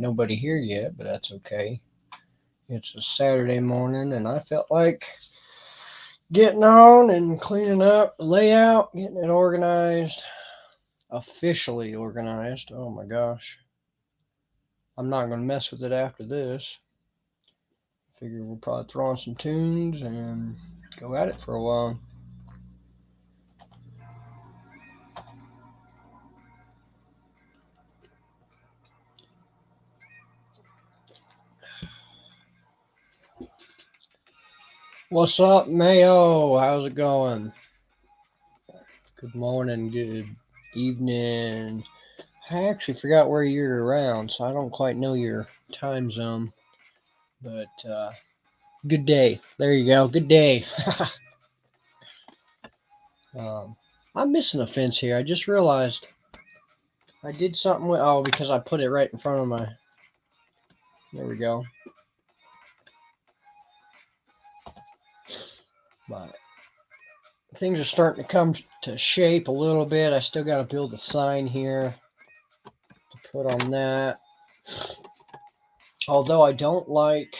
nobody here yet, but that's okay. It's a Saturday morning, and I felt like getting on and cleaning up the layout, getting it organized, officially organized. Oh my gosh. I'm not going to mess with it after this. Figure we'll probably throw on some tunes and go at it for a while. What's up, Mayo? How's it going? Good morning, good evening. I actually forgot where you're around, so I don't quite know your time zone. But good day. There you go. Good day. I'm missing a fence here. I just realized I did something with. Oh, because I put it right in front of my. There we go. But things are starting to come to shape a little bit. I still got to build a sign here to put on that. Although I don't like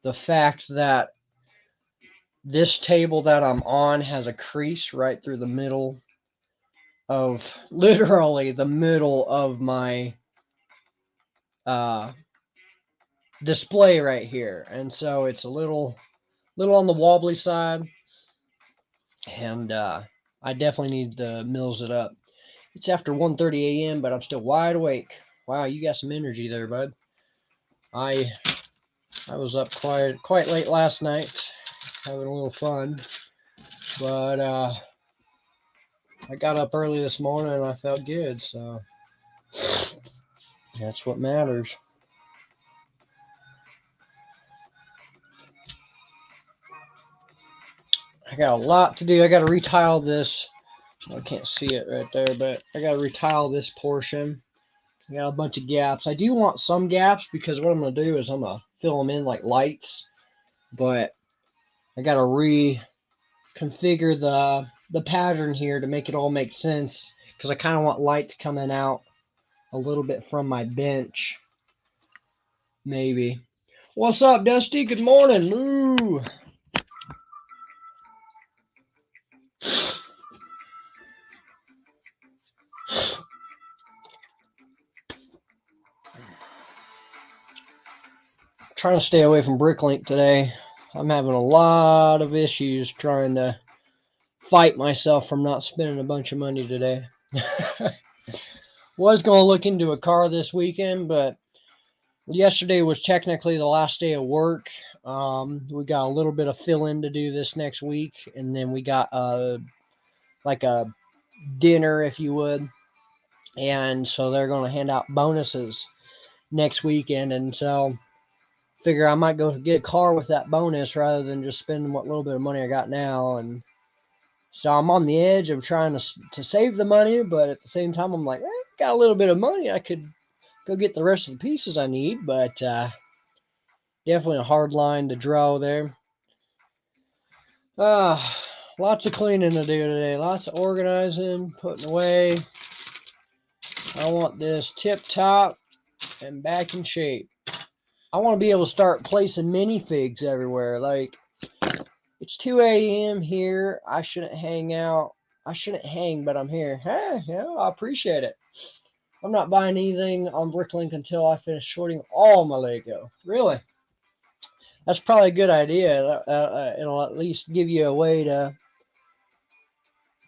the fact that this table that I'm on has a crease right through the middle of, literally the middle of my display right here. And so it's a little on the wobbly side. And I definitely need to mills it up. It's after 1:30 a.m., but I'm still wide awake. Wow, you got some energy there, bud. I was up quite late last night, having a little fun. But I got up early this morning and I felt good, so that's what matters. I got a lot to do. I got to retile this. I can't see it right there, but I got to retile this portion. I got a bunch of gaps. I do want some gaps because what I'm going to do is I'm going to fill them in like lights, but I got to reconfigure the pattern here to make it all make sense because I kind of want lights coming out a little bit from my bench. Maybe. What's up, Dusty? Good morning. Moo. Trying to stay away from Bricklink today. I'm having a lot of issues trying to fight myself from not spending a bunch of money today. Was going to look into a car this weekend, but yesterday was technically the last day of work. We got a little bit of fill-in to do this next week, and then we got like a dinner, if you would. And so they're going to hand out bonuses next weekend, and so figure I might go get a car with that bonus rather than just spending what little bit of money I got now. And so I'm on the edge of trying to save the money, but at the same time I'm like, got a little bit of money, I could go get the rest of the pieces I need. But definitely a hard line to draw there. Lots of cleaning to do today, lots of organizing, putting away. I want this tip top and back in shape. I want to be able to start placing minifigs everywhere. Like, it's 2 a.m. here. I shouldn't hang out. I shouldn't hang, but I'm here. Hey, I appreciate it. I'm not buying anything on Bricklink until I finish sorting all my Lego. Really? That's probably a good idea. It'll at least give you a way to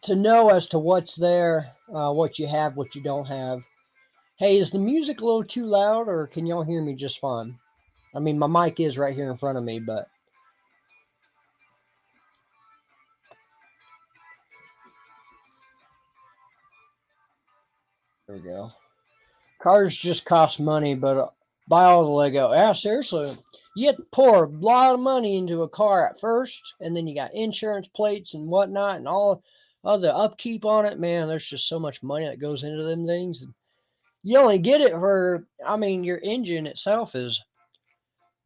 know as to what's there, what you have, what you don't have. Hey, is the music a little too loud, or can y'all hear me just fine? I mean, my mic is right here in front of me, but there we go. Cars just cost money, but buy all the Lego. Yeah, seriously. You have to pour a lot of money into a car at first, and then you got insurance plates and whatnot, and all the upkeep on it. Man, there's just so much money that goes into them things. You only get it for, I mean, your engine itself is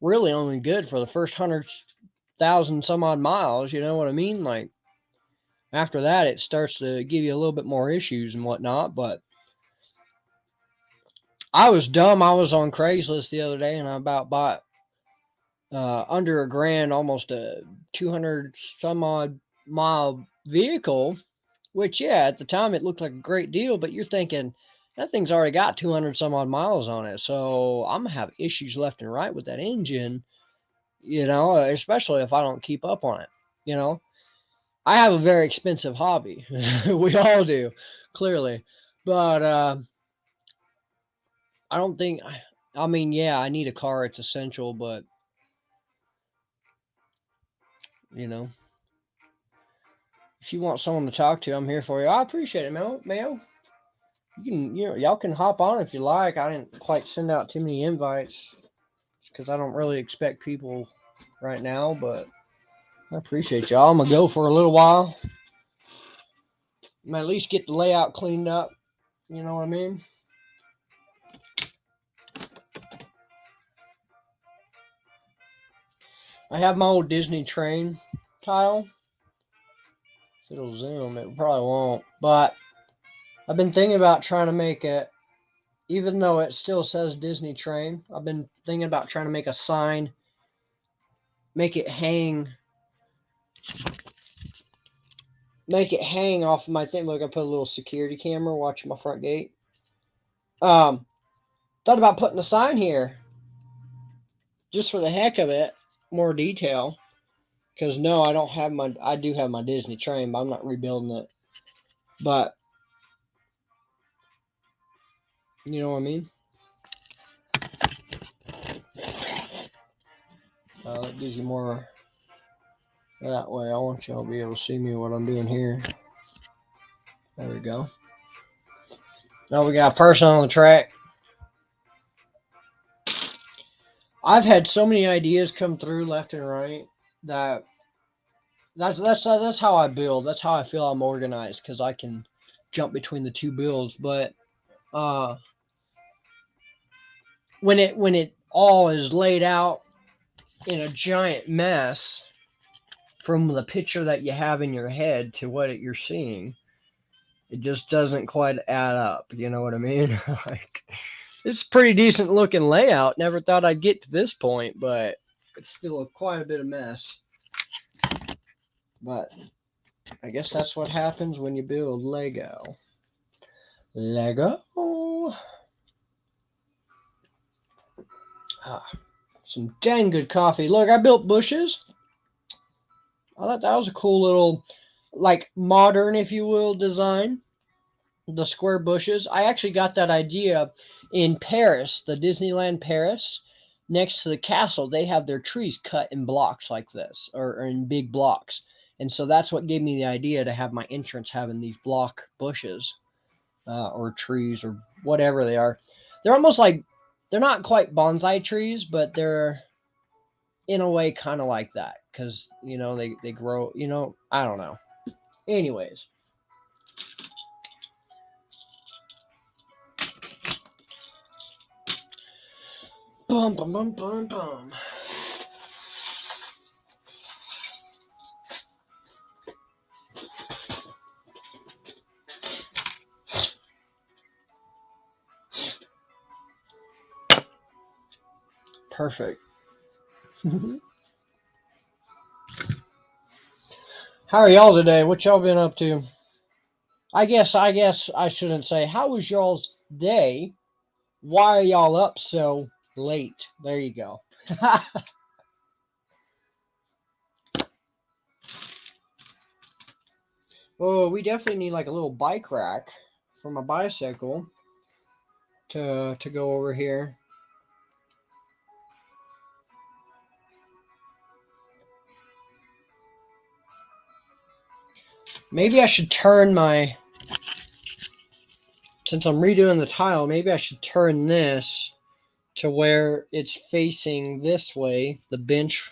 really only good for the first 100,000 some odd miles. You know what I mean? Like, after that, it starts to give you a little bit more issues and whatnot, but I was dumb. I was on Craigslist the other day and I about bought under $1,000, almost a 200 some odd mile vehicle, which, yeah, at the time it looked like a great deal, but you're thinking that thing's already got 200 some odd miles on it. So I'm going to have issues left and right with that engine, especially if I don't keep up on it. You know, I have a very expensive hobby. We all do, clearly. But I don't think, I mean, yeah, I need a car. It's essential, but, you know, if you want someone to talk to, I'm here for you. I appreciate it, Mayo. Y'all can hop on if you like. I didn't quite send out too many invites because I don't really expect people right now, but I appreciate y'all. I'm gonna go for a little while. I'm at least get the layout cleaned up. You know what I mean? I have my old Disney train tile. If it'll zoom, it probably won't. But I've been thinking about trying to make it, even though it still says Disney train, I've been thinking about trying to make a sign, make it hang off of my thing. Look, I put a little security camera watching my front gate. Thought about putting a sign here just for the heck of it, more detail. Because no, I do have my Disney train, but I'm not rebuilding it. But you know what I mean? That gives you more that way. I want y'all to be able to see me what I'm doing here. There we go. Now we got a person on the track. I've had so many ideas come through left and right that that's how I build. That's how I feel I'm organized because I can jump between the two builds. But when it all is laid out in a giant mess from the picture that you have in your head to what you're seeing, it just doesn't quite add up. You know what I mean? Like, it's a pretty decent looking layout. Never thought I'd get to this point, but it's still quite a bit of mess. But I guess that's what happens when you build Lego. Lego. Some dang good coffee. Look, I built bushes. I thought that was a cool little, like, modern, if you will, design. The square bushes. I actually got that idea in Paris, the Disneyland Paris. Next to the castle, they have their trees cut in blocks like this, or in big blocks. And so that's what gave me the idea to have my entrance having these block bushes, or trees, or whatever they are. They're almost like, they're not quite bonsai trees, but they're in a way kind of like that because they grow. I don't know. Anyways, bum bum bum bum bum. Perfect. How are y'all today? What y'all been up to? I guess I shouldn't say how was y'all's day. Why are y'all up so late? There you go. Oh, we definitely need like a little bike rack for my bicycle to go over here. Maybe I should turn since I'm redoing the tile, maybe I should turn this to where it's facing this way. The bench,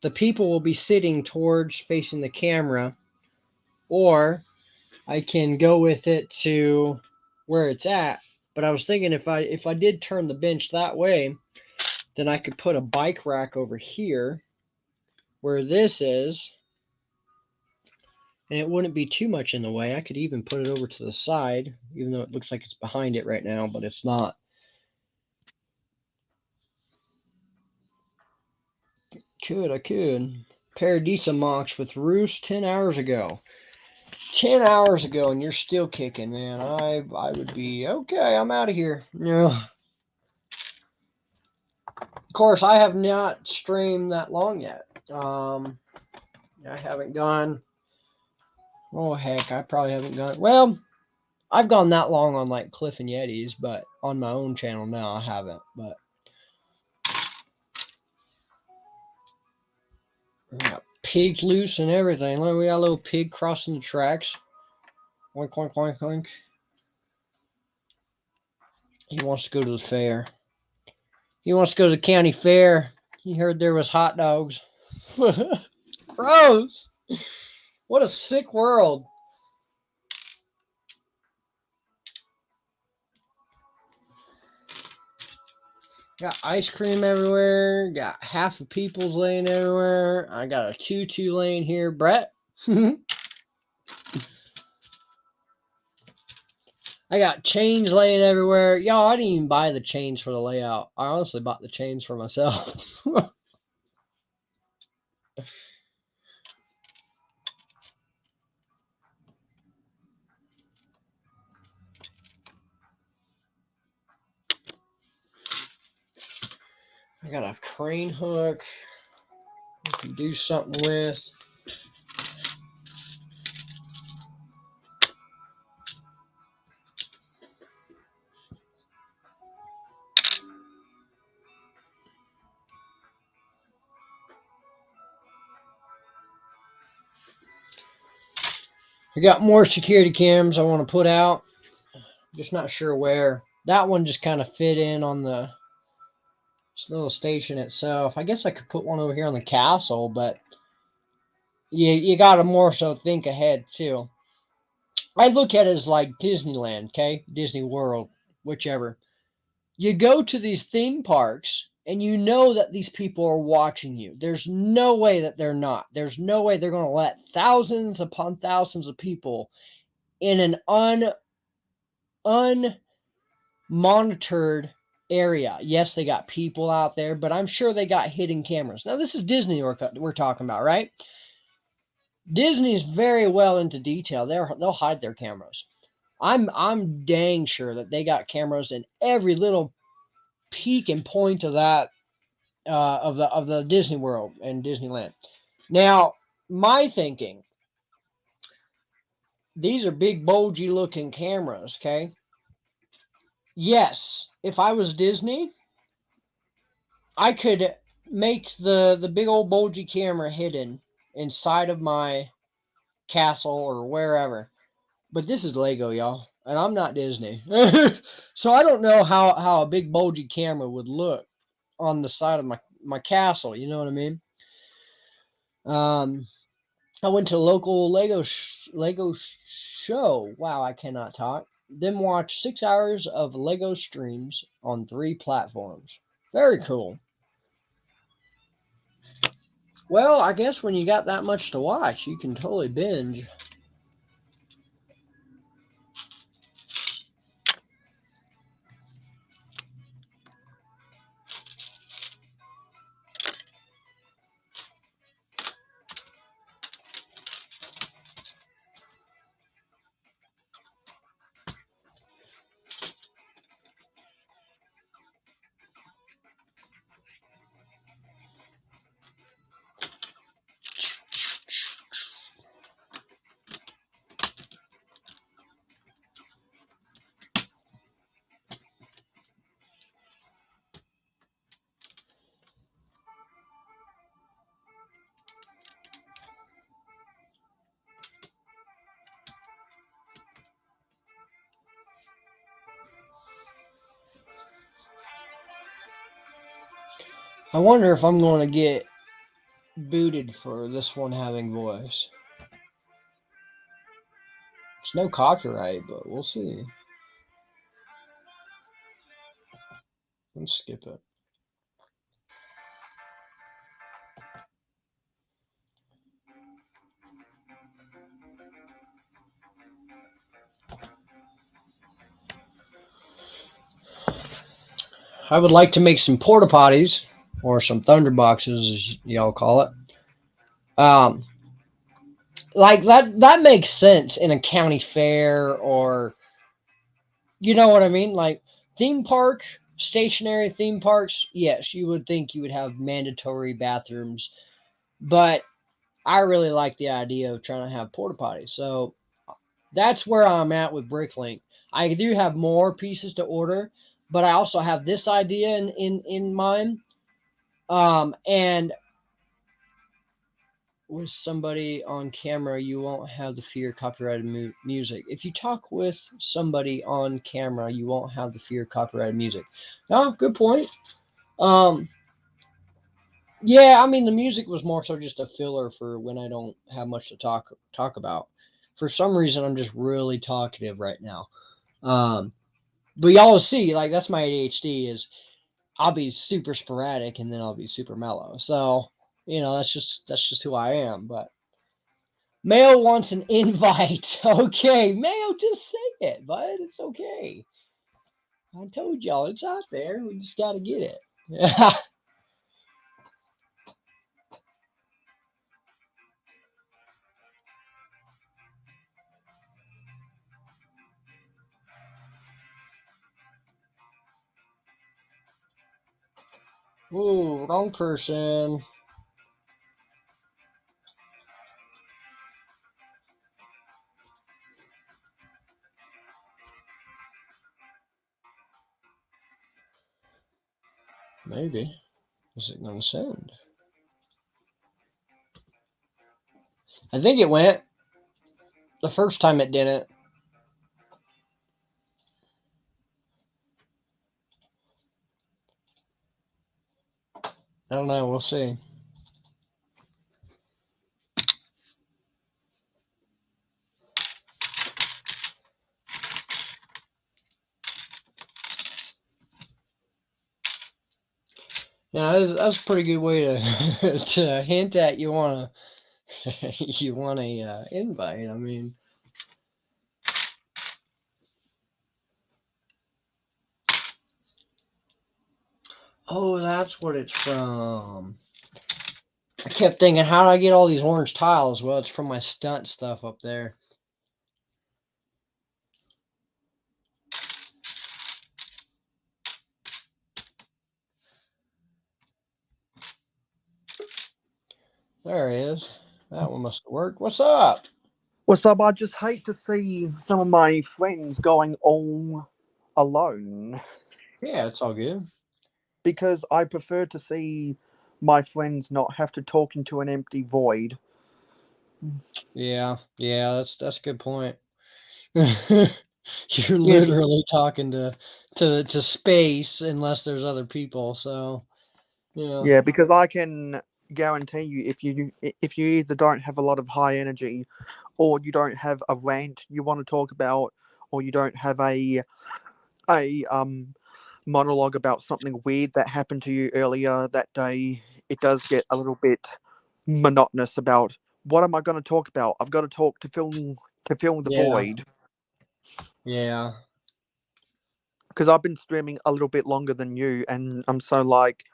the people will be sitting towards facing the camera, or I can go with it to where it's at. But I was thinking if I did turn the bench that way, then I could put a bike rack over here where this is, and it wouldn't be too much in the way. I could even put it over to the side, even though it looks like it's behind it right now, but it's not. could. Paradisa Mox with Roost 10 hours ago. 10 hours ago, and you're still kicking, man. I would be, okay, I'm out of here. Yeah. Of course, I have not streamed that long yet. I haven't gone, oh, heck, I probably haven't gone, well, I've gone that long on, like, Cliff and Yetis, but on my own channel now, I haven't, but. We got pigs loose and everything. Look, we got a little pig crossing the tracks. Oink, oink, oink, oink. He wants to go to the fair. He wants to go to the county fair. He heard there was hot dogs. Gross. What a sick world. Got ice cream everywhere. Got half of people's laying everywhere. I got a tutu laying here. Brett. I got chains laying everywhere. Y'all, I didn't even buy the chains for the layout. I honestly bought the chains for myself. I got a crane hook I can do something with. I got more security cams I want to put out. Just not sure where. That one just kind of fit in on the little station itself. I guess I could put one over here on the castle, but you got to more so think ahead too. I look at it as like Disneyland, okay? Disney World, whichever. You go to these theme parks and you know that these people are watching you. There's no way that they're not. There's no way they're going to let thousands upon thousands of people in an unmonitored area. Yes, they got people out there, but I'm sure they got hidden cameras. Now, this is Disney we're talking about, right? Disney's very well into detail. They'll hide their cameras. I'm dang sure that they got cameras in every little peak and point of that of the Disney World and Disneyland. Now, my thinking, these are big bulgy looking cameras, okay? Yes, if I was Disney, I could make the big old bulgy camera hidden inside of my castle or wherever. But this is Lego, y'all, and I'm not Disney. So I don't know how a big bulgy camera would look on the side of my castle, you know what I mean? I went to a local Lego show. Wow, I cannot talk. Then watched 6 hours of Lego streams on 3 platforms. Very cool. Well, I guess when you got that much to watch, you can totally binge. I wonder if I'm going to get booted for this one having voice. It's no copyright, but we'll see. Let's skip it. I would like to make some porta potties or some Thunderboxes, as y'all call it. Um, like that makes sense in a county fair, or you know what I mean, like theme park, stationary theme parks. Yes, you would think you would have mandatory bathrooms, but I really like the idea of trying to have porta potties. So that's where I'm at with Bricklink. I do have more pieces to order, but I also have this idea in mind. And with somebody on camera, you won't have the fear of copyrighted music. If you talk with somebody on camera, you won't have the fear of copyrighted music. Oh, good point. Um, yeah, I mean the music was more so just a filler for when I don't have much to talk about. For some reason, I'm just really talkative right now. Um, but y'all will see, like that's my ADHD is I'll be super sporadic and then I'll be super mellow. So that's just who I am. But Mayo wants an invite. Okay, Mayo, just say it, bud. It's okay. I told y'all it's out there. We just got to get it. Ooh, wrong person. Maybe. Is it going to send? I think it went. The first time it didn't. I don't know. We'll see. Yeah, that's a pretty good way to to hint at you want to you want a invite. I mean, oh, that's what it's from. I kept thinking, how did I get all these orange tiles? Well, it's from my stunt stuff up there. There he is. That one must have worked. What's up? What's up? I just hate to see some of my friends going all alone Yeah, it's all good. because I prefer to see my friends not have to talk into an empty void. Yeah, that's a good point. You're Yeah, literally talking to space unless there's other people. So yeah, yeah, because I can guarantee you, if you either don't have a lot of high energy, or you don't have a rant you want to talk about, or you don't have a monologue about something weird that happened to you earlier that day, it does get a little bit monotonous about what am I going to talk about? I've got to talk to fill the yeah, void yeah. because I've been streaming a little bit longer than you, and I'm so like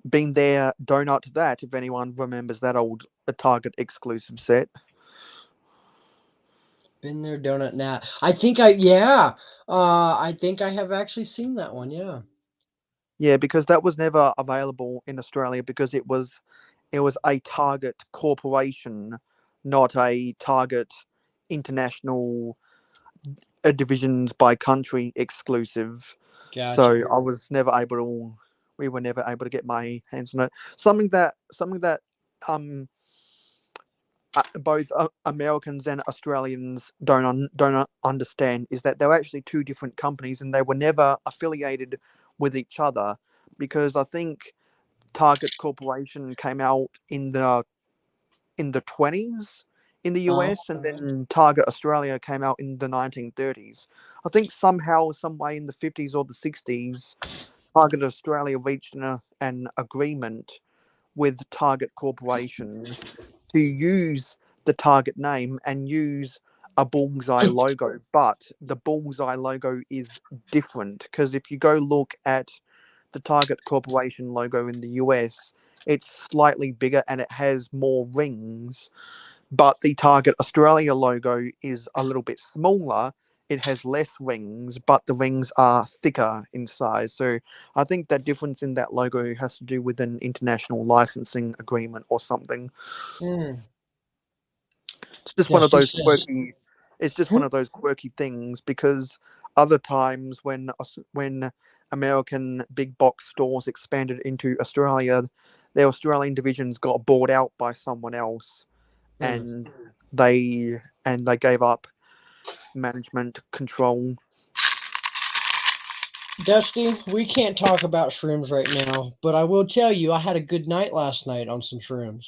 been there, donut that. If anyone remembers that old Target exclusive set, Been there, donut now. I think I yeah. I think I have actually seen that one. Yeah. yeah, because that was never available in Australia because it was a Target corporation, not a Target international divisions by country exclusive. Gotcha. So I was never able to. We were never able to get my hands on it. Something that um both Americans and Australians don't understand is that they're actually two different companies and they were never affiliated with each other because I think Target Corporation came out in the 20s in the US, and then Target Australia came out in the 1930s. I think somehow, some way in the 50s or the 60s, Target Australia reached an agreement with Target Corporation to use the Target name and use a bullseye logo, but the bullseye logo is different because if you go look at the the Target Corporation logo in the US, it's slightly bigger and it has more rings. But the Target Australia logo is a little bit smaller. It has less rings, but the rings are thicker in size. So I think that difference in that logo has to do with an international licensing agreement or something. Mm. It's just one of Dusty those says, quirky. It's just one of those quirky things because other times when American big box stores expanded into Australia, their Australian divisions got bought out by someone else, mm. and they gave up management control. Dusty, we can't talk about shrooms right now, but I will tell you I had a good night last night on some shrooms.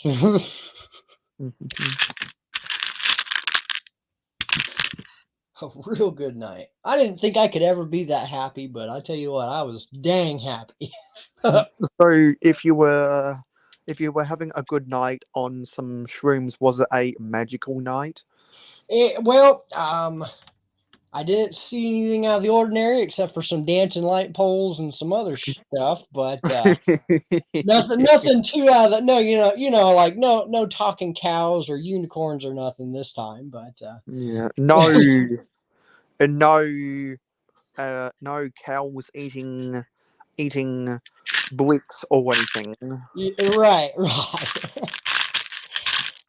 A real good night. I didn't think I could ever be that happy, but I tell you what, I was dang happy. So if you were having a good night on some shrooms, was it a magical night? I didn't see anything out of the ordinary except for some dancing light poles and some other stuff, but nothing too out of the no, like no talking cows or unicorns or nothing this time, but Yeah. No. No. No cows eating bricks or anything. right.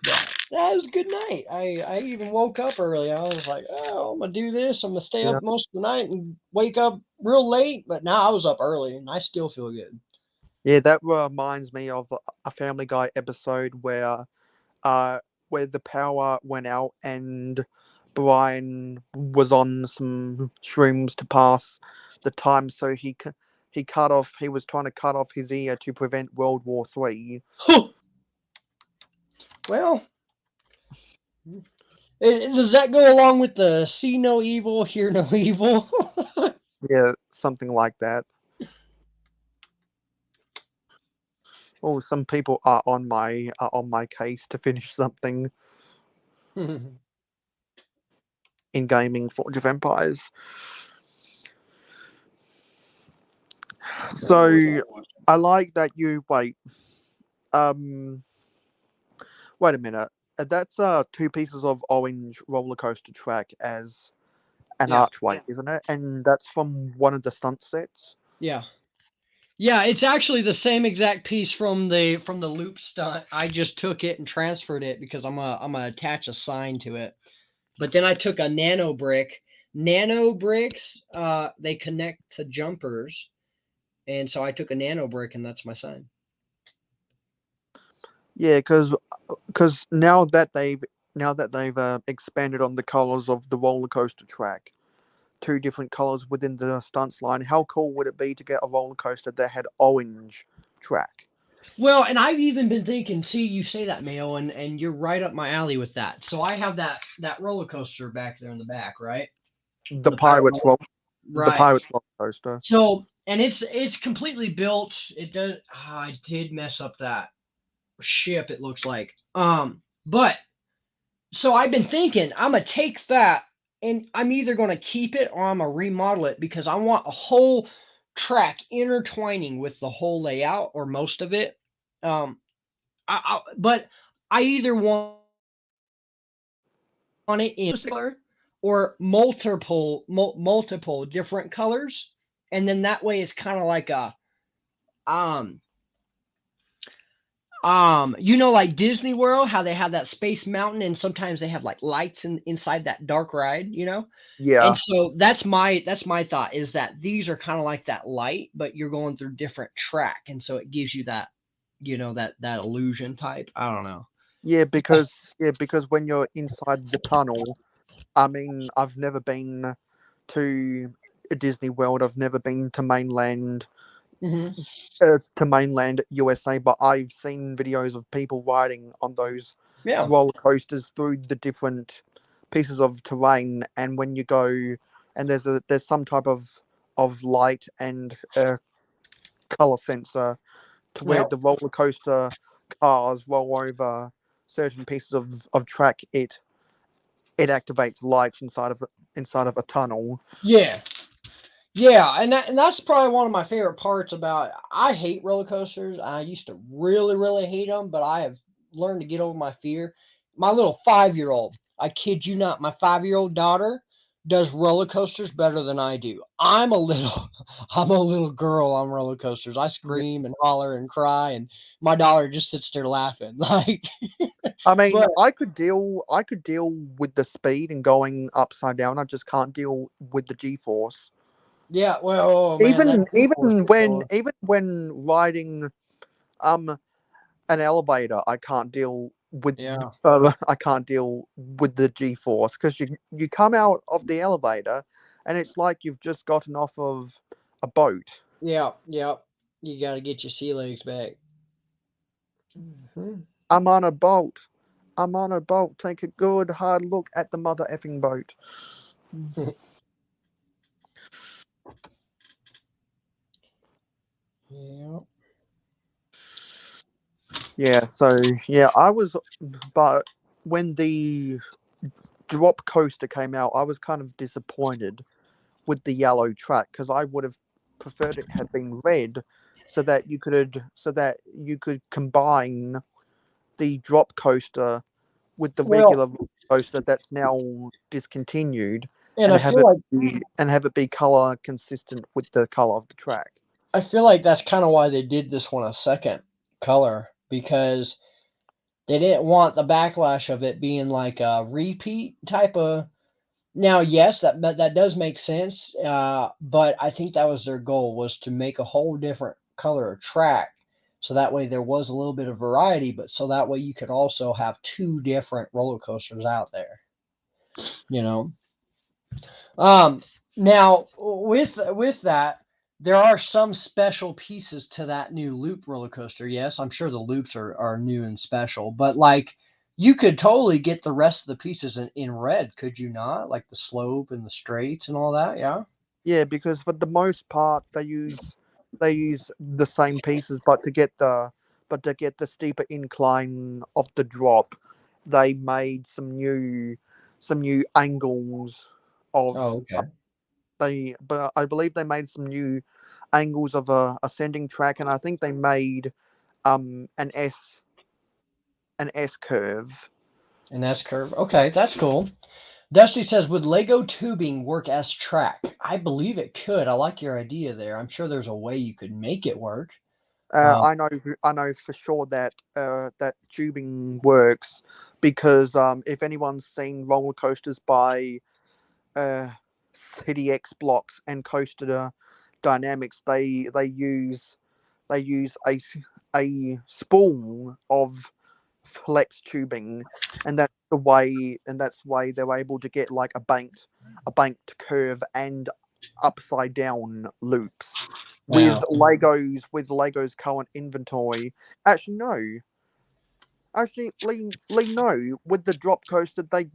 Yeah, that was a good night. I even woke up early. I was like, oh, I'm gonna do this. I'm gonna stay Yeah. up most of the night and wake up real late. But now I was up early and I still feel good. Yeah, that reminds me of a Family Guy episode uh where the power went out and Brian was on some shrooms to pass the time, so he was trying to cut off his ear to prevent World War III. Well, does that go along with the see no evil, hear no evil? Yeah, something like that. Oh, some people are on my case to finish something in gaming Forge of Empires. So I like that you um wait a minute. That's two pieces of orange roller coaster track as an Yeah, archway, isn't it? And that's from one of the stunt sets. yeah, yeah. It's actually the same exact piece from the loop stunt. I just took it and transferred it because I'm gonna attach a sign to it. But then I took a nano brick. Nano bricks, they connect to jumpers, and so I took a nano brick, and that's my sign. Yeah, because now that they've expanded on the colors of the roller coaster track, two different colors within the stunts line. How cool would it be to get a roller coaster that had orange track? Well, and I've even been thinking. See, you say that, Mayo, and you're right up my alley with that. So I have that roller coaster back there in the back, right? The The pirate pirates roll, the right. pirates roller coaster. So, and it's completely built. It does. I did mess up that ship. It looks like. But so I've been thinking I'm gonna take that and I'm either gonna keep it or I'm gonna remodel it because I want a whole track intertwining with the whole layout or most of it. But I either want it in color or multiple different colors, and then that way it's kind of like a um like Disney World, how they have that Space Mountain, and sometimes they have like lights inside that dark ride, And Yeah, so that's my thought is that these are kind of like that light, but you're going through different track, and so it gives you that, that illusion type. I don't know. because when you're inside the tunnel, I mean, I've never been to Disney World. I've never been Hmm. to mainland USA, but I've seen videos of people riding on those Yeah. roller coasters through the different pieces of terrain. And when you go, and there's some type of light and color sensor to where Yep. the roller coaster cars roll over certain pieces of track. It activates lights inside of a tunnel. Yeah. Yeah, and that's probably one of my favorite parts about. I hate roller coasters. I used to really, really hate them, but I have learned to get over my fear. My little 5-year-old, I kid you not, my 5-year-old daughter does roller coasters better than I do. I'm a little, I'm a little girl on roller coasters. I Yeah. scream and holler and cry, and my daughter just sits there laughing. Like, I mean, but I could deal with the speed and going upside down. I just can't deal with the G-force. yeah, well, oh man, that G-force is going. Even when riding um an elevator, Yeah, I can't deal with the G-force because you come out of the elevator and it's like you've just gotten off of a boat. yeah, yeah. You got to get your sea legs back. Mhm. I'm on a boat. I'm on a boat. Take a good hard look at the mother effing boat. Yeah. Yeah, so yeah, but when the drop coaster came out, I was kind of disappointed with the yellow track because I would have preferred it had been red, so that you could combine the drop coaster with the Well, regular coaster that's now discontinued, and I feel like and have it be color consistent with the color of the track. that's kind of why they did this one a second color because they didn't want the backlash of it being like a repeat type of. Now, yes, that does make sense, but I think that was their goal was to make a whole different color of track, so that way there was a little bit of variety, but so that way you could also have two different roller coasters out there. You know. Now with that, there are some special pieces to that new loop roller coaster. Yes, I'm sure the loops are new and special, but like you could totally get the rest of the pieces in red, could you not? Like the slope and the straights and all that. Yeah. Yeah, because for the most part they use the same pieces, but to get the steeper incline of the drop, they made some new angles Oh, of okay. but I believe they made some new angles of a ascending track, and I think they made an S curve. And S curve. Okay, that's cool. Dusty says, would Lego tubing work as track? I believe it could. I like your idea there. I'm sure there's a way you could make it work. Uh, I know for sure that that tubing works because if anyone's seen roller coasters by uh, CDX Blocks and Coaster Dynamics, they use a spool of flex tubing, and that's why they're able to get like a banked curve and upside down loops yeah. with Legos current inventory. Actually, no. Lee, no. With the drop coaster, they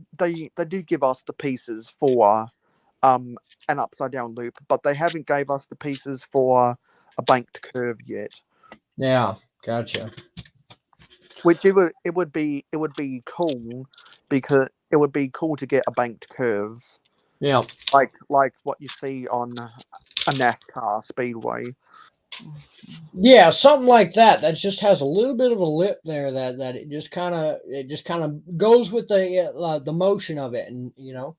did give us the pieces for um an upside down loop, but they haven't gave us the pieces for a banked curve yet. Yeah. Gotcha. Which it would be cool because it would be cool to get a banked curve Yeah. like what you see on a NASCAR speedway. Yeah, something like that. That just has a little bit of a lip there. That it just kind of goes with the motion of it, and yeah,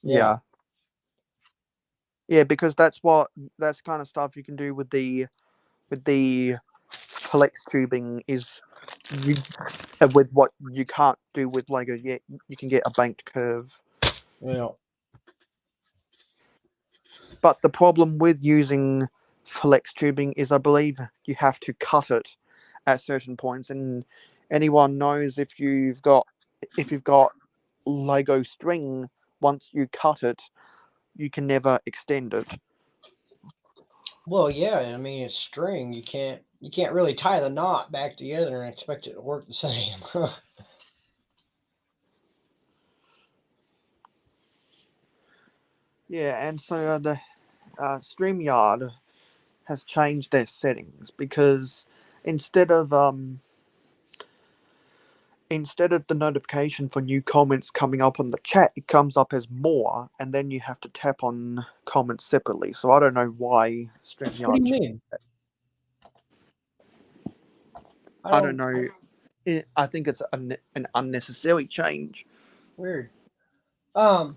Yeah, yeah, because that's kind of stuff you can do with the flex tubing is you with what you can't do with Lego yet. You can get a banked curve, yeah, but the problem with using flex tubing is I believe you have to cut it at certain points, and anyone knows if you've got Lego string, once you cut it, you can never extend it. well, yeah. I mean, it's string. You can't really tie the knot back together and expect it to work the same. Yeah, and so the StreamYard has changed their settings because instead of instead of the notification for new comments coming up on the chat, it comes up as more, and then you have to tap on comments separately. So I don't know why What do StreamYard. you mean? I don't know. I think it's an unnecessary change. Weird. Yeah,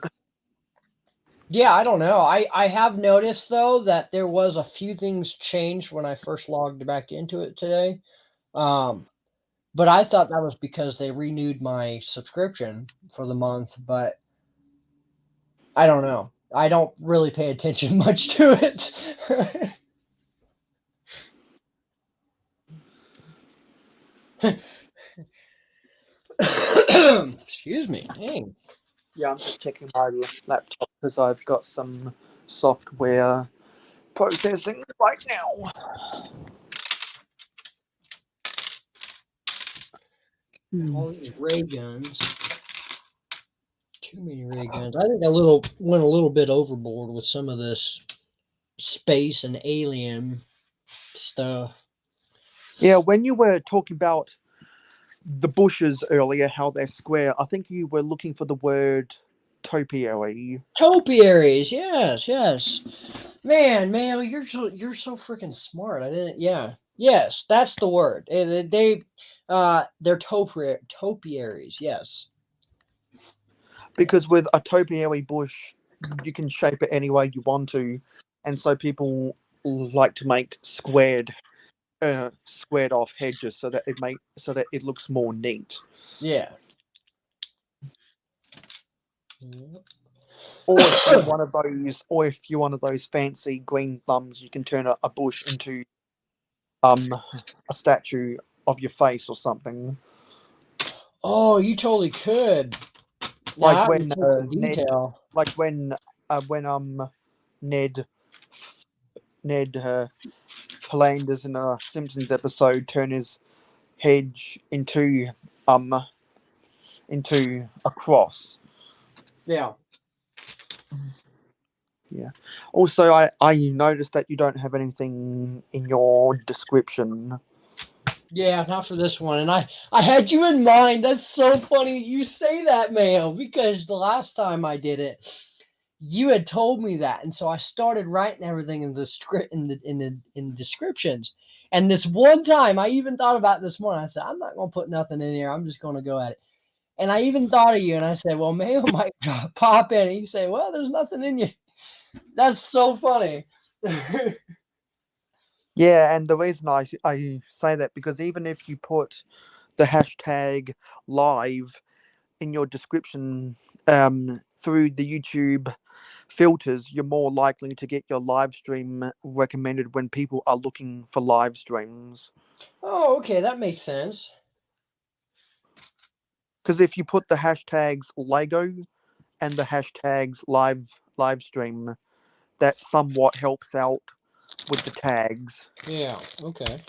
I don't know. I have noticed though that there was a few things changed when I first logged back into it today. But I thought that was because they renewed my subscription for the month, but I don't know. I don't really pay attention much to it. Excuse me. Dang. Yeah, I'm just checking my laptop because I've got some software processing right now. All these ray guns. Too many ray guns. I think I went a little bit overboard with some of this space and alien stuff. Yeah, when you were talking about the bushes earlier, how they're square, I think you were looking for the word topiary. Topiaries, yes. Man, you're so freaking smart. I didn't. Yeah, yes, that's the word. They're topiaries. Yes. Because with a topiary bush, you can shape it any way you want to, and so people like to make squared off hedges so that it looks more neat. Yeah. Or if you're one of those fancy green thumbs, you can turn a bush into a statue of your face or something. Oh, you totally could. Like Now, when Ned, detail. like when Ned Flanders in a Simpsons episode turn his hedge into a cross. Yeah. Yeah. Also, I noticed that you don't have anything in your description. Yeah, not for this one. And I had you in mind. That's so funny you say that, Mayo, because the last time I did it, you had told me that, and so I started writing everything in the script in descriptions. And this one time, I even thought about it this morning. I said, I'm not gonna put nothing in here. I'm just gonna go at it. And I even thought of you, and I said, well, Mayo might pop in. And you say, well, there's nothing in you. That's so funny. Yeah, and the reason I say that because even if you put the hashtag live in your description through the YouTube filters, you're more likely to get your live stream recommended when people are looking for live streams. Oh, okay, that makes sense. Because if you put the hashtags Lego and the hashtags live stream, that somewhat helps out with the tags. Yeah, okay.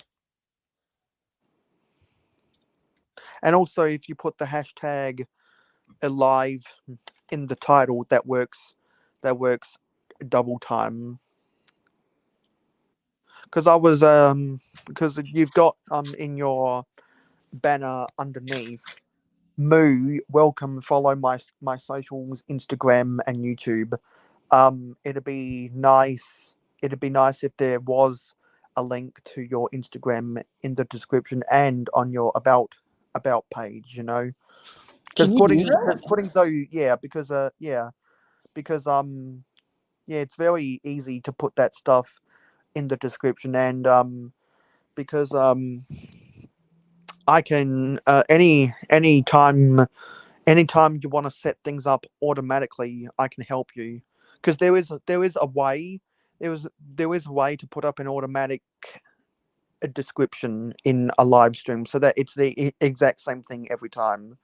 And also, if you put the hashtag alive in the title, that works double time. Because because you've got in your banner underneath Moo, welcome, follow my socials, Instagram and YouTube. It'd be nice if there was a link to your Instagram in the description and on your about page, because Can you do that? it's very easy to put that stuff in the description, and because I can anytime you want to set things up automatically, I can help you, because there is a way to put up an automatic description in a live stream so that it's the exact same thing every time.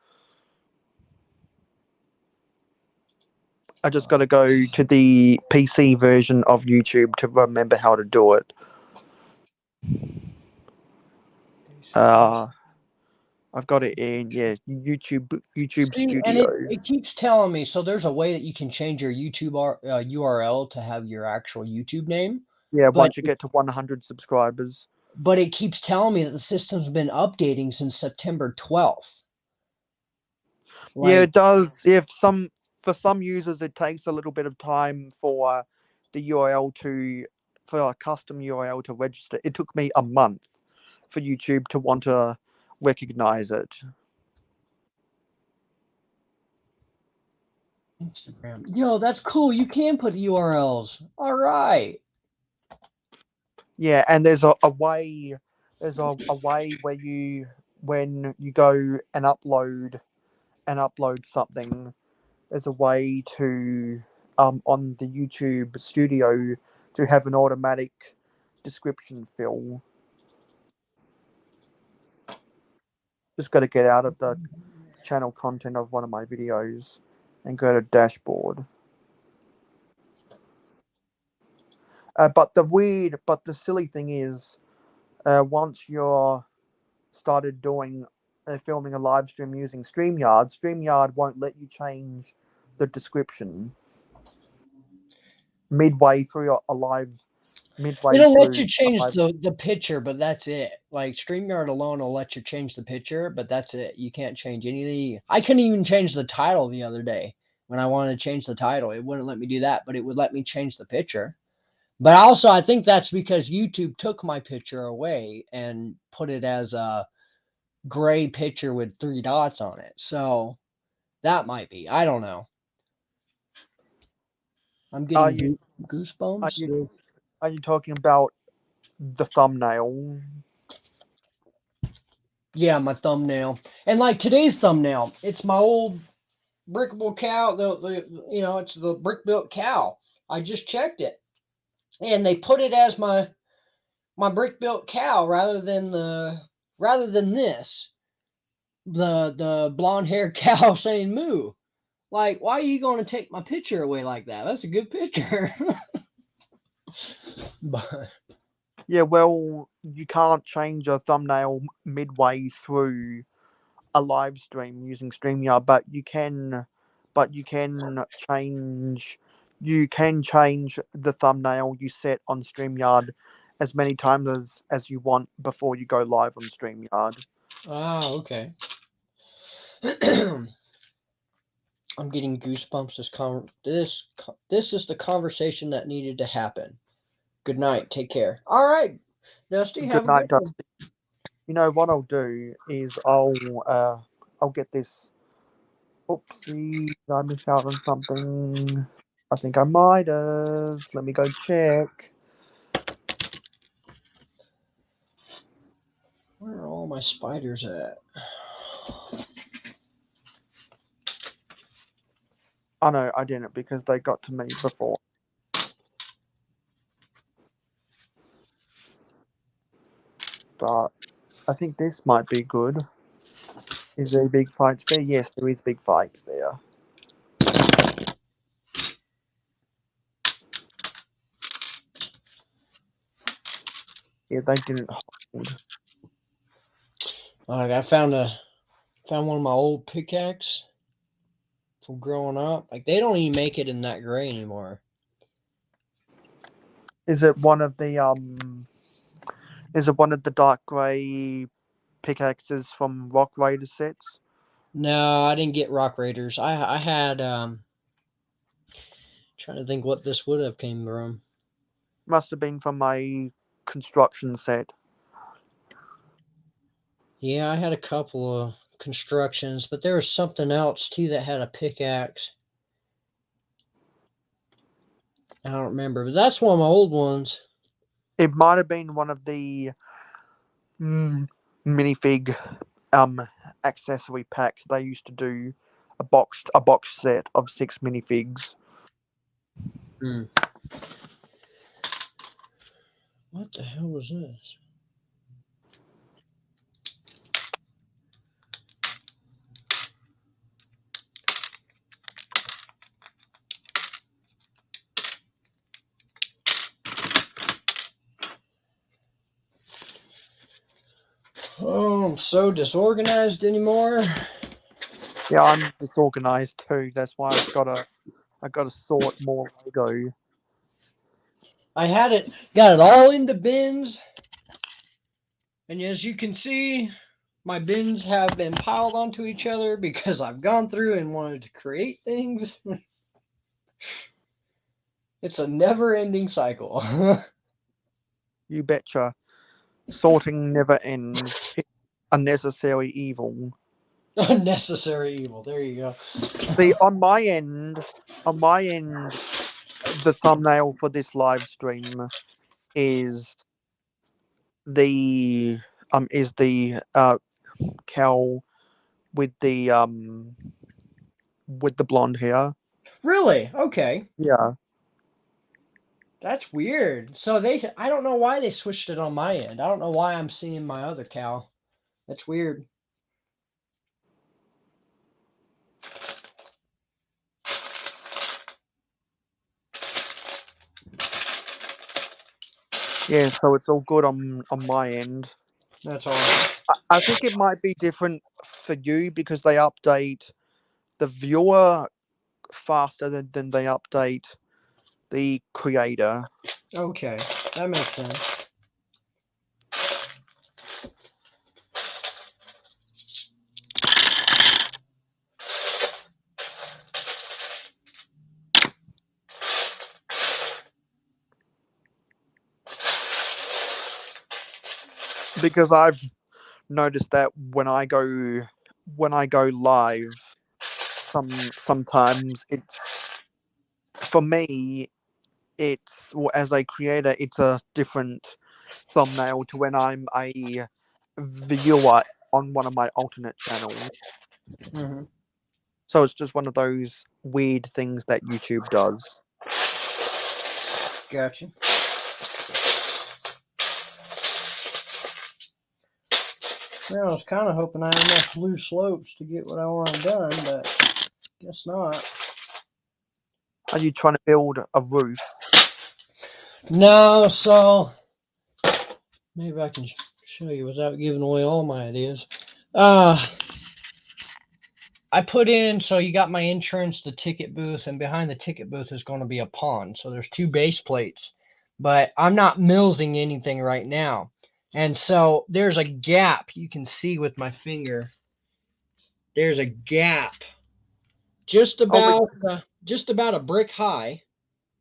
I just got to go to the PC version of YouTube to remember how to do it. I've got it in YouTube See, and Studio. it keeps telling me, so there's a way that you can change your YouTube URL to have your actual YouTube name. Yeah, But once you get to 100 subscribers. but it keeps telling me that the system's been updating since September 12th. Yeah, Like, it does. If for some users, it takes a little bit of time for the URL to for a custom URL to register. It took me a month for YouTube to want to recognize it. Instagram. Yo, that's cool. You can put URLs. All right. Yeah, and there's a way. There's a way where you when you go and upload something. There's a way to on the YouTube Studio to have an automatic description fill. Just got to get out of the channel content of one of my videos and go to dashboard. But the silly thing is, once you're started doing filming a live stream using StreamYard won't let you change the description midway through a live. Midway It'll let through you a change live. the picture, but that's it. Like StreamYard alone will let you change the picture, but that's it. You can't change anything. I couldn't even change the title the other day when I wanted to change the title. It wouldn't let me do that, but it would let me change the picture. But also, I think that's because YouTube took my picture away and put it as a gray picture with 3 dots on it. So that might be. I don't know. I'm Are getting you are goosebumps. you are you talking about the thumbnail? Yeah, my thumbnail. And like today's thumbnail, it's my old brickable cow. It's the brick built cow. I just checked it, and they put it as my brick built cow rather than this the blonde haired cow saying moo. Like, why are you going to take my picture away like that? That's a good picture. But Yeah, well, you can't change a thumbnail midway through a live stream using StreamYard, but you can change the thumbnail you set on StreamYard as many times as you want before you go live on StreamYard. okay. I'm getting goosebumps. This is the conversation that needed to happen. Good night. Take care. All right, Dusty. Good Have a night, good one. Dusty. You know what I'll do is I'll get this. Oopsie, I missed out on something. I think I might have. Let me go check. Where are all my spiders at? Oh no, I didn't because they got to me before. But I think this might be good. Is there big fights there? Yes, there is big fights there. Yeah, they didn't hold. Like I found one of my old pickaxe from growing up. Like they don't even make it in that gray anymore. Is it one of the Is it one of the dark grey pickaxes from Rock Raider sets? No, I didn't get Rock Raiders. I had trying to think what this would have came from. Must have been from my construction set. Yeah, I had a couple of constructions, but there was something else too that had a pickaxe. I don't remember, but that's one of my old ones. It might have been one of the minifig accessory packs. They used to do a box set of 6 minifigs. What the hell was this? Oh, I'm so disorganized anymore. Yeah, I'm disorganized too. That's why I gotta sort more Lego. I got it all into bins, and as you can see, my bins have been piled onto each other because I've gone through and wanted to create things. It's a never-ending cycle. You betcha. Sorting never ends. It's unnecessary evil. Unnecessary evil. There you go. See, on my end, the thumbnail for this live stream is the cow with the blonde hair. Really? Okay. Yeah. That's weird. So I don't know why they switched it on my end. I don't know why I'm seeing my other cow. That's weird. Yeah, so it's all good on my end. That's all right. I think it might be different for you because they update the viewer faster than they update the creator. Okay, that makes sense. Because I've noticed that when I go live, sometimes it's, for me, it's, well, as a creator, it's a different thumbnail to when I'm a viewer on one of my alternate channels. Mm-hmm. So it's just one of those weird things that YouTube does. Gotcha. Well, I was kind of hoping I had enough blue slopes to get what I want done, but guess not. Are you trying to build a roof? No, so maybe I can show you without giving away all my ideas. I put in, so you got my entrance, the ticket booth, and behind the ticket booth is going to be a pond. So there's 2 base plates, but I'm not millsing anything right now. And so there's a gap you can see with my finger. There's a gap just about a brick high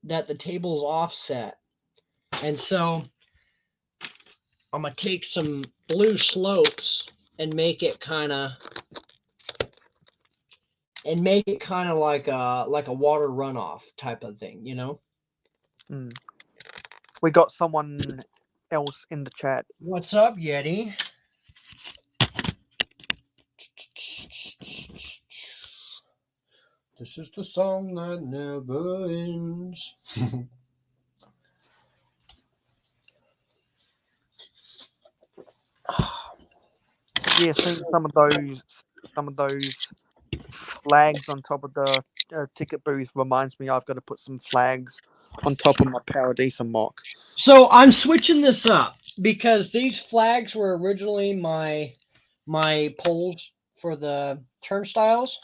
that the table's offset. And so I'm gonna take some blue slopes and make it kind of like a water runoff type of thing, you know? We got someone else in the chat. What's up, Yeti? This is the song that never ends. Yeah, seeing some of those flags on top of the ticket booth reminds me I've got to put some flags on top of my Paradisa mock. So I'm switching this up because these flags were originally my poles for the turnstiles.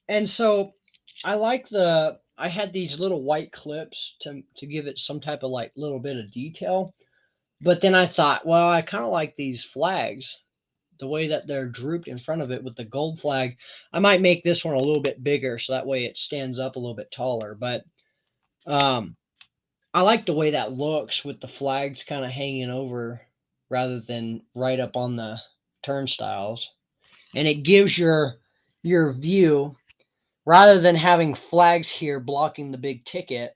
And so I had these little white clips to give it some type of like little bit of detail. But then I thought, well, I kind of like these flags, the way that they're drooped in front of it with the gold flag. I might make this one a little bit bigger so that way it stands up a little bit taller. But I like the way that looks with the flags kind of hanging over rather than right up on the turnstiles. And it gives your view, rather than having flags here blocking the big ticket,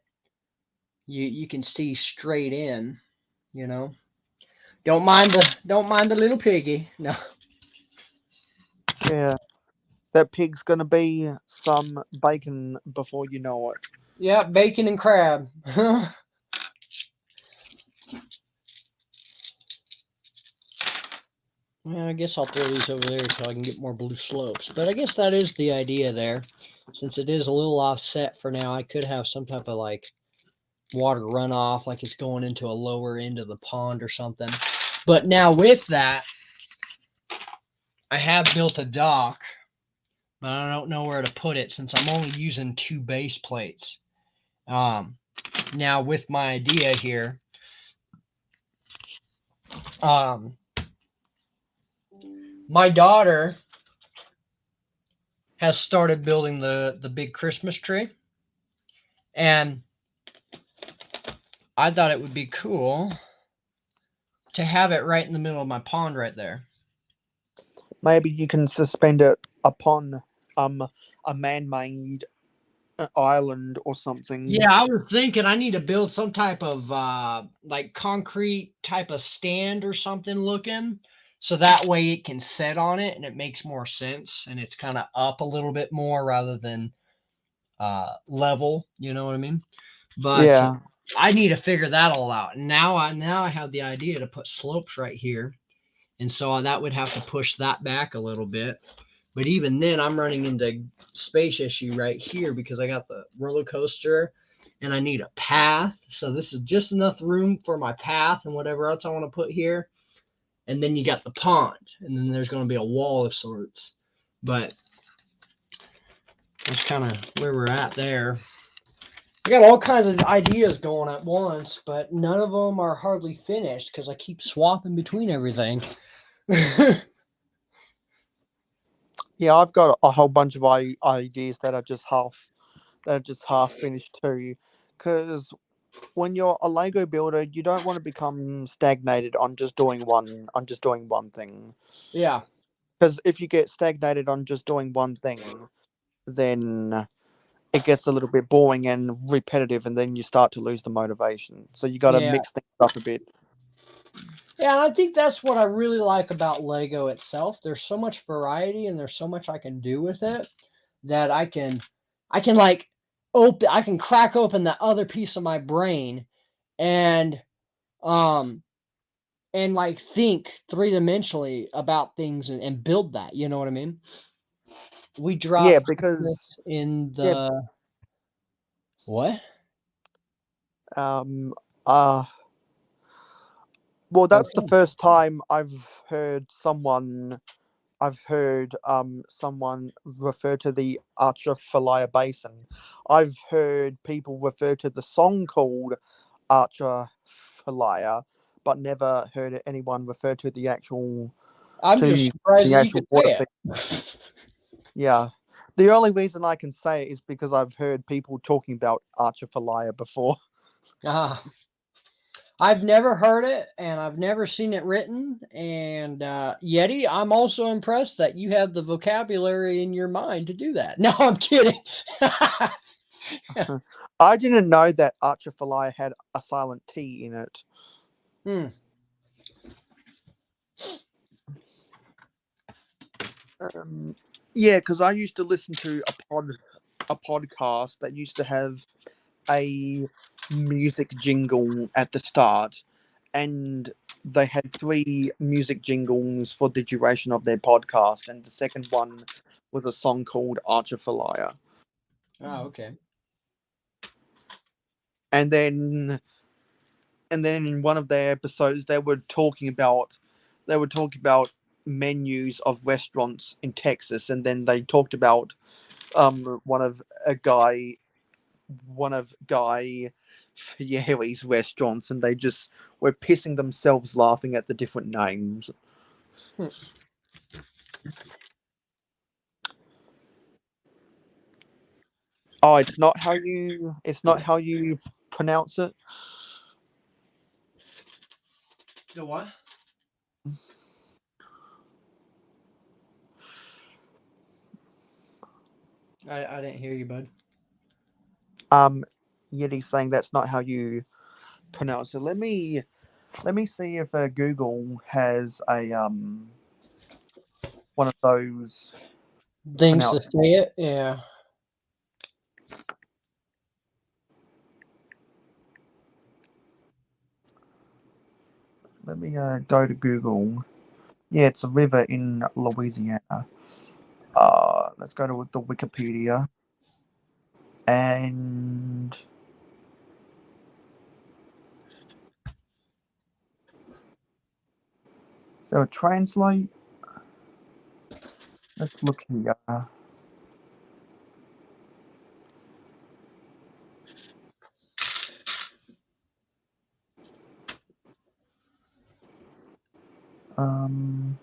you can see straight in, you know. Don't mind the little piggy. No. Yeah, that pig's gonna be some bacon before you know it. Yeah, bacon and crab. Yeah, I guess I'll throw these over there so I can get more blue slopes. But I guess that is the idea there. Since it is a little offset for now, I could have some type of like water runoff, like it's going into a lower end of the pond or something. But now with that, I have built a dock, but I don't know where to put it since I'm only using 2 base plates. Now with my idea here, My daughter has started building the big Christmas tree, and I thought it would be cool to have it right in the middle of my pond right there. Maybe you can suspend it upon a man-made island or something. Yeah, I was thinking I need to build some type of like concrete type of stand or something looking, so that way it can set on it and it makes more sense and it's kind of up a little bit more rather than level. You know what I mean? But Yeah. I need to figure that all out. And now I have the idea to put slopes right here, and so that would have to push that back a little bit. But even then, I'm running into space issue right here because I got the roller coaster and I need a path. So this is just enough room for my path and whatever else I want to put here. And then you got the pond, and then there's going to be a wall of sorts. But that's kind of where we're at there. I got all kinds of ideas going at once, but none of them are hardly finished because I keep swapping between everything. Yeah, I've got a whole bunch of ideas that are just half finished too. Because when you're a Lego builder, you don't want to become stagnated on just doing one thing. Yeah. Because if you get stagnated on just doing one thing, then it gets a little bit boring and repetitive, and then you start to lose the motivation. So you got to Yeah. mix things up a bit. Yeah, and I think that's what I really like about Lego itself. There's so much variety and there's so much I can do with it that I can like I can crack open that other piece of my brain and um and like think three-dimensionally about things and build that, you know what I mean? We Yeah, dropped because Christmas in yeah, the what? um, uh, well, that's the Okay. first time I've heard someone refer to the Atchafalaya Basin. I've heard people refer to the song called Atchafalaya, but never heard anyone refer to I'm just to surprised the that you actual could water say feature. it. Yeah. The only reason I can say it is because I've heard people talking about Atchafalaya before. Ah. I've never heard it and I've never seen it written. And Yeti, I'm also impressed that you have the vocabulary in your mind to do that. No, I'm kidding. I didn't know that Atchafalaya had a silent T in it. Hmm. Yeah, because I used to listen to a podcast that used to have a music jingle at the start, and they had three music jingles for the duration of their podcast, and the second one was a song called Archiphalaya. Oh, okay. And then in one of their episodes they were talking about menus of restaurants in Texas, and then they talked about one of Guy Fieri's restaurants, and they just were pissing themselves laughing at the different names. Hmm. Oh, it's not how you pronounce it. The what? I didn't hear you, bud. Um, Yeti's saying that's not how you pronounce it. Let me see if Google has a one of those Things to pronounce. say it? Yeah. Let me go to Google. Yeah, it's a river in Louisiana. Let's go to the Wikipedia. And so translate. Let's look here. Um,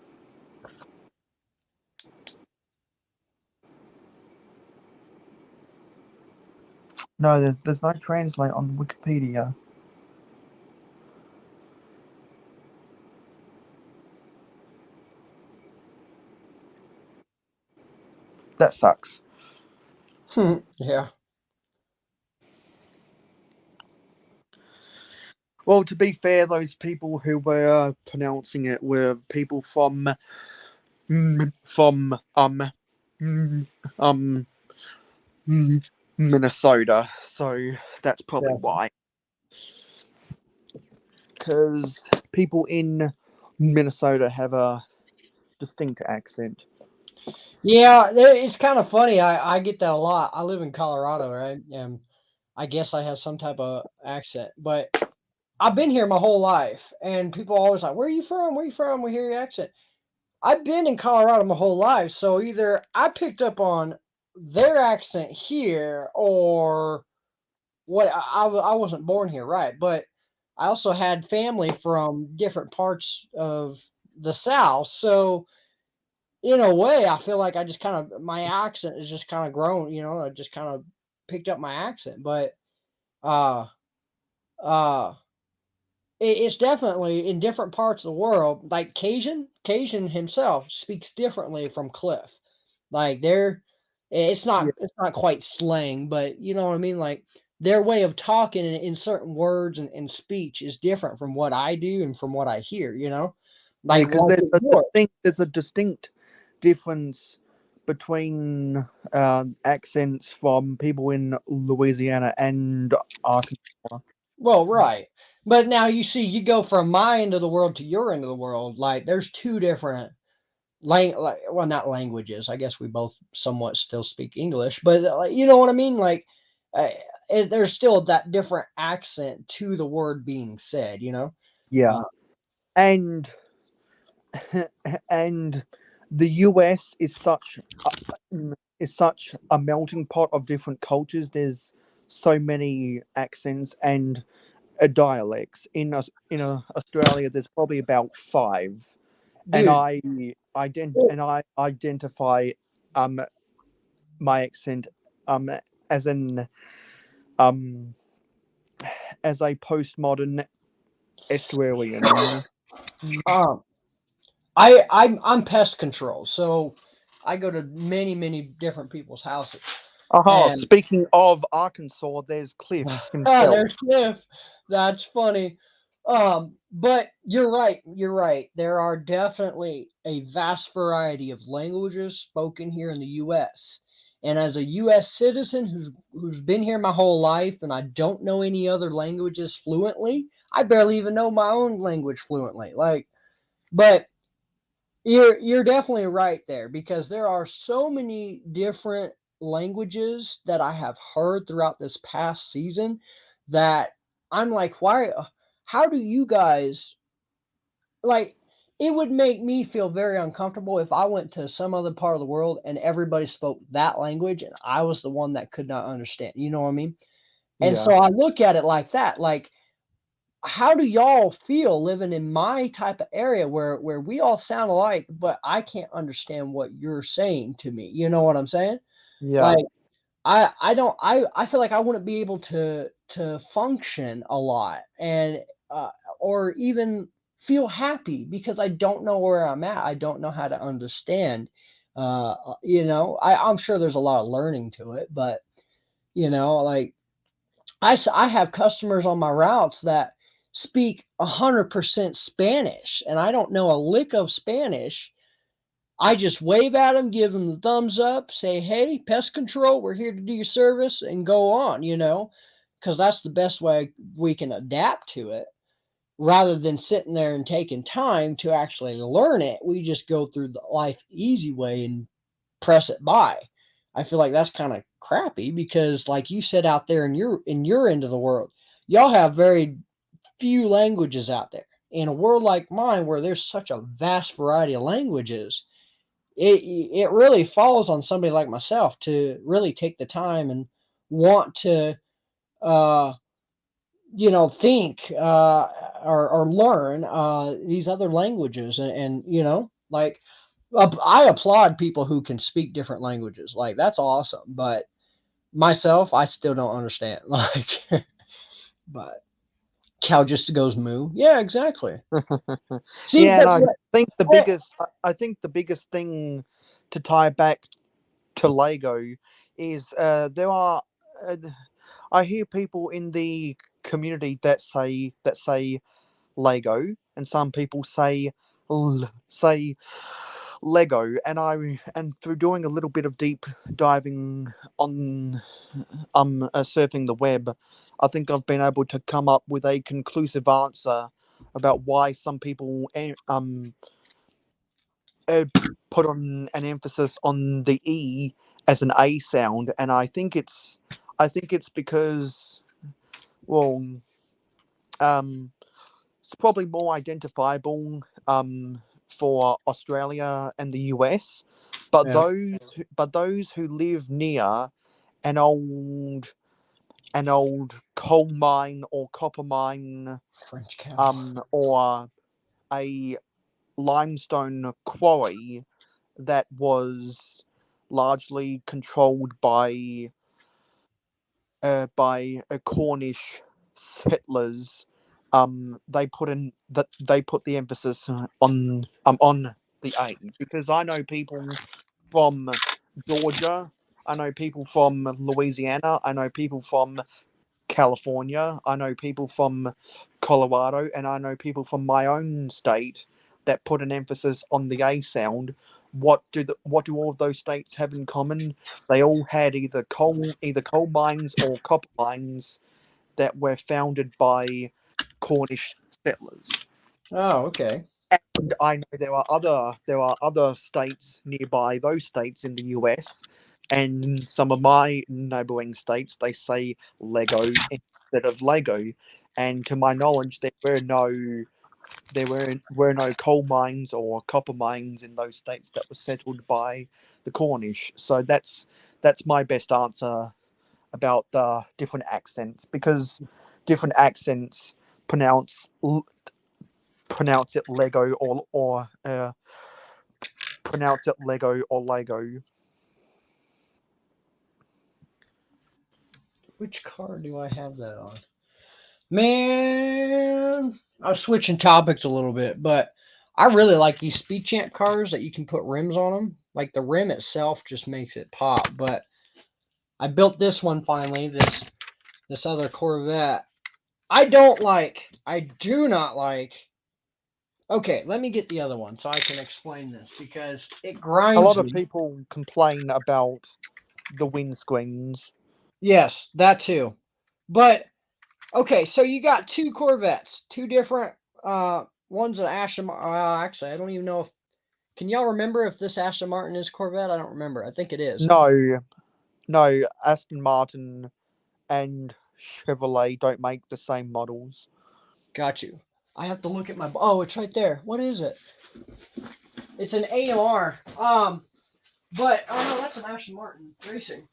No, there's no translate on Wikipedia. That sucks. Yeah. Well, to be fair, those people who were pronouncing it were people from from um Minnesota, so that's probably Yeah. why. Because people in Minnesota have a distinct accent. Yeah, it's kind of funny. I get that a lot. I live in Colorado, right? And I guess I have some type of accent, but I've been here my whole life, and people are always like, "Where are you from? Where are you from? We hear your accent." I've been in Colorado my whole life, so either I picked up on their accent here, or what? I wasn't born here, right? But I also had family from different parts of the South, so in a way, I feel like I just kind of my accent is just kind of grown. I just kind of picked up my accent, but uh, uh, it's definitely in different parts of the world. Like Cajun himself speaks differently from Cliff. Like Yeah, it's not quite slang, but you know what I mean. Like their way of talking in certain words and speech is different from what I do and from what I hear. yeah, Like because like with yours. there's a distinct difference between accents from people in Louisiana and Arkansas. Well, right. But now you see, you go from my end of the world to your end of the world. Like there's two different well, not languages. I guess we both somewhat still speak English, but like, you know what I mean. Like uh, there's still that different accent to the word being said. Yeah, Uh, and and the US is such a melting pot of different cultures. There's so many accents and dialects in Australia. There's probably about five, and dude. I identify um my accent um as an um as a postmodern Australian. Um, I'm pest control, so I go to many different people's houses, Aha! and Speaking of Arkansas, there's Cliff ah, himself. there's Cliff. That's funny. But you're right. You're right. There are definitely a vast variety of languages spoken here in the U.S. And as a U.S. citizen who's been here my whole life, and I don't know any other languages fluently, I barely even know my own language fluently. But you're definitely right there because there are so many different languages that I have heard throughout this past season that I'm like, why? How do you guys like? It would make me feel very uncomfortable if I went to some other part of the world and everybody spoke that language and I was the one that could not understand. You know what I mean? And Yeah, so I look at it like that. Like, how do y'all feel living in my type of area where we all sound alike, but I can't understand what you're saying to me? You know what I'm saying? yeah, Like I don't I feel like I wouldn't be able to function a lot and or even feel happy because I don't know where I'm at. I don't know how to understand. I'm sure there's a lot of learning to it, but like I have customers on my routes that speak 100% Spanish, and I don't know a lick of Spanish. I just wave at them, give them the thumbs up, say, "Hey, pest control, we're here to do your service," and go on, because that's the best way we can adapt to it rather than sitting there and taking time to actually learn it. We just go through the life easy way and press it by. I feel like that's kind of crappy because like you said out there in your end of the world, y'all have very few languages out there. In a world like mine where there's such a vast variety of languages, it really falls on somebody like myself to really take the time and want to uh think or learn these other languages and like I applaud people who can speak different languages. Like that's awesome. But myself, I still don't understand. Like, but cow just goes moo. Yeah, exactly. See, Yeah, and but I think what- I think the biggest thing to tie back to Lego is there are uh, I hear people in the community that say Lego, and some people say Lego, and through doing a little bit of deep diving on surfing the web, I think I've been able to come up with a conclusive answer about why some people uh, put on an emphasis on the E as an A sound, and I think it's because, well, um, it's probably more identifiable for Australia and the US, but yeah, those who live near an old coal mine or copper mine French cow. or a limestone quarry that was largely controlled by Cornish settlers. They put the emphasis on the A, because I know people from Georgia, I know people from Louisiana, I know people from California, I know people from Colorado, and I know people from my own state that put an emphasis on the A sound. What do all of those states have in common? They all had either coal mines or copper mines that were founded by Cornish settlers. Oh, okay. And I know there are other states nearby those states in the US, and some of my neighboring states they say Lego instead of Lego. And to my knowledge, were no coal mines or copper mines in those states that were settled by the Cornish. So that's my best answer about the different accents, because different accents pronounce pronounce it Lego or pronounce it Lego or Lego. Which car do I have that on? Man, I'm switching topics a little bit, but I really like these Speed Champ cars that you can put rims on them. Like the rim itself just makes it pop. But I built this one finally. This other Corvette. I do not like. Okay, let me get the other one so I can explain this because it A grinds lot of me. people complain about the windscreens. Yes, that too. But okay, so you got two Corvettes, two different. One's an Aston. Actually, I don't even know if. Can y'all remember if this Aston Martin is Corvette? I don't remember. I think it is. No, no, Aston Martin and Chevrolet don't make the same models. Got you. I have to look at my. Oh, it's right there. What is it? It's an AMR. But oh no, that's an Aston Martin Racing.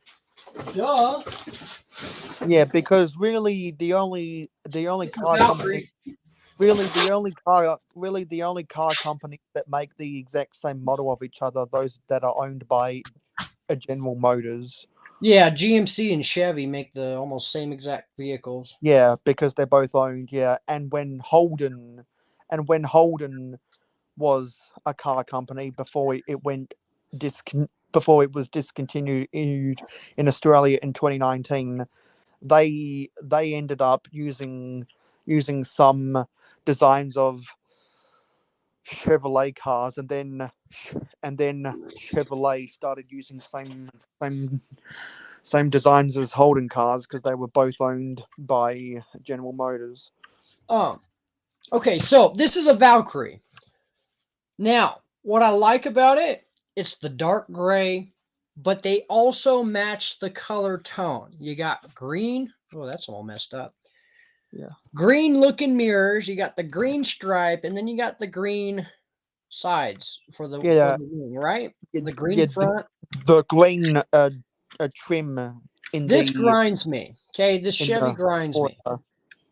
Duh. Yeah, because the only car company really the only car companies that make the exact same model of each other, those that are owned by a General Motors. Yeah, GMC and Chevy make the almost same exact vehicles. Yeah, because they're both owned. Yeah, and when Holden was a car company before before it was discontinued in Australia in 2019, they ended up using some designs of Chevrolet cars, and then Chevrolet started using same designs as Holden cars because they were both owned by General Motors. Um. Okay, so this is a Valkyrie. Now, what I like about it, it's the dark gray, but they also match the color tone. You got green. Oh, that's all messed up. Yeah. Green looking mirrors. You got the green stripe, and then you got the green sides for Yeah, the wing, right? The yeah, green front. the green trim in This the grinds me. Okay, this in Chevy the grinds me. Forza.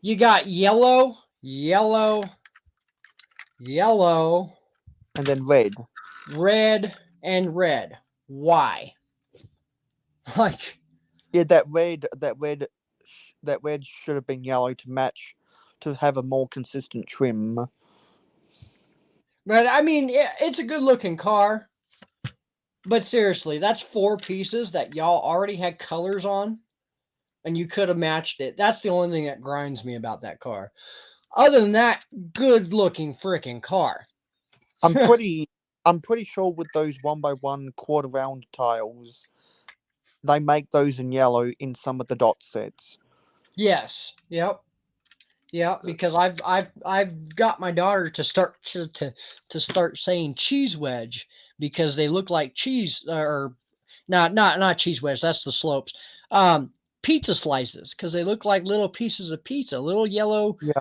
You got yellow, yellow, yellow, And then red. red, and red. Why? Like, Yeah, that red should have been yellow to match, to have a more consistent trim. But I mean, it's a good looking car. But seriously, that's 4 pieces that y'all already had colors on, and you could have matched it. That's the only thing that grinds me about that car. Other than that, good looking freaking car. I'm pretty I'm pretty sure with those 1x1 quarter round tiles, they make those in yellow in some of the dot sets. Yes. Yep. Yeah, because I've got my daughter to start saying cheese wedge because they look like cheese, or not cheese wedge. That's the slopes. Pizza slices because they look like little pieces of pizza, little yellow Yeah,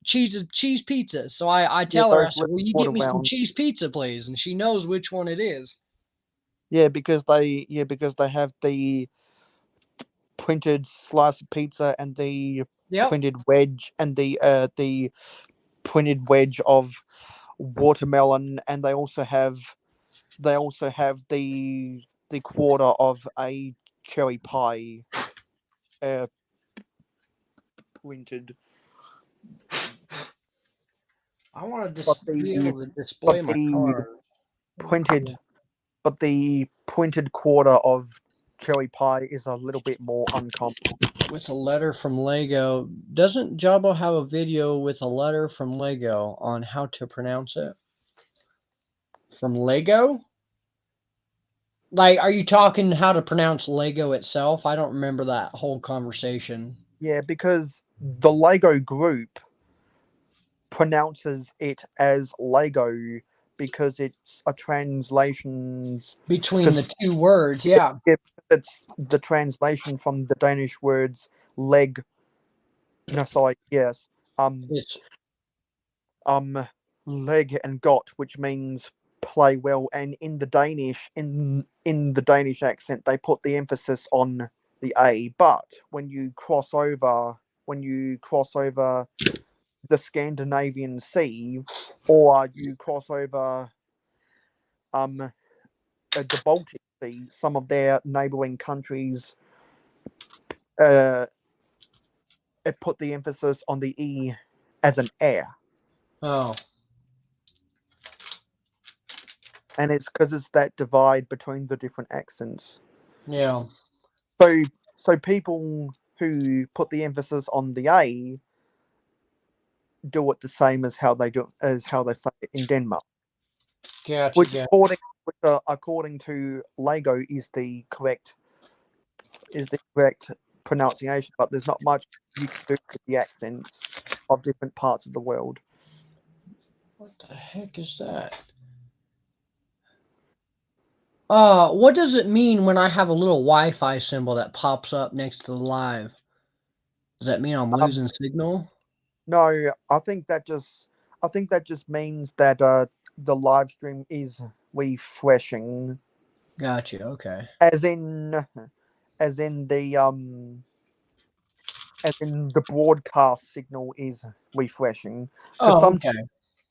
cheese pizza. So I yeah, tell her, I those said, little "Will you quarter get me some round. cheese pizza, please?" And she knows which one it is. Because they have the printed slice of pizza and the Yep. printed wedge and the printed wedge of watermelon, and they also have the quarter of a cherry pie uh, printed. I want to But be the able to but display my the car. printed but the pointed quarter of cherry pie is a little bit more uncommon. With a letter from Lego. Doesn't Jabba have a video with a letter from Lego on how to pronounce it? From Lego? Like, are you talking how to pronounce Lego itself? I don't remember that whole conversation. Yeah, because the Lego group pronounces it as Lego because it's a translations Between because the two words, yeah. it's the translation from the Danish words leg. No, sorry, yes, um, It's um, leg and got, which means play well, and in the Danish accent, they put the emphasis on the A. But when you cross over the Scandinavian Sea, or you cross over the Baltic Sea, some of their neighboring countries uh it put the emphasis on the E as an air, oh, and it's because it's that divide between the different accents. yeah. So people who put the emphasis on the A do it the same as how they say it in Denmark, Gotcha, which gotcha. according to Lego is the correct pronunciation, but there's not much you can do with the accents of different parts of the world. What the heck is that? What does it mean when I have a little Wi-Fi symbol that pops up next to the live? Does that mean I'm Um, losing signal? no, I think that just means that the live stream is refreshing, Gotcha. Okay. as in as in the um as in the broadcast signal is refreshing, because Oh, some okay.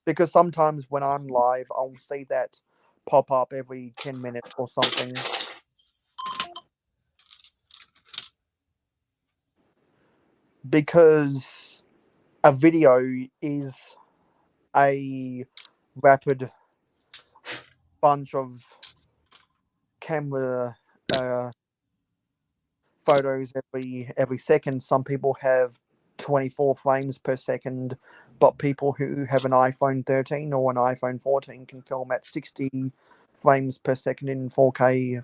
because sometimes when I'm live, I'll see that pop up every 10 minutes or something. Because a video is a rapid bunch of camera photos every second. Some people have 24 frames per second, but people who have an iPhone 13 or an iPhone 14 can film at 60 frames per second in 4K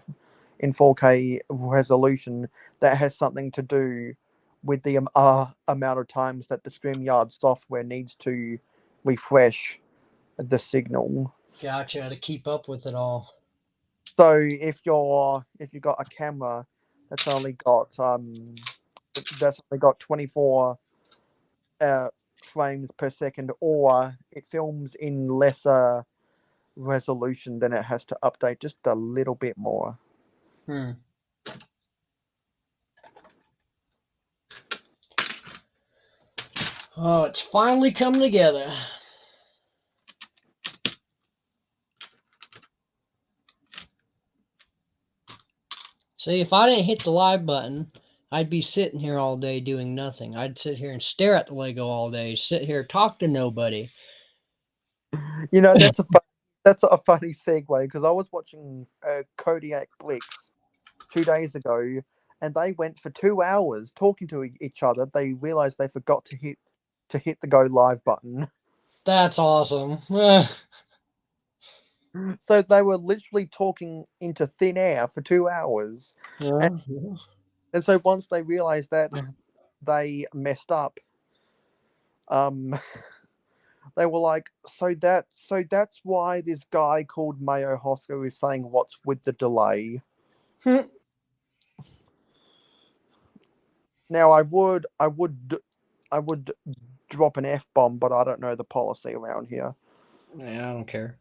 resolution. That has something to do with the amount of times that the StreamYard software needs to refresh the signal. Gotcha. To keep up with it all. So if you got a camera that's only got um that's only got 24 uh, frames per second, or it films in lesser resolution, then it has to update just a little bit more. Hmm. Oh, it's finally coming together. See, if I didn't hit the live button, I'd be sitting here all day doing nothing. I'd sit here and stare at the Lego all day, sit here, talk to nobody. You know, that's a funny segue because I was watching Kodiak Blix 2 days ago, and they went for 2 hours talking to each other. They realized they forgot to hit the go live button. That's awesome. So they were literally talking into thin air for 2 hours. And, Yeah. and so once they realized that they messed up, um, they were like, so that's why this guy called Mayo Hosco is saying what's with the delay. Now I would drop an F bomb, but I don't know the policy around here. Yeah, I don't care.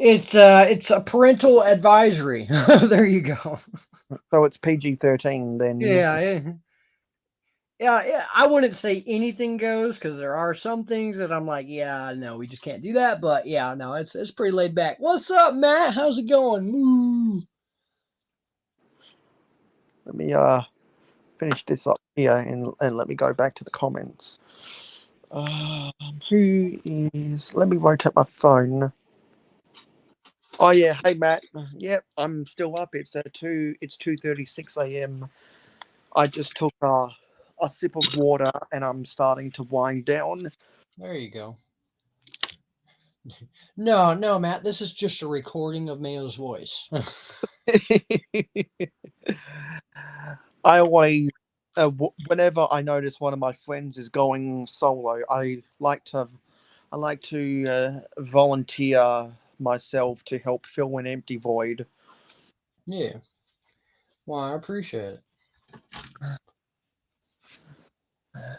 It's a parental advisory. There you go. So it's PG-13 then. Yeah, yeah. I wouldn't say anything goes because there are some things that I'm like, yeah, no, we just can't do that. But yeah, no, it's pretty laid back. What's up, Matt? How's it going? Woo. Let me finish this up here and let me go back to the comments. Who is? Let me rotate my phone. Oh yeah, hey Matt. Yep, I'm still up. It's 2:36 a.m. I just took a sip of water and I'm starting to wind down. There you go. No, no, Matt. This is just a recording of Mayo's voice. I always, whenever I notice one of my friends is going solo, I like to volunteer myself to help fill an empty void. Yeah. Well, I appreciate it. I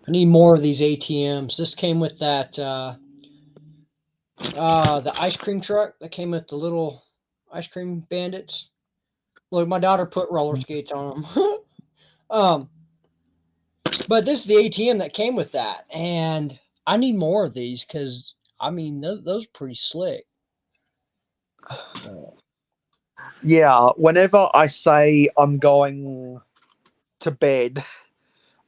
need more of these ATMs. This came with that the ice cream truck that came with the little ice cream bandits. Look, my daughter put roller skates on them. um, but this is the ATM that came with that, and I need more of these because I mean those are pretty slick. Yeah, whenever I say I'm going to bed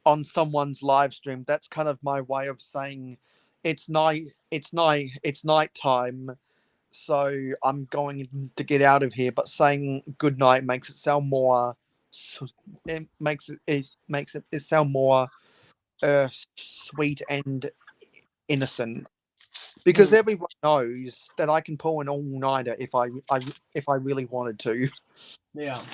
on someone's live stream, that's kind of my way of saying it's night time. So I'm going to get out of here. But saying good night makes it sound more. It sound more sweet and innocent because Mm, everyone knows that I can pull an all nighter if I really wanted to. yeah.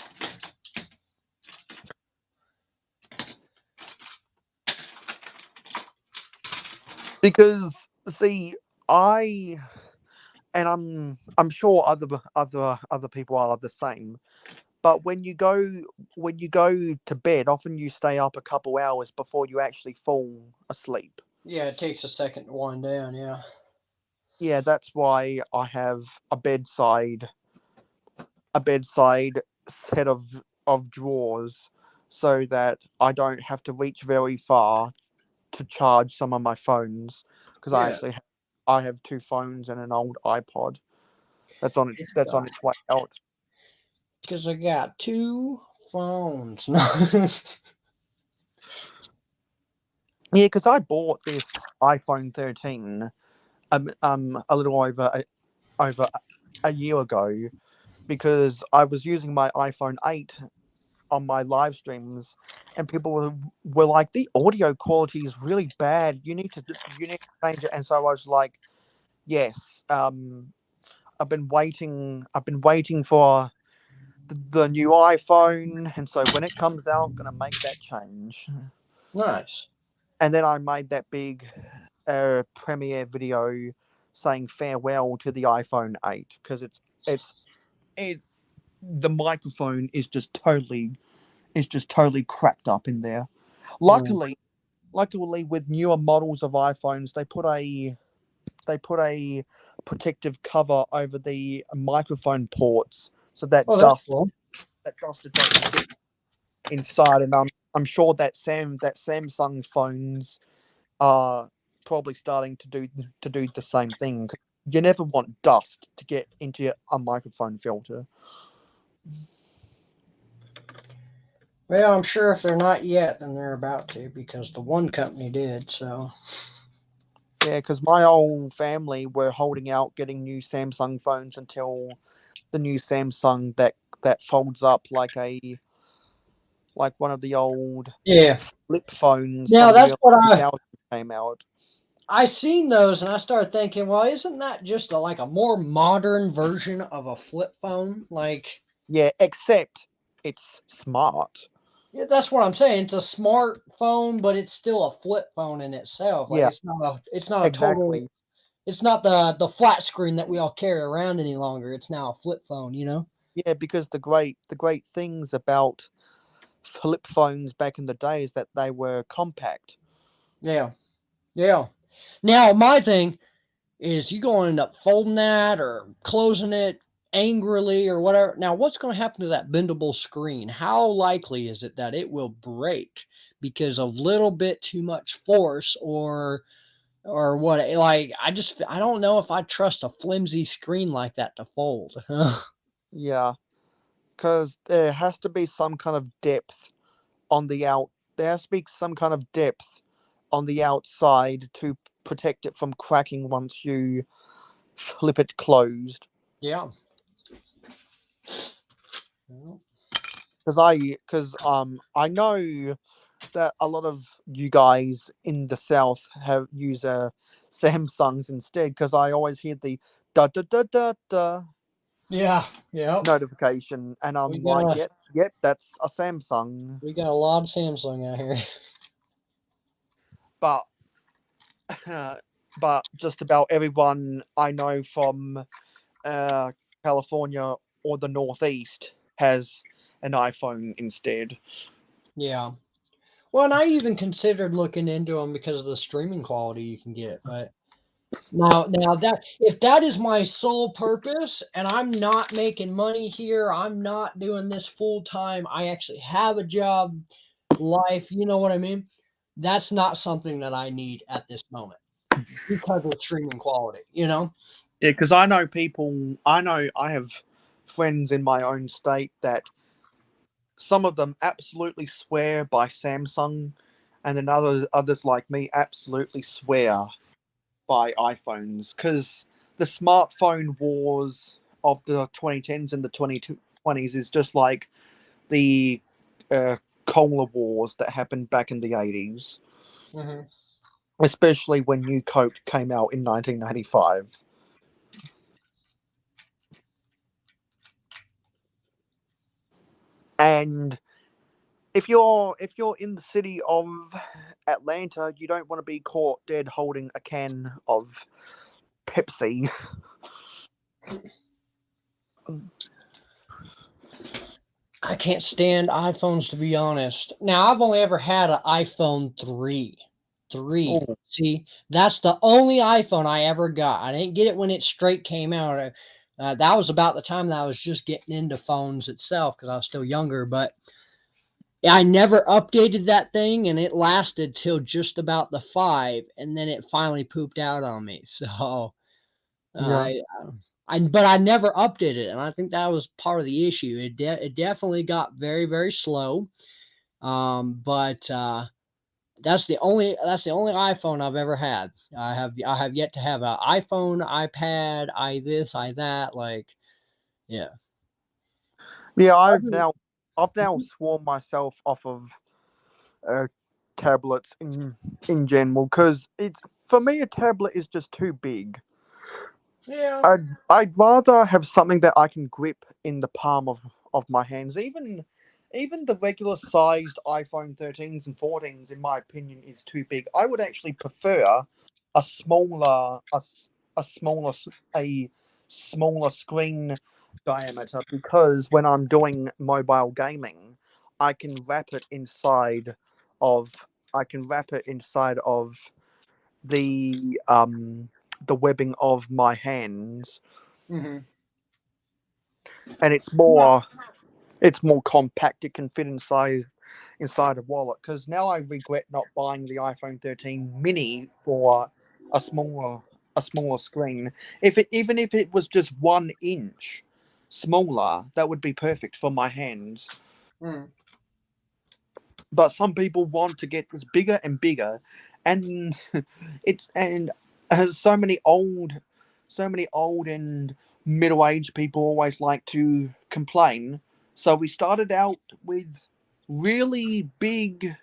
Because see, I and I'm sure other people are the same. But when you go to bed, often you stay up a couple hours before you actually fall asleep. Yeah, it takes a second to wind down. Yeah. Yeah, that's why I have a bedside set of drawers so that I don't have to reach very far to charge some of my phones because Yeah. I have two phones and an old iPod that's on its way out. Because I got two phones. Yeah, because I bought this iPhone 13 a little over a year ago because I was using my iPhone 8 on my live streams and people were like the audio quality is really bad. You need to change it. And so I was like, yes, I've been waiting for the new iPhone, and so when it comes out, I'm gonna make that change. Nice. And then I made that big premiere video saying farewell to the iPhone 8 because it the microphone is just totally cracked up in there. Mm. Luckily with newer models of iPhones, they put a protective cover over the microphone ports so Oh, that's cool. that dust doesn't get inside. And I'm sure that Samsung phones are probably starting to do the same thing. You never want dust to get into a microphone filter. Well, I'm sure if they're not yet, then they're about to because the one company did. So Yeah, because my whole family were holding out getting new Samsung phones until the new Samsung that folds up like one of the old yeah. flip phones Now from the that's early what 2000s came out. I seen those and I started thinking, well, isn't that just like a more modern version of a flip phone? Like, Yeah, except it's smart. yeah, that's what I'm saying. It's a smartphone, but it's still a flip phone in itself. Like, Yeah, it's not a total. exactly. It's not the flat screen that we all carry around any longer. It's now a flip phone. You know. Yeah, because the great things about flip phones back in the day is that they were compact. Yeah. Yeah. Now my thing is you going to end up folding that or closing it angrily or whatever. Now, what's going to happen to that bendable screen? How likely is it that it will break because of little bit too much force or what? Like, I don't know if I trust a flimsy screen like that to fold. Yeah, because there has to be some kind of depth on the out. There has to be some kind of depth on the outside to protect it from cracking once you flip it closed. Yeah. Because I know that a lot of you guys in the south have use Samsungs instead. Because I always hear the da da da da da Yeah. Yeah. notification, and We I'm like, got a yep, that's a Samsung. we got a lot of Samsung out here. But but just about everyone I know from uh, California or the Northeast has an iPhone instead. Yeah. Well, and I even considered looking into them because of the streaming quality you can get. But now that if that is my sole purpose and I'm not making money here, I'm not doing this full time. I actually have a job, life, you know what I mean? That's not something that I need at this moment because of streaming quality, you know? Yeah, because I know people. I have friends in my own state that some of them absolutely swear by Samsung, and then others like me absolutely swear by iPhones because the smartphone wars of the 2010s and the 2020s is just like the uh, cola wars that happened back in the 80s, Hmm. especially when New Coke came out in 1995. And if you're in the city of Atlanta, you don't want to be caught dead holding a can of Pepsi. I can't stand iPhones to be honest. Now I've only ever had an iPhone 3. 3. Oh, See, that's the only iPhone I ever got. I didn't get it when it straight came out. That was about the time that I was just getting into phones itself because I was still younger. But I never updated that thing, and it lasted till just about the 5, and then it finally pooped out on me. So yeah. I but I never updated it, and I think that was part of the issue. It definitely got very very slow. But that's the only iPhone I've ever had. I have yet to have an iPhone, iPad, I this, I that. Like, yeah. Yeah, Other- I've now sworn myself off of uh, tablets in general because it's for me a tablet is just too big. Yeah. I'd rather have something that I can grip in the palm of my hands. Even the regular sized iPhone 13s and 14s, in my opinion, is too big. I would actually prefer a smaller a smaller a smaller screen diameter because when I'm doing mobile gaming, I can wrap it inside of I can wrap it inside of the um the webbing of my hands, Hmm. and it's more compact. It can fit inside a wallet. Because now I regret not buying the iPhone 13 mini for a smaller a smaller screen. If it even if it was just 1 inch smaller, that would be perfect for my hands. Mm. but some people want to get this bigger and bigger, and so many old and middle-aged people always like to complain. So we started out with really big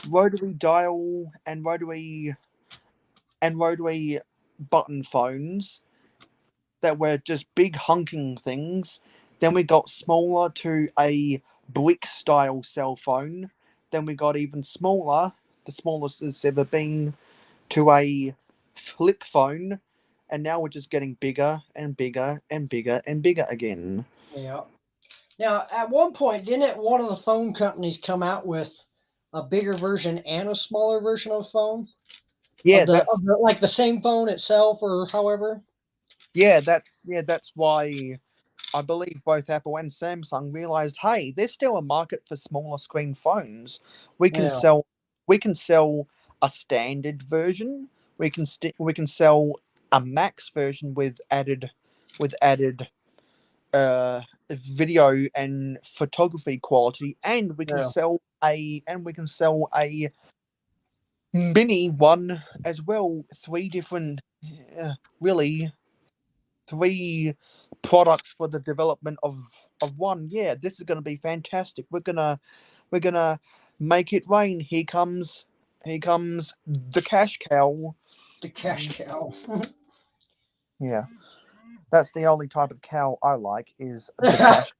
rotary dial and rotary button phones that were just big hunking things. Then we got smaller to a brick style cell phone. Then we got even smaller, the smallest it's ever been, to a flip phone. And now we're just getting bigger and bigger and bigger and bigger again. Yeah. Now, at one point, didn't one of the phone companies come out with a bigger version and a smaller version of phone Yeah, of the like the same phone itself, or however? that's why I believe both Apple and Samsung realized, hey, there's still a market for smaller screen phones. We can Yeah. sell we can sell a standard version. We can sell a max version with added video and photography quality, and Yeah. we can sell a mini one as well. Three different, really three products for the development of one. Yeah, this is going to be fantastic. We're gonna make it rain. Here comes the cash cow. The cash cow. Yeah, that's the only type of cow I like, is the cash.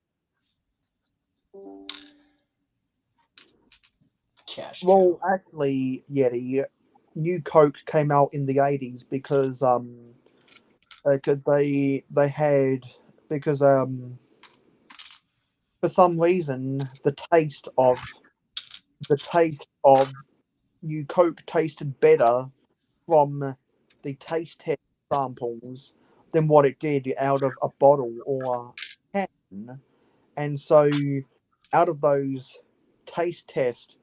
Cash Well, cow. actually, Yeti, New Coke came out in the 80s because they had, because for some reason the taste of New Coke tasted better from the taste test samples than what it did out of a bottle or a can. And so, out of those taste test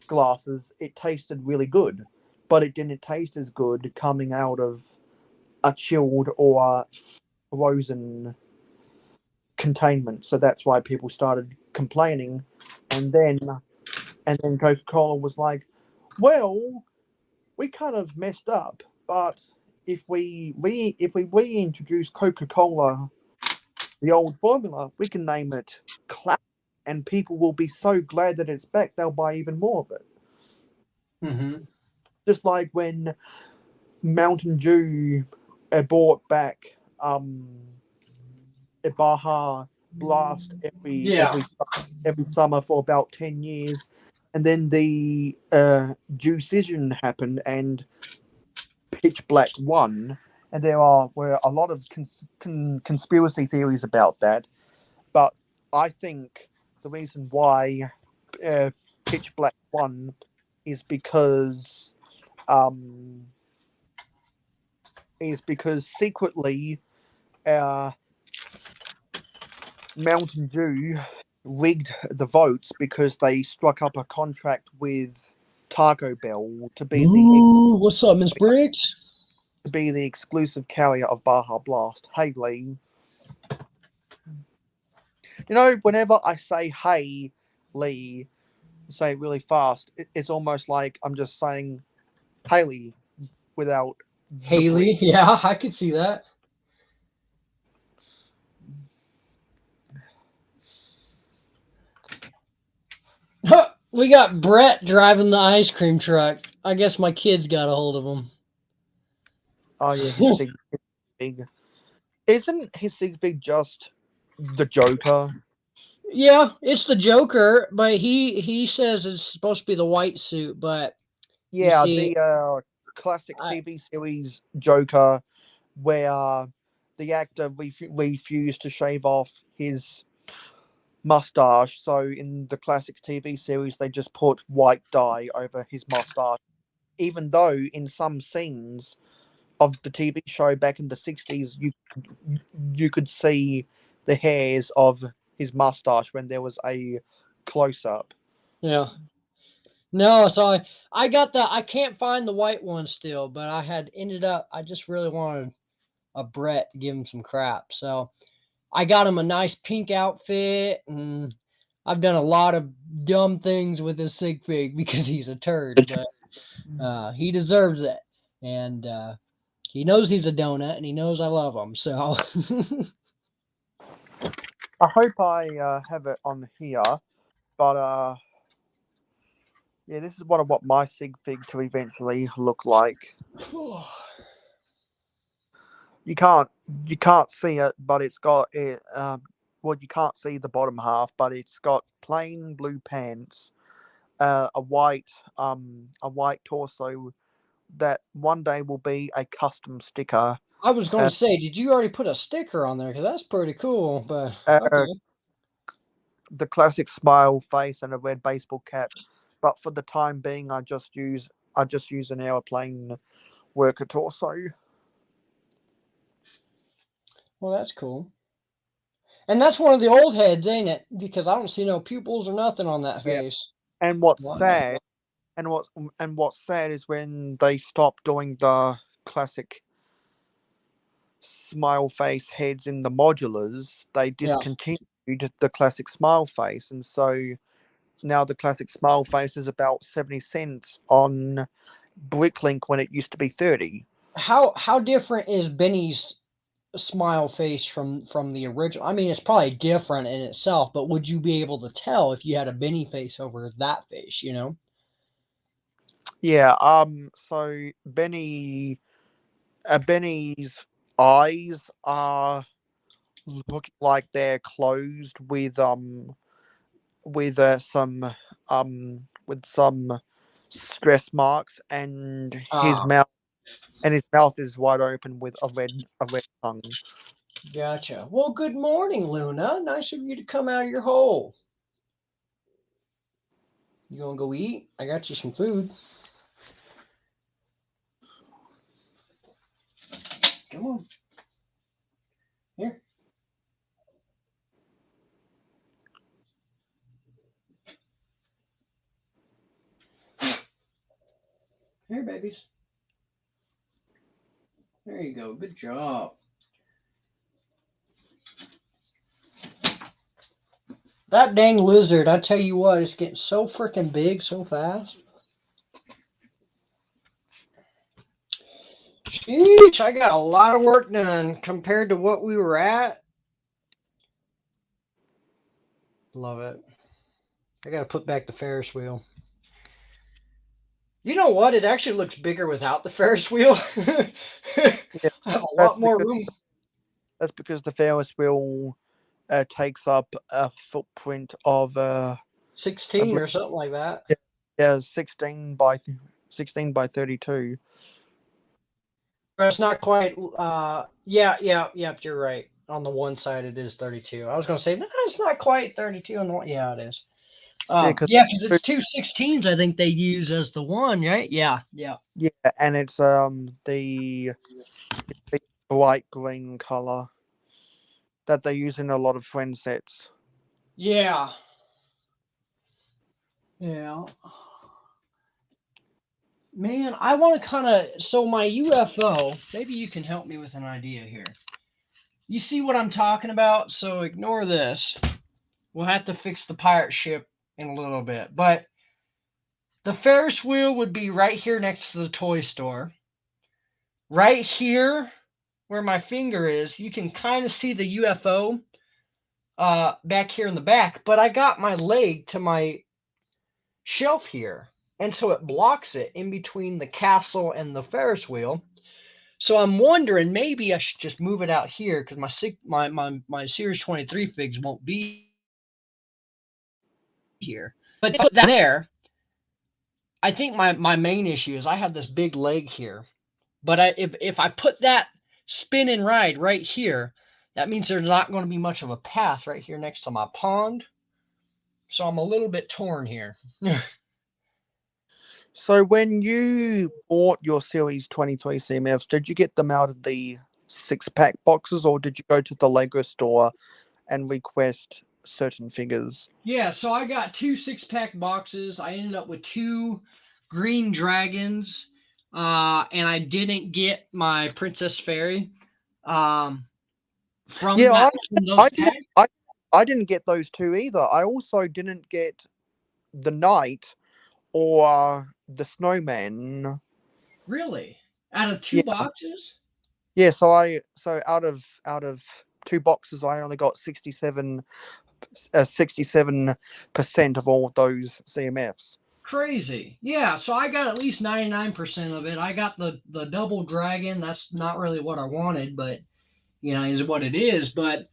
glasses, it tasted really good, but it didn't taste as good coming out of a chilled or frozen containment. So that's why people started complaining, and then Coca Cola was like, "Well, we kind of messed up, but if we reintroduce Coca Cola, the old formula, we can name it Classic, and people will be so glad that it's back, they'll buy even more of it." Mm-hmm. Just like when Mountain Dew brought back a Baja Blast Yeah. every summer for about 10 years, and then the Decision happened and Pitch Black won, and were a lot of conspiracy theories about that. But I think the reason why uh, Pitch Black won is um, because secretly uh, Mountain Dew rigged the votes because they struck up a contract with Taco Bell Ooh, what's up, Miss Briggs? to be the exclusive carrier of Baja Blast. Hey Lee, whenever I say "Hey Lee," say it really fast, it's almost like I'm just saying Haley without the bleep. Haley. Yeah, I could see that. We got Brett driving the ice cream truck. I guess my kids got a hold of him. Oh yeah, his Sig. Isn't his Sig just the Joker? Yeah, it's the Joker, but he says it's supposed to be the white suit, but you Yeah, see, the classic I, TV series Joker, where the actor refused to shave off his mustache. So in the classic TV series, they just put white dye over his mustache, even though in some scenes of the TV show back in the 60s, you could see the hairs of his mustache when there was a close up. yeah. No, so I got the I can't find the white one still, but I had ended up I just really wanted a Brett to give him some crap. So I got him a nice pink outfit, and I've done a lot of dumb things with this sig fig because he's a turd, but he deserves it. And he knows he's a donut, and he knows I love him. So I hope I have it on here, but yeah, this is what I want my sig fig to eventually look like. You can't see it, but it's got it. Well, you can't see the bottom half, but it's got plain blue pants, a white torso that one day will be a custom sticker. I was going to say, did you already put a sticker on there? Because that's pretty cool. But okay. The classic smile face and a red baseball cap, but for the time being, I just use an airplane worker torso. Well, that's cool. And that's one of the old heads, ain't it? Because I don't see no pupils or nothing on that face. And what's sad is when they stopped doing the classic smile face heads in the modulars, they discontinued the classic smile face, and so now the classic smile face is about 70 cents on Bricklink when it used to be 30. How different is Benny's smile face from the original? I mean, it's probably different in itself, but would you be able to tell if you had a Benny face over that face, you know? Yeah, so Benny's eyes are looking like they're closed with some stress marks, and his mouth is wide open with a red tongue. Gotcha. Well, good morning, Luna. Nice of you to come out of your hole. You gonna go eat? I got you some food. Come on. Here. Here, babies. There you go. Good job. That dang lizard, I tell you what, it's getting so freaking big so fast. Sheesh, I got a lot of work done compared to what we were at. Love it. I got to put back the Ferris wheel. You know what? It actually looks bigger without the Ferris wheel. Yeah, a lot more room. That's because the Ferris wheel takes up a footprint of 16 or something like that. Yeah, 16 by 32. It's not quite. Yeah. You're right. On the one side, it is 32. I was going to say, no, it's not quite 32 on the one. Yeah, it is. Because it's 2 16s, I think they use as the one, right? Yeah. Yeah, and it's the bright green color that they use in a lot of friend sets. Yeah. Man, I want to kind of, so my UFO, maybe you can help me with an idea here. You see what I'm talking about? So ignore this. We'll have to fix the pirate ship in a little bit. But the Ferris wheel would be right here next to the toy store. Right here, where my finger is, you can kind of see the UFO back here in the back. But I got my leg to my shelf here. And so it blocks it in between the castle and the Ferris wheel. So I'm wondering, maybe I should just move it out here because my Series 23 figs won't be here. But put that there. I think my main issue is I have this big leg here. But if I put that spin and ride right here, that means there's not going to be much of a path right here next to my pond. So I'm a little bit torn here. So when you bought your Series 23 CMFs, did you get them out of the 6-pack boxes, or did you go to the Lego store and request certain figures? Yeah, so I got 2 6-pack boxes. I ended up with 2 green dragons, and I didn't get my Princess Fairy from those packs. I didn't get those two either. I also didn't get the knight or the snowman. Really? Out of two Yeah, boxes? yeah. So out of two boxes, I only got 67% of all of those CMFs. Crazy. Yeah, so I got at least 99% of it. I got the double dragon. That's not really what I wanted, but is what it is. But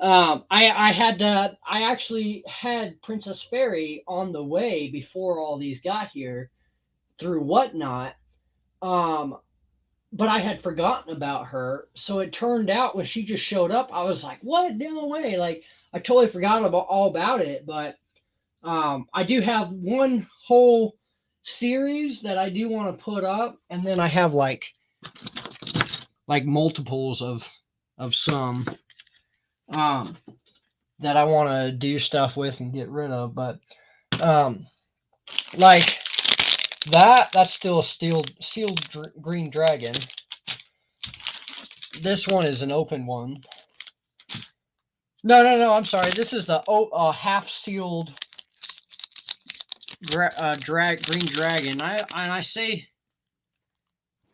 I actually had Princess Fairy on the way before all these got here through Whatnot. Um, but I had forgotten about her. So it turned out when she just showed up, I was like, "What? No way!" Like I totally forgot about all about it. But I do have one whole series that I do want to put up, and then I have like multiples of some um, that I want to do stuff with and get rid of. But um, like that's still a sealed green dragon. This one is an open one. No. I'm sorry. This is the half sealed green dragon. I say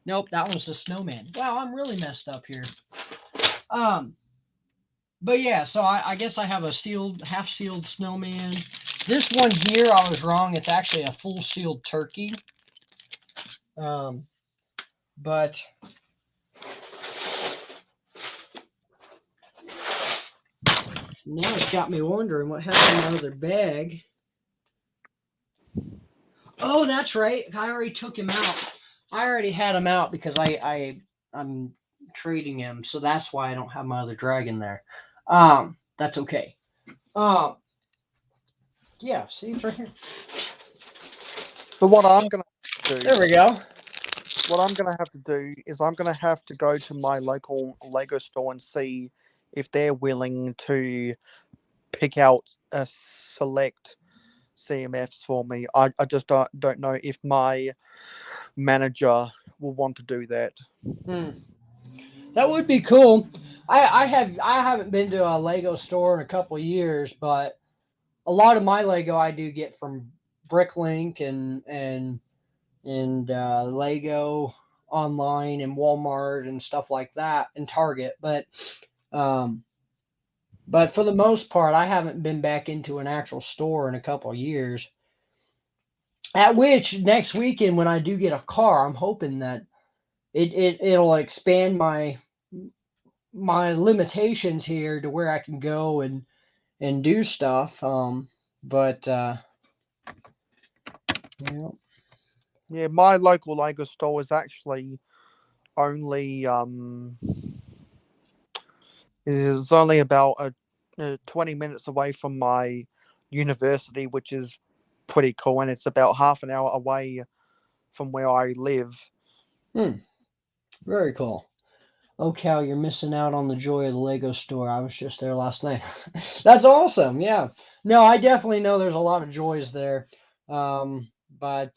nope. That one's the snowman. Wow, I'm really messed up here. Um, but yeah. So I guess I have a half sealed snowman. This one here, I was wrong. It's actually a full sealed turkey. But now it's got me wondering what happened to my other bag. Oh, that's right. I already took him out. I already had him out because I'm trading him, so that's why I don't have my other dragon there. That's okay. Yeah, see, it's right here. But what I'm gonna do, There we go. what I'm gonna have to do is I'm gonna have to go to my local Lego store and see if they're willing to pick out a select CMFs for me. I just don't know if my manager will want to do that. That would be cool. I haven't been to a Lego store in a couple of years, but a lot of my Lego I do get from Bricklink and Lego online and Walmart and stuff like that and Target. But for the most part, I haven't been back into an actual store in a couple of years. At which next weekend, when I do get a car, I'm hoping that it'll expand my limitations here to where I can go and do stuff. But yeah. Yeah, my local Lego store is actually only is only about 20 minutes away from my university, which is pretty cool, and it's about half an hour away from where I live. Very cool. Oh, Cal, you're missing out on the joy of the Lego store. I was just there last night. That's awesome. Yeah. No, I definitely know there's a lot of joys there. But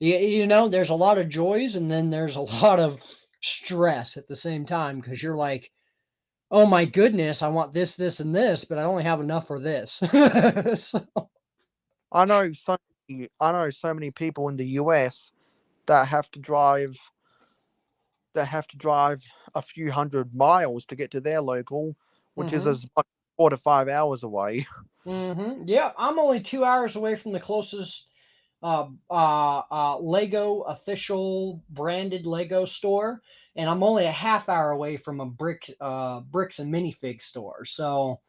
there's a lot of joys and then there's a lot of stress at the same time because you're like, oh my goodness, I want this, this, and this, but I only have enough for this. I know so many people in the US that have to drive a few hundred miles to get to their local, which is as much 4 to 5 hours away. Yeah, I'm only 2 hours away from the closest Lego official branded Lego store, and I'm only a half hour away from a bricks and minifig store. So,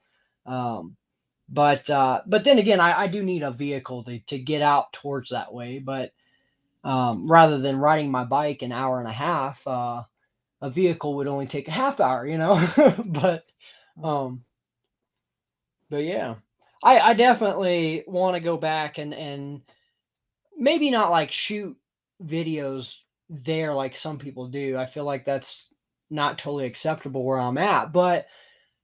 but then again, I do need a vehicle to get out towards that way. But rather than riding my bike an hour and a half, a vehicle would only take a half hour. But um, but yeah, I definitely want to go back and maybe not like shoot videos there like some people do. I feel like that's not totally acceptable where I'm at, but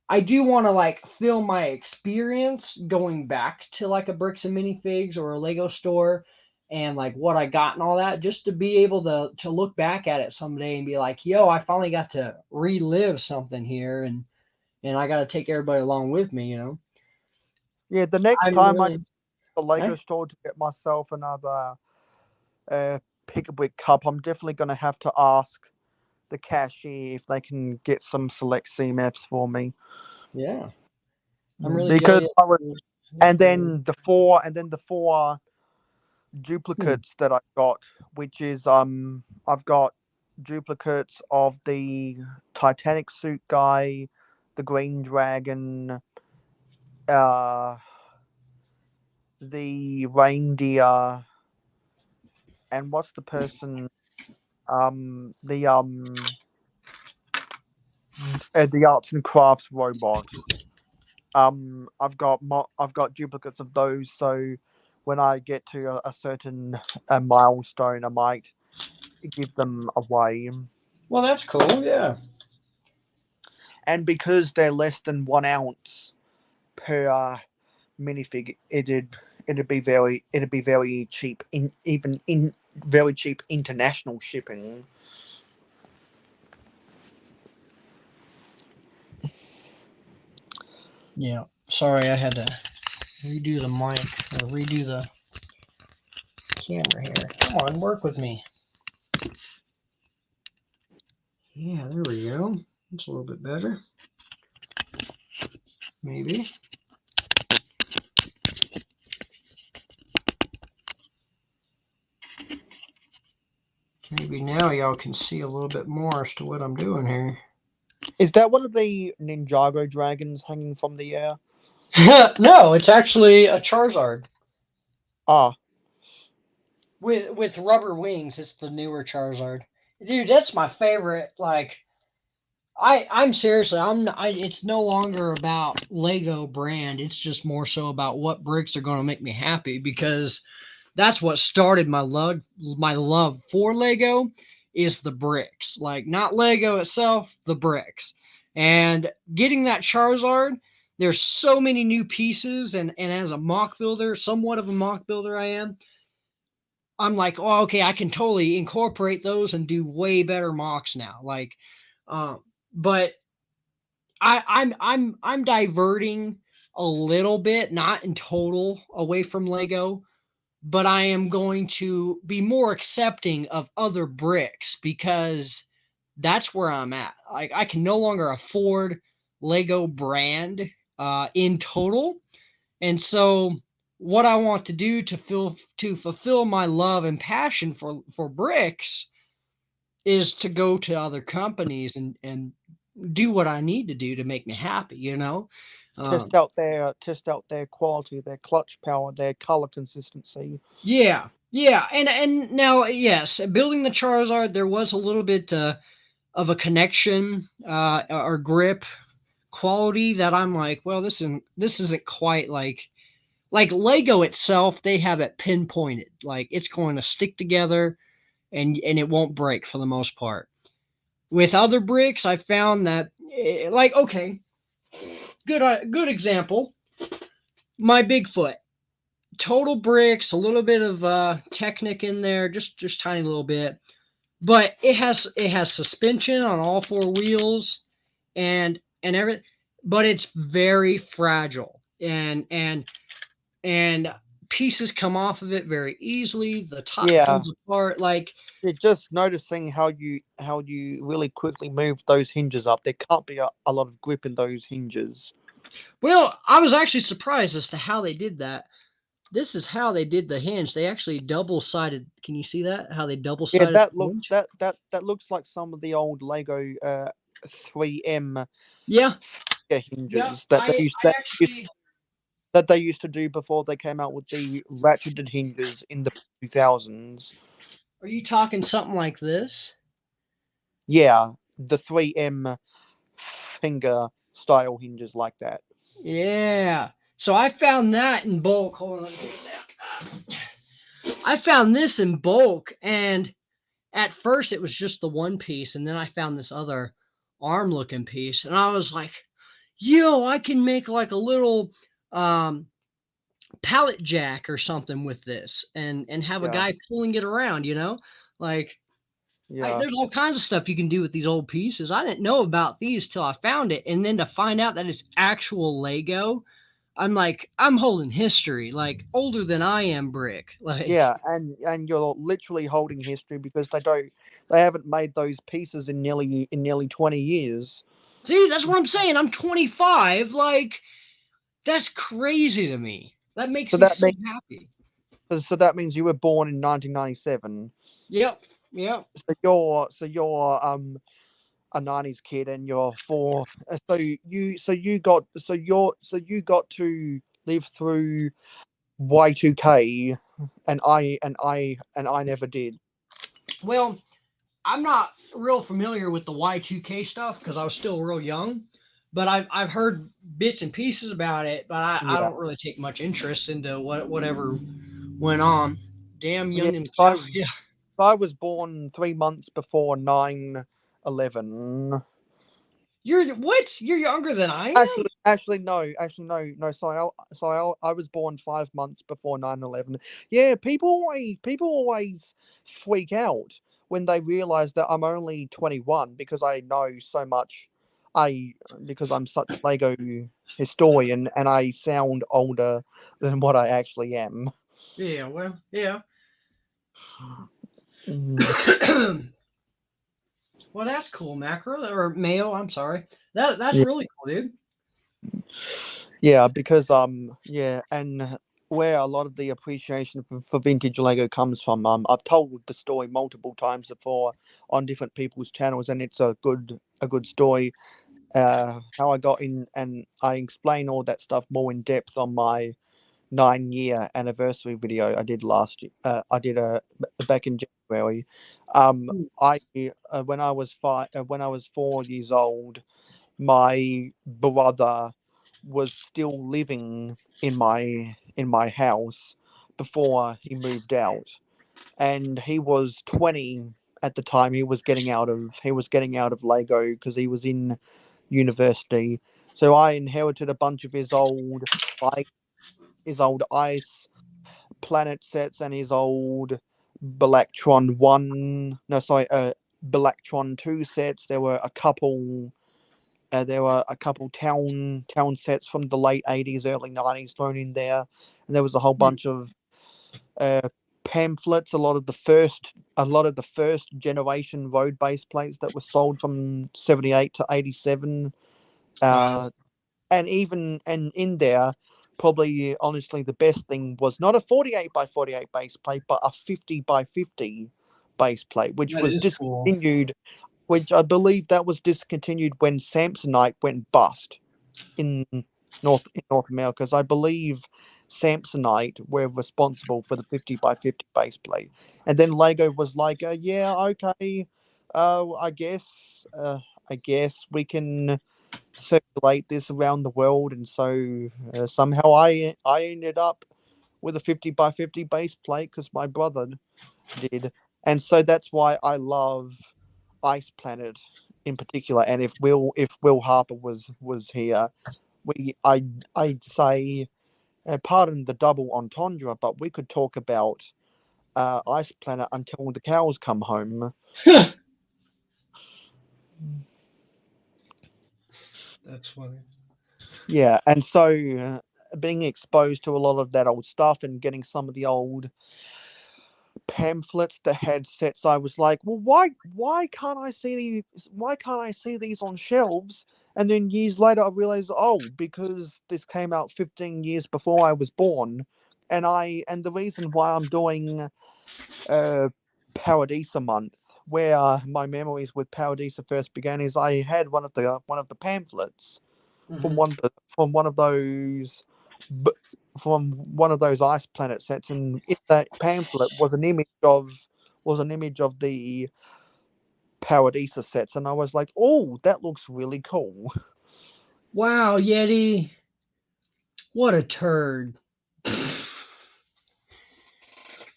I do want to like film my experience going back to like a bricks and minifigs or a Lego store and like what I got and all that just to be able to look back at it someday and be like, yo, I finally got to relive something here and I got to take everybody along with me. Yeah, the next I'm time I go really. to the Lego Eh? store to get myself another Pick a Brick cup, I'm definitely going to have to ask the cashier if they can get some select CMFs for me. Yeah, I'm really Because jealous. I would, That's really. and then the four Hmm. duplicates that I got, which is I've got duplicates of the Titanic suit guy, the Green Dragon, uh, the reindeer, and what's the person? The the arts and crafts robot. I've got duplicates of those, so when I get to a certain milestone, I might give them away. Well, that's cool. Yeah. And because they're less than 1 ounce per minifig, it'd be very cheap in even in very cheap international shipping. Yeah. Sorry, I had to redo the mic or redo the camera here. Come on, work with me. Yeah, there we go. It's a little bit better. Maybe. Maybe now y'all can see a little bit more as to what I'm doing here. Is that one of the Ninjago dragons hanging from the air? No, it's actually a Charizard Ah, with rubber wings. It's the newer Charizard. Dude, that's my favorite. Like, I'm seriously, it's no longer about Lego brand. It's just more so about what bricks are going to make me happy, because that's what started my love for Lego is the bricks. Like, not Lego itself, the bricks. And getting that Charizard, there's so many new pieces, and as a mock builder, somewhat of a mock builder I am, I'm like, oh, okay, I can totally incorporate those and do way better mocks now. Like, but I'm diverting a little bit, not in total away from Lego, but I am going to be more accepting of other bricks, because that's where I'm at. Like, I can no longer afford Lego brand in total, and so what I want to do to fulfill my love and passion for bricks is to go to other companies and do what I need to do to make me happy. Um, test out their quality, their clutch power, their color consistency. yeah, yeah, and now, yes, building the Charizard, there was a little bit of a connection or grip quality that I'm like, well, this isn't quite like Lego itself. They have it pinpointed, like it's going to stick together and it won't break for the most part. With other bricks, I found that, like, okay, good example. My Bigfoot, total bricks, a little bit of Technic in there, just tiny little bit, but it has suspension on all four wheels and everything, but it's very fragile, and pieces come off of it very easily. The top Yeah, comes apart. Like, you're just noticing how you really quickly move those hinges up. There can't be a lot of grip in those hinges. well, I was actually surprised as to how they did that. This is how they did the hinge. They actually double sided. Can you see that? How they double Yeah, sided the hinge? that looks like some of the old Lego 3M Yeah. Yeah. hinges I actually. that they used to do before they came out with the ratcheted hinges in the 2000s. Are you talking something like this? Yeah, the 3M finger style hinges like that. Yeah. So I found that in bulk. Hold on. Let me get that. I found this in bulk, and at first it was just the one piece, and then I found this other arm looking piece, and I was like, yo, I can make like a little um pallet jack or something with this, and have a Yeah. guy pulling it around, like, Yeah. There's all kinds of stuff you can do with these old pieces. I didn't know about these till I found it, and then to find out that it's actual Lego, I'm like, I'm holding history, like older than I am brick. Like, Yeah, and you're literally holding history because they haven't made those pieces in nearly 20 years. see, that's what I'm saying. I'm 25. Like, that's crazy to me. That makes So me that so means happy. you were born in 1997. Yep. Yep. So you're a 90s kid and you're four. So you got to live through Y2K, and I never did. Well, I'm not real familiar with the Y2K stuff because I was still real young, but I've heard bits and pieces about it, but I Yeah. don't really take much interest into whatever went on. Damn Yeah. young and I cow. Yeah. I was born 3 months before 9/11. You're what? You're younger than I am? No. So I was born 5 months before 9/11. Yeah, people always freak out when they realize that I'm only 21 because I know so much. I Because I'm such a Lego historian and I sound older than what I actually am. Yeah, well, yeah. Mm. Well, that's cool, macro or mayo. I'm sorry. That's Yeah, really cool, dude. yeah, because yeah, and where a lot of the appreciation for vintage Lego comes from. I've told the story multiple times before on different people's channels, and it's a good story. How I got in, and I explain all that stuff more in depth on my 9-year anniversary video I did last year. I did back in January. Hmm. I when I was 4 years old, my brother was still living in my house before he moved out, and he was 20 at the time. He was getting out of Lego because he was in university. So I inherited a bunch of i- his old ice planet sets and his old Blacktron 1, no, sorry, Blacktron 2 sets. There were a couple town sets from the late 80s, early 90s thrown in there, and there was a whole Hmm. bunch of uh, pamphlets. A lot of the first generation road base plates that were sold from 78 to 87, Wow. uh, and in there, probably honestly the best thing was not a 48 by 48 base plate, but a 50 by 50 base plate, which That was is cool. discontinued. Which I believe that was discontinued when Samsonite went bust in North America, because I believe Samsonite were responsible for the 50 by 50 base plate, and then Lego was like, yeah, okay, I guess we can circulate this around the world, and so somehow I ended up with a 50 by 50 base plate because my brother did, and so that's why I love Ice Planet in particular. And if Will Harper was here, I'd say, pardon the double entendre, but we could talk about Ice Planet until the cows come home. That's funny. Yeah, and so being exposed to a lot of that old stuff and getting some of the old pamphlets that had sets, I was like, well, why can't I see these on shelves? And then years later I realized, oh, because this came out 15 years before I was born. And the reason why I'm doing uh Paradisa month, where my memories with Paradisa first began, is I had one of the pamphlets from Hmm. b- one of those ice planet sets, and in that pamphlet was an image of the Paradisa sets, and I was like, oh, that looks really cool. Wow, Yeti. What a turd.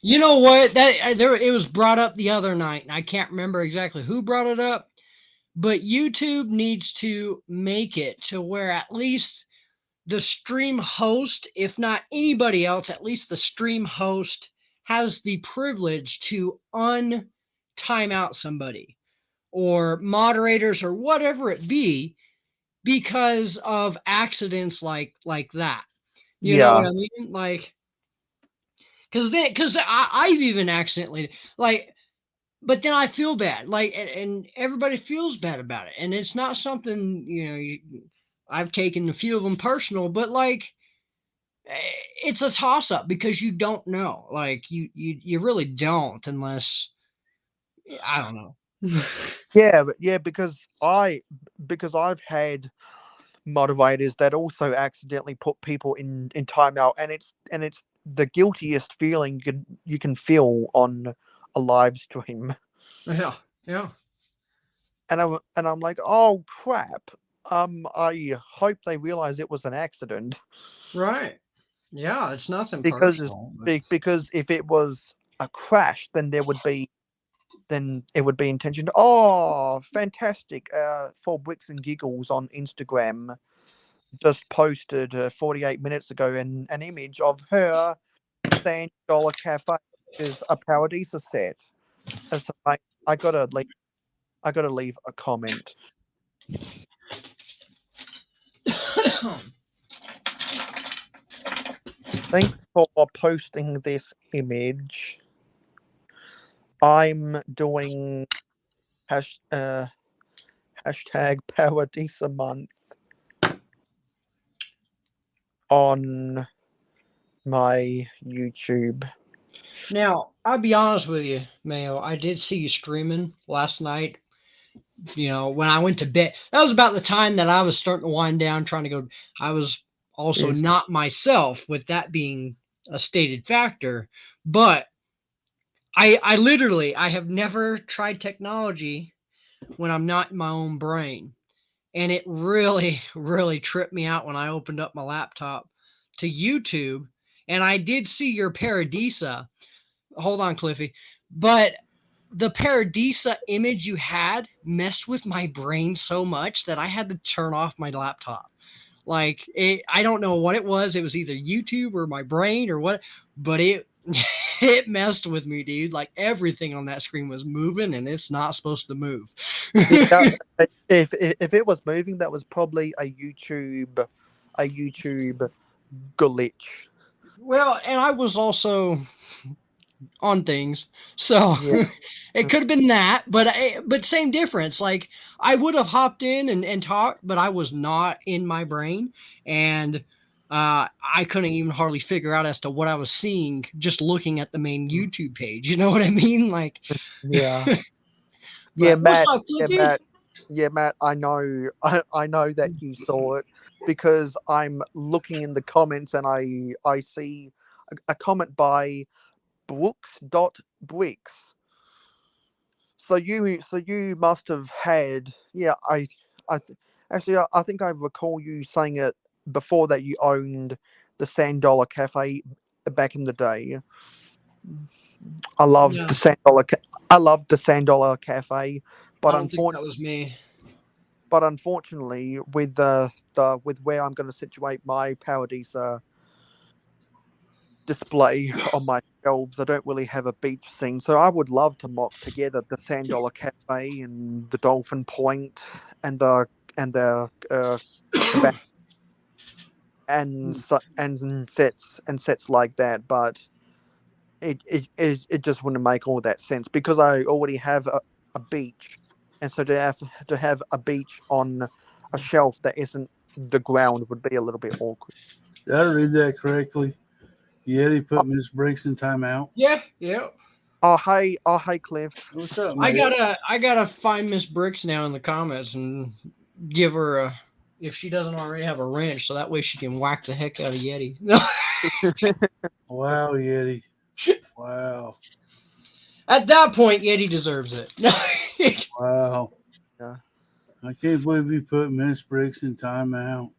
You know what? It was brought up the other night, and I can't remember exactly who brought it up, but YouTube needs to make it to where at least the stream host, if not anybody else, at least the stream host has the privilege to time out somebody or moderators or whatever it be because of accidents like that. You know what Yeah. I mean? Like, because I've even accidentally like, but then I feel bad, like, and everybody feels bad about it, and it's not something I've taken a few of them personal, but like, it's a toss up because you don't know, like you really don't unless I don't know. Yeah, but yeah, because I've had moderators that also accidentally put people in timeout, and it's the guiltiest feeling you can feel on a live stream. Yeah, yeah, And I'm like, oh crap. I hope they realize it was an accident. right. Yeah, it's nothing because personal. because if it was a crash, then it would be intentioned. Oh, fantastic! For Bricks and Giggles on Instagram just posted 48 minutes ago an image of her $10 cafe, which is a Paradisa set. And so I gotta leave. I gotta leave a comment. Thanks for posting this image. I'm doing hash, hashtag Paradisa month on my YouTube. Now, I'll be honest with you, Mayo. I did see you streaming last night. When I went to bed, that was about the time that I was starting to wind down, trying to go. I was also Yes. not myself, with that being a stated factor. But I literally, I have never tried technology when I'm not in my own brain. And it really, really tripped me out when I opened up my laptop to YouTube. And I did see your Paradisa. Hold on, Cliffy. But the Paradisa image you had messed with my brain so much that I had to turn off my laptop. Like I don't know what it was. It was either YouTube or my brain or what, but it it messed with me, dude. Like everything on that screen was moving, and it's not supposed to move. Yeah, if it was moving, that was probably a YouTube glitch. Well, and I was also on things. So Yeah. it could have been that, but same difference. Like I would have hopped in and talked, but I was not in my brain, and I couldn't even hardly figure out as to what I was seeing just looking at the main YouTube page. You know what I mean? Like, Yeah. Yeah, but what's Matt. up, Yeah, Cliffy? Matt. Yeah, Matt. I know. I know that you saw it because I'm looking in the comments and I see a comment by Brooks.bricks. So you must have had, yeah, actually I think I recall you saying it before, that you owned the $10 cafe back in the day. I loved Yeah, the $10 cafe, I but don't think that was me. unfortunately, with the with where I'm going to situate my Paradisa display on my shelves, I don't really have a beach scene. So I would love to mock together the $10 cafe and the Dolphin Point and the cabana and sets like that. But it just wouldn't make all that sense because I already have a beach, and so to have a beach on a shelf that isn't the ground would be a little bit awkward. Did I read that correctly? Yeti put Miss Briggs in timeout. Yeah, yeah. Oh hey, Cliff. What's up, I man? gotta find Miss Bricks now in the comments and give her a, if she doesn't already have a wrench, so that way she can whack the heck out of Yeti. Wow, Yeti. Wow. At that point, Yeti deserves it. Wow. Yeah. I can't believe you put Miss Briggs in timeout.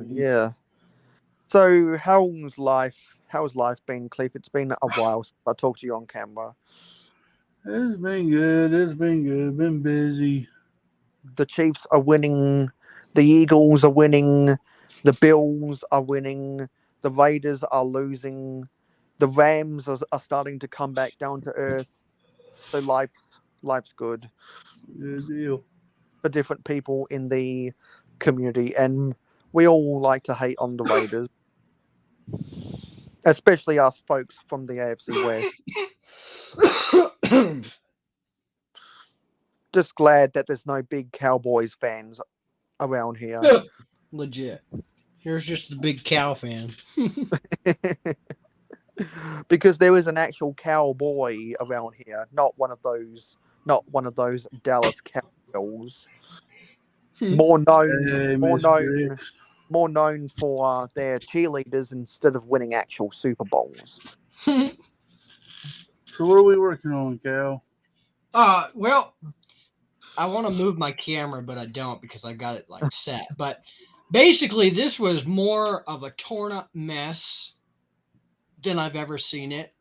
Yeah. So how's life been, Cliff? It's been a while since I talked to you on camera. It's been good. It's been good. Been busy. The Chiefs are winning, the Eagles are winning, the Bills are winning, the Raiders are losing, the Rams are starting to come back down to earth. So life's good Good deal. for different people in the community, and we all like to hate on the Raiders, especially us folks from the AFC West. Just glad that there's no big Cowboys fans around here. Legit. Here's just the big cow fan. Because there is an actual cowboy around here, not one of those Dallas Cowgirls. More known, Hey, more Miss known, Briggs. more known for their cheerleaders instead of winning actual Super Bowls. So what are we working on, Cal? Well, I want to move my camera, but I don't because I got it like set. But basically, this was more of a torn up mess than I've ever seen it.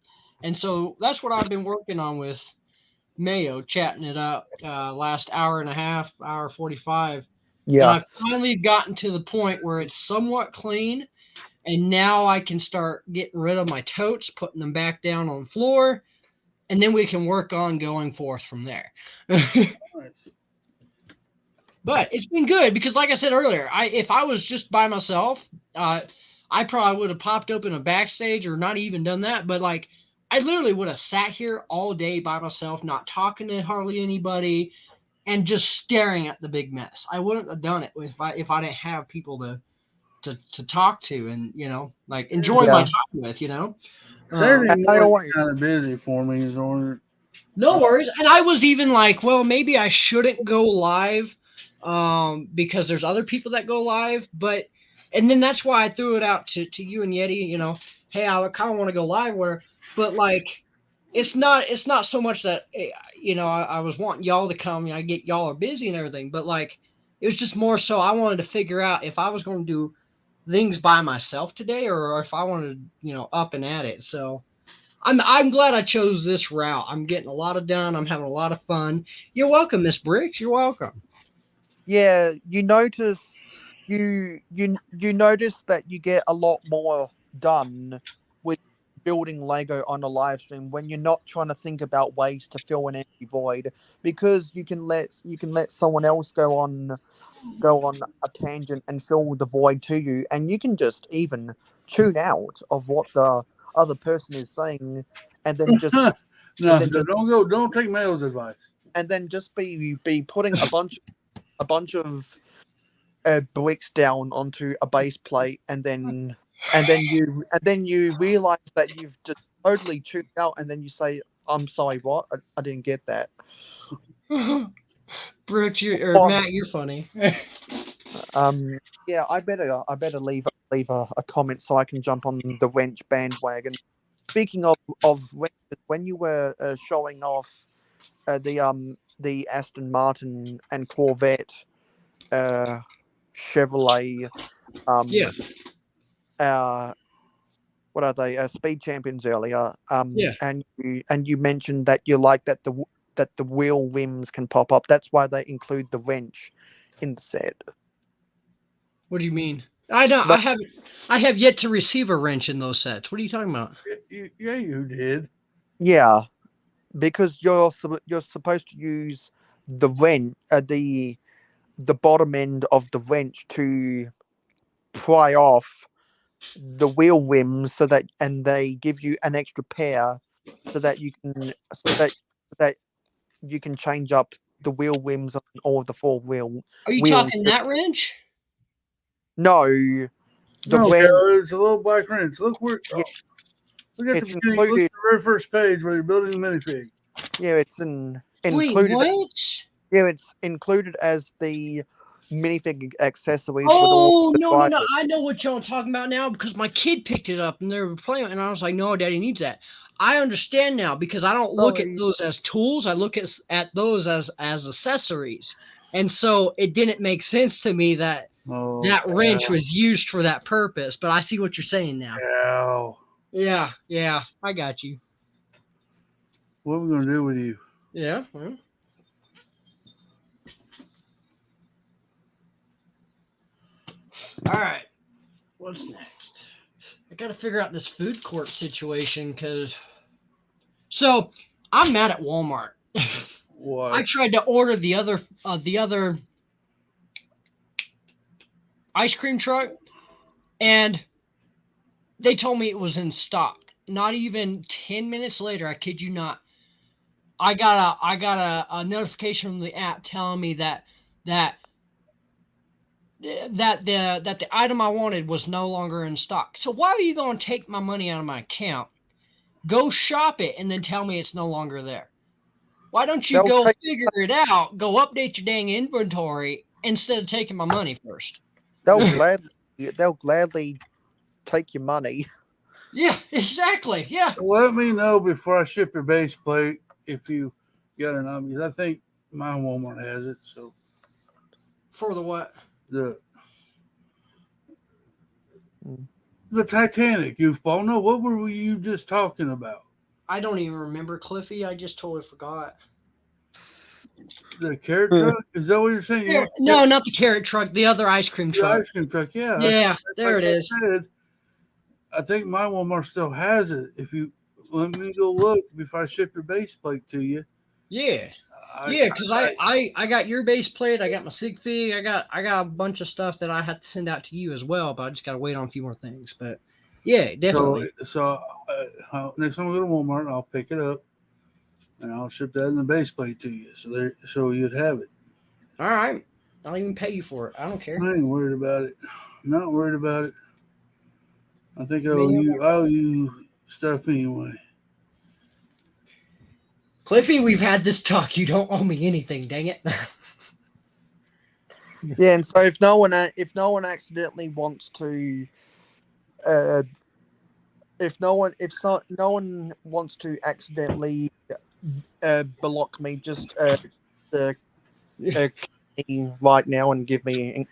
And so that's what I've been working on with Mayo, chatting it up last hour and a half, hour 45. And Yeah, I've finally gotten to the point where it's somewhat clean. And now I can start getting rid of my totes, putting them back down on the floor. And then we can work on going forth from there. But it's been good because, like I said earlier, if I was just by myself, I probably would have popped open a backstage or not even done that. But like, I literally would have sat here all day by myself, not talking to hardly anybody, and just staring at the big mess. I wouldn't have done it if I didn't have people to talk to and like enjoy my time with. Saturday I don't morning want- kind of busy for me. Is on. No worries. And I was even like, well, maybe I shouldn't go live because there's other people that go live. And then that's why I threw it out to you and Yeti, hey, I kind of want to go live but like, it's not so much that, I was wanting y'all to come, I get y'all are busy and everything, but like, it was just more so I wanted to figure out if I was going to do things by myself today or if I wanted, up and at it. So I'm glad I chose this route. I'm getting a lot of done. I'm having a lot of fun. You're welcome, Miss Briggs. You're welcome. yeah. You notice you notice that you get a lot more done with building Lego on a live stream when you're not trying to think about ways to fill an empty void, because you can let someone else go on a tangent and fill the void to you, and you can just even tune out of what the other person is saying, and then just Don't take Mayo's advice. and then just be putting a bunch of bricks down onto a base plate, and then you realize that you've just totally tuned out, and then you say, "I'm sorry, what? I didn't get that." Brooks, Matt, you're funny. Yeah, I better leave a comment so I can jump on the wrench bandwagon. Speaking of wrenches, when you were showing off the Aston Martin and Corvette Chevrolet what are they? Speed Champions earlier. And you mentioned that you like that the wheel rims can pop up. That's why they include the wrench in the set. What do you mean? I don't. I have yet to receive a wrench in those sets. What are you talking about? Yeah, you did. Yeah, because you're supposed to use the wrench, the bottom end of the wrench to pry off the wheel rims, and they give you an extra pair so that you can change up the wheel rims on all of the four wheel. Are you wheels. talking that wrench? No, it's a little black wrench. Look where. Yeah. Look at It's the beginning. Look at the very first page where you're building the minifig. Yeah, it's included. Wait, what? Yeah, it's included as the minifig accessories. Oh, no. I know what y'all are talking about now because my kid picked it up and they were playing it, and I was like, no, Daddy needs that. I understand now because I don't look at those as tools. I look at those as accessories. And so it didn't make sense to me that that wrench was used for that purpose. But I see what you're saying now. Yeah, I got you. What are we going to do with you? Yeah. Well. All right. What's next? I got to figure out this food court situation because. So I'm mad at Walmart. Why? I tried to order the other ice cream truck, and they told me it was in stock. Not even 10 minutes later, I kid you not, I got a notification from the app telling me that the item I wanted was no longer in stock. So why are you going to take my money out of my account, go shop it, and then tell me it's no longer there? Why don't you They'll go take figure it out, go update your dang inventory instead of taking my money first? they'll gladly take your money. Yeah, exactly. Yeah. Let me know before I ship your base plate if you got an obvious. I think my Walmart has it. So For the what? the Mm. the Titanic, goofball. No, what were you just talking about? I don't even remember, Cliffy. I just totally forgot. The carrot truck? Is that what you're saying? You want No, not the carrot truck. The other ice cream the truck. ice cream truck? Yeah. Yeah, there like it I is. said, I think my Walmart still has it. If you let me go look before I ship your base plate to you. Yeah. Yeah, because I got your base plate, I got my sig fig, I got a bunch of stuff that I had to send out to you as well, but I just got to wait on a few more things. But yeah, definitely. So next time I go to Walmart, I'll pick it up and I'll ship that in the base plate to you. So you'd have it. All right. I'll even pay you for it. I don't care. I ain't worried about it. Not worried about it. I think I Me owe you stuff anyway. Cliffy, we've had this talk. You don't owe me anything, dang it. Yeah, and so if no one accidentally wants to, no one wants to accidentally block me, just me right now and give me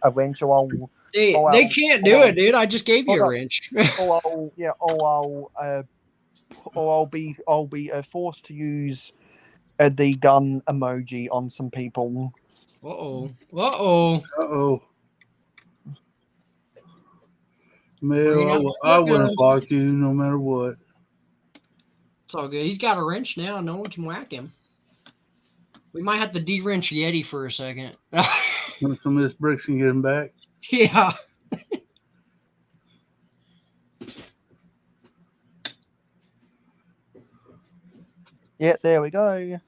a wrench, or They can't do it, dude. I just gave you a wrench. I'll be forced to use the gun emoji on some people. Uh-oh. Uh-oh. Uh-oh. Bringing out Mel, the I split wouldn't guns. block you no matter what. It's all good. He's got a wrench now. No one can whack him. We might have to de-wrench Yeti for a second. When some of this bricks can get him back. Yeah. Yeah, there we go.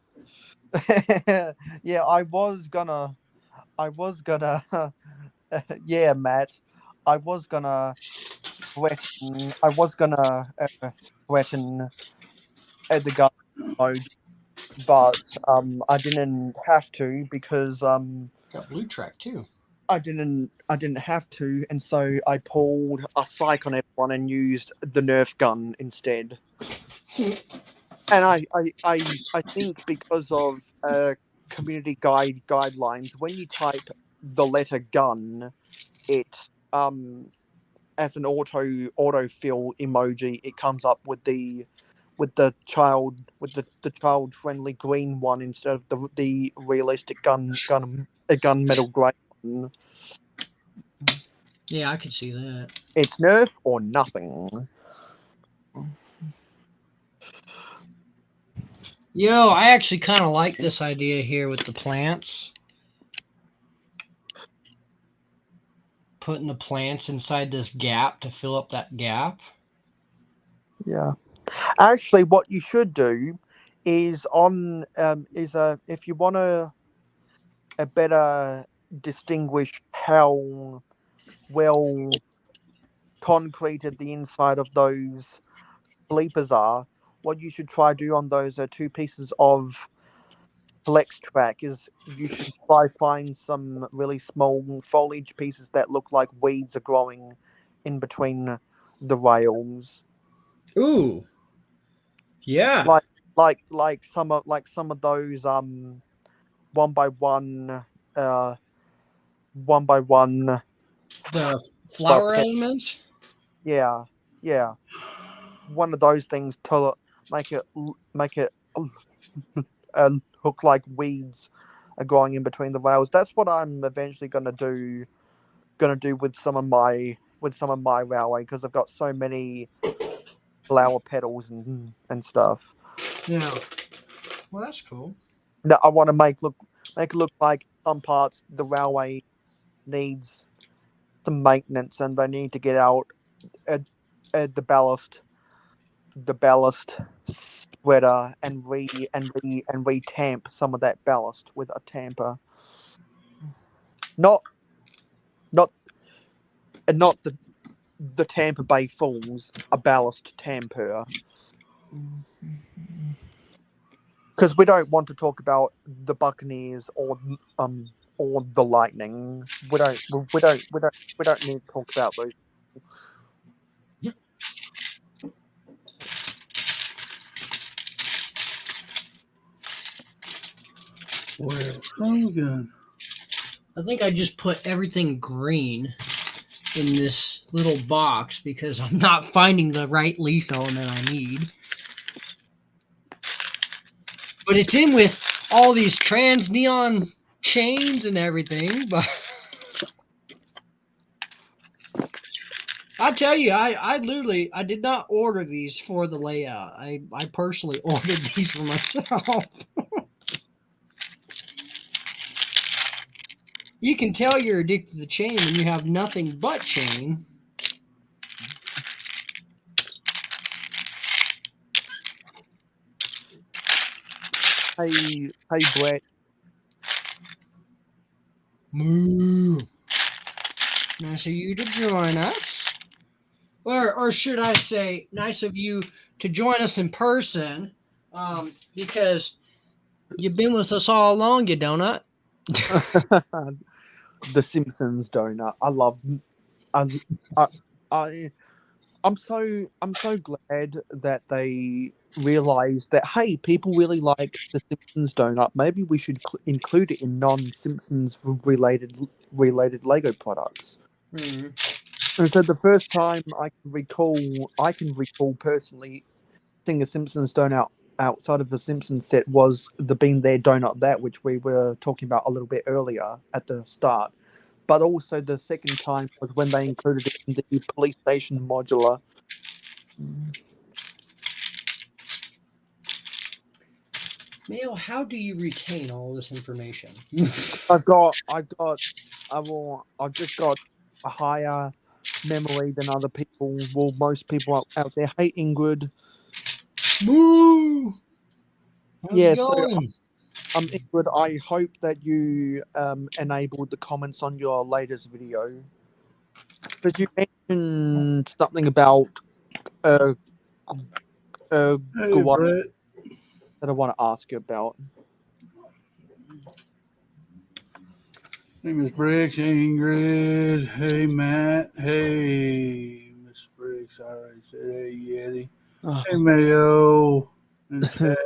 Yeah, I was gonna, yeah, Matt, I was gonna threaten the gun emoji, but I didn't have to because Got blue track too. I didn't have to, and so I pulled a psych on everyone and used the Nerf gun instead. And I think because of community guidelines, when you type the letter gun, it as an autofill emoji, it comes up with the child friendly green one instead of the realistic gunmetal grey one. Yeah, I could see that. It's Nerf or nothing. Yo, I actually kind of like this idea here with the plants. Putting the plants inside this gap to fill up that gap. Yeah. Actually, what you should do is if you want to better distinguish how well concreted the inside of those sleepers are, what you should try do on those two pieces of flex track is you should try find some really small foliage pieces that look like weeds are growing in between the rails. Ooh. Yeah. Like some of those one by one The flower pet- elements. yeah one of those things to make it look like weeds are growing in between the rails. That's what I'm eventually gonna do with some of my railway, because I've got so many flower petals and stuff. Yeah. Well, that's cool. that I want to make it look like some parts the railway needs some maintenance, and they need to get out the ballast sweater and re-tamp some of that ballast with a tamper. Not the Tampa Bay Falls, a ballast tamper. Because we don't want to talk about the Buccaneers or the Lightning. We don't need to talk about those. Where's the gun? I think I just put everything green in this little box because I'm not finding the right leaf element I need. But it's in with all these trans neon chains and everything. But I tell you, I literally I did not order these for the layout. I personally ordered these for myself. You can tell you're addicted to chain when you have nothing but chain. Hey, Brett. Moo. Nice of you to join us. Or should I say, nice of you to join us in person, because you've been with us all along, you donut. The Simpsons donut. I love. I'm so glad that they realized that, hey, people really like the Simpsons donut. Maybe we should include it in non-Simpsons related Lego products. Hmm. And so the first time I can recall personally seeing a Simpsons donut outside of the Simpsons set was the Bean There Donut That, which we were talking about a little bit earlier at the start. But also the second time was when they included it in the police station modular. Mail, how do you retain all this information? I've just got a higher memory than other people. Well, most people out there. Hey, Ingrid. Moo! How's Yeah, it going? Ingrid, I hope that you enabled the comments on your latest video. Because you mentioned something about Hey, Gawai Brett. that I want to ask you about. Hey, Miss Briggs. Hey, Ingrid. Hey, Matt. Hey, Miss Briggs. I already said hey, Yeti. Hey, Mayo. And Chad.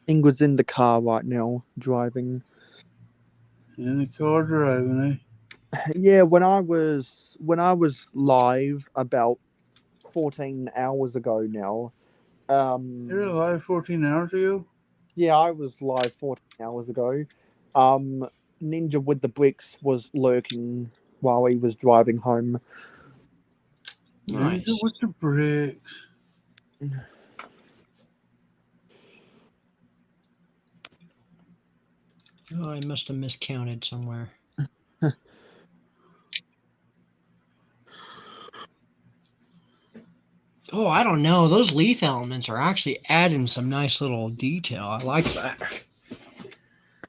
Ingrid's in the car right now, driving. In the car driving, Yeah, when I was live about 14 hours ago now. You're alive 14 hours ago? Yeah, I was live 14 hours ago. Ninja with the bricks was lurking while he was driving home. Nice. Ninja with the bricks. Oh, I must have miscounted somewhere. Oh, I don't know. Those leaf elements are actually adding some nice little detail. I like that.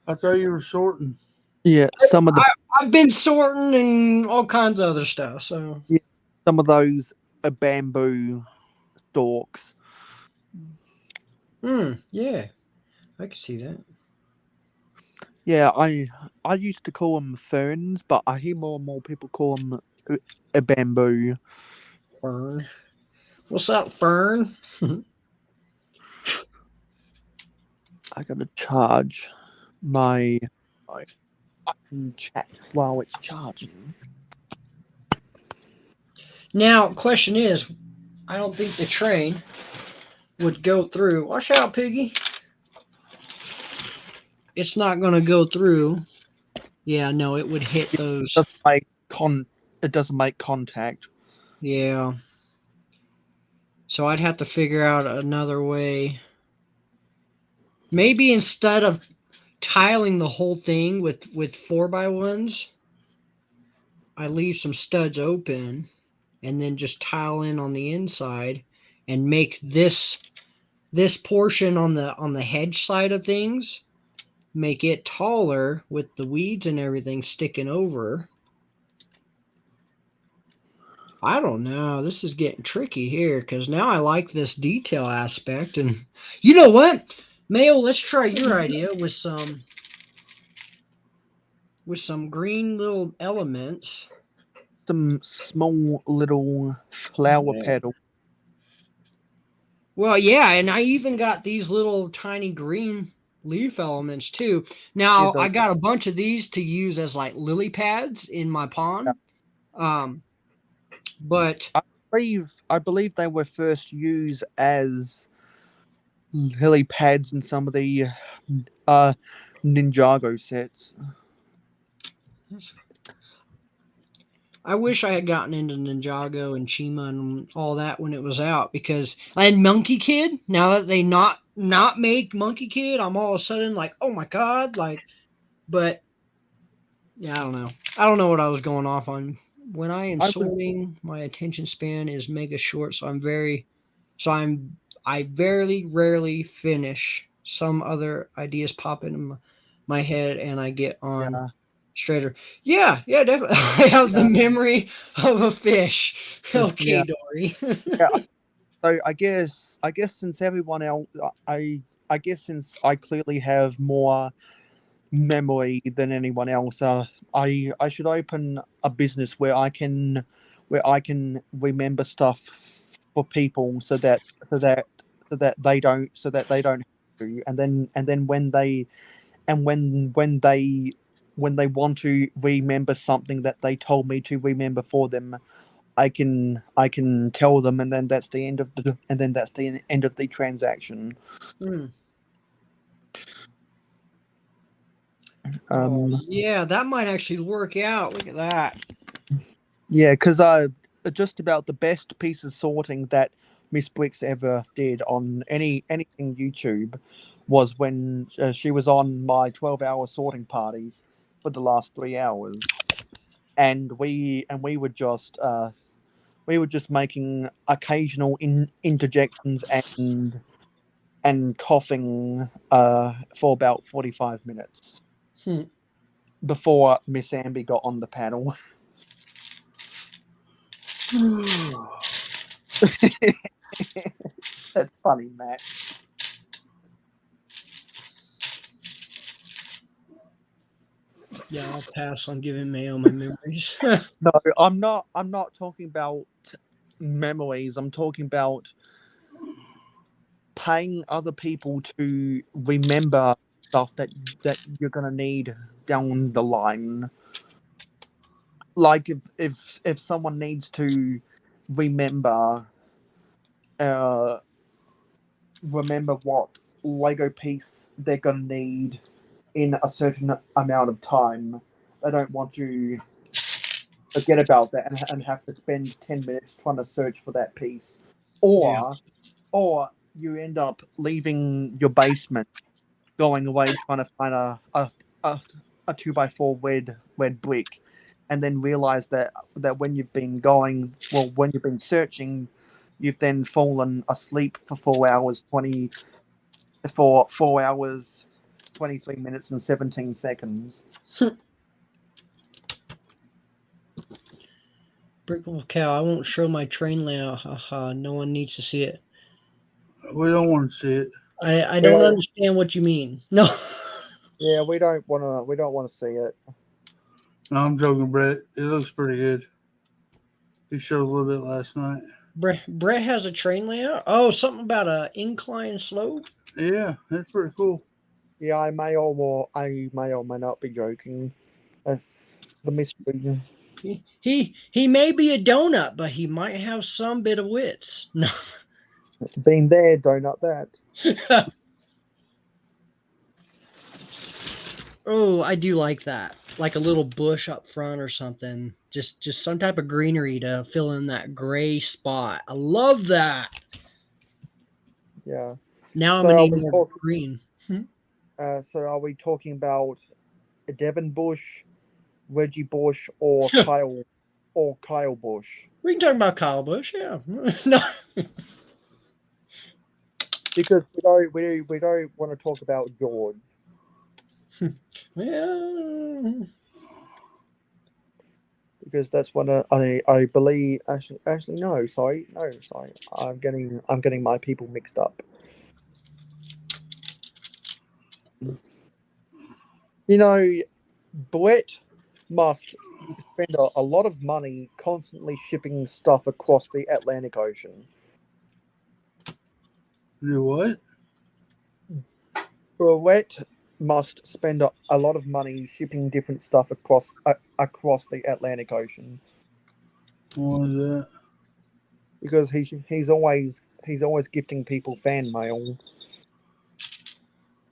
I thought you were sorting. Yeah, some of I've been sorting and all kinds of other stuff. So those bamboo stalks. Yeah, I can see that. Yeah, I used to call them ferns, but I hear more and more people call them a bamboo. Fern. What's up, Fern? I gotta charge my chat while it's charging. Now, question is, I don't think the train would go through. Watch out, Piggy. It's not going to go through. Yeah, no, it would hit those. It doesn't make contact. Yeah. So I'd have to figure out another way. Maybe instead of tiling the whole thing with 4x1s. I leave some studs open and then just tile in on the inside and make this portion on the hedge side of things, make it taller with the weeds and everything sticking over. I don't know. This is getting tricky here because now I like this detail aspect. And you know what? Mayo, let's try your idea with some green little elements. Some small little flower Yeah. petal. Well, yeah, and I even got these little tiny green leaf elements too. Now, I got a bunch of these to use as like lily pads in my pond. But I believe they were first used as lily pads in some of the Ninjago sets. I wish I had gotten into Ninjago and Chima and all that when it was out, because I had Monkey Kid. Now that they not make Monkey Kid, I'm all of a sudden like, oh my god, like. But yeah, I don't know. I don't know what I was going off on. When I am sorting, my attention span is mega short, so I very rarely finish. Some other ideas pop into my head, and I get on straighter. Yeah, definitely. I have the memory of a fish. Okay, Dory. So I guess since everyone else, I guess since I clearly have more memory than anyone else, I should open a business where I can remember stuff for people so that they don't have to, and then when they want to remember something that they told me to remember for them, I can tell them, and then that's the end of the transaction. Yeah, that might actually work out. Look at that. Yeah, because just about the best piece of sorting that Miss Bricks ever did on anything YouTube was when she was on my 12-hour sorting party for the last 3 hours, and we were just making occasional interjections and coughing for about 45 minutes before Miss Amby got on the panel. That's funny, Matt. Yeah, I'll pass on giving Mayo my memories. No, I'm not talking about memories. I'm talking about paying other people to remember stuff that you're gonna need down the line. Like if someone needs to remember what Lego piece they're gonna need in a certain amount of time, they don't want you forget about that and have to spend 10 minutes trying to search for that piece, or you end up leaving your basement, going away trying to find a 2x4 red brick, and then realize that when you've been searching, you've then fallen asleep for 4 hours 23 minutes and 17 seconds. Brickle cow, I won't show my train layout. Haha, no one needs to see it. We don't want to see it. I don't understand what you mean. No. Yeah, we don't want to see it. No, I'm joking, Brett. It looks pretty good. He showed a little bit last night. Brett has a train layout? Oh, something about a incline slope? Yeah, that's pretty cool. Yeah, I may or may not be joking. That's the mystery. He may be a donut, but he might have some bit of wits. No. Been there, donut that. Oh, I do like that. Like a little bush up front or something. Just some type of greenery to fill in that gray spot. I love that. Yeah. Now I'm gonna need more green. So are we talking about Devin Bush, Reggie Bush, or Kyle Bush? We can talk about Kyle Busch, yeah. No. Because we don't want to talk about George. Yeah. Because that's what I believe. Actually, no, sorry. I'm getting my people mixed up. You know, Brett must spend a lot of money constantly shipping stuff across the Atlantic Ocean. Do what? Brett must spend a lot of money shipping different stuff across the Atlantic Ocean. What is that? Because he's always gifting people fan mail.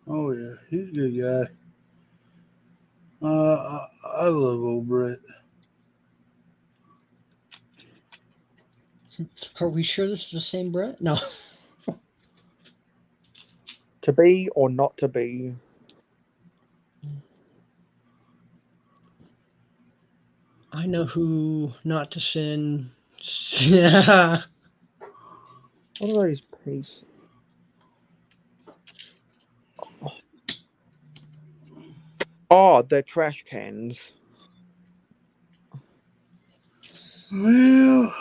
Oh yeah, he's a good guy. I love old Brett. Are we sure this is the same Brett? No. To be or not to be. I know who not to send. Yeah. What are those pieces? Oh, they're trash cans. Well,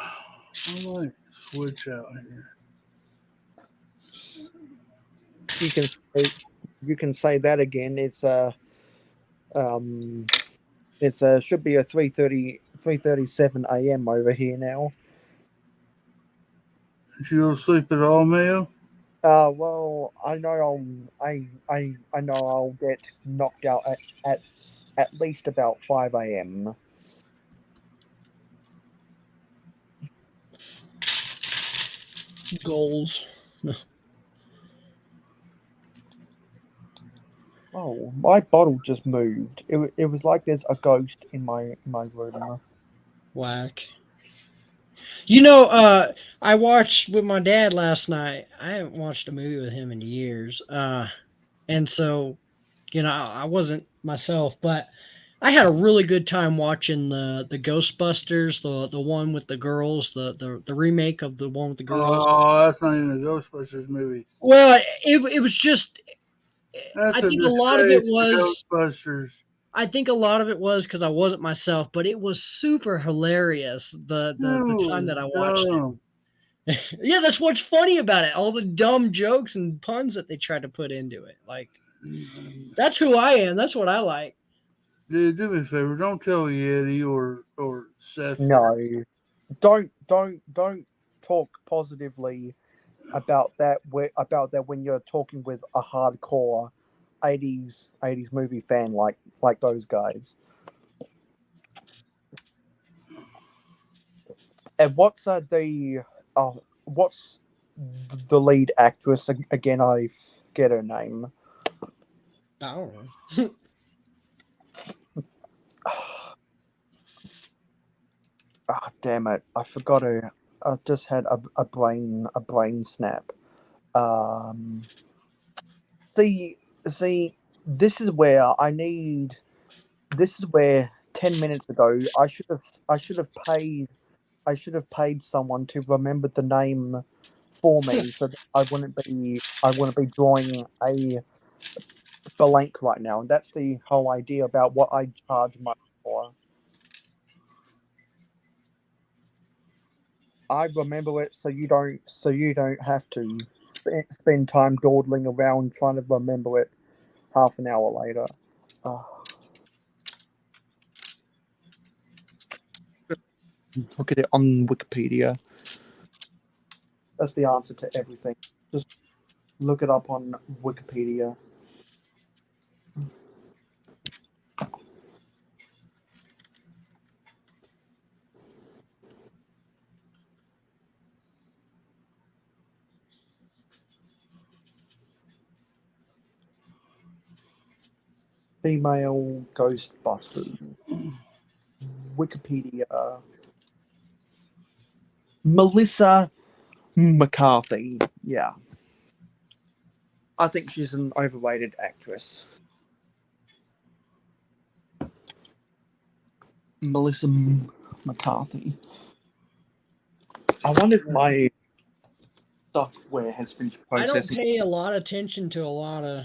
I might switch out here. You can say that again. It's should be a 3:37 a.m. over here now. Did you go to sleep at all, Mayo? Well, I know I know I'll get knocked out at least about 5 a.m. Goals. Oh, my bottle just moved. It was like there's a ghost in my room. Whack. You know, I watched with my dad last night. I haven't watched a movie with him in years. And so, you know, I wasn't myself, but I had a really good time watching the Ghostbusters, the one with the girls, the remake of the one with the girls. Oh, that's not even a Ghostbusters movie. Well, it was just. That's I a think a lot of it disgrace to was. Ghostbusters. I think a lot of it was because I wasn't myself, but it was super hilarious the time that I watched Dumb. it. Yeah, that's what's funny about it. All the dumb jokes and puns that they tried to put into it. Like, that's who I am. That's what I like. Dude, do me a favor. Don't tell Yeti or Seth. No, don't talk positively about that when you're talking with a hardcore 80s movie fan like those guys. And what's the lead actress again? I forget her name. I don't know. Ah, damn it! I forgot her. I just had a brain snap. See, this is where I need. This is where 10 minutes ago I should have paid someone to remember the name for me, so that I wouldn't be drawing a blank right now. And that's the whole idea about what I charge money for. I remember it so you don't have to spend time dawdling around trying to remember it half an hour later. Look at it on Wikipedia. That's the answer to everything. Just look it up on Wikipedia. Female Ghostbusters. Wikipedia. Melissa McCarthy. Yeah. I think she's an overrated actress. Melissa McCarthy. I wonder if my software has finished I don't processing. pay a lot of attention to a lot of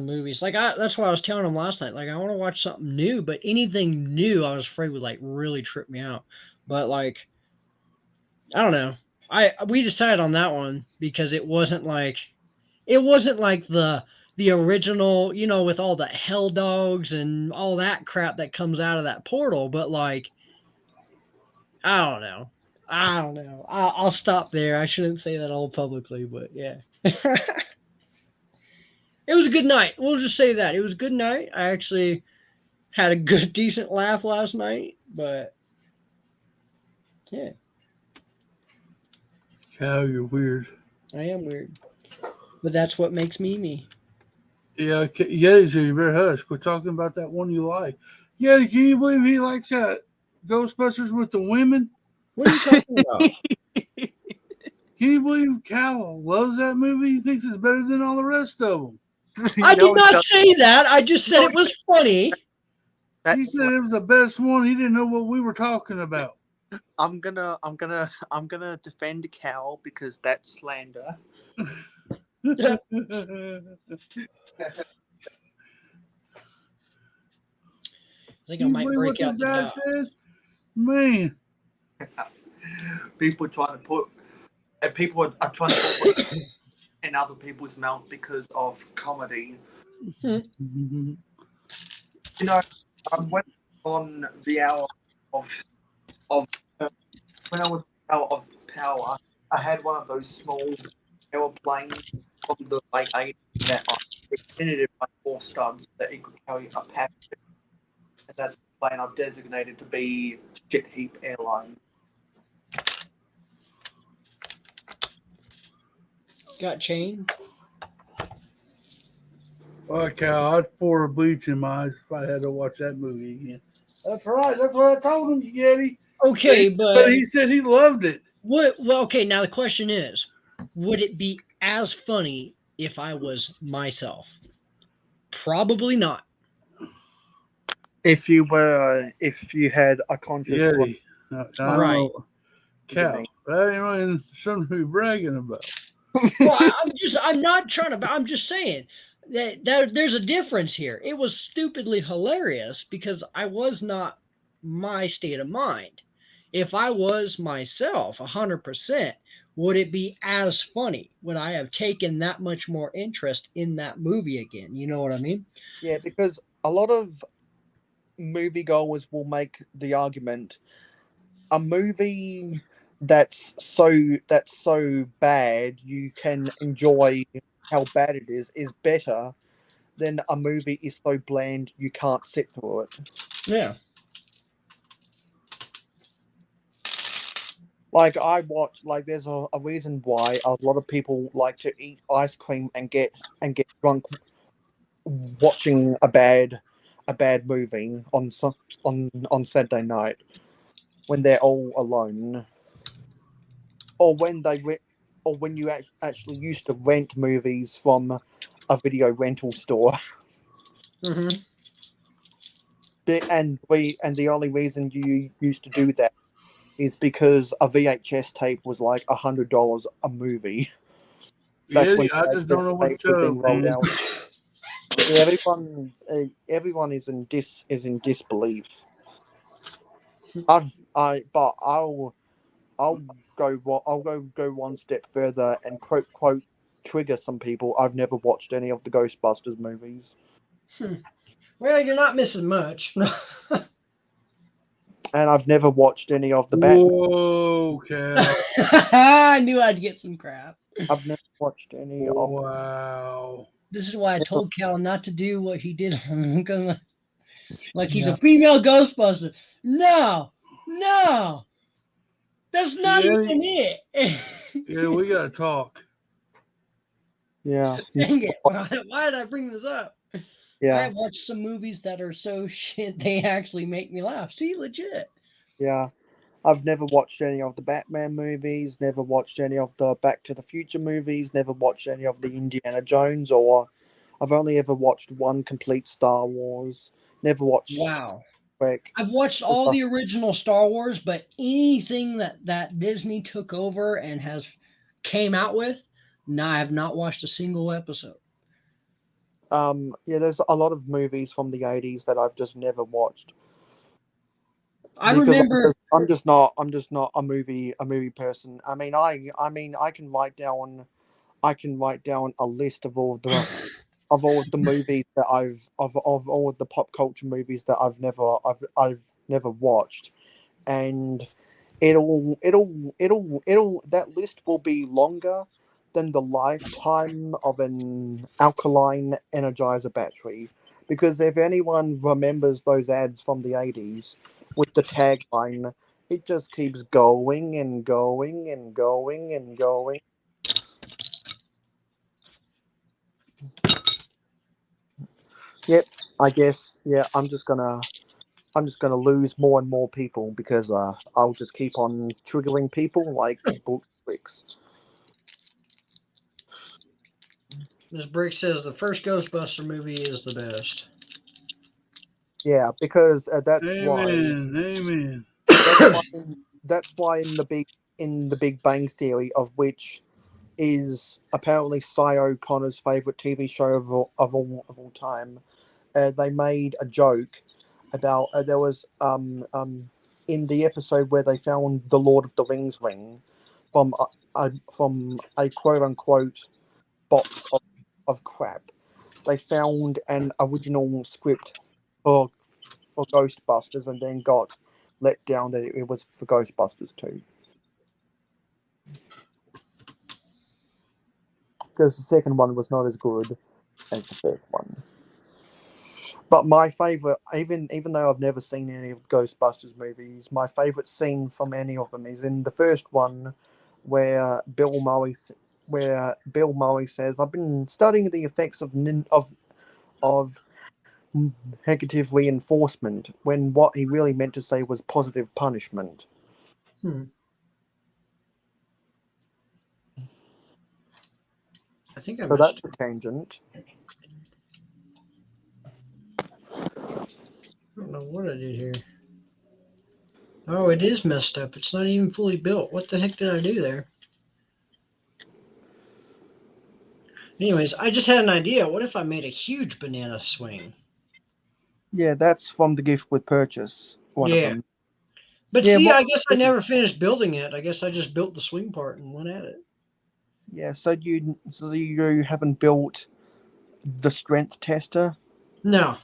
movies. Like that's what I was telling him last night. Like I want to watch something new, but anything new I was afraid would like really trip me out. But like I don't know. We decided on that one because it wasn't like the original, with all the hell dogs and all that crap that comes out of that portal, but like I don't know. I'll stop there. I shouldn't say that all publicly, but yeah. It was a good night. We'll just say that. It was a good night. I actually had a good, decent laugh last night, but yeah. Cal, you're weird. I am weird. But that's what makes me me. Yeah, Yeti said you better hush. Quit talking about that one you like. Yeti, can you believe he likes that Ghostbusters with the women? What are you talking about? Can you believe Cal loves that movie? He thinks it's better than all the rest of them. I did not say that. I just said it was funny. He said it was the best one. He didn't know what we were talking about. I'm gonna defend Cal because that's slander. I think I might break out the guy dog. said? Man. People trying to put people are trying to put in other people's mouth because of comedy. You know, I went on the hour of when I was out of power. I had one of those small airplanes from the late 80s that I extended it by 4 studs that it could carry a pack. And that's the plane I've designated to be Shit Heap Airline. Got chain? Well, Cal, I'd pour a bleach in my eyes if I had to watch that movie again. That's right. That's what I told him, Yeti. Okay, but he said he loved it. Well, okay, now the question is, would it be as funny if I was myself? Probably not. If you had a conscious Yeti. Right. Cal, that ain't really something to be bragging about. Well, I'm not trying to, I'm just saying that there's a difference here. It was stupidly hilarious because I was not my state of mind. If I was myself 100%, would it be as funny? Would I have taken that much more interest in that movie again? You know what I mean? Yeah, because a lot of moviegoers will make the argument a movie that's so bad you can enjoy how bad it is better than a movie is so bland you can't sit through it. Yeah. Like there's a reason why a lot of people like to eat ice cream and get drunk watching a bad movie on Saturday night when they're all alone, or when you actually used to rent movies from a video rental store. Mm-hmm. And the only reason you used to do that is because a VHS tape was like $100 a movie. Yeah, I just don't know what's up. Everyone is in disbelief. I'll go one step further and quote trigger some people. I've never watched any of the Ghostbusters movies. Well, you're not missing much. And I've never watched any of the Batman. Whoa, Cal. I knew I'd get some crap. I've never watched any of. Wow. This is why I told Cal not to do what he did. Like he's a female Ghostbuster. No. That's not even it. Yeah, we got to talk. Yeah. Dang it. Why did I bring this up? Yeah. I watched some movies that are so shit they actually make me laugh. See, legit. Yeah. I've never watched any of the Batman movies, never watched any of the Back to the Future movies, never watched any of the Indiana Jones, or I've only ever watched one complete Star Wars. Never watched Wow. Trek. I've watched all the original Star Wars, but anything that Disney took over and has came out with, no, I have not watched a single episode. Yeah, there's a lot of movies from the 80s that I've just never watched. I Because remember I'm just not a movie person. I can write down a list of all the movies that of all of the pop culture movies that I've never watched, and it'll that list will be longer than the lifetime of an alkaline energizer battery. Because if anyone remembers those ads from the 80s with the tagline, it just keeps going and going and going and going. Yep, I guess. Yeah, I'm just gonna lose more and more people because I'll just keep on triggering people like bricks. Ms. Brick says the first Ghostbuster movie is the best. Yeah, because that's why. Amen. Amen. That's why. That's why in the Big Bang Theory, of which is apparently Cy O'Connor's favorite TV show of all time, they made a joke about there was in the episode where they found the Lord of the Rings ring from a quote unquote box of crap. They found an original script for Ghostbusters and then got let down that it was for Ghostbusters too. Because the second one was not as good as the first one. But my favorite, even though I've never seen any of the Ghostbusters movies, my favorite scene from any of them is in the first one, where Bill Murray says, "I've been studying the effects of negative reinforcement," when what he really meant to say was positive punishment. I think I So missed. that's a tangent. I don't know what I did here. Oh, it is messed up. It's not even fully built. What the heck did I do there? Anyways, I just had an idea. What if I made a huge banana swing? Yeah, that's from the gift with purchase. One of Yeah. them. But Yeah, see, what? I guess I never finished building it. I guess I just built the swing part and went at it. Yeah, so you haven't built the strength tester? No.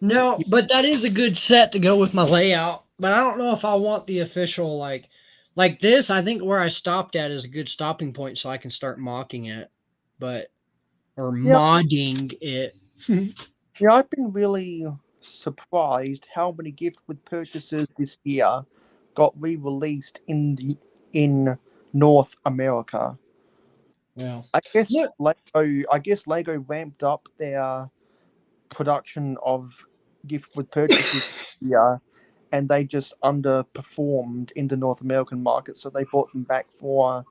No, but that is a good set to go with my layout. But I don't know if I want the official like this. I think where I stopped at is a good stopping point so I can start mocking it. But or Yeah, modding it. yeah. I've been really surprised how many gift with purchases this year got re-released in North America. Yeah. I guess Yeah. Lego ramped up their production of gift with purchases here, and they just underperformed in the North American market, so they brought them back for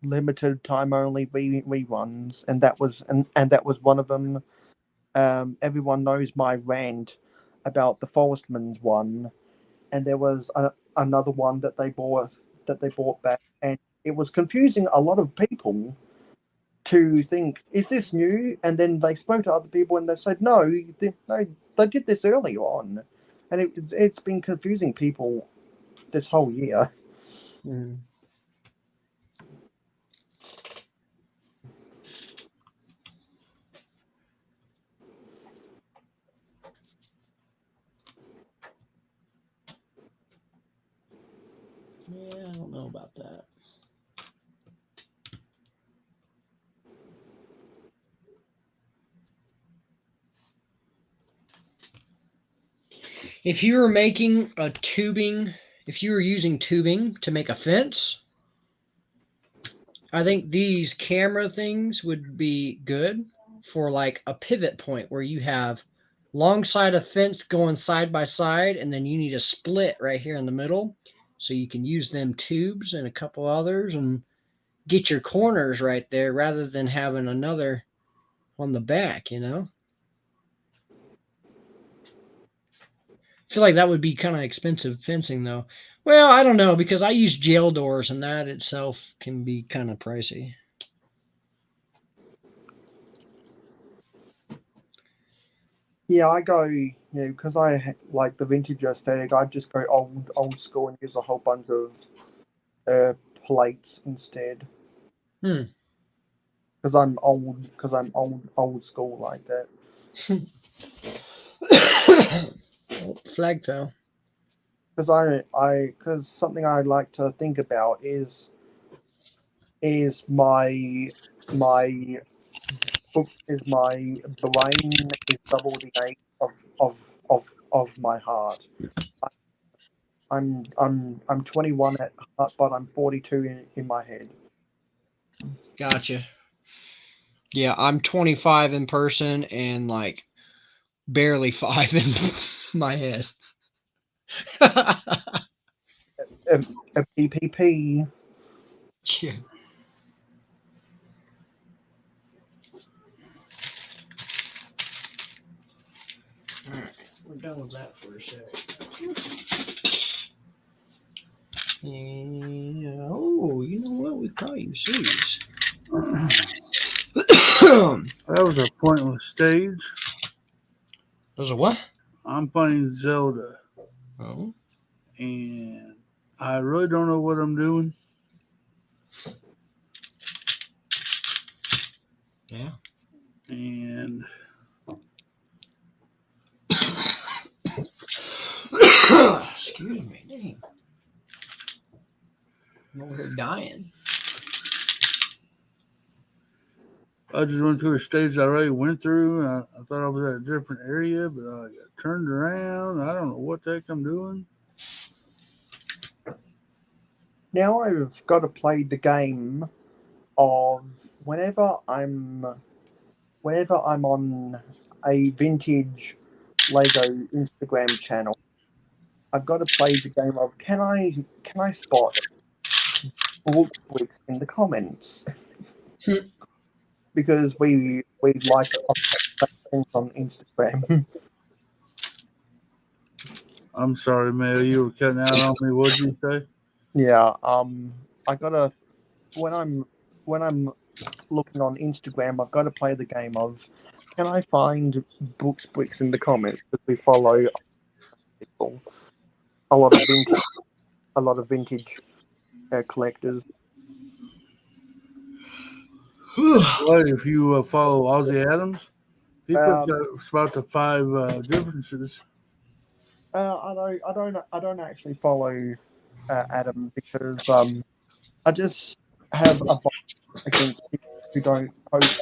limited time only reruns, and that was one of them. Everyone knows my rant about the Forestman's one, and there was another one that they bought back, and it was confusing a lot of people to think, is this new? And then they spoke to other people and they said, no, they did this early on, and it's been confusing people this whole year. Mm. Yeah, I don't know about that. If you were making a tubing, if you were using tubing to make a fence, I think these camera things would be good for like a pivot point where you have long side of fence going side by side, and then you need a split right here in the middle, so you can use them tubes and a couple others and get your corners right there rather than having another on the back, you know? I feel like that would be kind of expensive fencing though. Well, I don't know because I use jail doors and that itself can be kind of pricey. Yeah, I go, because I like the vintage aesthetic. I just go old school and use a whole bunch of plates instead. Hmm. Because I'm old school like that. Flag fell. Because something I like to think about is my book is my brain is double the age of my heart. I'm 21 at heart, but I'm 42 in my head. Gotcha. Yeah, I'm 25 in person and like barely 5 in my head. A PPP. Yeah. All right, we're done with that for a sec. And, oh, you know what? We probably use these. That was a pointless stage. Those are what? I'm playing Zelda, Oh, and I really don't know what I'm doing. yeah. And excuse me, dang. I'm over here dying. I just went through a stage I already went through. And I thought I was at a different area, but I got turned around. I don't know what the heck I'm doing. Now I've got to play the game of whenever I'm on a vintage Lego Instagram channel, I've got to play the game of can I spot bricks in the comments because we like things on Instagram. I'm sorry, Mayo. You were cutting out on me. What'd you say? Yeah, I gotta when I'm looking on Instagram, I've got to play the game of can I find bricks in the comments because we follow people, a lot of vintage collectors. What if you follow Ozzy Adams? He puts Um, about the 5 differences. I don't actually follow Adam because I just have a bias against people who don't post.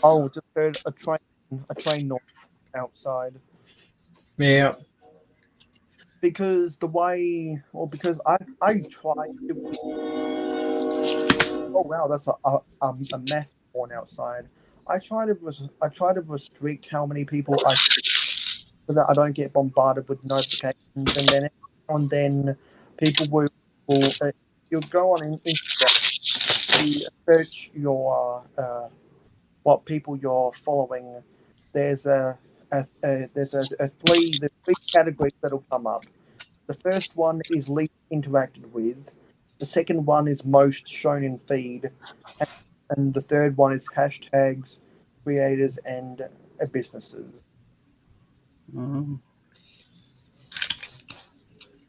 Oh, just heard a train noise outside. Yeah. Because because I tried to. Oh wow, that's a massive one outside. I try to restrict how many people I so that I don't get bombarded with notifications, and then people will you'll go on Instagram, you search your what people you're following. There's there's three categories that'll come up. The first one is least interacted with. The second one is most shown in feed, and the third one is hashtags, creators, and businesses. Uh-huh.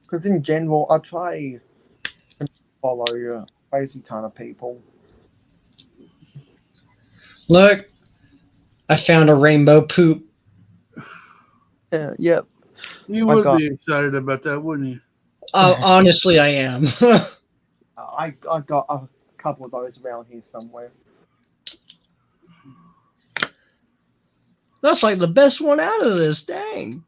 Because in general, I try to follow a crazy ton of people. Look, I found a rainbow poop. Yeah, You would be excited about that, wouldn't you? Honestly, I am. I got a couple of those around here somewhere. That's like the best one out of this. Dang.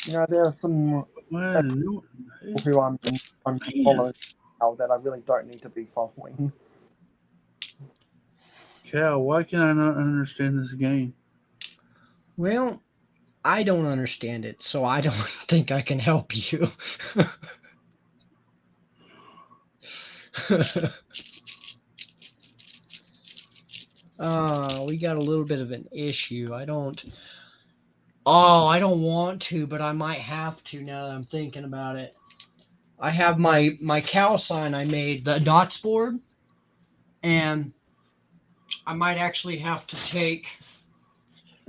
You know, there are some Man, who I'm following now that I really don't need to be following. cow. Why can I not understand this game? Well, I don't understand it, so I don't think I can help you. We got a little bit of an issue. I don't want to, but I might have to now that I'm thinking about it. I have my cow sign I made, the dots board, and I might actually have to take.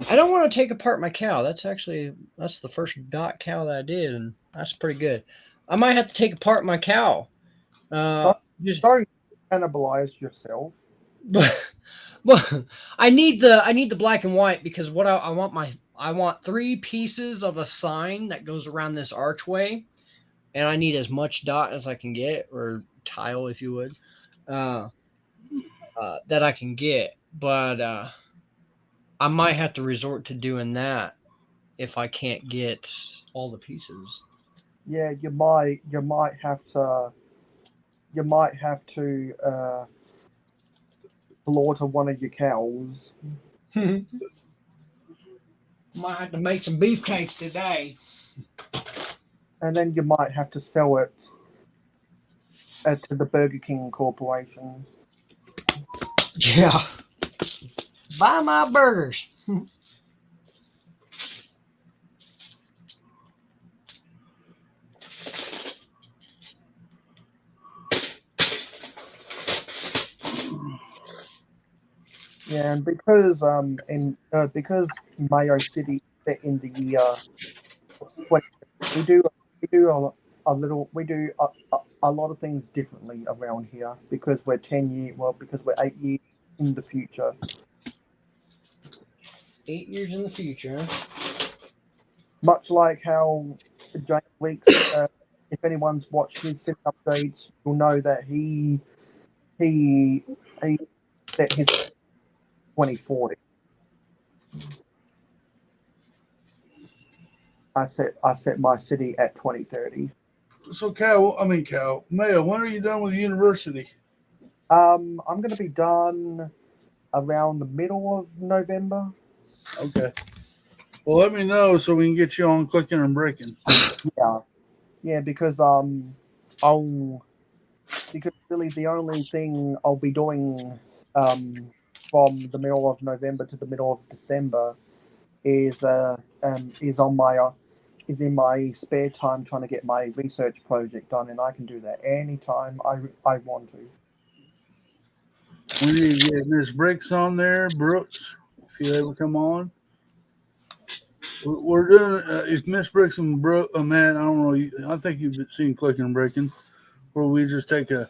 I don't want to take apart my cow. That's the first dot cow that I did, and that's pretty good. I might have to take apart my cow. Just Don't cannibalize yourself. but I need the black and white because what I want 3 pieces of a sign that goes around this archway, and I need as much dot as I can get, or tile if you would, that I can get. But I might have to resort to doing that if I can't get all the pieces. Yeah, you might have to slaughter one of your cows. Might have to make some beefcakes today. And then you might have to sell it to the Burger King Corporation. Yeah. Buy my burgers. Yeah, and because because Mayo City set in the year 20, we do a lot of things differently around here because we're 8 years in the future. 8 years in the future. Much like how James Weeks, if anyone's watched his sim updates, you'll know that he set his 2040. I set my city at 2030. So Mayo, when are you done with university? I'm going to be done around the middle of November. Okay. Well, let me know so we can get you on Clicking and Breaking. Yeah, because really the only thing I'll be doing from the middle of November to the middle of December is in my spare time trying to get my research project done, and I can do that anytime I want to. We need to get Miss Bricks on there, Brooks, if you ever come on. We're doing if Miss Bricks and Matt, I don't know. I think you've seen Clicking and Breaking, where we just take a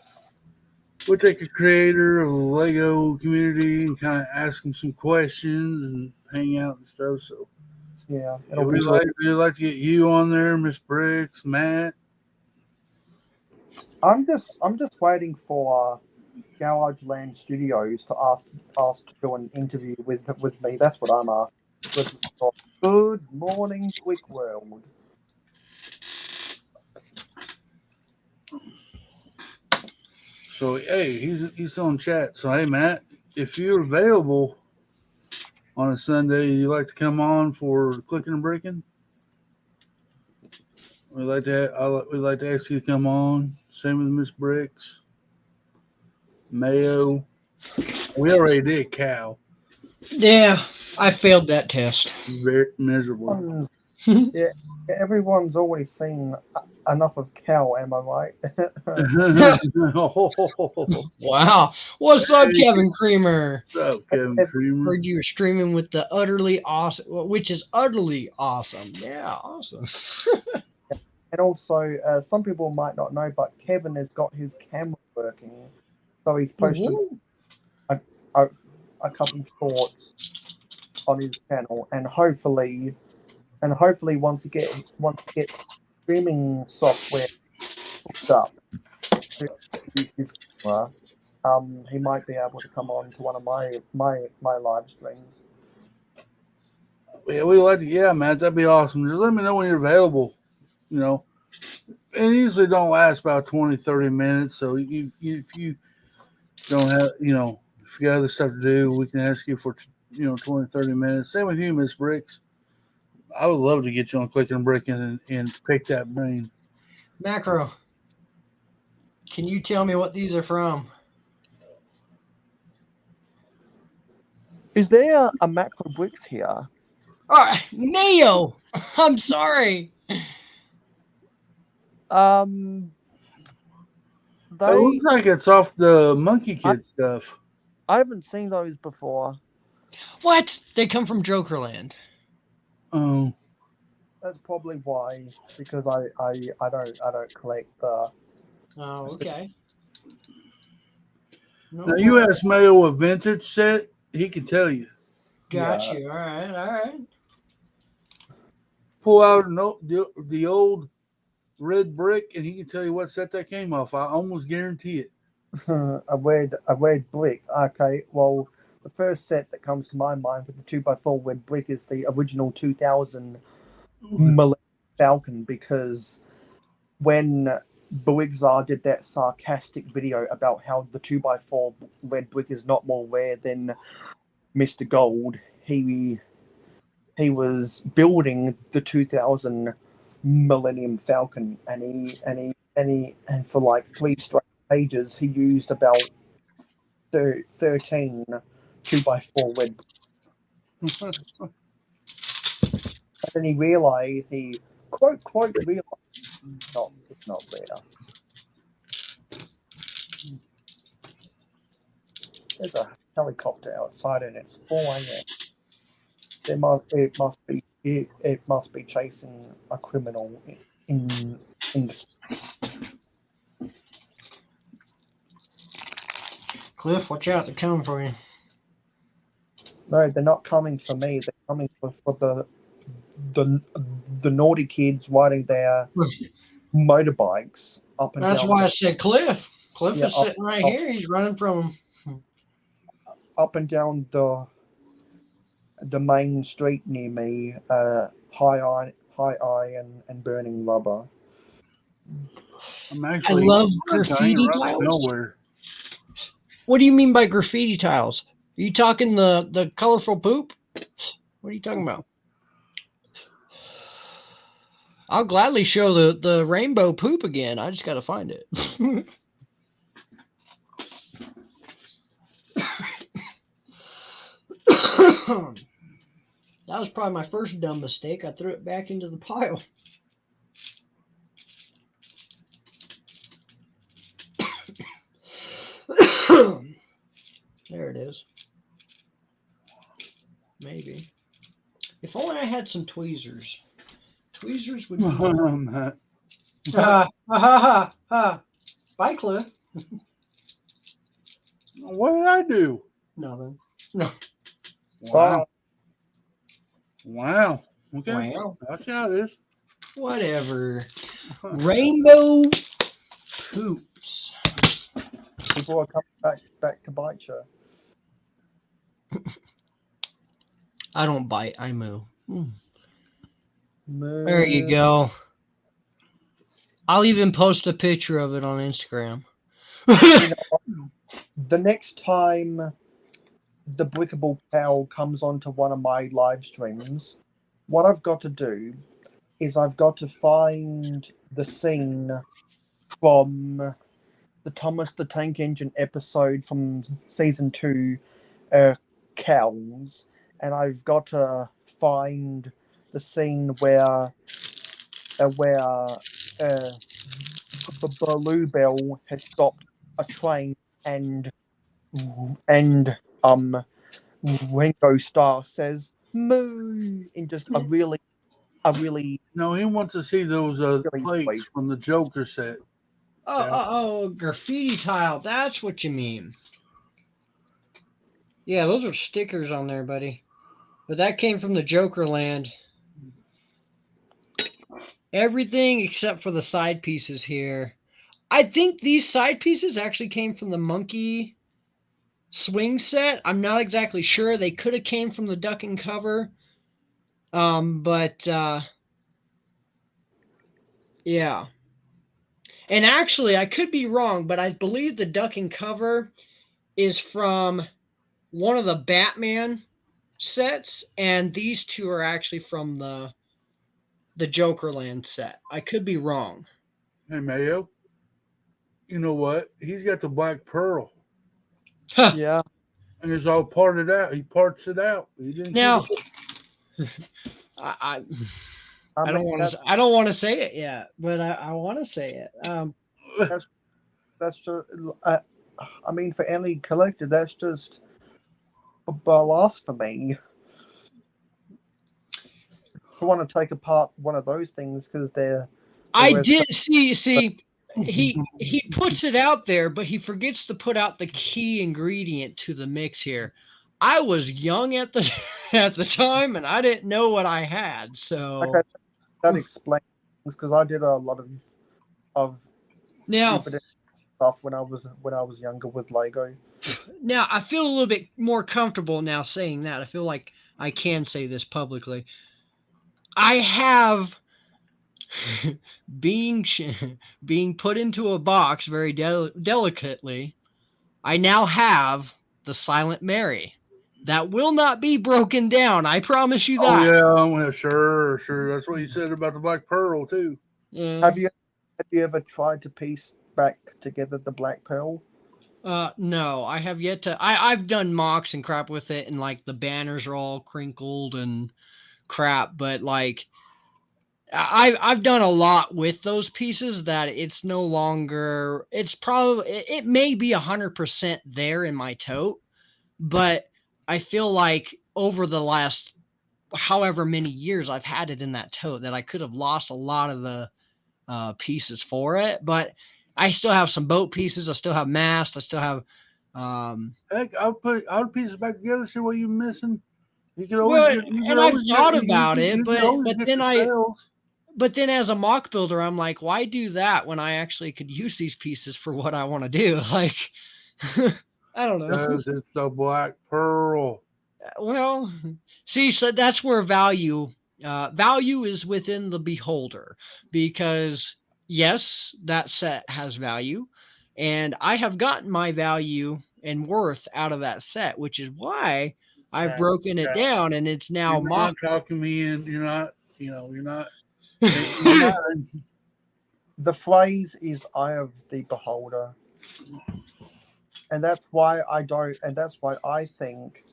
creator of a Lego community and kind of ask them some questions and hang out and stuff. So yeah, we'd like to get you on there, Miss Bricks, Matt. I'm just waiting for Garage Land Studios to ask to do an interview with me. That's what I'm asking. Good morning, Quick World. So hey, he's on chat. So hey, Matt, if you're available on a Sunday, you like to come on for Clicking and Breaking? We'd like to ask you to come on. Same with Miss Bricks, Mayo. We already did cow. Yeah, I failed that test. Very miserably. Yeah, everyone's always seen enough of cow. Am I right? Wow. What's up, Kevin Creamer? What's up, Kevin Creamer? Heard you were streaming with the utterly awesome, which is utterly awesome. Yeah, awesome. And also, some people might not know, but Kevin has got his camera working, so he's posted a couple of shorts on his channel, and hopefully once he gets streaming software hooked up to his camera, he might be able to come on to one of my live streams. Yeah, we like to. Yeah, Matt, that'd be awesome. Just let me know when you're available. You know, and usually don't last about 20-30 minutes. So if you don't have, if if you got other stuff to do, we can ask you for 20, 30 minutes. Same with you, Miss Bricks. I would love to get you on Clicking and Breaking and pick that brain. Macro, can you tell me what these are from? Is there a Macro Bricks here? Mayo. I'm sorry. It They. looks like it's off the Monkey Kid stuff. I haven't seen those before. What? They come from Jokerland. Oh, That's probably why, because I don't collect the. Oh, okay. No, now you ask Mayo a vintage set, he can tell you. Got you. All right. Pull out the old red brick, and he can tell you what set that came off. I almost guarantee it. a red brick. Okay, well, the first set that comes to my mind with the 2x4 red brick is the original 2000 Millennium Falcon, because when Buigzar did that sarcastic video about how the 2x4 red brick is not more rare than Mr. Gold, he was building the 2000 Millennium Falcon, and for like 3 straight pages he used about 13 2x4 red bricks. And then he realized, he quote realized it's not rare. There's a helicopter outside and it's 4 a.m. It must be chasing a criminal in the. Cliff, watch out. They're coming for you. No, they're not coming for me. They're coming for the naughty kids riding their motorbikes up and down. That's why I said Cliff. Cliff is sitting right here. He's running from up and down the main street near me. High Eye and Burning Rubber. I love graffiti tiles. Nowhere. What do you mean by graffiti tiles? Are you talking the colorful poop? What are you talking about? I'll gladly show the rainbow poop again. I just got to find it. That was probably my first dumb mistake. I threw it back into the pile. There it is. Maybe. If only I had some tweezers. Tweezers would be. Bye, Cliff. What did I do? Nothing. No. Wow. Okay. Wow. That's how it is. Whatever. Rainbow poops. People are coming back to bite you. I don't bite. I moo. Moo. There you go. I'll even post a picture of it on Instagram. You know, the next time the Brickable Pal comes onto one of my live streams, what I've got to do is I've got to find the scene from the Thomas the Tank Engine episode from season 2, Cows, and I've got to find the scene where Bluebell has stopped a train and Ringo Starr says "moo" in just a really. No, he wants to see those really plates from the Joker set. Oh, graffiti tile. That's what you mean. Yeah, those are stickers on there, buddy. But that came from the Jokerland. Everything except for the side pieces here. I think these side pieces actually came from the Monkey Swing set. I'm not exactly sure. They could have came from the Duck and Cover. But yeah. And actually, I could be wrong, but I believe the Duck and Cover is from one of the Batman sets, and these two are actually from the Jokerland set. I could be wrong. Hey, Mayo. You know what? He's got the Black Pearl, Yeah. and it's all parted out. He parts it out. He didn't Now, keep it. I I don't mean, want to. I don't want to say it yet, but I want to say it. that's just. I mean, for any collector, that's just blasphemy. I want to take apart one of those things because I did see. He puts it out there, but he forgets to put out the key ingredient to the mix here. I was young at the at the time, and I didn't know what I had. So okay, that explains because I did a lot of now stupid stuff when I was younger with Lego. Now I feel a little bit more comfortable now saying that. I feel like I can say this publicly. I have being put into a box very delicately. I now have the Silent Mary. That will not be broken down. I promise you that. Oh yeah, well, sure. That's what he said about the Black Pearl too. Have you ever tried to piece back together the Black Pearl? No, I have yet to. I've done mocks and crap with it, and like the banners are all crinkled and crap, but like I've done a lot with those pieces that it's no longer. It's probably it may be 100% there in my tote, but I feel like over the last however many years I've had it in that tote that I could have lost a lot of the pieces for it, but I still have some boat pieces. I still have mast. I still have. Heck, I'll put pieces back together. See what you're missing. You can Well, always. and I've thought about it, but then as a mock builder, I'm like, why do that when I actually could use these pieces for what I want to do? Like, I don't know. Because it's the Black Pearl. Well, see, so that's where value is within the beholder, because yes, that set has value, and I have gotten my value and worth out of that set, which is why I've broken it down, and it's now You're not talking me in. You're not. You're not. You're not The phrase is "eye of the beholder," and that's why I don't. And that's why I think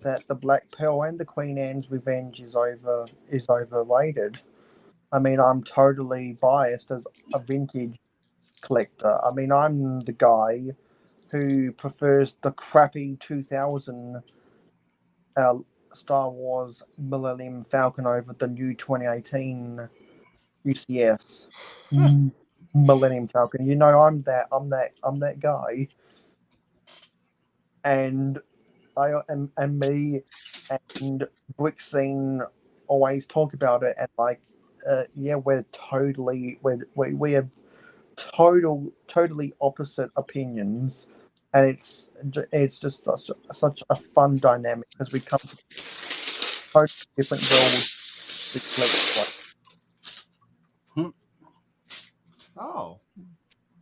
that the Black Pearl and the Queen Anne's Revenge is overrated. I mean, I'm totally biased as a vintage collector. I mean, I'm the guy who prefers the crappy 2000 Star Wars Millennium Falcon over the new 2018 UCS Millennium Falcon. You know, I'm that guy, and and me and Brick Scene always talk about it, and like, yeah, we have totally opposite opinions, and it's just such a fun dynamic because we come from totally different worlds to collect. Oh,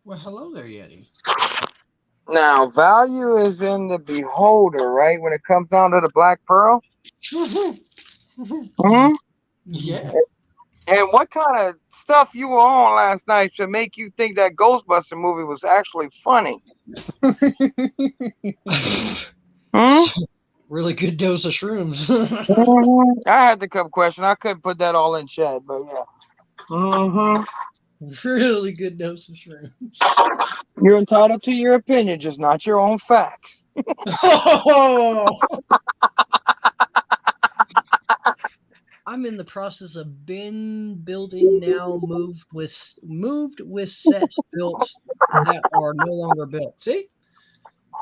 well, hello there, Yeti. Now, value is in the beholder, right? When it comes down to the Black Pearl. Yeah. And what kind of stuff you were on last night should make you think that Ghostbuster movie was actually funny? Really good dose of shrooms. I had the cup question. I couldn't put that all in chat, but yeah. Really good dose of shrooms. You're entitled to your opinion, just not your own facts. I'm in the process of bin building now, moved with sets built that are no longer built. See?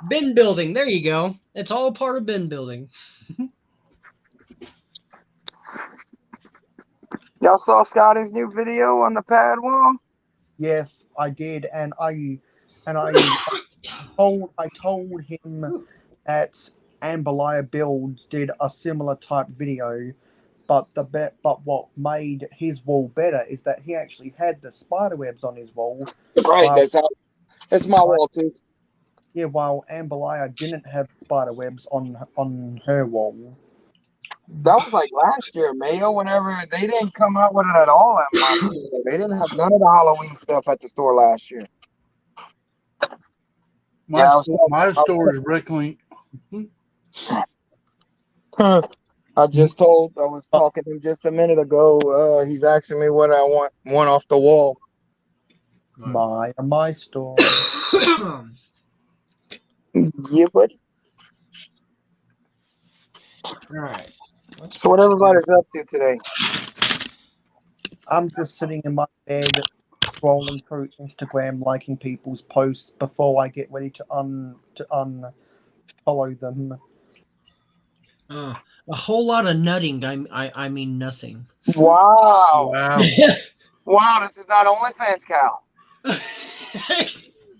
Bin building. There you go. It's all part of bin building. Y'all saw Scotty's new video on the pad wall? Yes, I did, and I told him that Amberlier Builds did a similar type video, but what made his wall better is that he actually had the spider webs on his wall. Right, that's my wall too. Yeah, while Ambalaya didn't have spider webs on her wall. That was like last year, Mayo. Whenever they didn't come out with it at all at my store. They didn't have none of the Halloween stuff at the store last year. My, Yeah, I was my store is Bricklink. I was talking to him just a minute ago. He's asking me what I want one off the wall. My store. Yeah, buddy. All right. So what everybody's up to today? I'm just sitting in my bed, scrolling through Instagram, liking people's posts before I get ready to unfollow them. A whole lot of nutting. I mean nothing. Wow. Wow. Wow, this is not OnlyFans, Cal.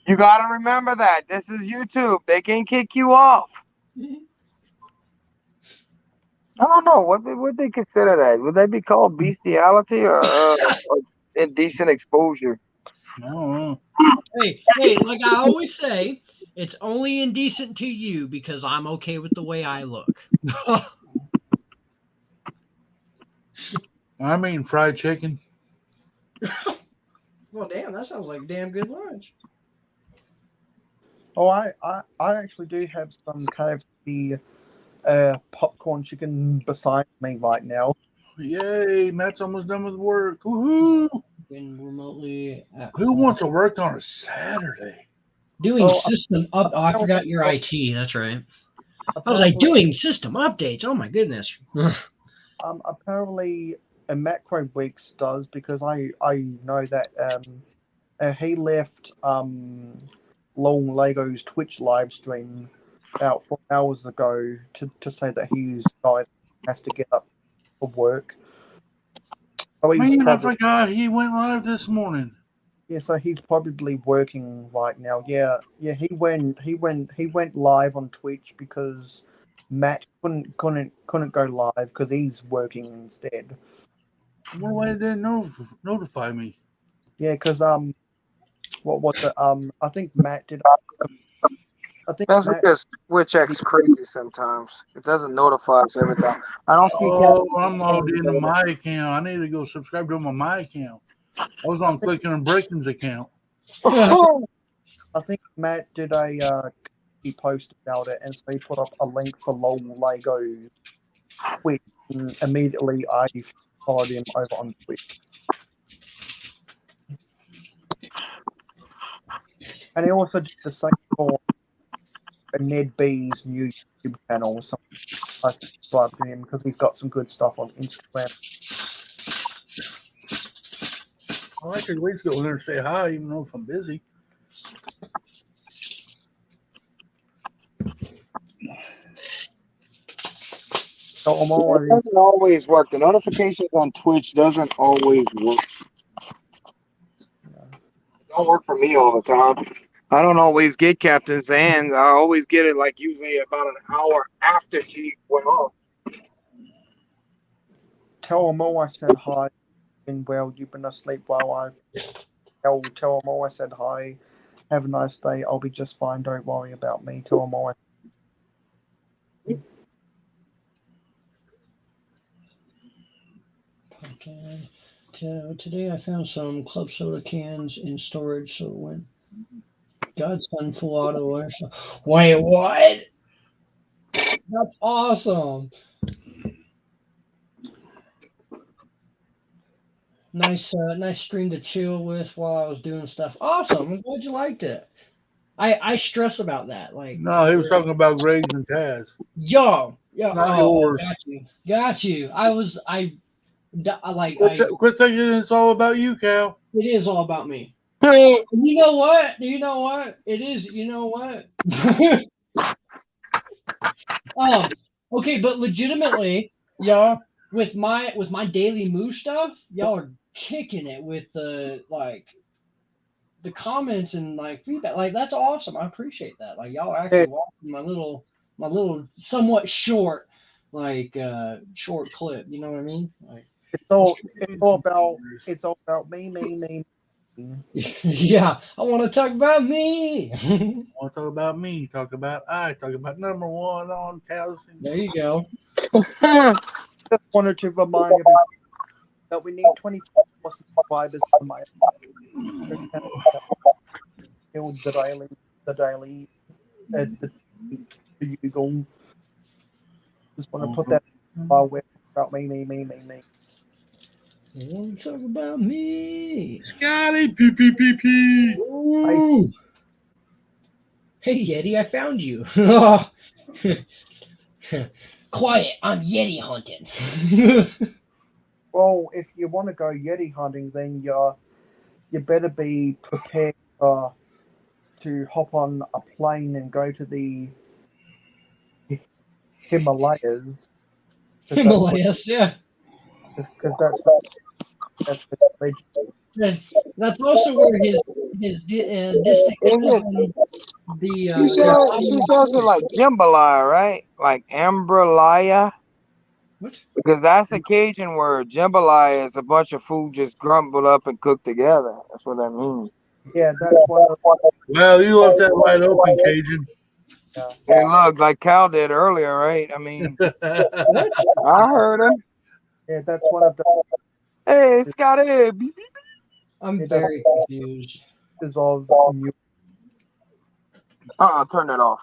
You got to remember that. This is YouTube. They can kick you off. I don't know. What would they consider that? Would that be called bestiality or indecent exposure? Oh, Hey, like I always say, it's only indecent to you because I'm okay with the way I look. I'm eating fried chicken. Well, damn, that sounds like a damn good lunch. Oh, I actually do have some KFC popcorn chicken beside me right now. Yay, Matt's almost done with work. Woohoo! Been remotely at Who home. wants to work on a Saturday? Doing Oh, system up. Oh, I forgot your IT. That's right. I was like doing system updates. Oh my goodness. Apparently, a Macro Weeks does because I know that he left Long Lego's Twitch live stream about 4 hours ago to say that he's died, has to get up for work. So he's Man, I probably, forgot he went live this morning. yeah, so he's probably working right now. Yeah, he went live on Twitch because Matt couldn't go live because he's working instead. Well, why didn't notify me? Yeah, because what was it? I think Matt did. I think That's Matt. because Twitch crazy sometimes. It doesn't notify us every time. I don't see. Oh, I'm logged into my account. I need to go subscribe to my account. I was on clicking on Breakin's account. I think Matt did a he post about it, and so he put up a link for LOL Lego's Twitch, and immediately I followed him over on Twitch. And he also did the same for Ned B's new YouTube channel. So I subscribed to him because he's got some good stuff on Instagram. I like to at least go in there and say hi, even though if I'm busy. So I'm already. It doesn't always work. The notifications on Twitch doesn't always work. It don't work for me all the time. I don't always get Captain Zan's. I always get it like usually about an hour after she went off. Tell Mo I said hi. And well, you've been asleep while I tell Mo I said hi. Have a nice day. I'll be just fine. Don't worry about me. Tell Mo I. Okay. Today I found some club soda cans in storage, so it went Godson full auto or so. Wait, what? That's awesome. Nice stream to chill with while I was doing stuff. Awesome. I'm glad you liked it. I stress about that. Like, No, he was talking about Greg's and Taz. yo, Not yours. Got you. Quit thinking it's all about you, Cal. It is all about me. You know what? It is. You know what? Okay, but legitimately, y'all, with my Daily Moo stuff, y'all are kicking it with the comments and like feedback. Like, that's awesome. I appreciate that. Like, y'all are actually watching my little somewhat short clip. You know what I mean? Like, It's all about me. Yeah, I want to talk about me. Want to talk about me? Talk about number one on Towson. There you go. Just wanted to remind everybody that we need 20 more subscribers for my build the daily the Google. Just want to put that where about me. I want to talk about me. Scotty, pee. Ooh. Hey, Yeti, I found you. Quiet, I'm Yeti hunting. Well, if you want to go Yeti hunting, then you better be prepared to hop on a plane and go to the Himalayas. Himalayas, yeah. Because that's the That's also where his distant cousin, the She says it like jambalaya, right? Like ambrelaya. What? Because that's a Cajun word. Jambalaya is a bunch of food just grumbled up and cooked together. That's what that means. Yeah, that's one of Well, you left that wide open, Cajun. Hey, look, like Cal did earlier, right? I mean, What? I heard him. yeah, that's one of the Hey, Scotty. I'm very confused. is of new. Turn it off.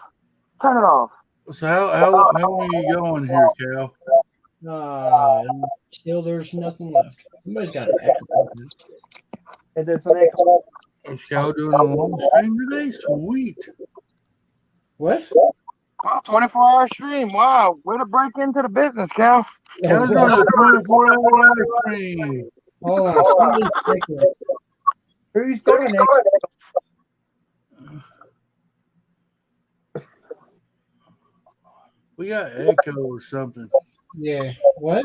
Turn it off. So how are you going here, Cal? Still there's nothing left. Somebody's got an echo. And there's an echo. Is Cal doing a long stream today? Sweet. What? Wow, 24-hour stream. Wow, way to break into the business, Cal. Cal's doing a 24-hour live stream. Hold on. Somebody's echoing. Who's got an echo? We got echo or something. Yeah. What?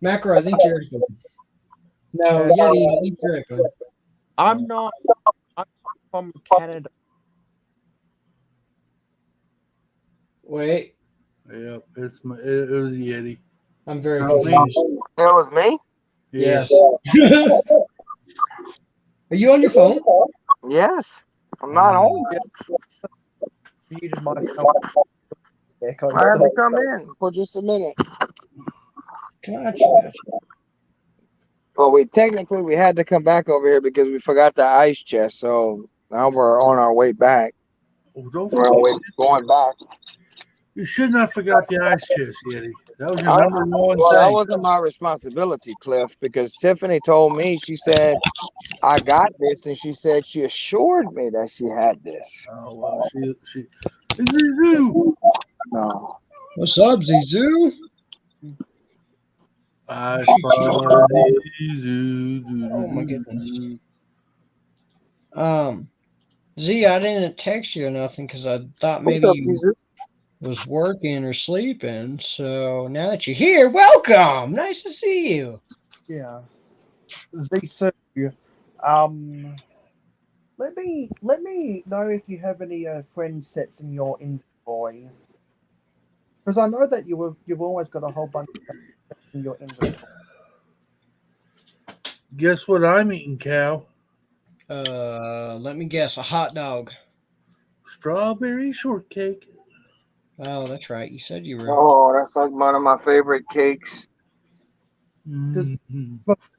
Macro, I think you're echoing. No, Yeti, I think you're echoing. I'm not. I'm from Canada. Wait, Yep, it was Yeti. I'm very Not me. confused. That was me? Yeah. Yes. Are you on your phone? Yes. I'm not home. Muted myself. Echo. I had to come in for just a minute. Gotcha. Well, we had to come back over here because we forgot the ice chest. So now we're on our way back. Oh, don't We're on our way forget. going back. You should not forgot the ice chest, Yeti. That was your number one Well, that thing. wasn't my responsibility, Cliff, because Tiffany told me, she said, I got this, and she said she assured me that she had this. Oh well, she. Zoo. No. What's up, Zizou? I Oh my goodness. Z, I didn't text you or nothing because I thought maybe you was working or sleeping. So now that you're here, welcome. Nice to see you. Yeah. Z, let me know if you have any friend sets in your inventory, because I know that you've always got a whole bunch of sets in your inventory. Guess what I'm eating, Cal? Let me guess, a hot dog. Strawberry shortcake. Oh, that's right. You said you were. Oh, that's like one of my favorite cakes.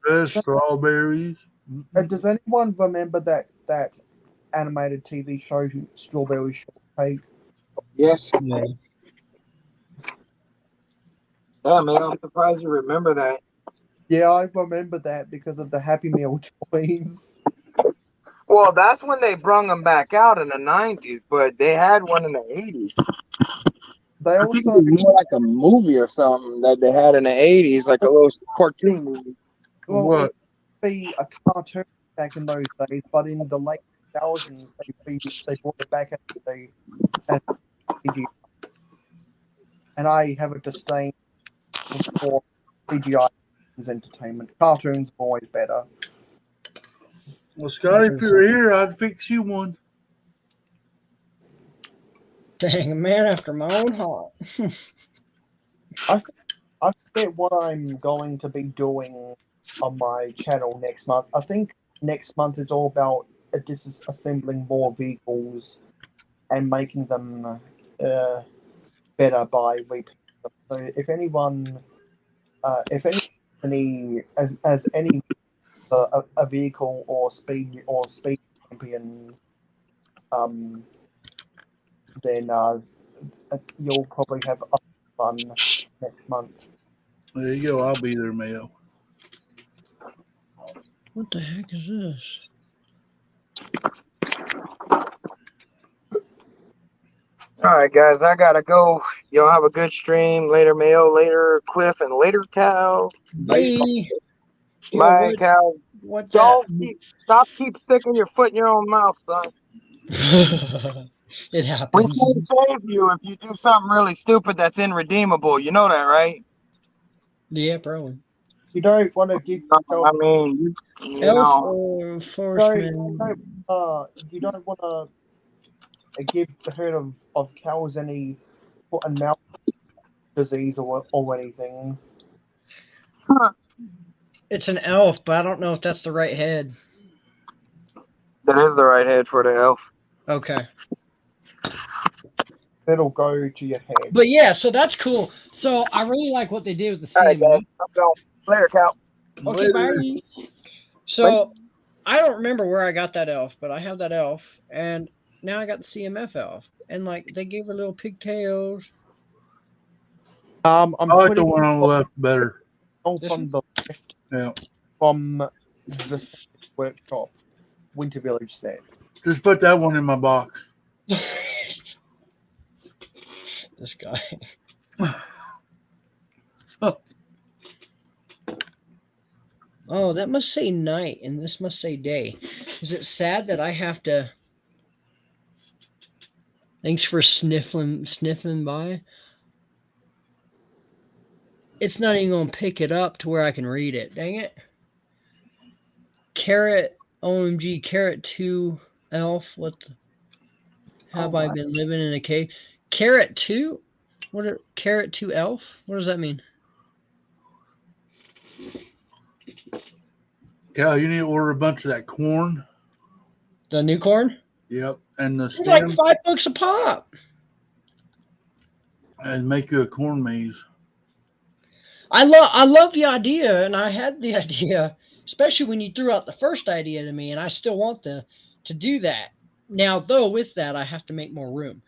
Fresh strawberries. Does anyone remember that animated TV show, Strawberry Shortcake? Yes. Yeah. Yeah, man, I'm surprised you remember that. Yeah, I remember that because of the Happy Meal toys. Well, that's when they brung them back out in the 90s, but they had one in the 80s. They I think it also was more like a movie or something that they had in the 80s, like a little cartoon movie. What? it would be a cartoon back in those days, but in the late 2000s, they brought it back as CGI. And I have a disdain for CGI as entertainment. Cartoons are always better. Well, Scotty, if you're here, I'd fix you one. Dang, a man after my own heart. I forget what I'm going to be doing on my channel next month. I think next month is all about disassembling more vehicles and making them better by repainting them. So if any as any a vehicle or speed champion, then you'll probably have fun next month. There you go. I'll be there, Mayo. What the heck is this? All right, guys, I gotta go. Y'all have a good stream. Later, Mayo. Later, Cliff, and later, Cal. Bye. Bye, Cal. What Stop keep sticking your foot in your own mouth, son. It We happens. can't save you if you do something really stupid that's irredeemable. You know that, right? Yeah, probably. You don't want to give I mean, you Elf know. or enforcement. you don't want to give the herd of cows any foot and mouth disease or anything. It's an elf, but I don't know if that's the right head. That is the right head for the elf. Okay. It'll go to your head. But yeah, so that's cool. So I really like what they did with the All right, CMF. guys. I'm going. Later, Cal. Okay, bye. So I don't remember where I got that elf, but I have that elf, and now I got the CMF elf, and like they gave her little pigtails. I'm I like the putting one on the left better. from the left Yeah. from the workshop Winter Village set. Just put that one in my box. This guy. Oh, that must say night, and this must say day. Is it sad that I have to? Thanks for sniffing by. It's not even gonna pick it up to where I can read it. Dang it. Carrot, OMG, Carrot 2 elf. What the? Have I been living in a cave? Carrot 2? What are Carrot 2 elf? What does that mean? Cal, you need to order a bunch of that corn. The new corn? Yep. And the It's like stem. $5 a pop. And make you a corn maze. I love the idea, and I had the idea, especially when you threw out the first idea to me, and I still want to do that. Now, though, with that, I have to make more room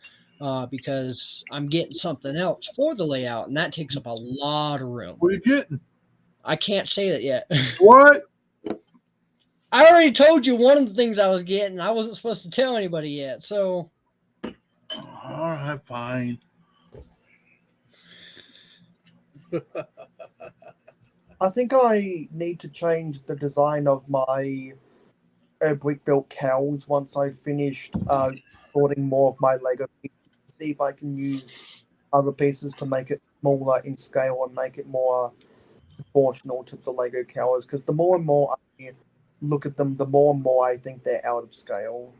because I'm getting something else for the layout, and that takes up a lot of room. What are you getting? I can't say that yet. What? I already told you one of the things I was getting. I wasn't supposed to tell anybody yet, so. All right, fine. I think I need to change the design of my brick built cows once I've finished sorting more of my Lego pieces. See if I can use other pieces to make it smaller in scale and make it more proportional to the Lego cows. Because the more and more I look at them, the more and more I think they're out of scale.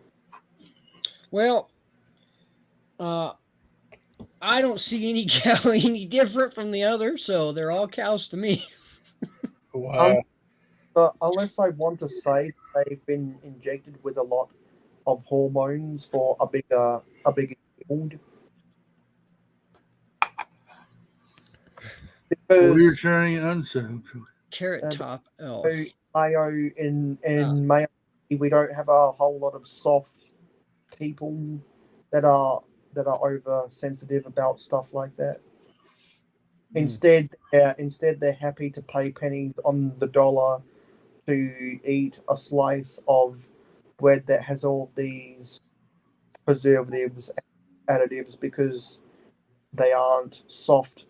Well, I don't see any cow any different from the others, so they're all cows to me. Wow. But unless I want to say they've been injected with a lot of hormones for a bigger yield. Well, you're Because turning it unsafe. Carrot top elf. Mayo in Mayo, we don't have a whole lot of soft people that are oversensitive about stuff like that. Instead, they're happy to pay pennies on the dollar to eat a slice of bread that has all these preservatives and additives because they aren't soft,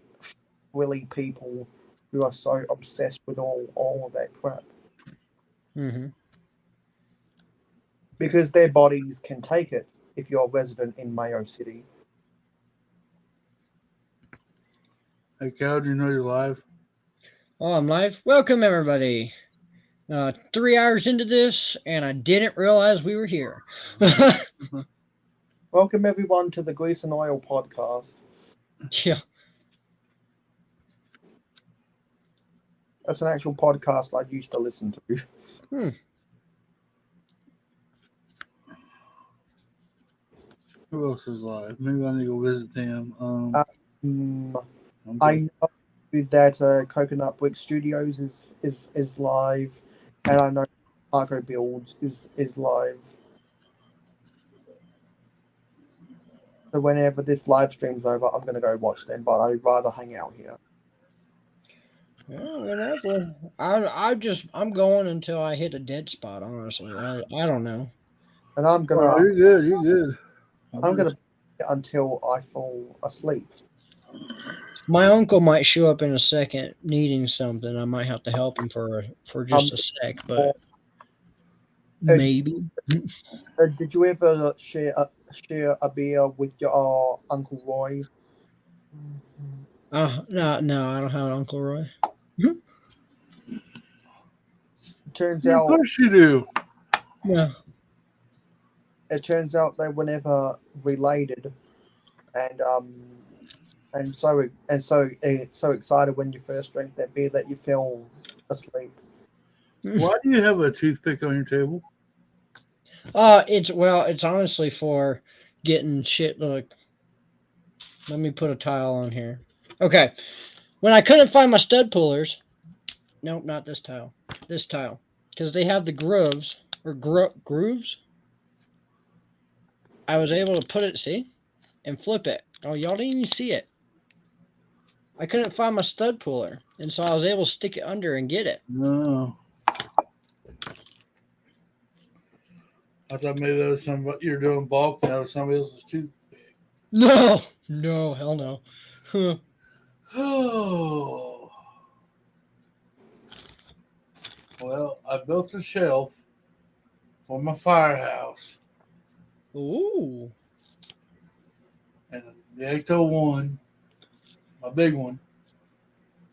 willy people who are so obsessed with all of that crap. Mm-hmm. Because their bodies can take it if you're a resident in Mayo City. Hey, Cal, do you know you're live? Oh, I'm live. Welcome, everybody. 3 hours into this, and I didn't realize we were here. Welcome, everyone, to the Grease and Oil podcast. Yeah. That's an actual podcast I used to listen to. Who else is live? Maybe I need to go visit them. I know that Coconut Brick Studios is live, and I know Cargo Builds is live. So whenever this live stream's over, I'm gonna go watch them. But I'd rather hang out here. Yeah, whatever. I'm going until I hit a dead spot. Honestly, I don't know. And I'm gonna. Oh, you're good. You're good. I'm gonna until I fall asleep. My uncle might show up in a second needing something. I might have to help him for just a sec, but maybe. Did you ever share a beer with your Uncle Roy? No, I don't have an Uncle Roy. Turns Of out, course you do. Yeah. it turns out they were never related, and so excited when you first drank that beer that you fell asleep. Why do you have a toothpick on your table? It's honestly for getting shit. Look, let me put a tile on here. Okay, when I couldn't find my stud pullers, nope, not this tile. This tile, because they have the grooves or grooves. I was able to put it, see, and flip it. Oh, y'all didn't even see it. I couldn't find my stud puller, and so I was able to stick it under and get it. No. I thought maybe that was you're doing bulk and that was somebody else's toothpick. No, hell no. Oh. Well, I built a shelf for my firehouse. Ooh. And the Ecto one, my big one,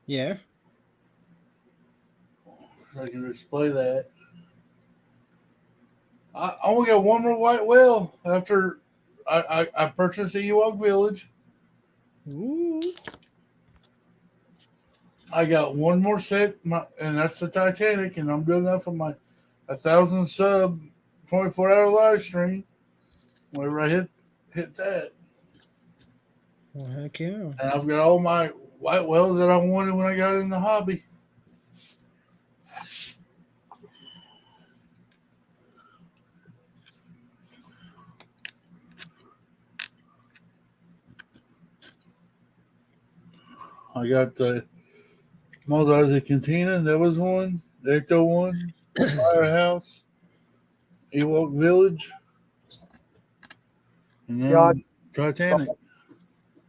Yeah. so I can display that. I only got one more white whale after I purchased the Ewok Village. Ooh. I got one more set, and that's the Titanic, and I'm doing that for my 1,000 sub 24-hour live stream. Whenever I hit that. Well, heck yeah. And I've got all my white whales that I wanted when I got in the hobby. I got the Maldives Cantina, that was one. The Ecto one, Firehouse, Ewok Village, and then Titanic.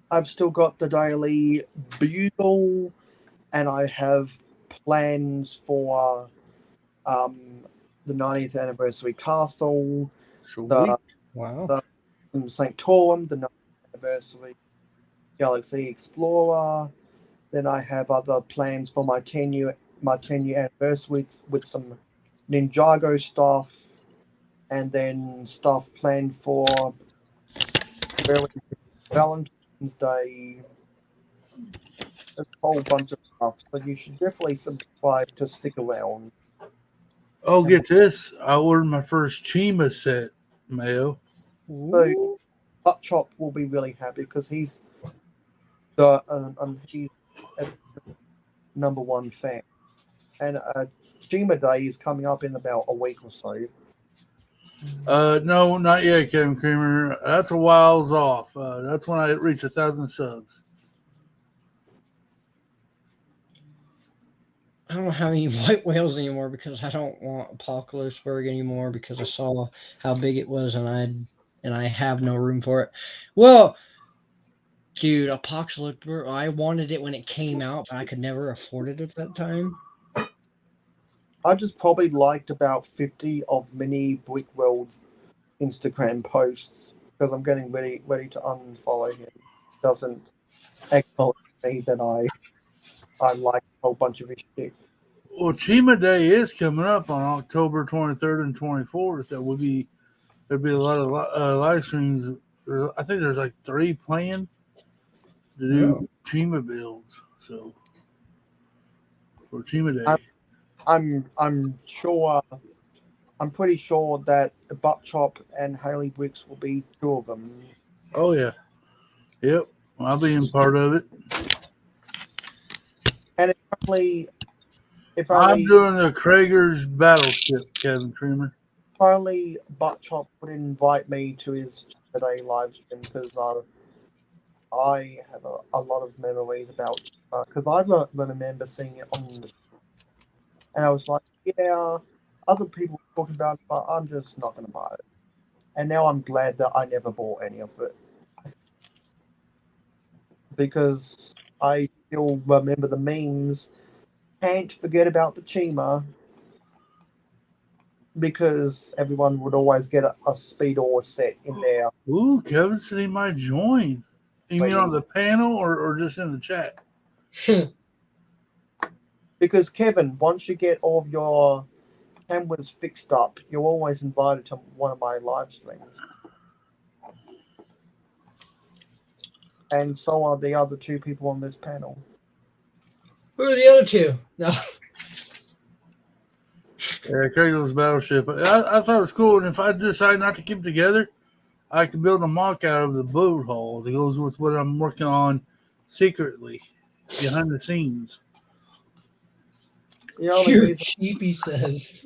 I've still got the Daily Bugle, and I have plans for the 90th anniversary castle, Wow. St. Torm, the 90th anniversary Galaxy Explorer. Then I have other plans for my 10-year anniversary with some Ninjago stuff, and then stuff planned for Valentine's Day. A whole bunch of stuff. So you should definitely subscribe to stick around. Oh, get this. I ordered my first Chima set, Mayo. So Hot Chop will be really happy because he's he's a #1 fan. And Chima Day is coming up in about a week or so. No, not yet, Kevin Creamer. That's a whiles off. That's when I reach 1,000 subs. I don't have any white whales anymore because I don't want Apocalypseburg anymore because I saw how big it was and I have no room for it. Well, dude, Apocalypseburg, I wanted it when it came out, but I could never afford it at that time. I just probably liked about 50 of Mini Brickworld Instagram posts because I'm getting ready to unfollow him. Doesn't acknowledge me that I like a whole bunch of his shit. Well, Chima Day is coming up on October 23rd and 24th. There'll be a lot of live streams. I think there's like 3 planned to do Chima builds. So for Chima Day. I'm sure. I'm pretty sure that Butt Chop and Haley Bricks will be two of them. Oh yeah, yep. I'll be in part of it. And if I'm only doing the Krager's Battleship, Kevin Creamer. Butt Chop would invite me to his today live stream, because I have a lot of memories about because I remember seeing it on the and I was like, yeah, other people were talking about it, but I'm just not going to buy it. And now I'm glad that I never bought any of it, because I still remember the memes. Can't forget about the Chima, because everyone would always get a Speedor set in there. Ooh, Kevin said he might join. You mean on the panel or just in the chat? Because Kevin, once you get all of your cameras fixed up, you're always invited to one of my live streams. And so are the other two people on this panel. Who are the other two? No. Yeah, Krager's Battleship. I thought it was cool, and if I decide not to keep it together, I can build a mock out of the boat hull that goes with what I'm working on secretly behind the scenes. The only You're reason, cheap, he says.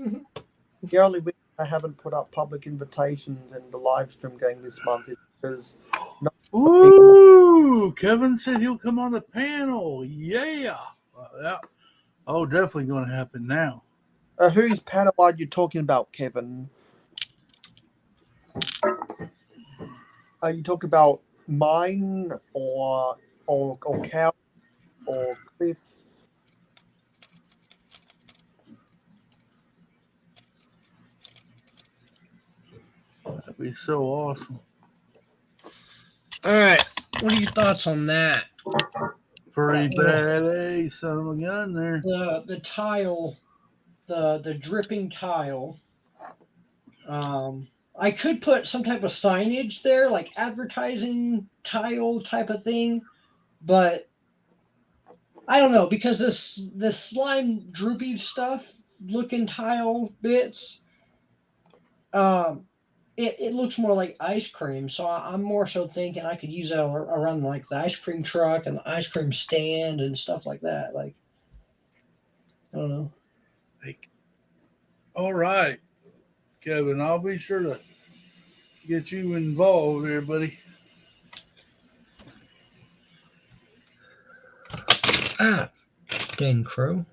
the only reason I haven't put up public invitations in the live stream game this month is because Ooh, Kevin said he'll come on the panel. Yeah. Oh, definitely going to happen now. whose panel are you talking about, Kevin? Are you talking about mine or Cal or Cliff? That'd be so awesome. All right. What are your thoughts on that? Pretty bad, son of a gun there. The tile, the dripping tile. I could put some type of signage there, like advertising tile type of thing, but I don't know, because this slime droopy stuff looking tile bits, it looks more like ice cream. So I'm more so thinking I could use that around like the ice cream truck and the ice cream stand and stuff like that. Like, I don't know. All right, Kevin, I'll be sure to get you involved there, buddy. Ah, dang crow.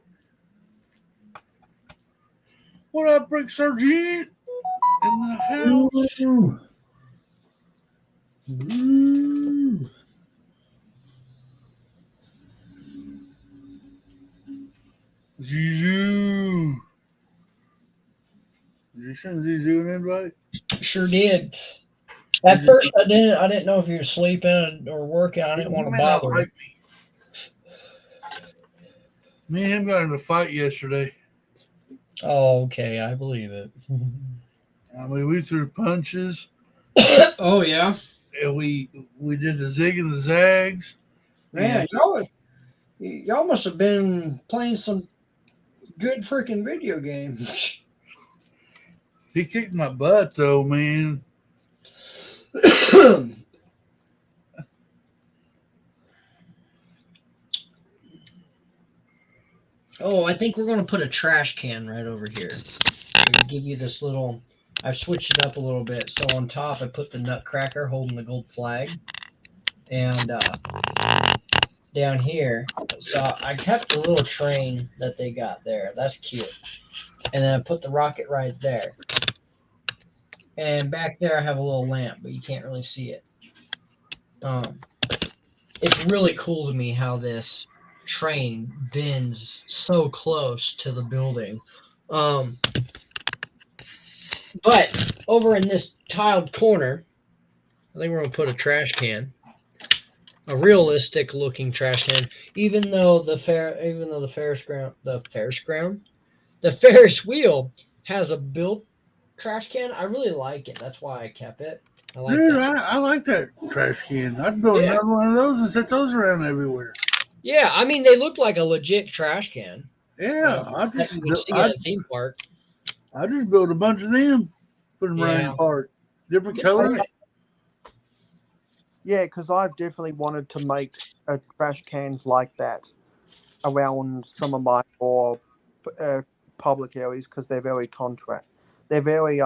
What up, Brick Sergeant? In the house. Ooh. Zizou. Did you send Zizou an invite? Sure did. At first, I didn't know if you were sleeping or working. I didn't want to bother him. Me and him got in a fight yesterday. Oh, okay. I believe it. I mean, we threw punches. Oh, yeah. And we did the zig and the zags. Man, y'all must have been playing some good freaking video games. He kicked my butt, though, man. Oh, I think we're going to put a trash can right over here. I'm going to give you this little... I've switched it up a little bit. So on top, I put the nutcracker holding the gold flag. And down here, so I kept the little train that they got there. That's cute. And then I put the rocket right there. And back there, I have a little lamp, but you can't really see it. It's really cool to me how this train bends so close to the building. But over in this tiled corner, I think we're going to put a trash can. A realistic looking trash can, even though the Ferris wheel has a built trash can. I really like it. That's why I kept it. I like Dude, that. I like that trash can. I'd build another one of those and set those around everywhere. Yeah, I mean, they look like a legit trash can. Yeah, that you would see at a theme park. I just built a bunch of them, put them around Yeah. the park, different Good colors. point. Yeah, because I've definitely wanted to make trash cans like that around some of my more public areas because they're very They're very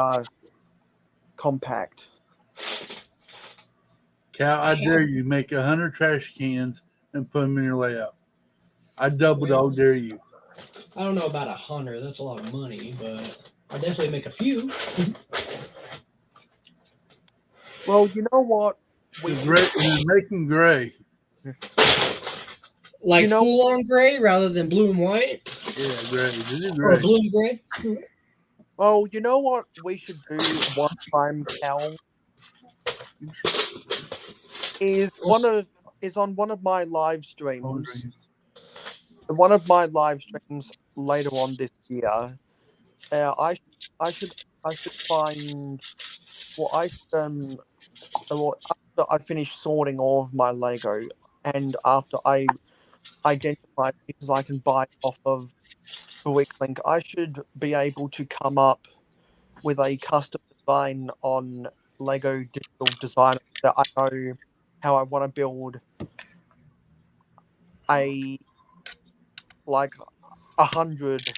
compact. Cal, I dare you make 100 trash cans and put them in your layout. I double dog dare you. I don't know about 100. That's a lot of money, but I'll definitely make a few. Well, you know what? Make them gray. Like You know- full on gray rather than blue and white, Yeah, gray. This is or gray. blue and gray. Well, you know what we should do one time, Cal? Is on one of my live streams. One of my live streams later on this year. I should find well, after I finish sorting all of my Lego and after I identify pieces I can buy off of Bricklink, I should be able to come up with a custom design on Lego Digital Designer that I know how I want to build a 100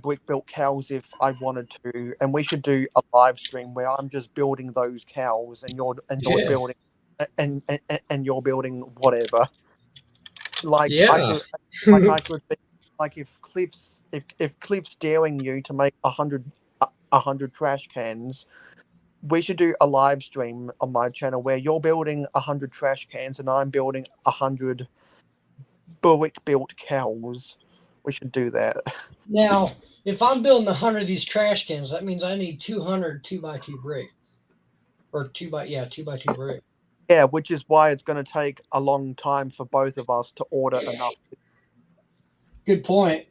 brick built cows if I wanted to, and we should do a live stream where I'm just building those cows and you're Yeah. building and you're building whatever. Like Yeah. I could be like if Cliff's daring you to make 100 trash cans, we should do a live stream on my channel where you're building 100 trash cans and I'm building 100 brick built cows. We should do that. Now, if I'm building 100 of these trash cans, that means I need 200 2x2 brick, or 2x2 brick. Yeah, which is why it's going to take a long time for both of us to order enough. Good point.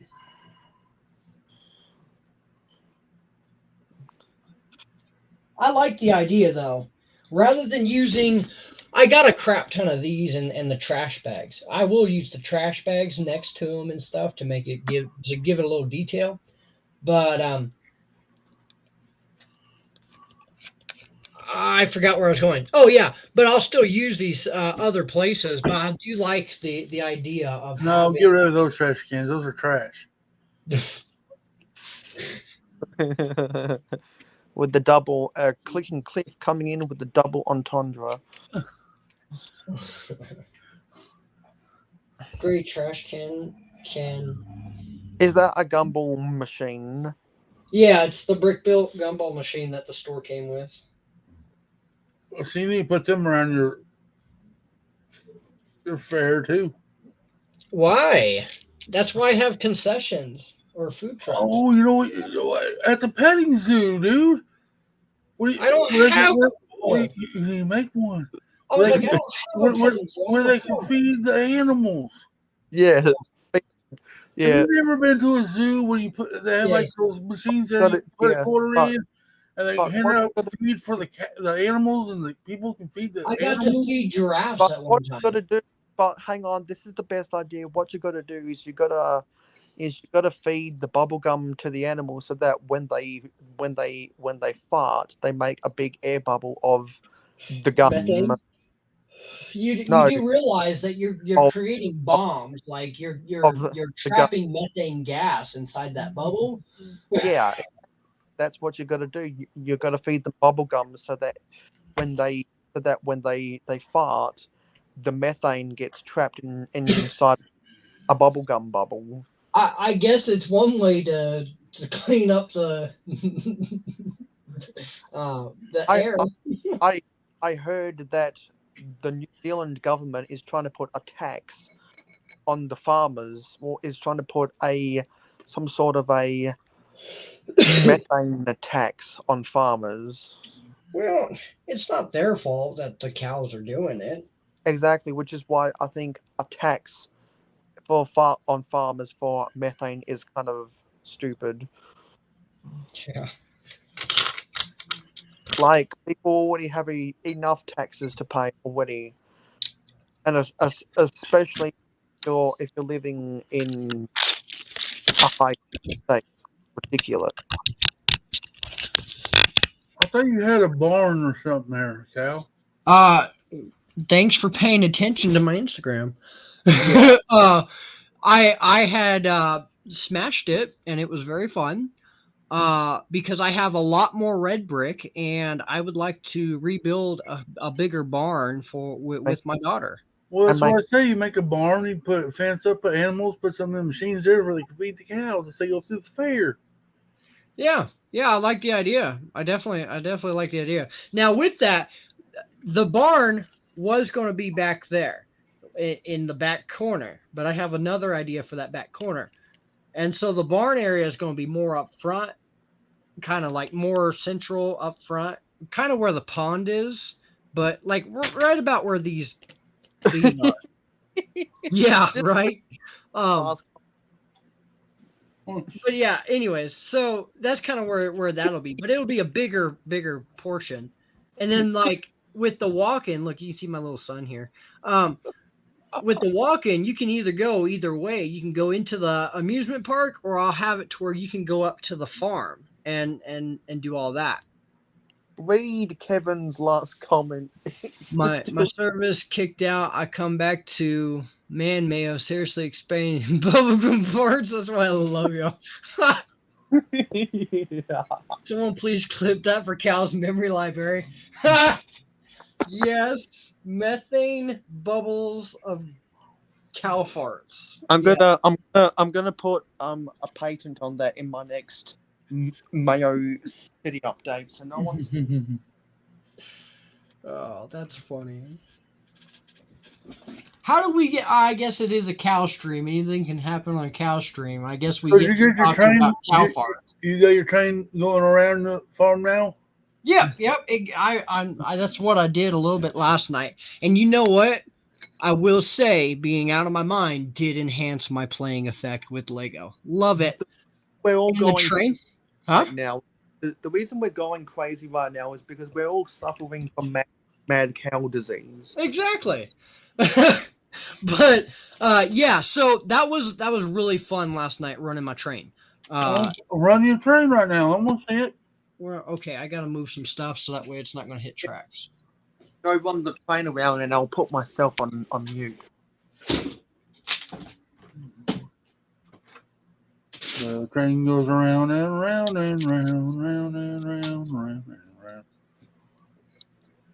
I like the idea though. Rather than using, I got a crap ton of these and the trash bags. I will use the trash bags next to them and stuff to make it give it a little detail. But I forgot where I was going. Oh yeah, but I'll still use these other places. But I do like the idea of No, get rid of those trash cans. Those are trash. With the double clicking Cliff coming in with the double entendre. Great trash can. Is that a gumball machine? Yeah, it's the brick built gumball machine that the store came with. So you need to put them around your fair too. Why? That's why I have concessions or food trucks. Oh, you know what? At the petting zoo, dude. I don't have one. You need to make one. I was like, I don't have a where they can feed the animals. Yeah. Yeah. Have you never been to a zoo where they have like those machines that you put a quarter in and they hand out feed for the animals and the people can feed the I got animals? to feed giraffes But at one what time. you got to do? But hang on, this is the best idea. What you got to do is you got to feed the bubble gum to the animals so that when they fart, they make a big air bubble of the gum. Methane? You do realize that you're creating bombs, like you're trapping methane gas inside that bubble. Yeah, that's what you got to do. You got to feed them bubble gum so that when they fart, the methane gets trapped inside a bubble gum bubble. I guess it's one way to clean up the air. I heard that the New Zealand government is trying to put a tax on the farmers, or is trying to put some sort of a methane tax on farmers. Well, it's not their fault that the cows are doing it. Exactly, which is why I think a tax on farmers for methane is kind of stupid. Yeah. Like, people already have enough taxes to pay already, and especially if you're living in a high stake. Ridiculous. I thought you had a barn or something there, Cal. Thanks for paying attention to my Instagram. I had smashed it and it was very fun. Because I have a lot more red brick and I would like to rebuild a bigger barn with my daughter. Well, that's And what I say. You make a barn, you put a fence up, put animals, put some of the machines there where they can feed the cows as they go through the fair. Yeah, I like the idea. I definitely like the idea. Now with that, the barn was going to be back there in the back corner, but I have another idea for that back corner. And so the barn area is going to be more up front, kind of like more central up front, kind of where the pond is, but like right about where these are. Yeah, right. ask But yeah, anyways, so that's kind of where that'll be, but it'll be a bigger portion. And then like with the walk-in, look, you can see my little son here. With the walk-in, you can either go either way. You can go into the amusement park, or I'll have it to where you can go up to the farm and do all that. read Kevin's last comment. My service kicked out. I come back to man, Mayo. Seriously, explaining bubblegum parts. That's why I love you. Yeah. Someone please clip that for Cal's memory library. Yes, methane bubbles of cow farts. I'm gonna put a patent on that in my next Mayo City update. So no one's Oh, that's funny. How do we get? I guess it is a cow stream. Anything can happen on a cow stream. I guess we So get you to get your talking train. about cow farts. You got your train going around the farm now. Yep. I that's what I did a little bit last night. And you know what? I will say, being out of my mind did enhance my playing effect with Lego. Love it. we're all And the going train? Huh? right now. The reason we're going crazy right now is because we're all suffering from mad cow disease. Exactly. But yeah, so that was really fun last night running my train. I'm running your train right now. I'm gonna see it. Well, okay, I got to move some stuff so that way it's not going to hit tracks. Go run the train around, and I'll put myself on mute. The train goes around and round and round, round and round, round and round.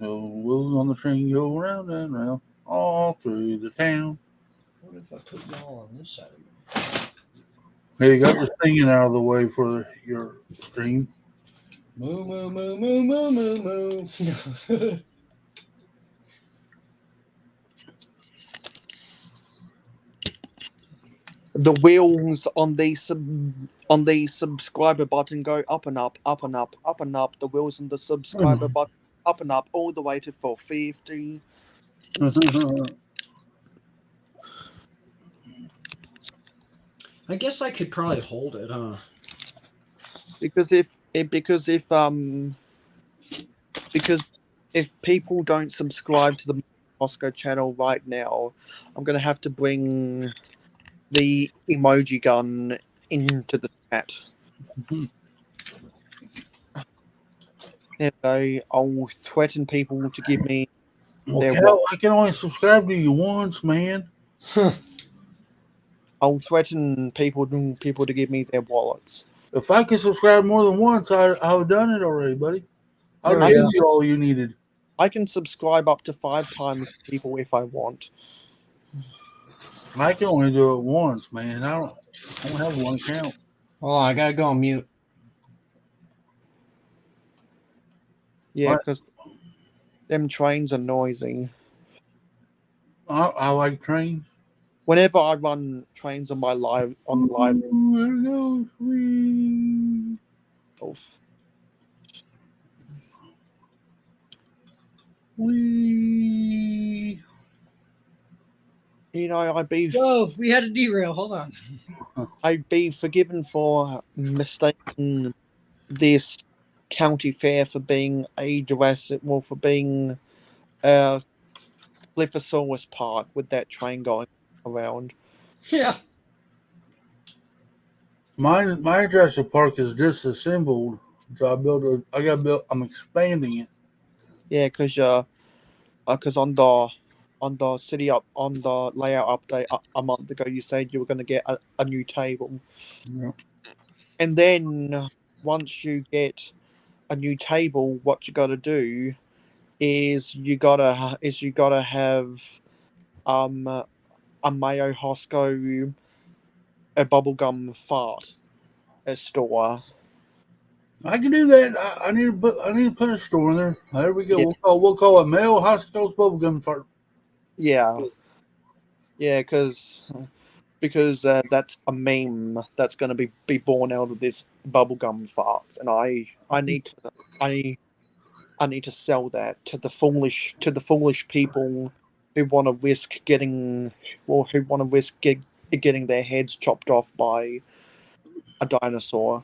The wheels on the train go round and round all through the town. What if I put y'all on this side of me? Hey, you got your singing out of the way for your stream. Moo, moo, moo, moo, moo, moo, moo. The wheels on the subscriber button go up and up, up and up, up and up. The wheels on the subscriber button up and up all the way to 450. I guess I could probably hold it, huh? Because if people don't subscribe to the Moscow channel right now, I'm gonna have to bring the emoji gun into the chat. There we go. I'll threaten people to give me Well, Cal, I can only subscribe to you once, man. I'll threaten people to give me their wallets. If I could subscribe more than once, I would have done it already, buddy. I would There give we you all you needed. I can subscribe up to 5 times people if I want. I can only do it once, man. I don't have one account. Oh, I gotta go on mute. Yeah, What? because them trains are noisy. I like trains. Whenever I run trains on my live There goes we. Oof. We. You know, Whoa, we had a derail. Hold on. I'd be forgiven for mistaking this county fair for being a Jurassic, well, for being a Glyphosaurus Park with that train going around. Yeah. My Jurassic Park is disassembled, so I'm expanding it. Yeah, because on the city up on the layout update a month ago, you said you were going to get a new table, Yeah. and then once you get a new table, what you got to do is you gotta have a Mayo Hosco a bubblegum fart store. I can do that. I need to put a store in there. There we go. Yeah, We'll call it Mayo Hospital's Bubblegum Fart. yeah, yeah, because that's a meme that's going to be born out of this bubblegum farts, and I need to I need to sell that to the foolish people who want to risk getting getting their heads chopped off by a dinosaur.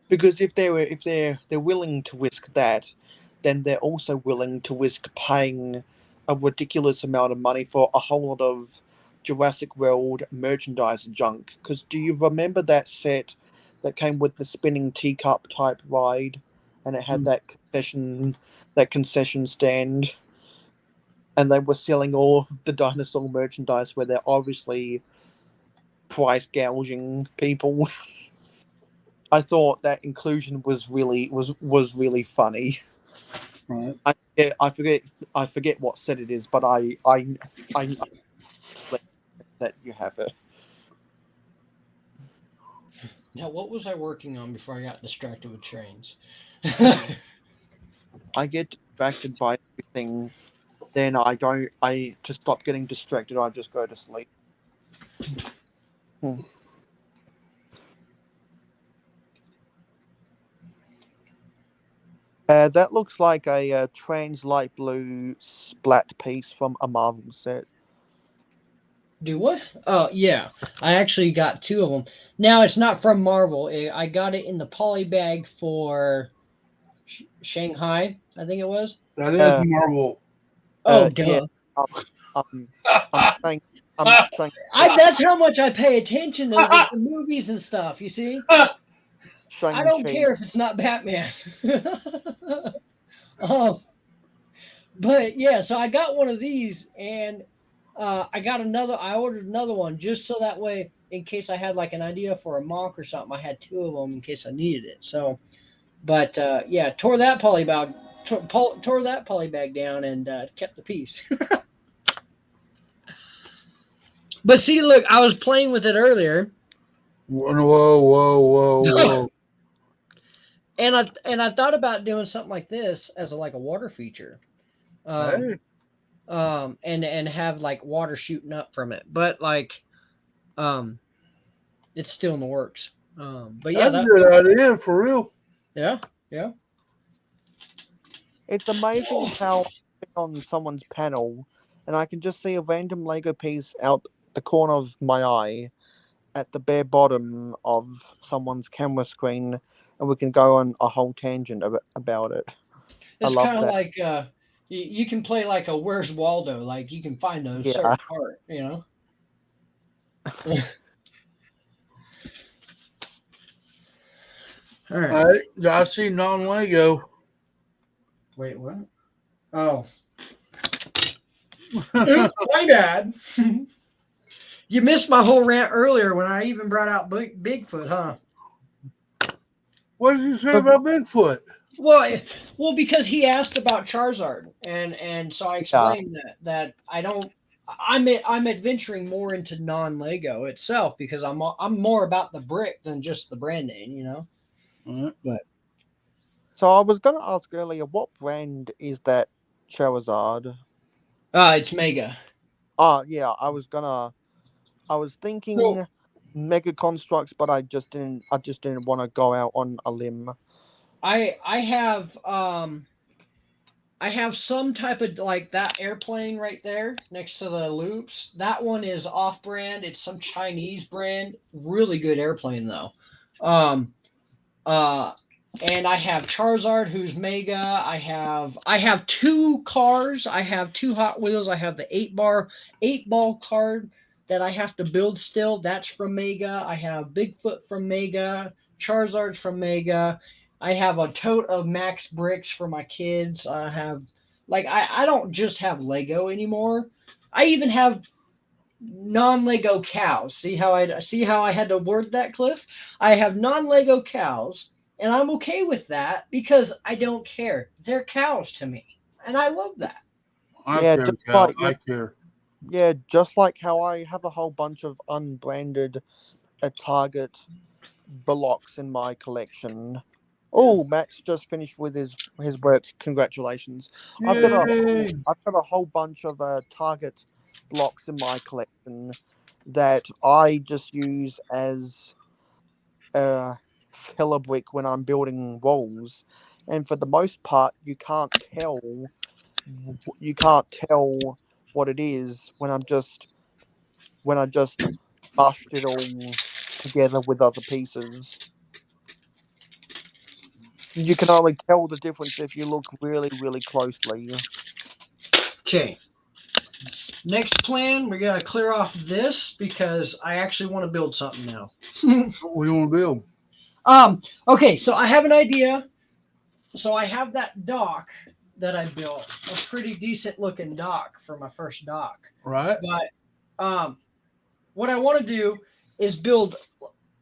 Because if they're willing to risk that, then they're also willing to risk paying a ridiculous amount of money for a whole lot of Jurassic World merchandise junk. Because do you remember that set that came with the spinning teacup type ride, and it had that concession stand, and they were selling all the dinosaur merchandise where they're obviously price gouging people. I thought that inclusion was really funny. Right. I forget what set it is, but I know that you have it. Now, what was I working on before I got distracted with trains? I get distracted by everything, then I don't. I to stop getting distracted, I just go to sleep. That looks like a trans light blue splat piece from a Marvel set. Do what? Oh, yeah. I actually got two of them. Now, it's not from Marvel. I got it in the poly bag for Shanghai, I think it was. That is Uh, Marvel. Oh, yeah. duh. Um, I'm saying, I'm saying, That's how much I pay attention to the movies and stuff, you see? I don't Shang-Chi. care if it's not Batman. um, but yeah, so I got one of these, and I ordered another one just so that way, in case I had like an idea for a mock or something, I had two of them in case I needed it. So, but yeah, tore that poly bag down and kept the piece. But see, look, I was playing with it earlier. Whoa. And I thought about doing something like this as like a water feature. Hey. And have like water shooting up from it. But like it's still in the works. But yeah, That's a good idea, for real. yeah. It's amazing how on someone's panel, and I can just see a random Lego piece out the corner of my eye at the bare bottom of someone's camera screen, and we can go on a whole tangent about it. It's love kind of that. like you can play like a Where's Waldo, like you can find a Yeah. certain part, you know. All right. All right. I see non-Lego. Wait, what? Oh. Oops, my bad. You missed my whole rant earlier when I even brought out Bigfoot, huh? What did you say about Bigfoot? Well, because he asked about Charizard, and so I explained that I don't. I'm adventuring more into non-Lego itself because I'm more about the brick than just the brand name, you know. Right. But So I was gonna ask earlier, what brand is that Charizard? it's Mega. Oh yeah, I was thinking Well, Mega Constructs, but I just didn't want to go out on a limb. I have some type of like that airplane right there next to the loops. That one is off brand. It's some Chinese brand. Really good airplane though. And I have Charizard, who's Mega. I have two cars. I have two Hot Wheels. I have the 8 ball card that I have to build still. That's from Mega. I have Bigfoot from Mega, Charizard's from Mega. I have a tote of Max bricks for my kids. I have I don't just have Lego anymore. I even have non-Lego cows. See how I had to word that, Cliff? I have non-Lego cows, and I'm okay with that because I don't care. They're cows to me, and I love that. I Yeah, care, just Cal. like I care. yeah, just like how I have a whole bunch of unbranded Target blocks in my collection. Oh, Max just finished with his work. Congratulations! Yay! I've got a whole bunch of Target blocks in my collection that I just use as filler brick when I'm building walls, and for the most part, you can't tell what it is when I just mushed it all together with other pieces. You can only tell the difference if you look really, really closely. Okay. Next plan, we gotta clear off this because I actually want to build something now. What do you want to build? Okay, so I have an idea. So I have that dock that I built, a pretty decent looking dock for my first dock. Right? But what I want to do is build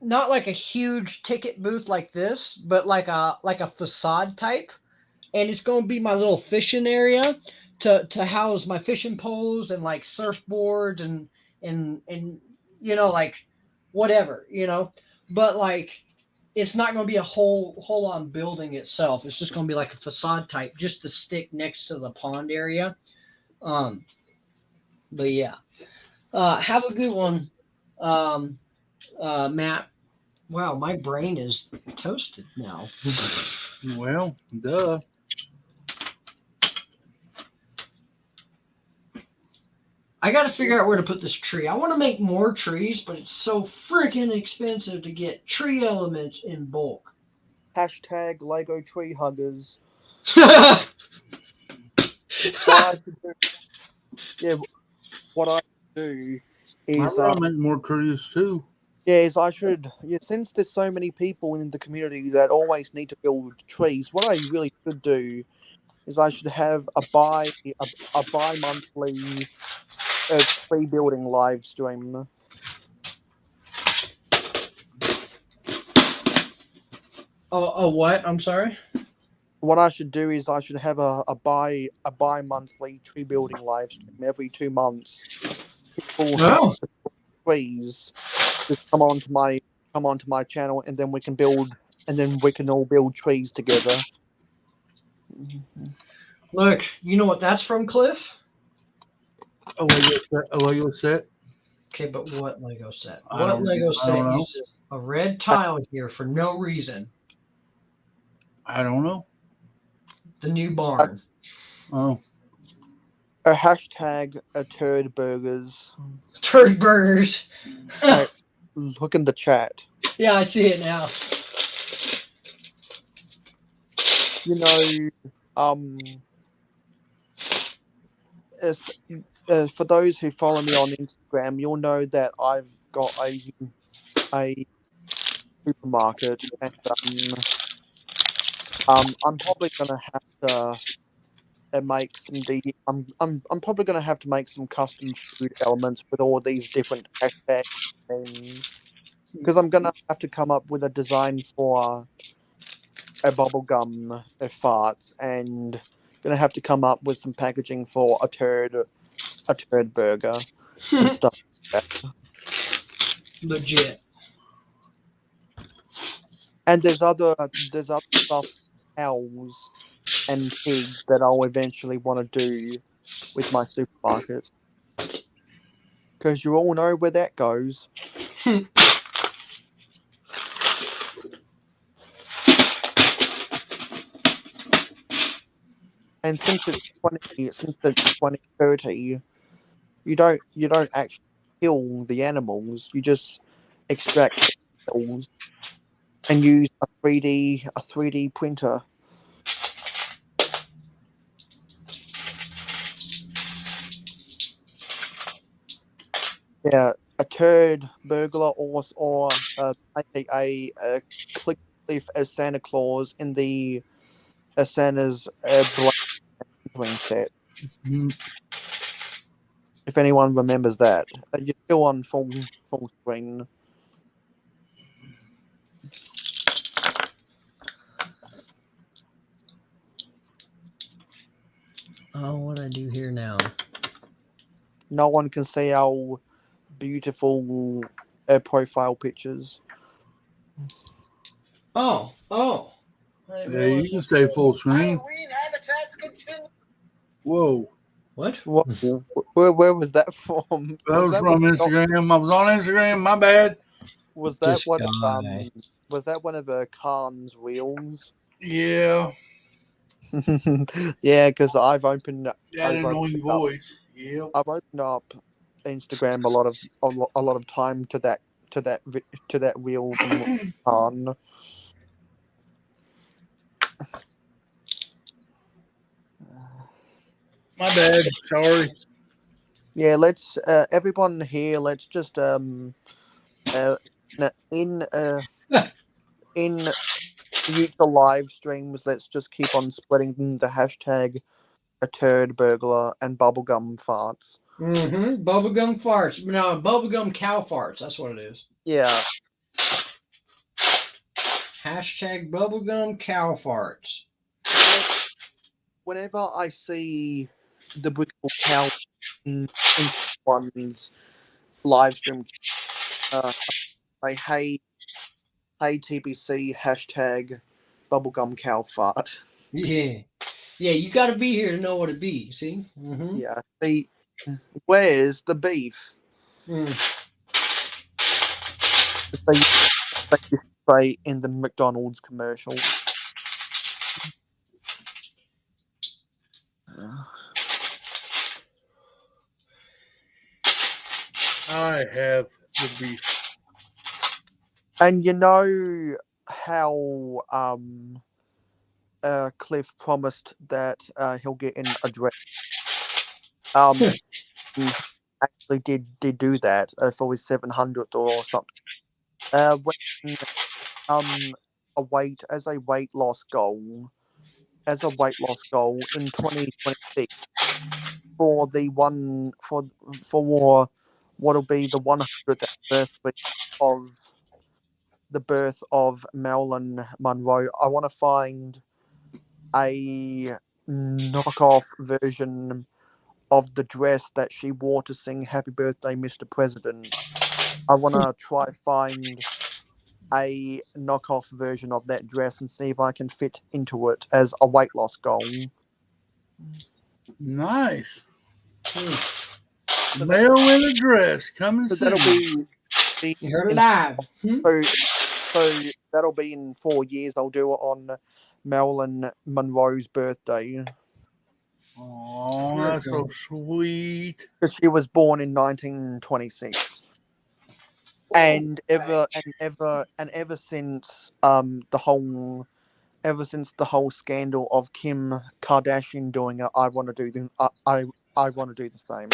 not like a huge ticket booth like this, but like a facade type, and it's going to be my little fishing area to house my fishing poles and like surfboards and like whatever, but like it's not going to be a whole on building itself. It's just going to be like a facade type just to stick next to the pond area. um but yeah, have a good one, Matt. Wow, my brain is toasted now. Well, duh. I got to figure out where to put this tree. I want to make more trees, but it's so freaking expensive to get tree elements in bulk. Hashtag Lego tree huggers. What I should do, yeah, what I do I is, want to make more trees too. I should, since there's so many people in the community that always need to build trees, what I really should do is I should have a bi-monthly tree building live stream. Oh, what? I'm sorry. What I should do is I should have a bi-monthly tree building live stream every 2 months. People who Oh, trees just come onto my channel, and then we can all build trees together. look, you know what that's from, Cliff? A Lego set. Okay, but what Lego set? I What don't- Lego I set don't know. uses a red tile here for no reason? I don't know. The new barn. Oh, A hashtag a turd burgers. Turd burgers. Hey, look in the chat. Yeah, I see it now. You know, as, for those who follow me on Instagram, you'll know that I've got a supermarket, and I'm probably gonna have to make I'm probably gonna have to make some custom food elements with all these different hashtag names, because I'm gonna have to come up with a design for a bubblegum farts, and gonna have to come up with some packaging for a turd burger and stuff like that. Legit. And there's other stuff, cows and pigs, that I'll eventually want to do with my supermarket, because you all know where that goes. And since it's 2030, you don't actually kill the animals. You just extract the cells and use a 3D printer. Yeah, a turd burglar or AKA Cliff as Santa Claus in the Santa's Blazing set. Mm, If anyone remembers that, you're still on full screen. Oh, what I do here now? No one can see our beautiful profile pictures. Oh. I didn't Yeah, you realize can that. stay full screen. Whoa. What? Where was that from? That was from Instagram. I was on Instagram. My bad. Was that This one of guy. was that one of Khan's reels? Yeah. Yeah, because I've opened That I've annoying opened up voice. Yep. I've opened up Instagram a lot of time to that reel from Khan. My bad. Sorry. Yeah, let's everyone here. Let's just in future live streams. Let's just keep on spreading the hashtag a turd burglar and bubblegum farts. Mm-hmm. Bubblegum farts. No, bubblegum cow farts. That's what it is. Yeah, Hashtag bubblegum cow farts. whenever I see the beautiful cow in someone's live stream, I say, hey TBC, hashtag bubblegum cow fart. Yeah. Yeah, you got to be here to know what it be. See? Mm-hmm. Yeah, see, where's the beef? Mm. They used to say in the McDonald's commercials. I have the beef. And you know how Cliff promised that he'll get in a dress. He actually did do that for his 700th or something. When a weight loss goal in 2026 for the one for what'll be the 100th anniversary of the birth of Marilyn Monroe. I want to find a knockoff version of the dress that she wore to sing Happy Birthday, Mr. President. I want to try find a knockoff version of that dress and see if I can fit into it as a weight loss goal. Nice. Hmm. Male in a dress coming So soon. that'll be You heard it live. so that'll be in 4 years. I'll do it on Marilyn Monroe's birthday. Oh, that's so sweet. Because she was born in 1926. And ever since the whole scandal of Kim Kardashian doing it, I want to do I want to do the same.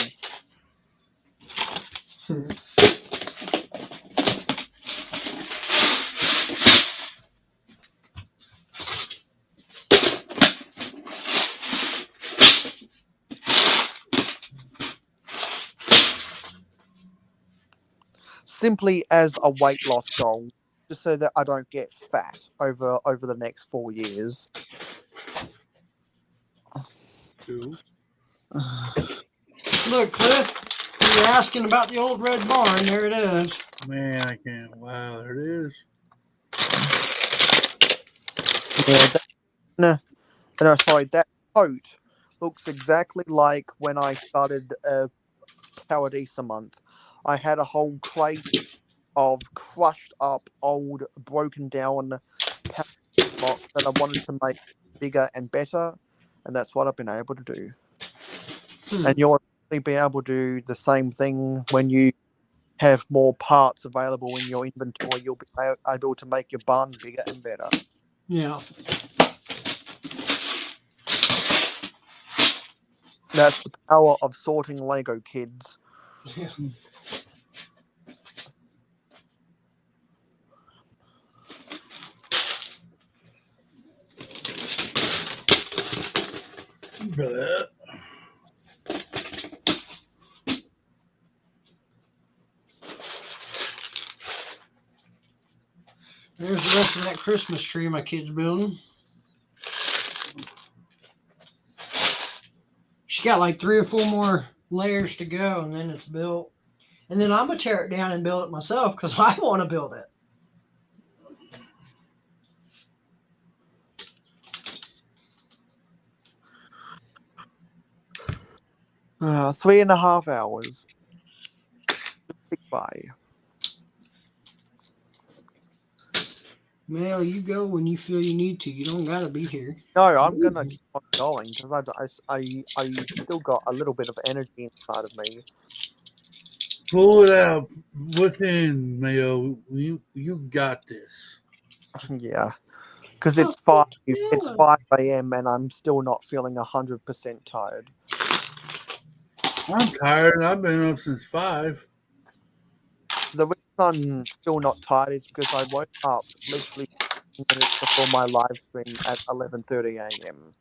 Simply as a weight loss goal, just so that I don't get fat over the next 4 years. Cool. Look, Cliff, you were asking about the old red barn. There it is. Man, I can't. Wow, there it is. Yeah, sorry, that coat looks exactly like when I started Paradisa Month. I had a whole crate of crushed up, old, broken down blocks that I wanted to make bigger and better, and that's what I've been able to do. And you'll be able to do the same thing when you have more parts available in your inventory. You'll be able to make your barn bigger and better. Yeah. That's the power of sorting Lego, kids. Yeah. Bleh. There's the rest of that Christmas tree my kid's building. She's got like 3 or 4 more layers to go, and then it's built. And then I'm gonna tear it down and build it myself because I want to build it. Uh, 3.5 hours. Bye. Mel, you go when you feel you need to. You don't gotta be here. No, I'm gonna keep on going because I still got a little bit of energy inside of me. Pull it out within, Mayo. You got this. Yeah, because Oh, it's 5 yeah. a.m. and I'm still not feeling 100% tired. I'm tired. I've been up since 5. The reason I'm still not tired is because I woke up literally minutes before my live stream at 11:30 a.m.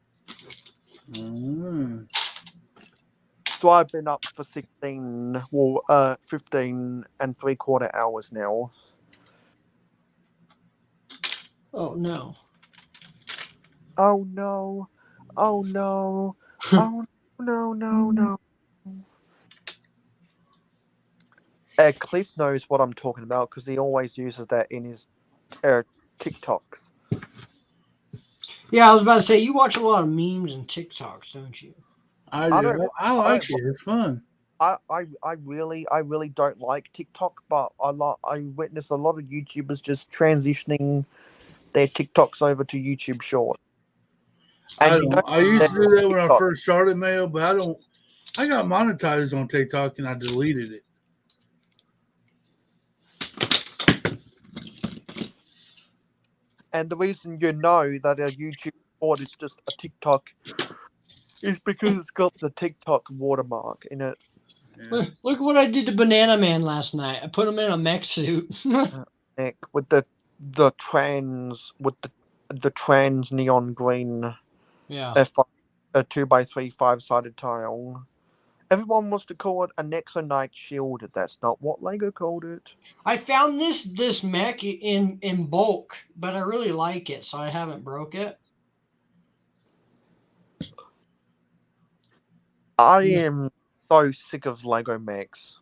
So I've been up for 15 and 3/4 hours now. Oh no. Oh no! Oh no! Oh no! Cliff knows what I'm talking about because he always uses that in his TikToks. Yeah, I was about to say you watch a lot of memes and TikToks, don't you? I I do. don't- I like it. It's fun. I really don't like TikTok, but I witness a lot of YouTubers just transitioning their TikToks over to YouTube Short. I you don't. I used to do that when I TikTok. first started, Mayo, but I don't. I got monetized on TikTok and I deleted it. And the reason you know that a YouTube Short is just a TikTok is because it's got the TikTok watermark in it. Yeah. Look what I did to Banana Man last night. I put him in a mech suit. Nick, with the trans neon green Yeah. a 2x3 5-sided tile. Everyone wants to call it a Nexonite shield. That's not what Lego called it. I found this mech in bulk, but I really like it, so I haven't broke it. I am so sick of Lego mechs.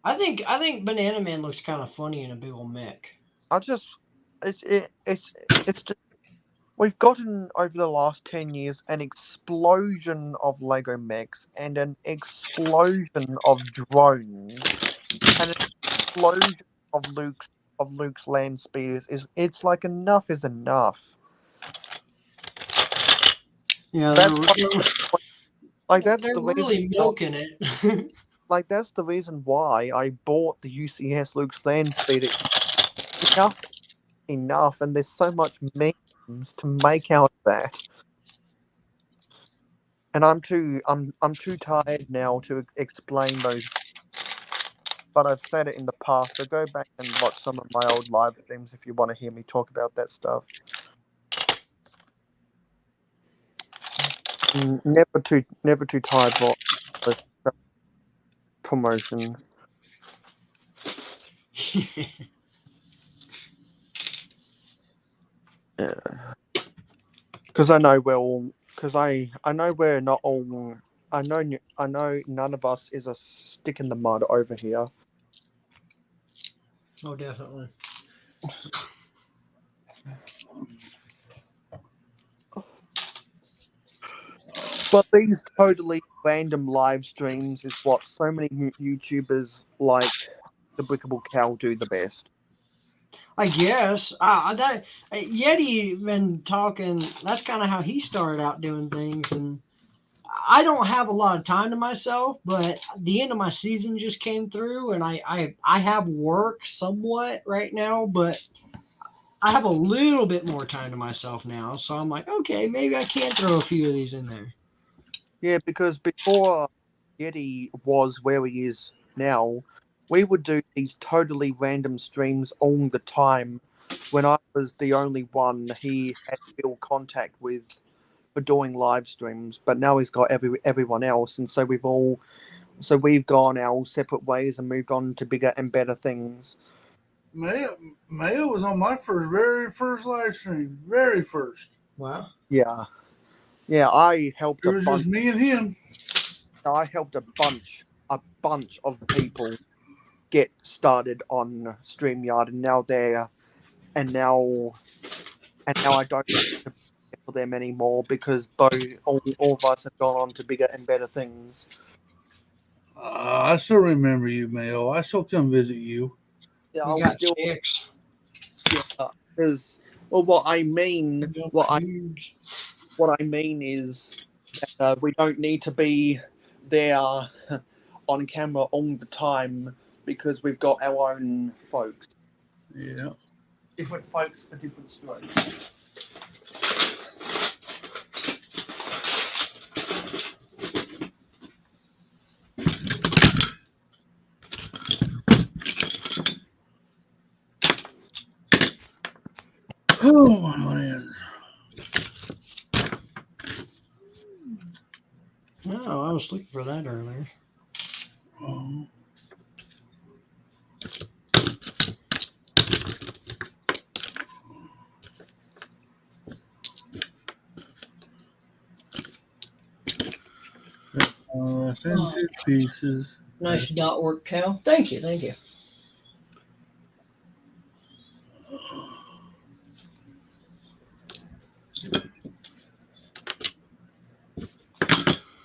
I think Banana Man looks kind of funny in a big old mech. It's just we've gotten over the last 10 years an explosion of Lego mechs and an explosion of drones and an explosion of Luke's land speeders. It's like enough is enough. Yeah, That's they're the really reason milking it. that's the reason why I bought the UCS Luke's land speeder. Enough, and there's so much memes to make out of that. And I'm too tired now to explain those. But I've said it in the past, so go back and watch some of my old live streams if you want to hear me talk about that stuff. Never too tired for promotion. Yeah, because I know we're not all. I know none of us is a stick in the mud over here. Oh, definitely. But these totally random live streams is what so many YouTubers like the Brickable Cow do the best. I guess. Yeti been talking. That's kind of how he started out doing things, and I don't have a lot of time to myself. But the end of my season just came through, and I have work somewhat right now, but I have a little bit more time to myself now. So I'm like, okay, maybe I can throw a few of these in there. Yeah, because before Yeti was where he is now, we would do these totally random streams all the time when I was the only one he had real contact with for doing live streams, but now he's got everyone else, and so we've gone our separate ways and moved on to bigger and better things. Mayo was on my very first live stream. Very first. Wow. Yeah, I helped It a was bunch. just me and him. I helped a bunch of people get started on StreamYard, and now I don't for them anymore because all of us have gone on to bigger and better things. I still remember you, Mayo. I still come visit you. Yeah, We I'll got still chicks. because what I mean is that we don't need to be there on camera all the time because we've got our own folks. Yeah. Different folks for different strokes. Oh, my land. No, I was looking for that earlier. Oh. Left into pieces. Nice dot work, Cal. Thank you.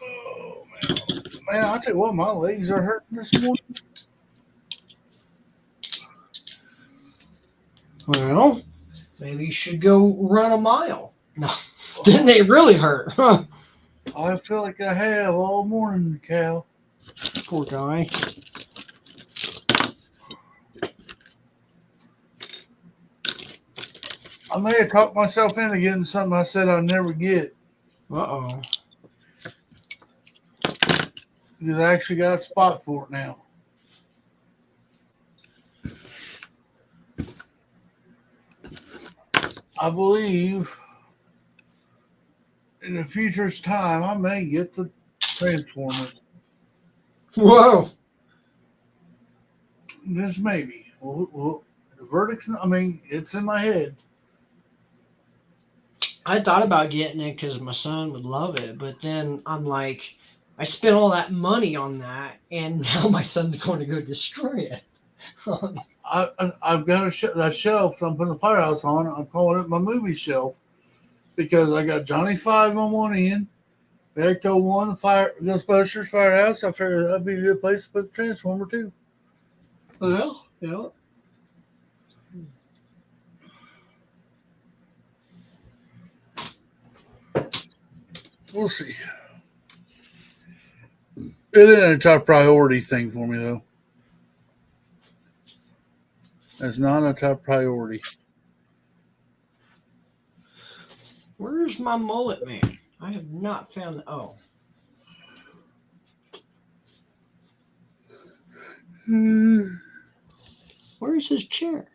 Oh, man, I tell you what, my legs are hurting this morning. Well, maybe you should go run a mile. No, then they really hurt. Huh. I feel like I have all morning, Cal. Poor guy. I may have talked myself into getting something I said I'd never get. Uh-oh. Because I actually got a spot for it now. I believe in the future's time, I may get the Transformer. Whoa. Just maybe. Well, the verdict's, it's in my head. I thought about getting it because my son would love it, but then I'm like, I spent all that money on that, and now my son's going to go destroy it. I've got a shelf I'm putting the Firehouse on. I'm calling it my movie shelf because I got Johnny 5 on one end, the Ecto 1, the Ghostbusters, Firehouse. I figured that'd be a good place to put the Transformer too. Well, yeah. We'll see. It ain't a top priority thing for me though. That's not a top priority. Where's my mullet man? I have not found the. Oh. Where's his chair?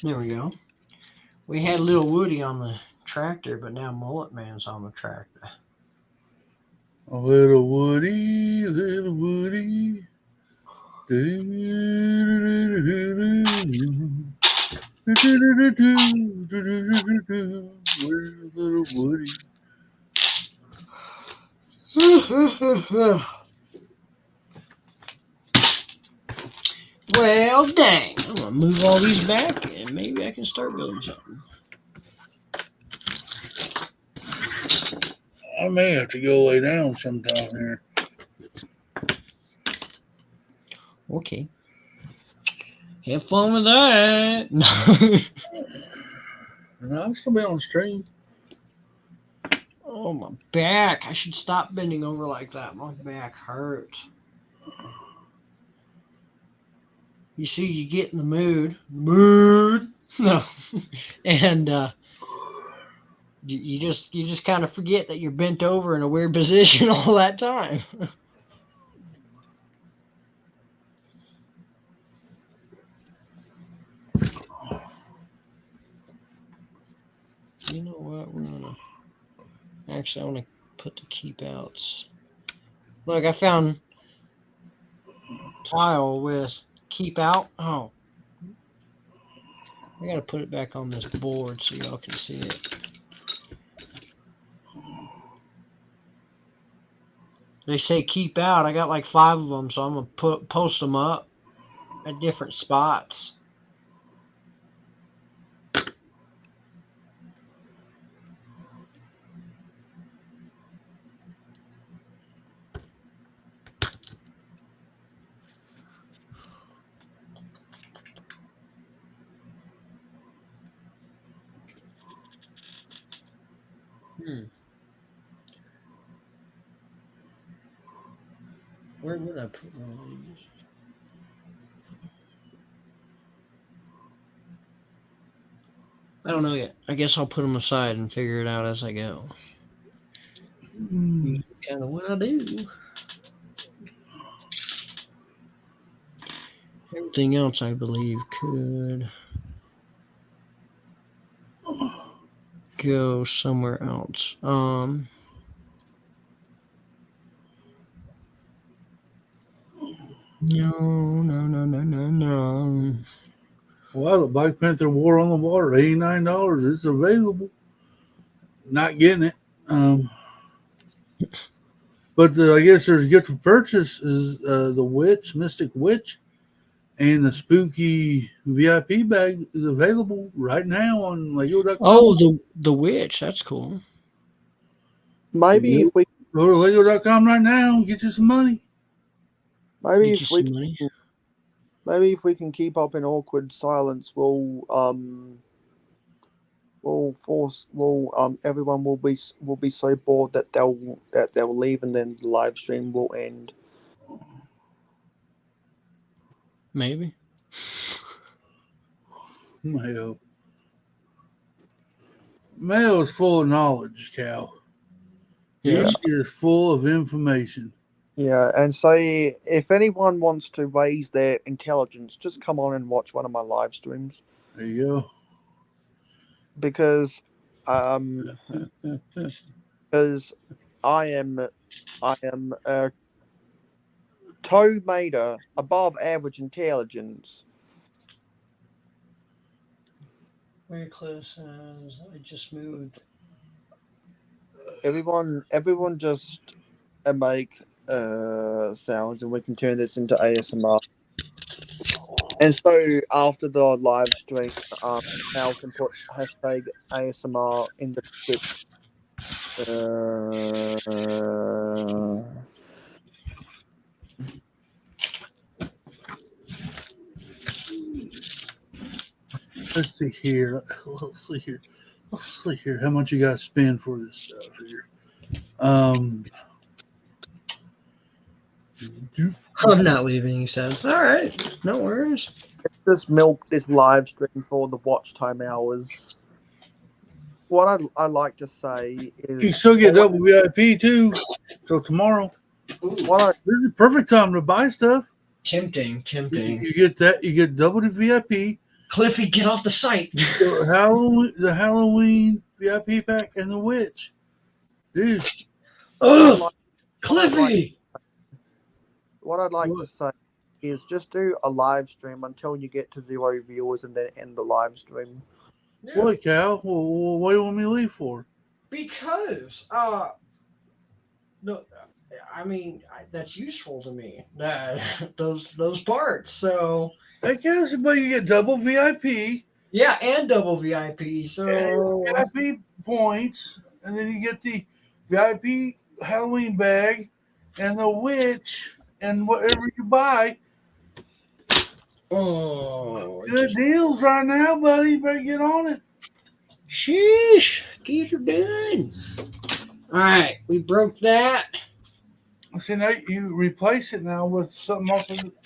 There we go. We had little Woody on the tractor, but now Mullet Man's on the tractor. A little Woody, little Woody. Where's little Woody? Well, dang. I'm going to move all these back and maybe I can start building something. I may have to go lay down sometime here. Okay. Have fun with that. And I'll still be on stream. Oh, my back. I should stop bending over like that. My back hurts. You see, you get in the mood. No. And you just kind of forget that you're bent over in a weird position all that time. You know what? We're gonna actually. I want to put the keep outs. Look, I found tile with keep out. Oh, I gotta put it back on this board so y'all can see it. They say keep out. I got like 5 of them, so I'm gonna post them up at different spots. Where would I put one of these? I don't know yet. I guess I'll put them aside and figure it out as I go. Kind of what I do. Everything else, I believe, could go somewhere else. No. Well, the Black Panther War on the Water, $89. It's available. Not getting it. But I guess there's a gift for purchase is the Witch, Mystic Witch, and the Spooky VIP bag is available right now on Lego.com. Oh, the witch. That's cool. Maybe if we Go to Lego.com right now and get you some money. maybe Get you if we some money. maybe if we can keep up in awkward silence, everyone will be so bored that they'll leave, and then the live stream will end. Maybe. Mayo is full of knowledge, Cal. Yeah. He is full of information. Yeah, and so if anyone wants to raise their intelligence, just come on and watch one of my live streams. There you go. Because I am Toe Mater above average intelligence. Very close as I just moved. Everyone just make sounds, and we can turn this into ASMR. And so after the live stream, Al can put hashtag ASMR in the description. Let's see here. Let's see here. How much you got to spend for this stuff here? I'm not leaving, he says. All right. No worries. Just milk this live stream for the watch time hours. What I like to say is You still get double VIP too. So tomorrow, this is the perfect time to buy stuff. Tempting. You get that. You get double the VIP. Cliffy, get off the site. The Halloween VIP pack and the Witch, dude. Oh, Cliffy. What I'd like to say is just do a live stream until you get to 0 viewers, and then end the live stream. Yeah. What, Cal? Well, what do you want me to leave for? Because that's useful to me. Those parts. So I guess, but you get double VIP. yeah, and double VIP. So And VIP points, and then you get the VIP Halloween bag and the Witch and whatever you buy. Good deals right now, buddy. You better get on it. Sheesh, get her done. All right, we broke that. See, now you replace it now with something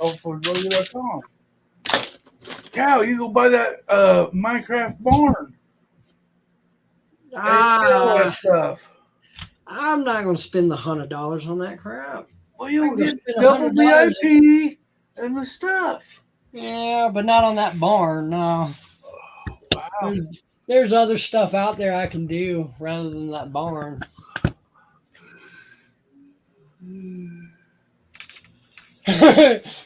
off of Lego.com. Cal, you go buy that Minecraft barn. And all that stuff. I'm not going to spend the $100 on that crap. Well, you'll get double VIP and the stuff. Yeah, but not on that barn. No. Wow. There's other stuff out there I can do rather than that barn.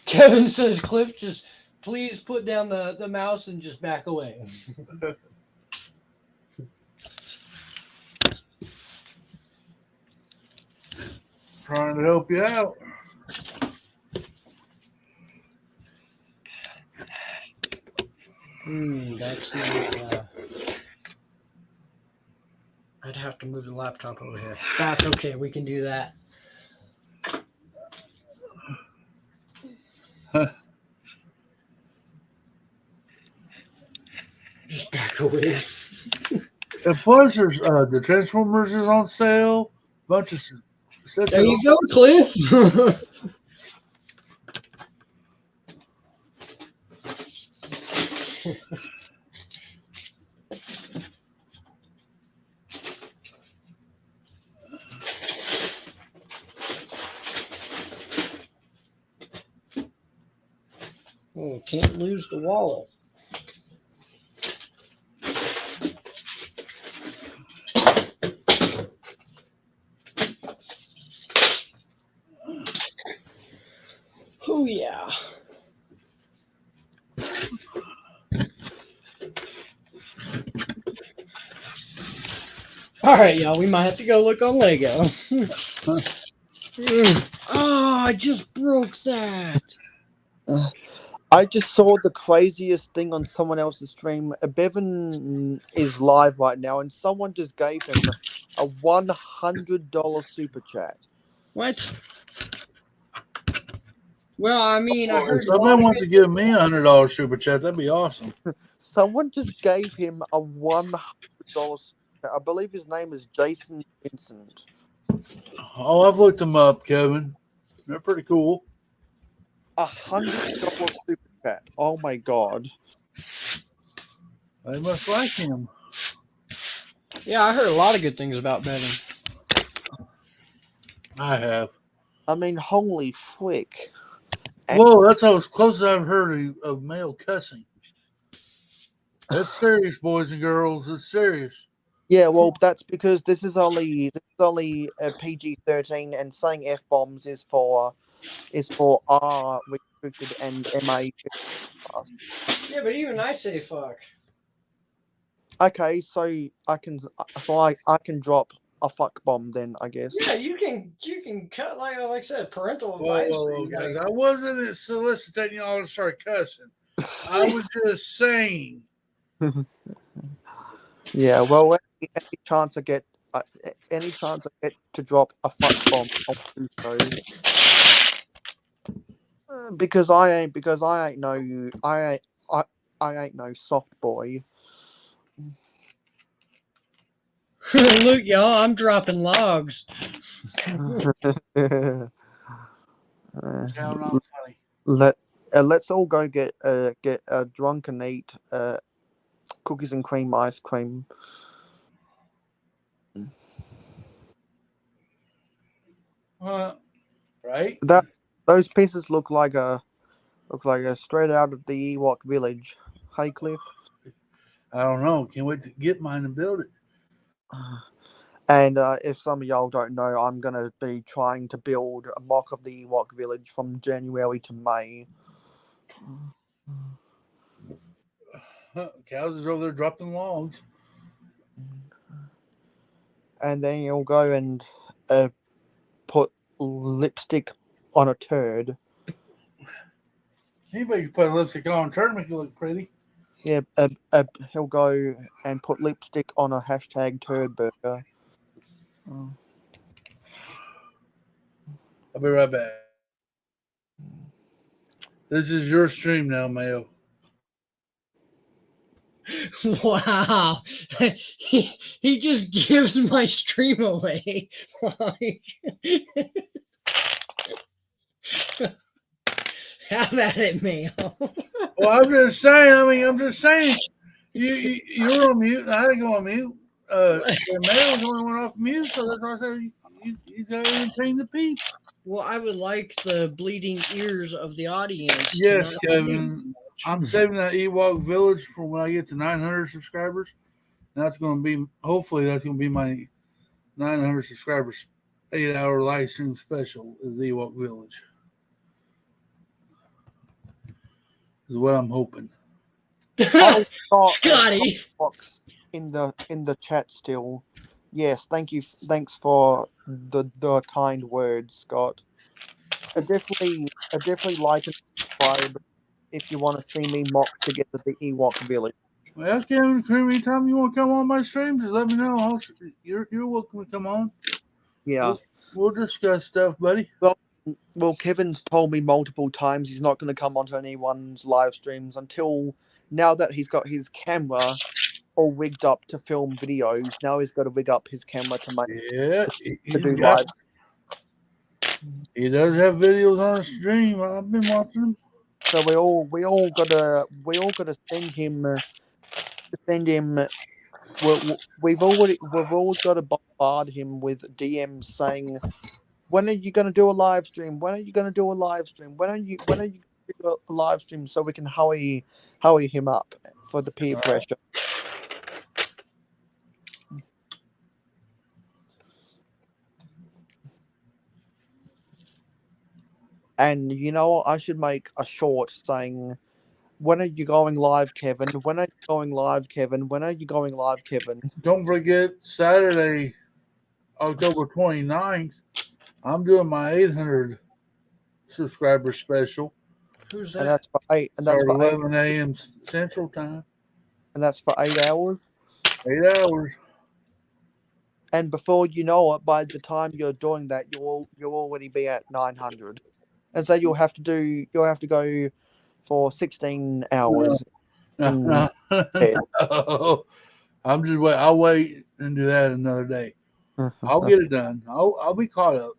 Kevin says, Cliff, just please put down the mouse and just back away. Trying to help you out. That's not. I'd have to move the laptop over here. That's okay. We can do that. Just back away. And plus, there's the Transformers is on sale. Bunch of sets. There you go, Cliff. Oh, can't lose the wallet. Oh, yeah. All right, y'all. We might have to go look on Lego. Oh, I just broke that. I just saw the craziest thing on someone else's stream. Bevan is live right now, and someone just gave him a $100 super chat. What? Well, I mean, I heard. If someone wants to give me $100 super chat, that'd be awesome. Someone just gave him a $100. I believe his name is Jason Vincent. Oh, I've looked them up, Kevin. They're pretty cool. $100 super chat. Oh my god. They must like him. Yeah, I heard a lot of good things about Bevan. I have. I mean, holy frick. Whoa, that's as close as I've heard of male cussing. That's serious, boys and girls. It's serious. Yeah, well, that's because this is only a PG-13, and saying F-bombs is for R restricted and MA. Yeah, but even I say fuck. Okay, so I can drop a fuck bomb then, I guess. Yeah, you can cut like I said, parental Whoa, advice. whoa, whoa, guys. I wasn't soliciting y'all to start cussing. I was just saying. Yeah, well, any chance I get to drop a fuck bomb, I'll do so. Because I ain't no soft boy. Look, y'all, I'm dropping logs. Let's all go get a drunk and eat cookies and cream ice cream. Right? Those pieces look like a straight out of the Ewok village. Hey, Cliff. I don't know. Can't wait to get mine and build it. And if some of y'all don't know, I'm going to be trying to build a mock of the Ewok village from January to May. Cows is over there dropping logs. And then you'll go and put lipstick on a turd. Anybody can put lipstick on a turd, make you look pretty. Yeah, he'll go and put lipstick on a hashtag turd burger. I'll be right back. This is your stream now, Mayo. Wow. he just gives my stream away. Have at it, Mayo. Well, I'm just saying. You're on mute. I had to go on mute. Mayo was the only one off mute, so that's why I said you got to entertain the peeps. Well, I would like the bleeding ears of the audience. Yes, Kevin. I'm saving that Ewok village for when I get to 900 subscribers. That's going to be, hopefully, that's going to be my 900 subscribers 8-hour live stream special is the Ewok Village. Is what I'm hoping. Oh, Scotty. box in the chat still. Yes, thank you. Thanks for the kind words, Scott. I definitely like and subscribe if you want to see me mock together the Ewok Village. Well, Kevin, anytime you want to come on my stream, just let me know. You're welcome to come on. Yeah. We'll discuss stuff, buddy. Well, Kevin's told me multiple times he's not going to come onto anyone's live streams until now that he's got his camera all rigged up to film videos. Now he's got to rig up his camera to make to do live. He does have videos on the stream. I've been watching them. So we all gotta send him. We've all got to bombard him with DMs saying, when are you going to do a live stream? When are you going to do a live stream? When are you do a live stream so we can hurry him up for the peer pressure? And you know what? I should make a short saying, when are you going live, Kevin? When are you going live, Kevin? When are you going live, Kevin? Don't forget, Saturday, October 29th, I'm doing my 800 subscriber special. Who's that? And that's for 8. And that's for 11 a.m. Central Time. And that's for 8 hours. 8 hours. And before you know it, by the time you're doing that, you'll already be at 900. And so you'll have to go for 16 hours. No. I'll wait and do that another day. I'll get it done. I'll be caught up.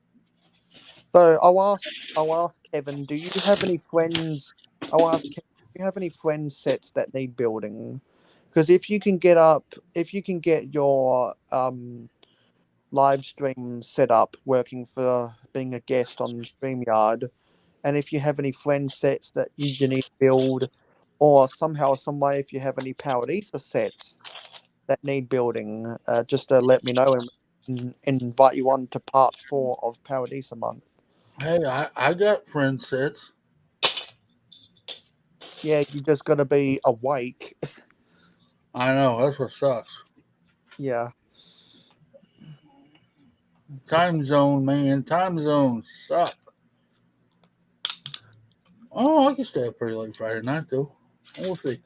So I'll ask Kevin, do you have any friends? Do you have any friend sets that need building? Because if you can get your live stream set up working for being a guest on StreamYard, and if you have any friend sets that you need to build, or somehow, some way, if you have any Powered Ether sets that need building, just to let me know and invite you on to part 4 of Powered Ether month. Hey, I got friend sets. Yeah, you just got to be awake. I know, that's what sucks. Yeah. Time zone, man. Time zones suck. Oh, I can stay up pretty late Friday night, though. We'll see.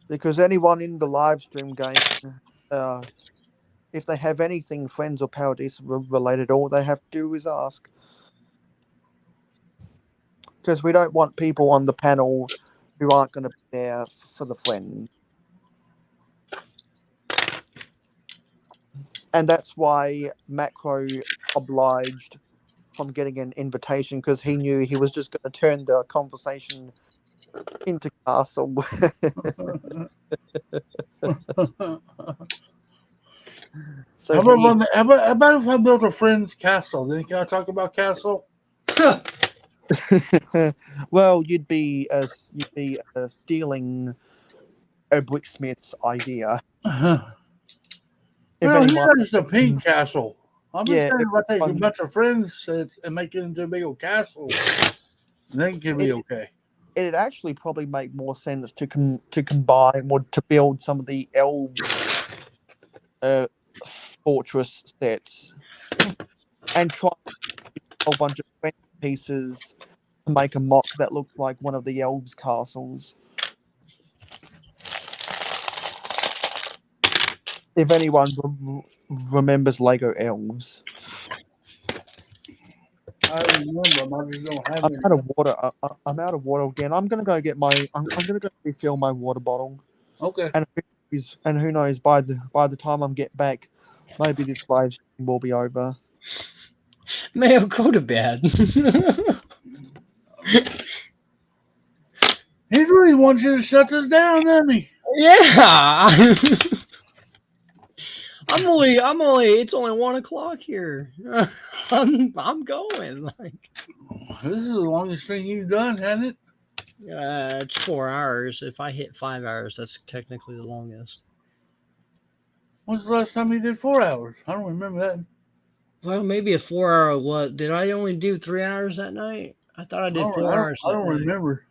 Because anyone in the live stream game, if they have anything Friends or Powered Ether related, all they have to do is ask. Because we don't want people on the panel who aren't going to be there for the Friend. And that's why Macro obliged from getting an invitation, because he knew he was just going to turn the conversation into Castle. So how about if I built a friend's castle? Then can I talk about castle? Well, you'd be stealing a Bricksmith's idea. Well, here's the pink castle. I'm just saying if I take a bunch of friends sets and make it into a big old castle, then it can be okay. It'd actually probably make more sense to combine or to build some of the elves fortress sets and try a whole bunch of pieces to make a mock that looks like one of the elves' castles. If anyone remembers Lego Elves. I remember. I just don't have I'm out of water. I'm out of water again. I'm gonna go get my. I'm gonna go refill my water bottle. Okay. And who knows? By the time I'm get back, maybe this live stream will be over. Mayo, go to bed. He really wants you to shut this down, doesn't he? Yeah. I'm only. It's only 1 o'clock here. I'm going. Like, this is the longest thing you've done, hasn't it? It's 4 hours. If I hit 5 hours, that's technically the longest. When's the last time you did 4 hours? I don't remember that. Well, maybe a 4 hour. What did I only do 3 hours that night? I thought I did 4 hours. I don't remember.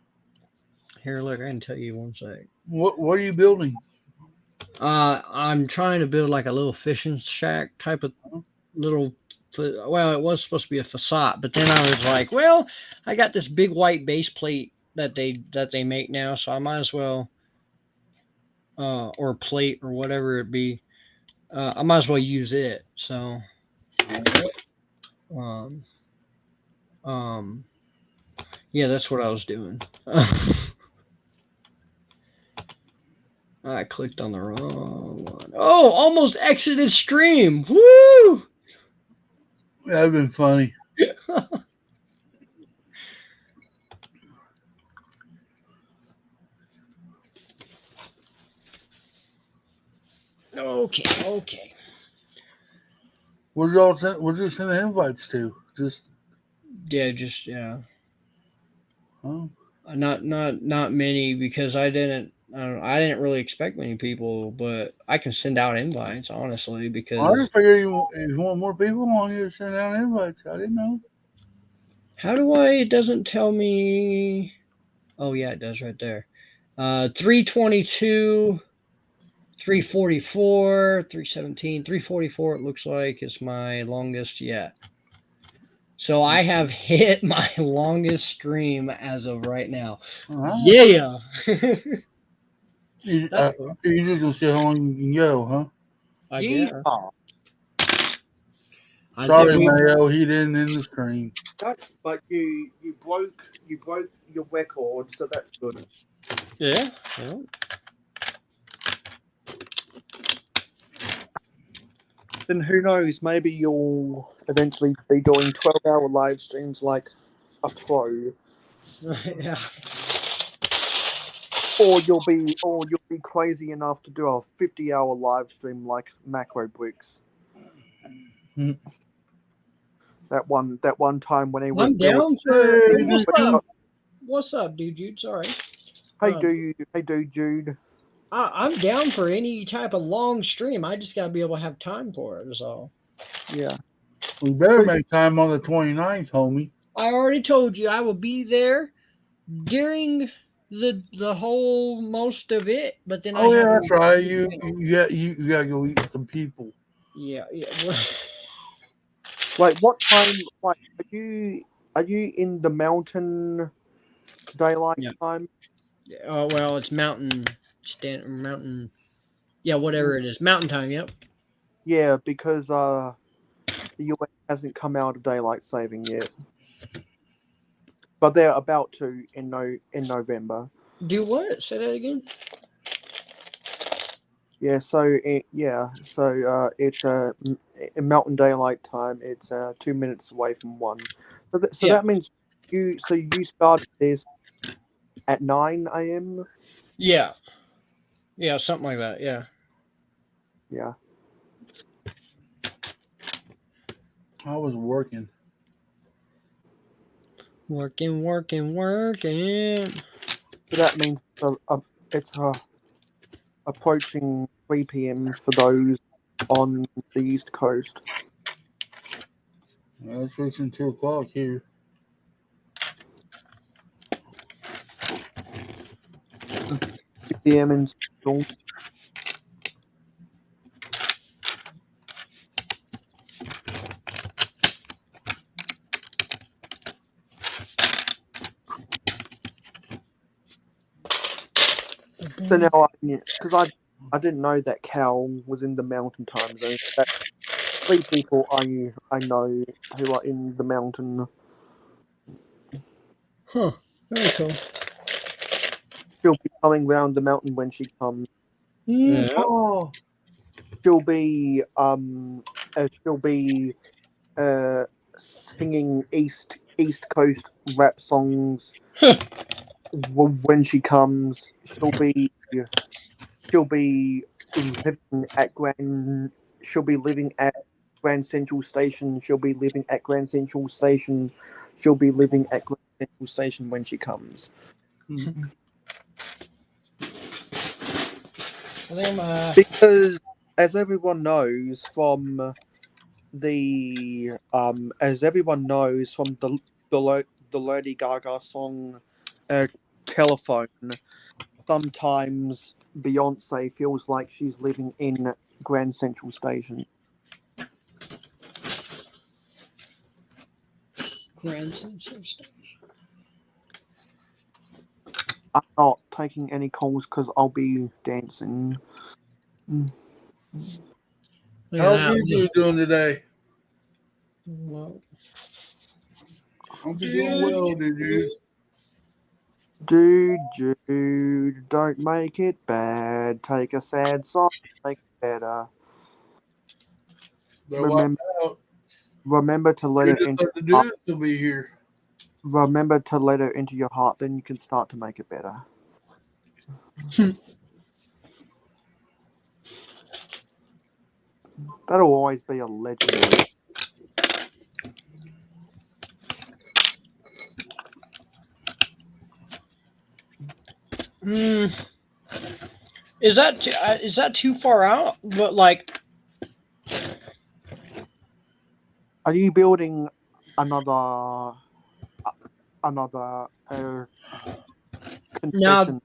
Here, look, I can tell you one sec. What are you building? I'm trying to build like a little fishing shack type of little. Well, it was supposed to be a facade, but then I was like, well, I got this big white base plate that they make now, so I might as well, or plate or whatever it be. I might as well use it. So, yeah, that's what I was doing. I clicked on the wrong one. Oh, almost exited stream. Woo! That'd been funny. Okay. Where'd you send the invites to? Yeah. Oh. Not many, because I didn't really expect many people, but I can send out invites, honestly, because I just figured if you want more people on here, send out invites. I didn't know. How do I? It doesn't tell me. Oh yeah, it does right there. 322, 344, 317, 344. It looks like is my longest yet. So I have hit my longest stream as of right now. Yeah. You're just gonna see how long you can go, huh? I guess. Sorry, Mayo, he didn't end the stream. But you broke your record, so that's good. Yeah. Then who knows? Maybe you'll eventually be doing 12-hour live streams like a pro. Yeah. Or you'll be crazy enough to do a 50-hour live stream like Macro Bricks. That one time when he was. I'm down for. What's up, dude? Jude, sorry. Hey, dude, Jude. I'm down for any type of long stream. I just gotta be able to have time for it. Is all. Yeah. We better make time on the 29th, homie. I already told you I will be there during the whole most of it, but then that's right. You gotta go eat with some people. Yeah. Like what time? Like are you in the mountain daylight time? Oh well, it's mountain. Yeah, whatever it is, mountain time. Yep. Yeah, because the US hasn't come out of daylight saving yet, but they're about to in November. Do what? Say that again. Yeah, so it's in mountain daylight time. It's 2 minutes away from 1. So that means you started this at 9 a.m. Yeah, something like that. Yeah. I was working. Working. So that means it's approaching 3 p.m. for those on the East Coast. Yeah, it's reaching 2 o'clock here. p.m. in Seattle. So now, because I didn't know that Cal was in the mountain time zone. That's 3 people I know who are in the mountain. Huh. Very cool. She'll be coming round the mountain when she comes. Yeah. Oh. She'll be singing East Coast rap songs. When she comes, she'll be living at Grand Central Station. She'll be living at Grand Central Station. She'll be living at Grand Central Station when she comes. Mhm. I think I'm Because as everyone knows from the the Lady Gaga song Telephone, sometimes Beyonce feels like she's living in Grand Central Station. grandson. Stuff. I'm not taking any calls because I'll be dancing. Look at How that. you doing today? Well, Hope you're doing well, did you? Dude, don't make it bad. Take a sad song, make it better. Better watch Remember, out. remember to let You're it just into like the your heart. dudes will be here. Remember to let it into your heart. Then you can start to make it better. That'll always be a legendary. mm, is that too far out? But like, Are you building another now, concession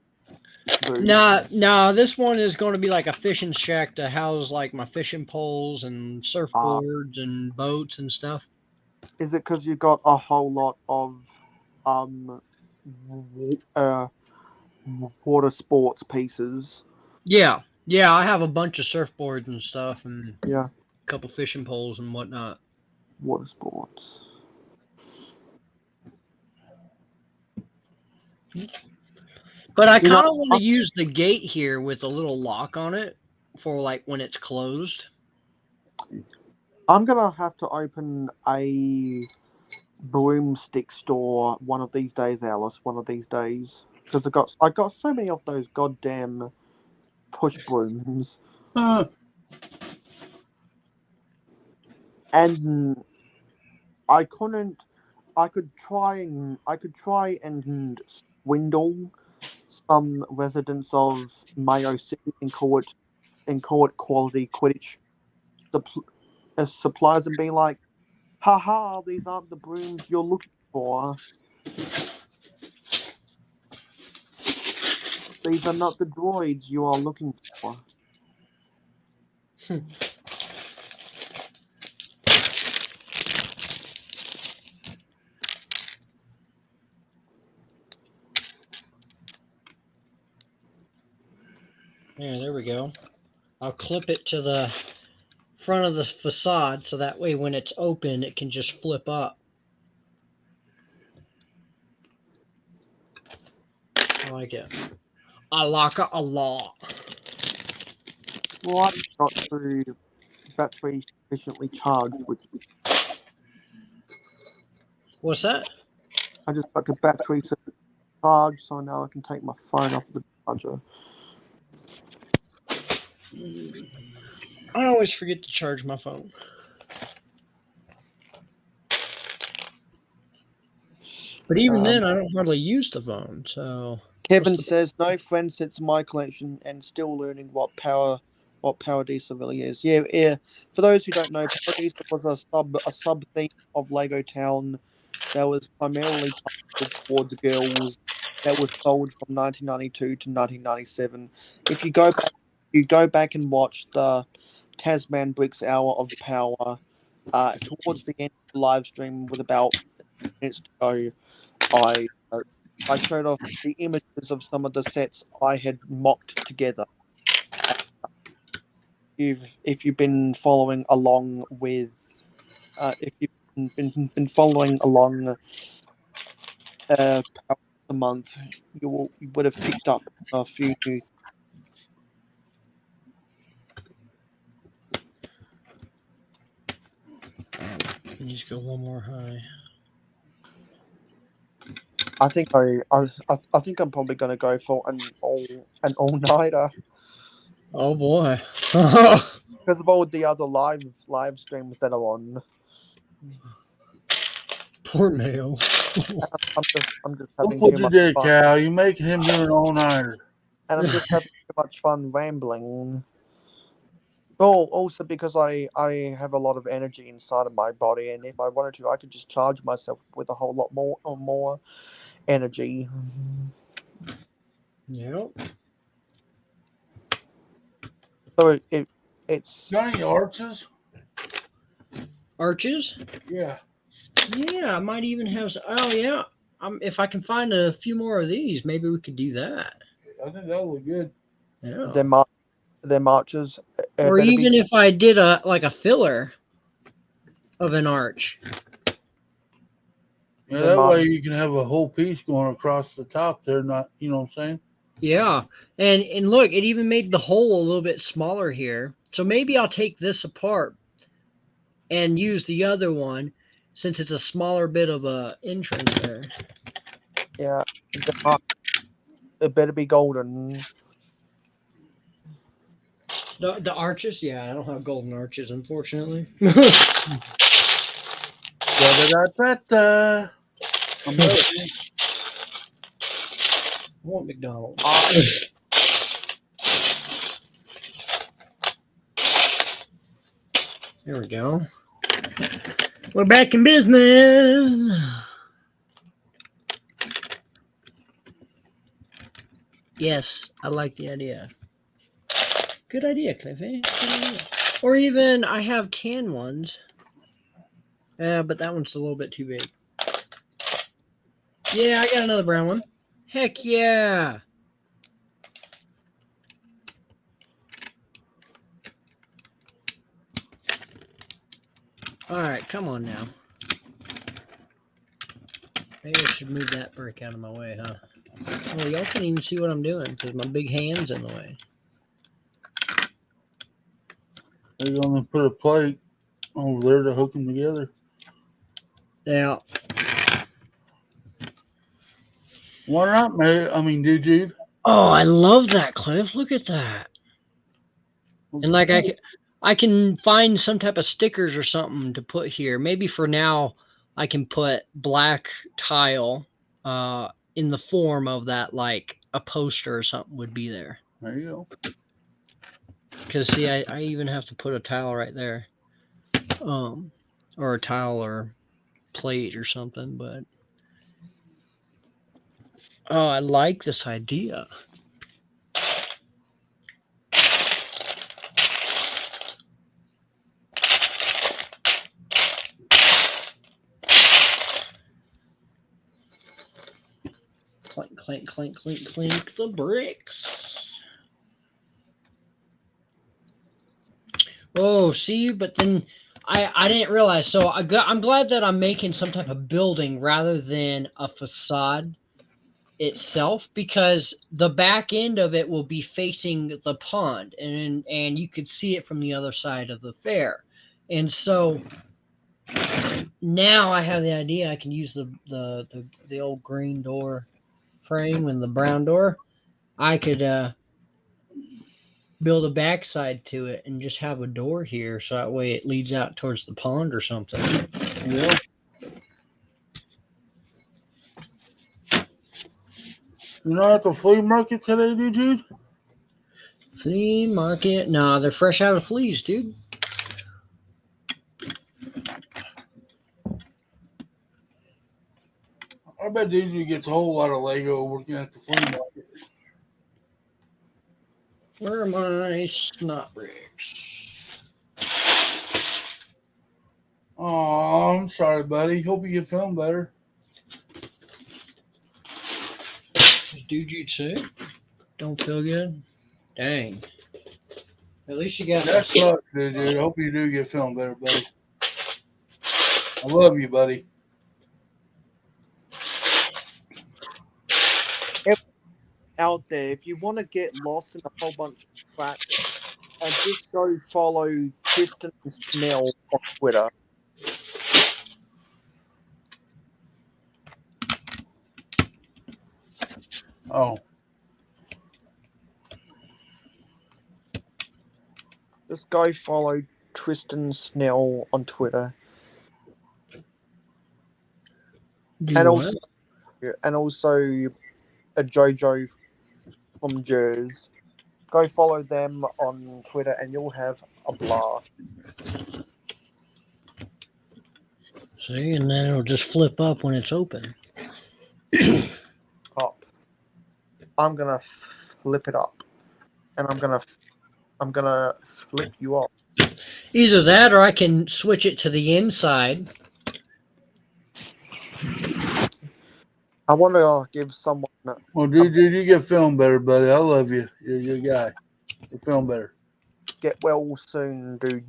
booth? now this one is going to be like a fishing shack to house like my fishing poles and surfboards and boats and stuff. Is it because you got a whole lot of um water sports pieces? Yeah, yeah. I have a bunch of surfboards and stuff, and Yeah, a couple fishing poles and whatnot. water sports. But I You know, kind of want to use the gate here with a little lock on it for like when it's closed. I'm gonna have to open a broomstick store one of these days, Alice. One of these days, because I got so many of those goddamn push brooms, Huh. and I couldn't. I could try and swindle some residents of Mayo City and call it quality Quidditch supplies and be like, haha, these aren't the brooms you're looking for. These are not the droids you are looking for. Yeah, there we go. I'll clip it to the front of the facade so that way when it's open it can just flip up. I like it. I like it a lot. Well, I got to battery sufficiently charged, which What's that? I just got to battery sufficiently charged, so now I can take my phone off the charger. I always forget to charge my phone. But even then, I don't hardly use the phone. So Kevin says no friend since my collection and still learning what Paradisa really is. Yeah. For those who don't know, Paradisa was a sub theme of Lego Town that was primarily targeted towards girls. That was sold from 1992 to 1997. If you go back and watch the Tasman Bricks Hour of Power, towards the end of the live stream with about minutes to go, I showed off the images of some of the sets I had mocked together. If you've been following along with, if you've been following along, Power of the Month, you would have picked up a few new. you need to go one more high. I think I'm probably going to go for an all nighter Oh boy. because of all the other live streams that are on. Poor Mayo. I'm just Don't having put too your much dick, fun, Cal. You making him do an all-nighter. and I'm just having too much fun rambling. Oh, also because I have a lot of energy inside of my body, and if I wanted to, I could just charge myself with a whole lot more energy. Yep. So it's Got any arches? Arches? Yeah. Yeah, I might even have. Oh yeah. If I can find a few more of these, maybe we could do that. I think that would look good. Yeah. their marches. Or Better even be. if I did a filler of an arch. Yeah, Their that way march. you can have a whole piece going across the top there, not, you know what I'm saying? Yeah. And look, it even made the hole a little bit smaller here. So maybe I'll take this apart and use the other one since it's a smaller bit of a entrance there. Yeah, it better be golden. The arches, yeah, I don't have golden arches, unfortunately. Da-da-da-da-da. I'm ready. I want McDonald's. There we go. We're back in business. Yes, I like the idea. Good idea, Cliffy. Good idea. Or even I have tan ones. Yeah, but that one's a little bit too big. Yeah, I got another brown one. Heck yeah. All right, come on now. Maybe I should move that brick out of my way, huh? Oh, y'all can't even see what I'm doing because my big hand's in the way. They're going to put a plate over there to hook them together. Yeah. Why not, man? I mean, dude. Oh, I love that, Cliff. Look at that. And like I can find some type of stickers or something to put here. Maybe for now I can put black tile in the form of that, like a poster or something would be there. There you go. Because see, I even have to put a tile right there. Or a tile or plate or something, but oh, I like this idea. Clink, clink, clink, clink, clink the bricks. Oh, see, but then I didn't realize. So I'm glad that I'm making some type of building rather than a facade itself, because the back end of it will be facing the pond, and you could see it from the other side of the fair. And so now I have the idea I can use the old green door frame and the brown door. I could build a backside to it and just have a door here, so that way it leads out towards the pond or something. Yeah. You're not at the flea market today, dude? Flea market? Nah, they're fresh out of fleas, dude. I bet dude gets a whole lot of Lego working at the flea market. Where are my snot bricks? Oh, I'm sorry, buddy. Hope you get feeling better. Dude, you'd say? Don't feel good? Dang. At least you got That some. sucks, dude. I hope you do get feeling better, buddy. I love you, buddy. Out there, if you want to get lost in a whole bunch of crap, just go follow Tristan Snell on Twitter. Oh. Just go follow Tristan Snell on Twitter. Do and what? also a JoJo from Jers. Go follow them on Twitter, and you'll have a blast. See, and then it'll just flip up when it's open. Up. I'm gonna flip it up, and I'm gonna flip you up. Either that, or I can switch it to the inside. I want to give someone. Well, dude, you get feeling better, buddy. I love you. You're a guy. You're feeling better. Get well soon, dude.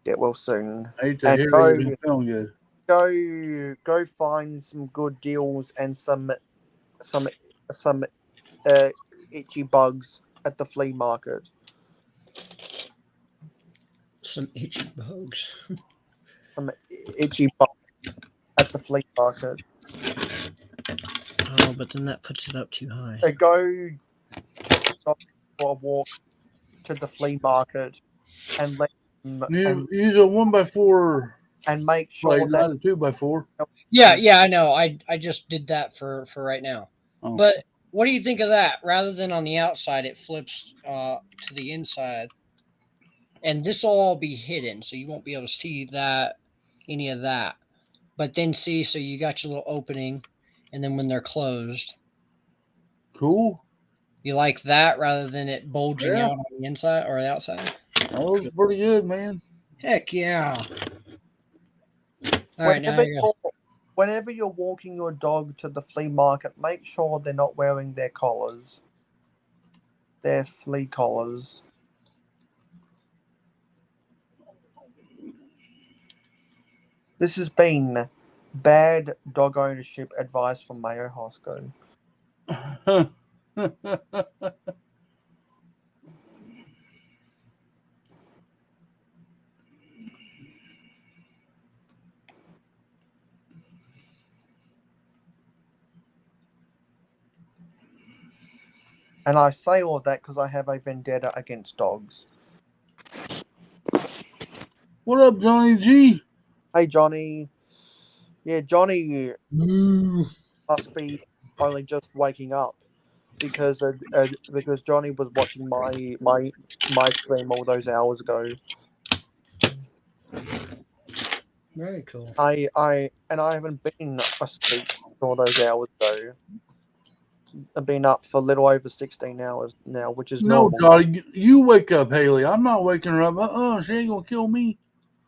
Get well soon. I hate to And hear that you're feeling good. Go find some good deals and some itchy bugs at the flea market. Some itchy bugs. Some itchy bugs at the flea market. Oh, but then that puts it up too high. Go take a dog for a walk to the flea market and let them, Use a 1x4 and make sure blade, that not a 2x4. Yeah, I know. I just did that for right now. Oh. But what do you think of that? Rather than on the outside, it flips to the inside, and this will all be hidden, so you won't be able to see any of that. But then see, so you got your little opening, and then when they're closed, Cool. you like that rather than it bulging Yeah. out on the inside or the outside? That was pretty good, man. Heck yeah! All right, now you go. Whenever you're walking your dog to the flea market, make sure they're not wearing their collars. Their flea collars. This has been bad dog ownership advice from Mayo Hosco. And I say all that because I have a vendetta against dogs. What up, Johnny G? Hey, Johnny. Yeah, Johnny must be only just waking up because Johnny was watching my stream all those hours ago. Very cool. I haven't been asleep all those hours ago. I've been up for a little over 16 hours now, which is No, normal. Johnny, you wake up, Haley. I'm not waking her up. She ain't gonna kill me.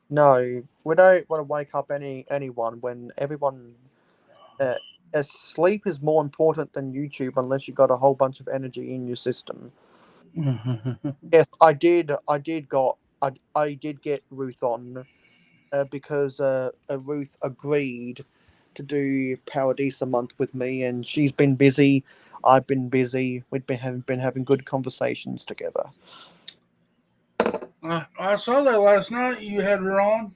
No, we don't want to wake up anyone when everyone. Sleep is more important than YouTube unless you got a whole bunch of energy in your system. Yes, I did get Ruth on because Ruth agreed to do Paradisa month with me, and she's been busy. I've been busy. We've been having good conversations together. I saw that last night. You had her on.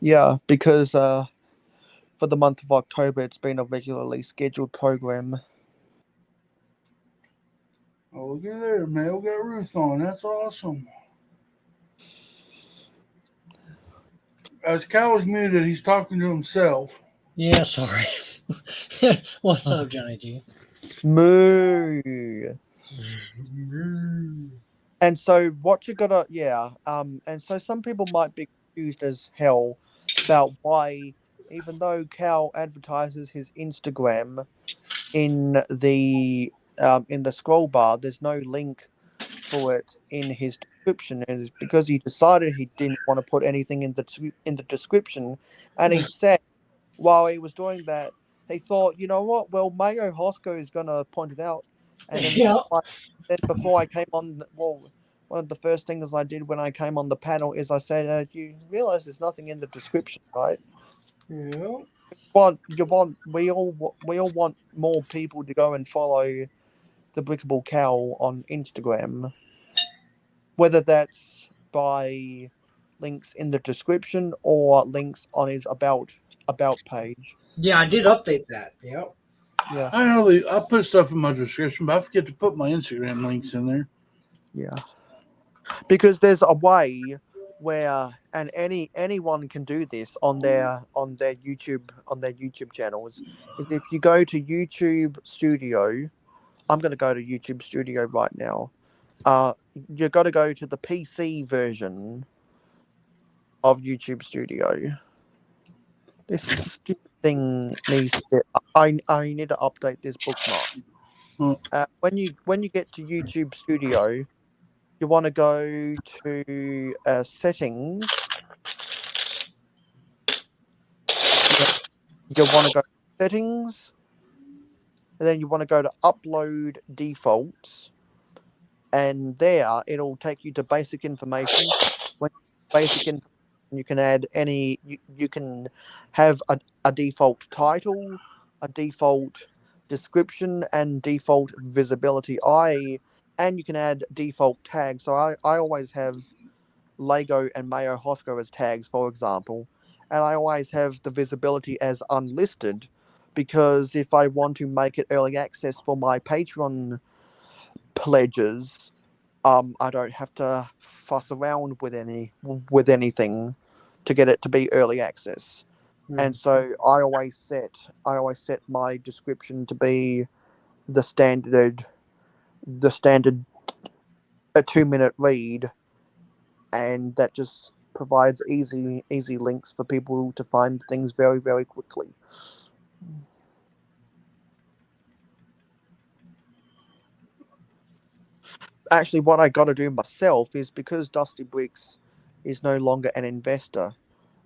Yeah, because for the month of October, it's been a regularly scheduled program. Oh, look at there, man. We got Ruth on. That's awesome. As Cal is muted, he's talking to himself. Yeah, sorry. What's up, Johnny G? Moo. And so what you gotta, and so some people might be confused as hell about why, even though Cal advertises his Instagram in the scroll bar, there's no link for it in his description. And it's because he decided he didn't want to put anything in the description, and he said while he was doing that, he thought, you know what? Well, Mayo Hosco is gonna point it out, and then before I came on, one of the first things I did when I came on the panel is I said, "You realize there's nothing in the description, right?" Yeah. We all want more people to go and follow the Brickable Cow on Instagram, whether that's by links in the description or links on his about page. Yeah, I did update that. Yep. Yeah. I put stuff in my description, but I forget to put my Instagram links in there. Yeah. Because there's a way and anyone can do this on their YouTube channels, is if you go to YouTube Studio. I'm going to go to YouTube Studio right now. You've got to go to the PC version of YouTube Studio. This stupid thing needs to get. I need to update this bookmark. Oh. When you get to YouTube Studio, you want to go to settings. You want to go to settings, and then you want to go to upload defaults, and there it'll take you to basic information. When basic information, you can add any. You can have a default title, a default description, and default visibility. And you can add default tags. So I always have Lego and Mayo Hosco as tags, for example, and I always have the visibility as unlisted, because if I want to make it early access for my Patreon pledges, I don't have to fuss around with anything to get it to be early access. And so I always set my description to be the standard a 2-minute read, and that just provides easy links for people to find things very, very quickly. Actually, what I got to do myself is, because Dusty Bricks is no longer an investor,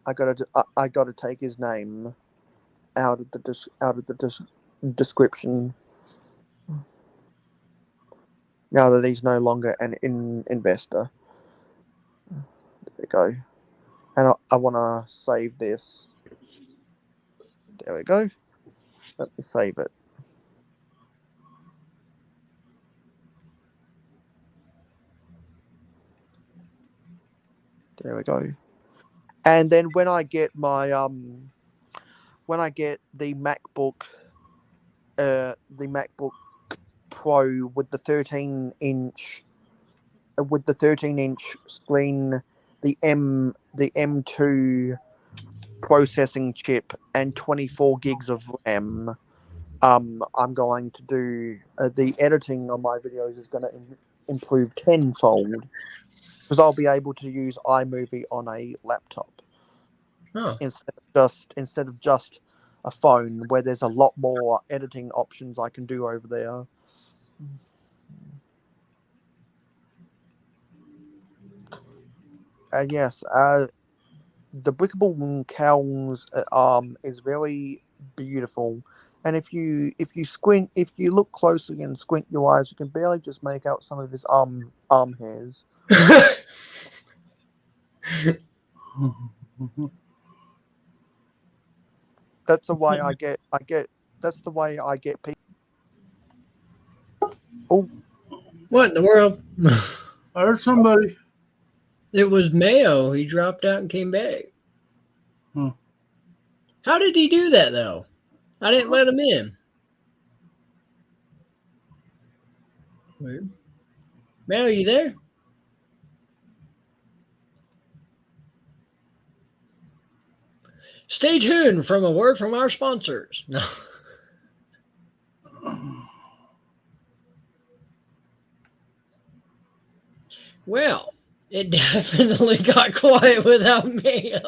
I got to take his name out of the description. Now that he's no longer an investor. There we go. And I want to save this. There we go. Let me save it. There we go. And then when I get my when I get the MacBook Pro with the 13-inch screen, the M2 processing chip, and 24 gigs of RAM, I'm going to do the editing on my videos is going to improve tenfold, because I'll be able to use iMovie on a laptop instead of just a phone, where there's a lot more editing options I can do over there. And yes, the Brickable Cowls is very beautiful, and if you look closely and squint your eyes, you can barely just make out some of his arm hairs. That's the way I get. That's the way I get people. Oh, What in the world? I heard somebody. It was Mayo. He dropped out and came back. How did he do that, though? I didn't let him in. Weird. Mayo, you there? Stay tuned from a word from our sponsors. No. Well, it definitely got quiet without Mayo.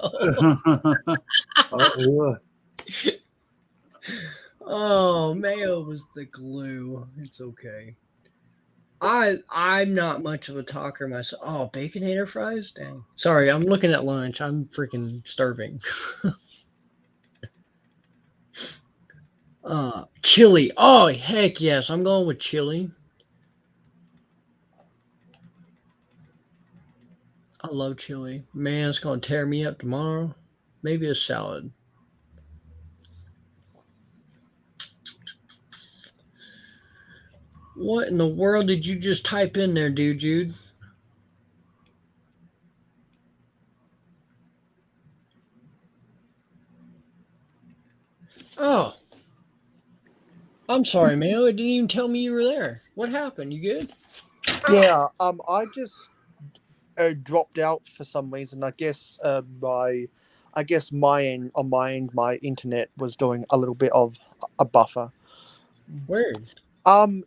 Oh, Mayo was the glue. It's okay. I'm not much of a talker myself. Oh, Baconator fries? Dang. Sorry, I'm looking at lunch. I'm freaking starving. Chili. Oh, heck yes. I'm going with chili. I love chili. Man, it's going to tear me up tomorrow. Maybe a salad. What in the world did you just type in there, dude, Jude? Oh. I'm sorry, Mayo. It didn't even tell me you were there. What happened? You good? Yeah, dropped out for some reason. I guess my end, my internet was doing a little bit of a buffer. Weird.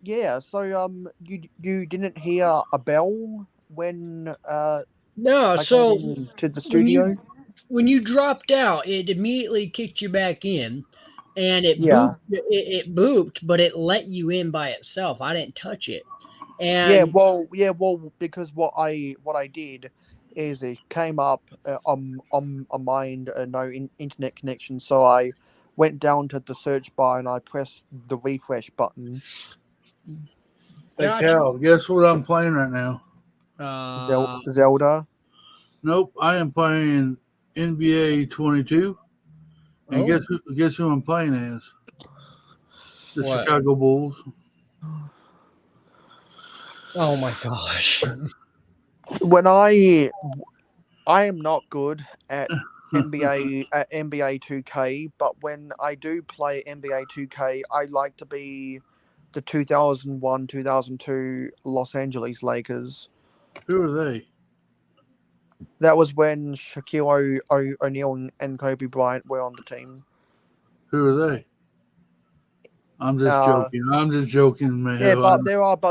Yeah. So you didn't hear a bell when No, I so came into the when studio? when you dropped out, it immediately kicked you back in, and it Yeah. booped. It booped, but it let you in by itself. I didn't touch it, Yeah, and well, because what I did is it came up on my end, no internet connection, so I went down to the search bar and I pressed the refresh button. Hey, gotcha. Cal, guess what I'm playing right now? Zelda. Nope, I am playing NBA 22. And Oh, guess who I'm playing as? The what? Chicago Bulls. Oh my gosh! When I am not good at NBA 2K, but when I do play NBA 2K, I like to be the 2001 2002 Los Angeles Lakers. Who are they? That was when Shaquille O'Neal and Kobe Bryant were on the team. Who are they? I'm just joking. I'm just joking, man. Yeah, but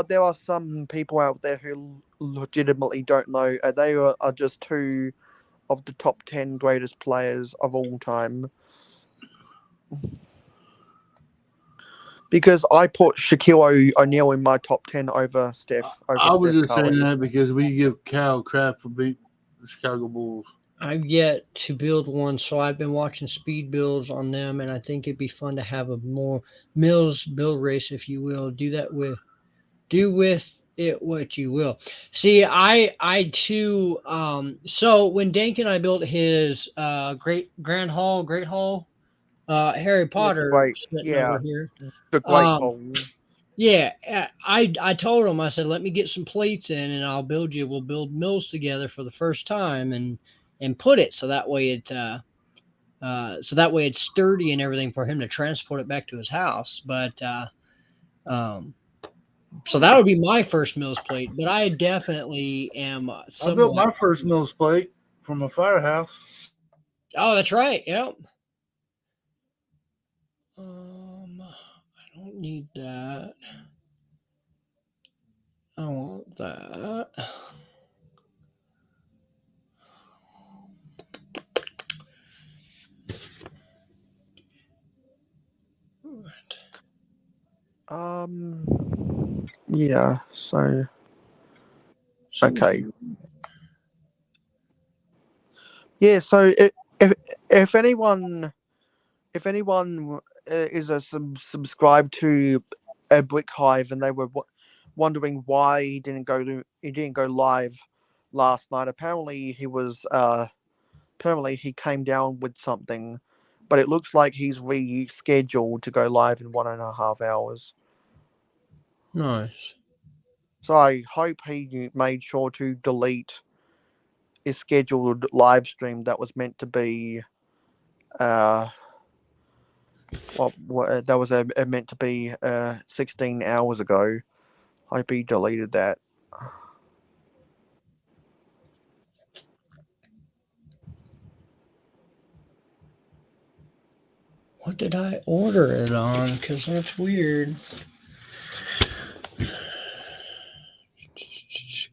there are some people out there who legitimately don't know. They are just two of the top 10 greatest players of all time. Because I put Shaquille O'Neal in my top 10 over Steph. I was Steph just Curry. saying that because we give Cal crap for beating the Chicago Bulls. I've yet to build one, so I've been watching speed builds on them, and I think it'd be fun to have a more Mills build race, if you will. Do with it what you will. See, I too. So when Dank and I built his Great Hall, Harry The Potter great, sitting yeah, over here. the great Um, hole. yeah, I told him, I said, let me get some plates in, and we'll build Mills together for the first time, and put it so that way it's sturdy and everything for him to transport it back to his house. But so that would be my first Mills plate. But I definitely am I built somewhat. my first Mills plate from a firehouse. Oh, that's right. Yep. I don't need that. I want that. Yeah. So okay. Yeah. So if anyone is subscribed to a Brick Hive and they were wondering why he didn't go live last night, apparently he came down with something, but it looks like he's rescheduled to go live in 1.5 hours. Nice. So I hope he made sure to delete his scheduled live stream that was meant to be that was meant to be 16 hours ago. I hope he deleted that. What did I order it on? Because that's weird.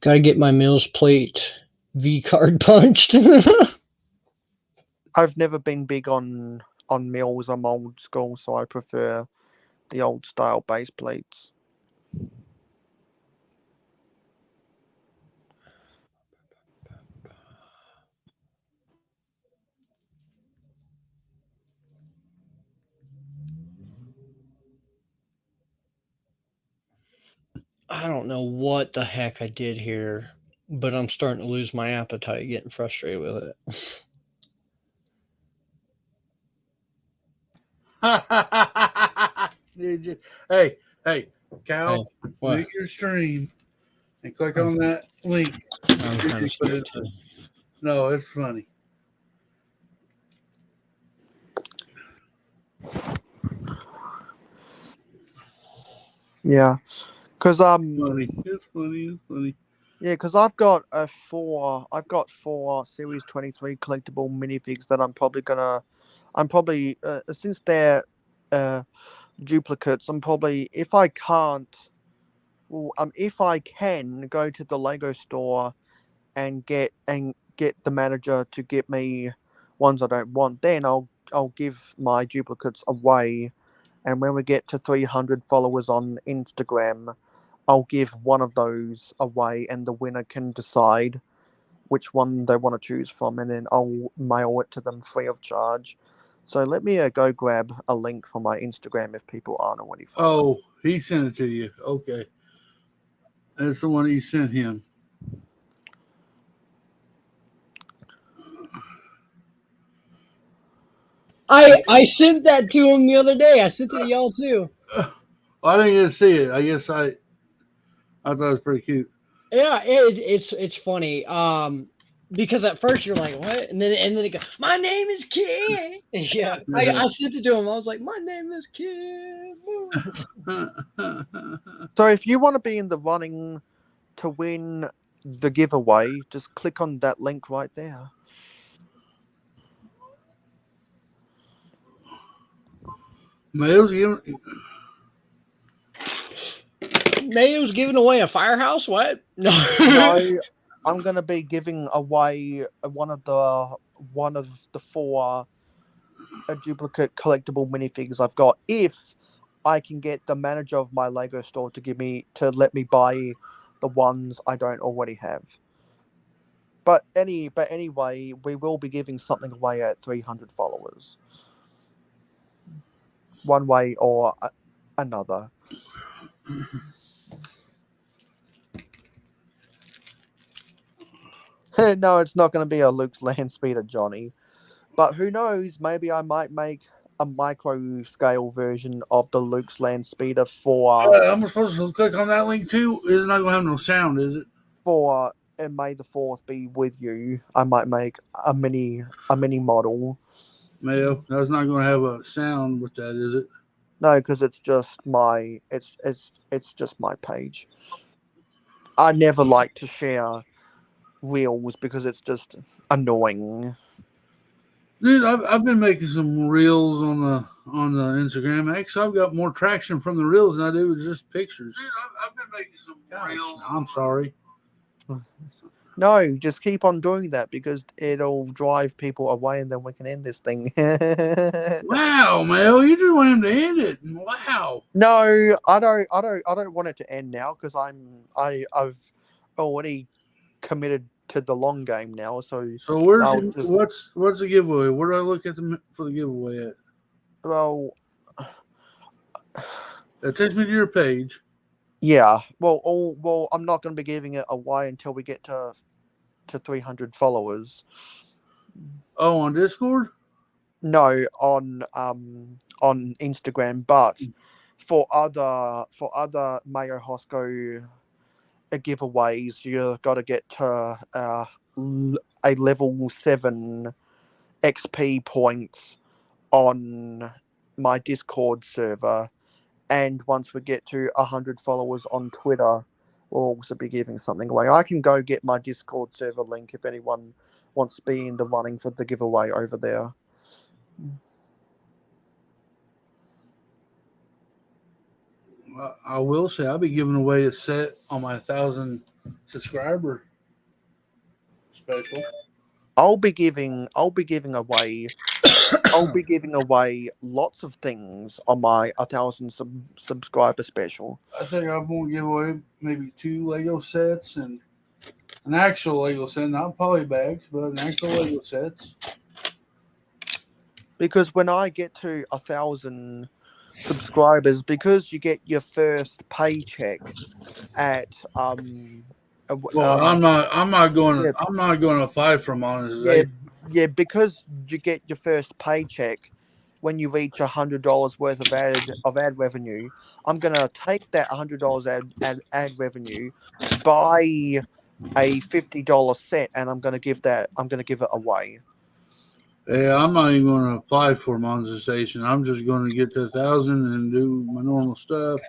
Got to get my Mills plate V card punched. I've never been big on mills. I'm old school, so I prefer the old style base plates. I don't know what the heck I did here, but I'm starting to lose my appetite, getting frustrated with it. Hey, Cal, Hey, what? make your stream and click on that link. I'm kind of scared too. No, it's funny. Yeah, because Funny. It's funny. Yeah, because I've got four Series 23 collectible minifigs that I'm probably since they're duplicates, I'm probably if I can't, if I can go to the Lego store and get the manager to get me ones I don't want, then I'll give my duplicates away. And when we get to 300 followers on Instagram, I'll give one of those away, and the winner can decide which one they want to choose from, and then I'll mail it to them free of charge. So let me go grab a link for my Instagram if people aren't already following. Oh, he sent it to you. Okay. That's the one he sent him. I sent that to him the other day. I sent it to y'all too. I didn't get to see it. I guess I thought it was pretty cute. Yeah, it's funny. Because at first you're like, what? And then it goes, my name is Kid. Yeah. I sent it to him. I was like, my name is Kid. So if you want to be in the running to win the giveaway, just click on that link right there. Mayo's giving away a firehouse? What? No. No, I'm gonna be giving away one of the four duplicate collectible minifigs I've got if I can get the manager of my Lego store to let me buy the ones I don't already have. But anyway, we will be giving something away at 300 followers, one way or another. No, it's not going to be a Luke's Land Speeder, Johnny. But who knows? Maybe I might make a micro scale version of the Luke's Land Speeder for. I'm supposed to click on that link too. It's not going to have no sound, is it? For and May the 4th be with you. I might make a mini model. Mayo, that's not going to have a sound with that, is it? No, because it's just my it's just my page. I never like to share reels because it's just annoying. Dude, I've been making some reels on the Instagram. Actually, I've got more traction from the reels than I do with just pictures. Dude, I've been making some reels. I'm sorry. No, just keep on doing that because it'll drive people away, and then we can end this thing. Wow, Mel, you just want him to end it. Wow. No, I don't want it to end now because I've already committed to the long game now. So what's the giveaway? Where do I look at for the giveaway at? Well, that takes me to your page. Yeah. Well, I'm not going to be giving it away until we get to 300 followers. Oh, on Discord? No, on Instagram. But for other Mayo Hosco giveaways, you got to get to a level 7 XP points on my Discord server. And once we get to 100 followers on Twitter, we'll also be giving something away. I can go get my Discord server link if anyone wants to be in the running for the giveaway over there. I will say I'll be giving away a set on my 1,000 subscriber special. I'll be giving away lots of things on my 1,000 subscriber special. I think I'm going to give away maybe 2 Lego sets and an actual Lego set, not poly bags, but an actual Lego sets. Because when I get to 1,000 subscribers, because you get your first paycheck at well, I'm not going to apply for monetization. Yeah, because you get your first paycheck when you reach $100 worth of ad revenue. I'm gonna take that $100 ad revenue, buy a $50 set, and I'm gonna give it away. Yeah, I'm not even going to apply for monetization. I'm just going to get to 1,000 and do my normal stuff.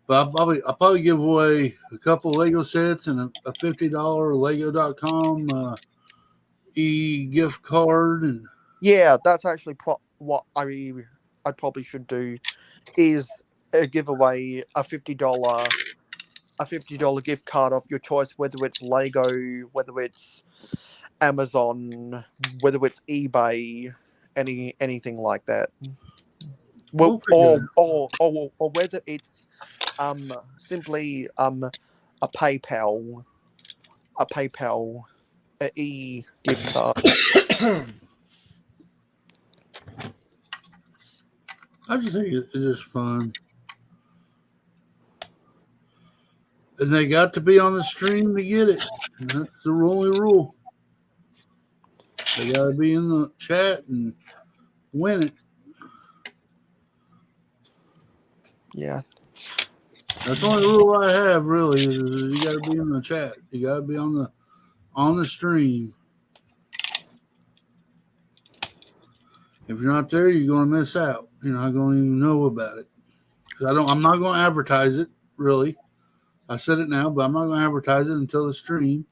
But I'll probably give away a couple Lego sets and a $50 Lego.com gift card. And Yeah, that's actually what I probably should do is give away a $50 gift card of your choice, whether it's Lego, whether it's Amazon, whether it's eBay, anything like that. we'll Well, figure it or whether it's simply a PayPal gift card. I just think it's just fun. And they got to be on the stream to get it. And that's the only rule. They got to be in the chat and win it. Yeah. That's the only rule I have, really, is you got to be in the chat. You got to be on the stream. If you're not there, you're going to miss out. You're not going to even know about it. Because I'm not going to advertise it, really. I said it now, but I'm not going to advertise it until the stream.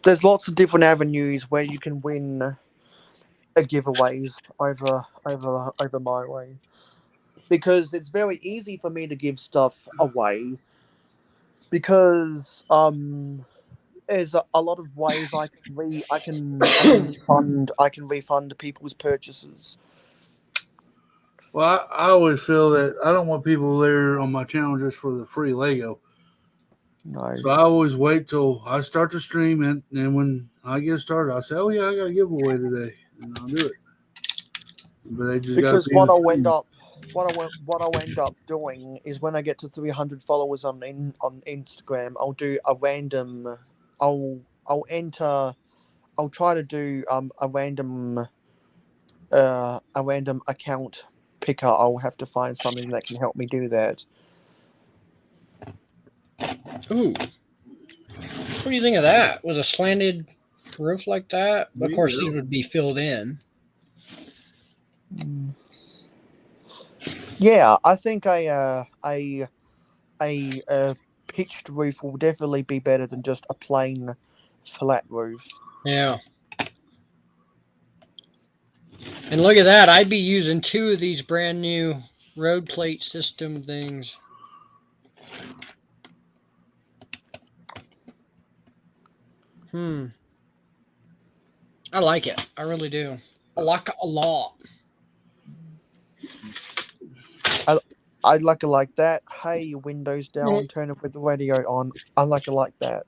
There's lots of different avenues where you can win giveaways over my way, because it's very easy for me to give stuff away, because there's a lot of ways I can refund people's purchases. Well, I always feel that I don't want people there on my channel just for the free Lego. No. So I always wait till I start the stream, and then when I get started, I'll say, "Oh yeah, I got a giveaway today," and I'll do it. But they just Because got what I'll end up doing is, when I get to 300 followers on Instagram, I'll do a random. I'll try to do a random account picker. I'll have to find something that can help me do that. Ooh. What do you think of that? With a slanted roof like that? Of course, these would be filled in. Yeah, I think a pitched roof will definitely be better than just a plain flat roof. Yeah. And look at that. I'd be using 2 of these brand new road plate system things. I like it. I really do. I like it a lot. I like it like that. Hey, windows down, turn it with the radio on. I like it like that.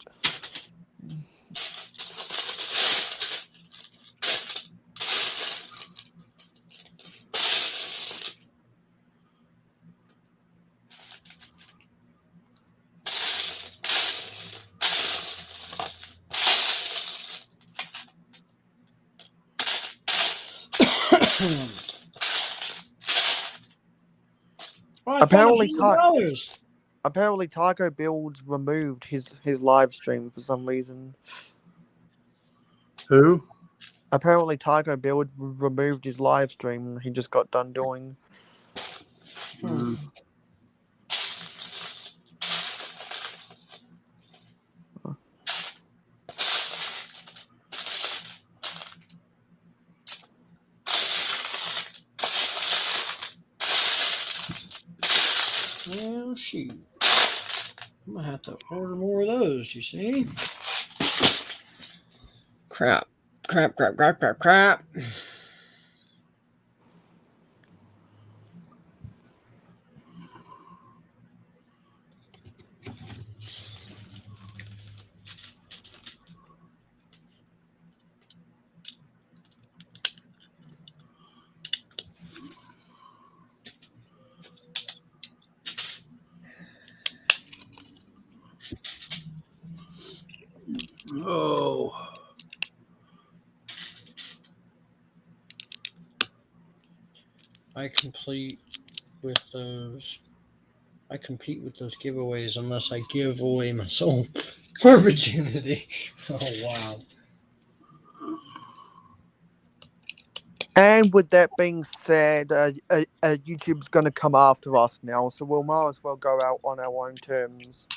Apparently Taco Builds removed his live stream for some reason. Who? Apparently Taco Build removed his live stream he just got done doing. Well, shoot. I'm going to have to order more of those, you see? Crap. Oh. I compete with those giveaways unless I give away my soul for virginity. Oh, wow. And with that being said, YouTube's going to come after us now, so we might as well go out on our own terms.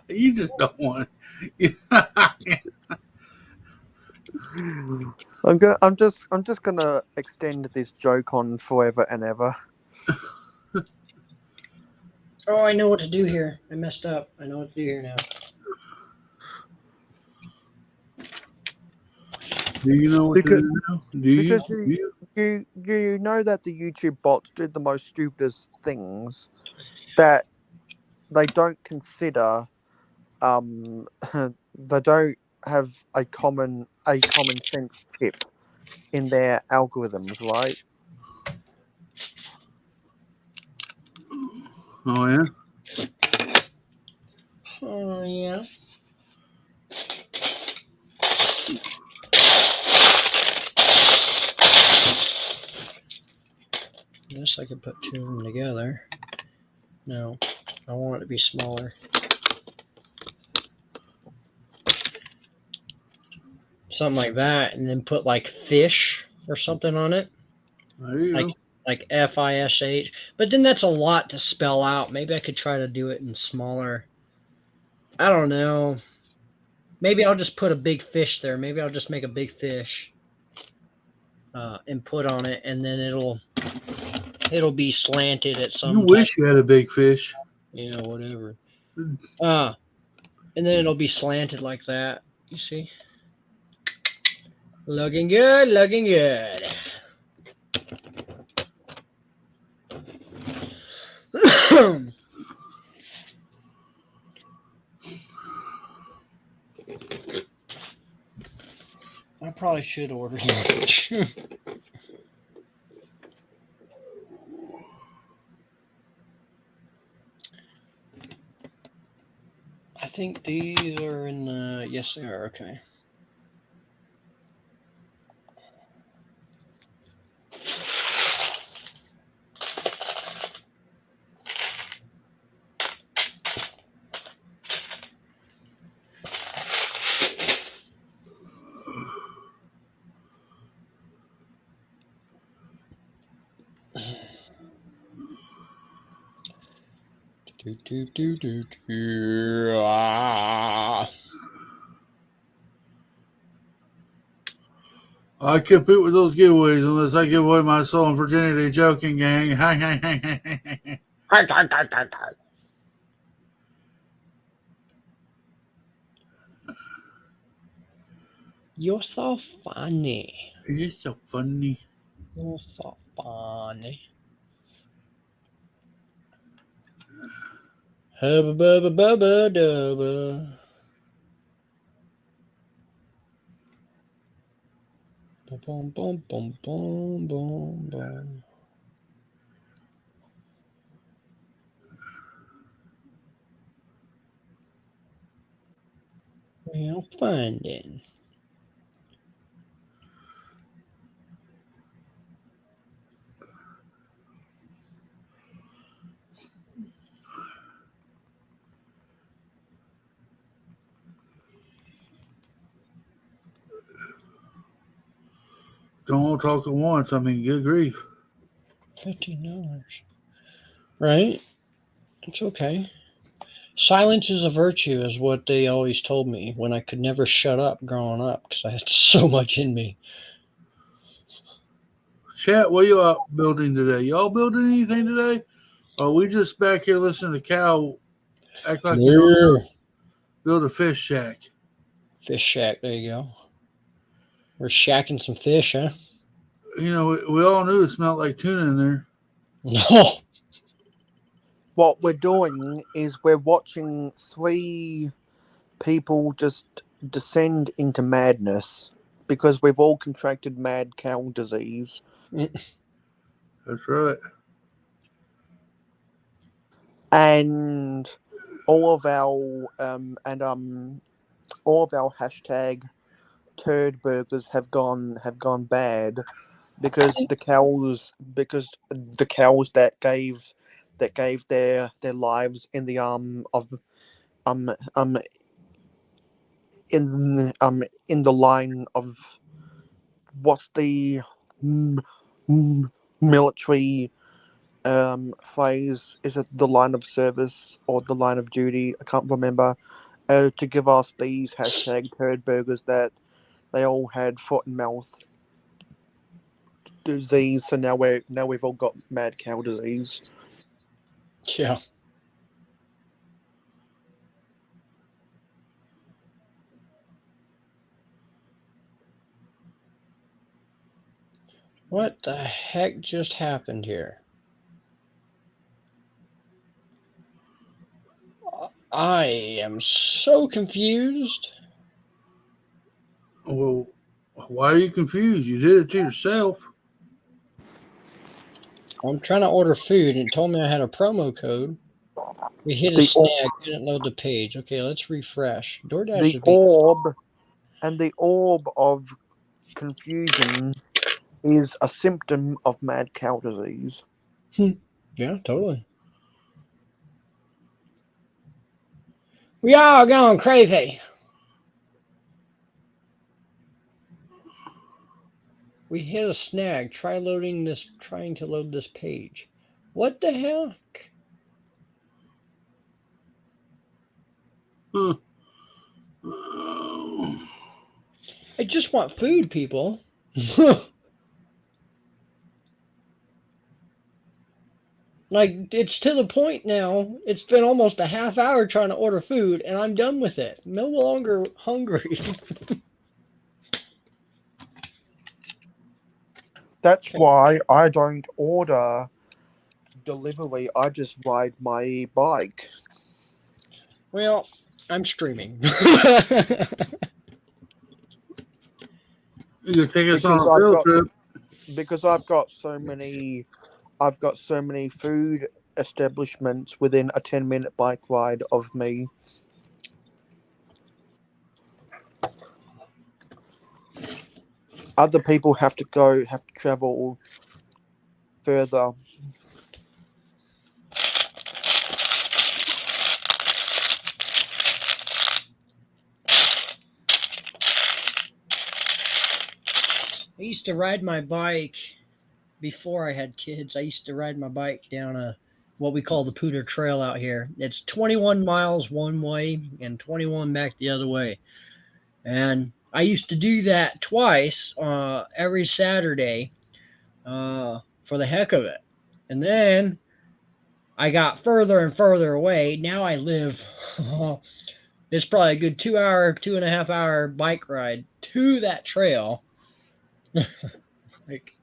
You just don't want it. I'm just gonna extend this joke on forever and ever. Oh, I know what to do here. I messed up. I know what to do here now. Do you know what Because- to do now? Do you? because Do you? You know that the YouTube bots do the most stupidest things that they don't consider. They don't have a common sense chip in their algorithms, right? Oh yeah. Oh, yeah. Guess I could put two of them together. No, I want it to be smaller. Something like that, and then put like fish or something on it, There you go. like FISH. But then that's a lot to spell out. Maybe I could try to do it in smaller. I don't know. Maybe I'll just put a big fish there. Maybe I'll just make a big fish and put on it, and then it'll be slanted at some. You wish you had a big fish. Yeah, whatever. And then it'll be slanted like that. You see? Looking good, looking good. I probably should order lunch. I think these are in the. Yes, they are. Okay. Ah. I compete with those giveaways unless I give away my soul and virginity. Joking, gang. You're so funny. You're so funny. You're so funny. Hubba bubba bubba dubba. Boom boom boom boom boom boom. Well, fine then. Don't all talk at once. I mean, good grief. $15. Right? It's okay. Silence is a virtue, is what they always told me when I could never shut up growing up because I had so much in me. Chat, what are you out building today? Y'all building anything today? Or are we just back here listening to Cal act like you know, build a fish shack? Fish shack, there you go. We're shacking some fish, huh? You know, we all knew it smelled like tuna in there. No. What we're doing is we're watching 3 people just descend into madness because we've all contracted mad cow disease. That's right. And all of our hashtag turd burgers have gone bad because the cows that gave their lives in the in the line of what's the military phrase? Is it the line of service or the line of duty? I can't remember. To give us these hashtag turd burgers that they all had foot and mouth disease. So now we've all got mad cow disease. Yeah. What the heck just happened here? I am so confused. Well, why are you confused? You did it to yourself. I'm trying to order food and it told me I had a promo code. We hit a The snag, didn't load the page. Okay, let's refresh. DoorDash The is being orb and the orb of confusion is a symptom of mad cow disease. yeah, totally. We all going crazy. We hit a snag. Trying to load this page. What the heck? Huh. I just want food, people. Like, it's to the point now. It's been almost a half hour trying to order food, and I'm done with it. No longer hungry. That's why I don't order delivery. I just ride my bike. Well, I'm streaming. You take us on Because a I've field got trip. because I've got so many food establishments within a 10-minute bike ride of me. Other people have to travel further. I used to ride my bike before I had kids. I used to ride my bike down what we call the Pooter Trail out here. It's 21 miles one way and 21 back the other way. And I used to do that twice every Saturday for the heck of it. And then I got further and further away. Now I live, it's probably a good 2.5 hour bike ride to that trail. Like,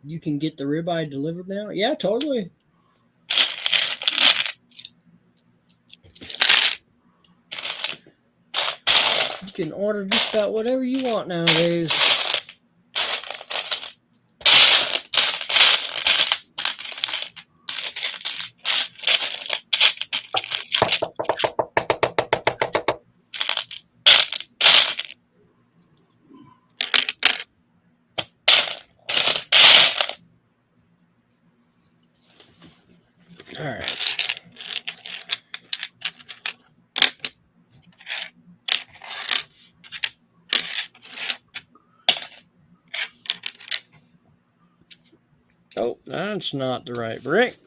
you can get the ribeye delivered now? Yeah, totally. You can order just about whatever you want nowadays. All right. Oh, that's not the right brick.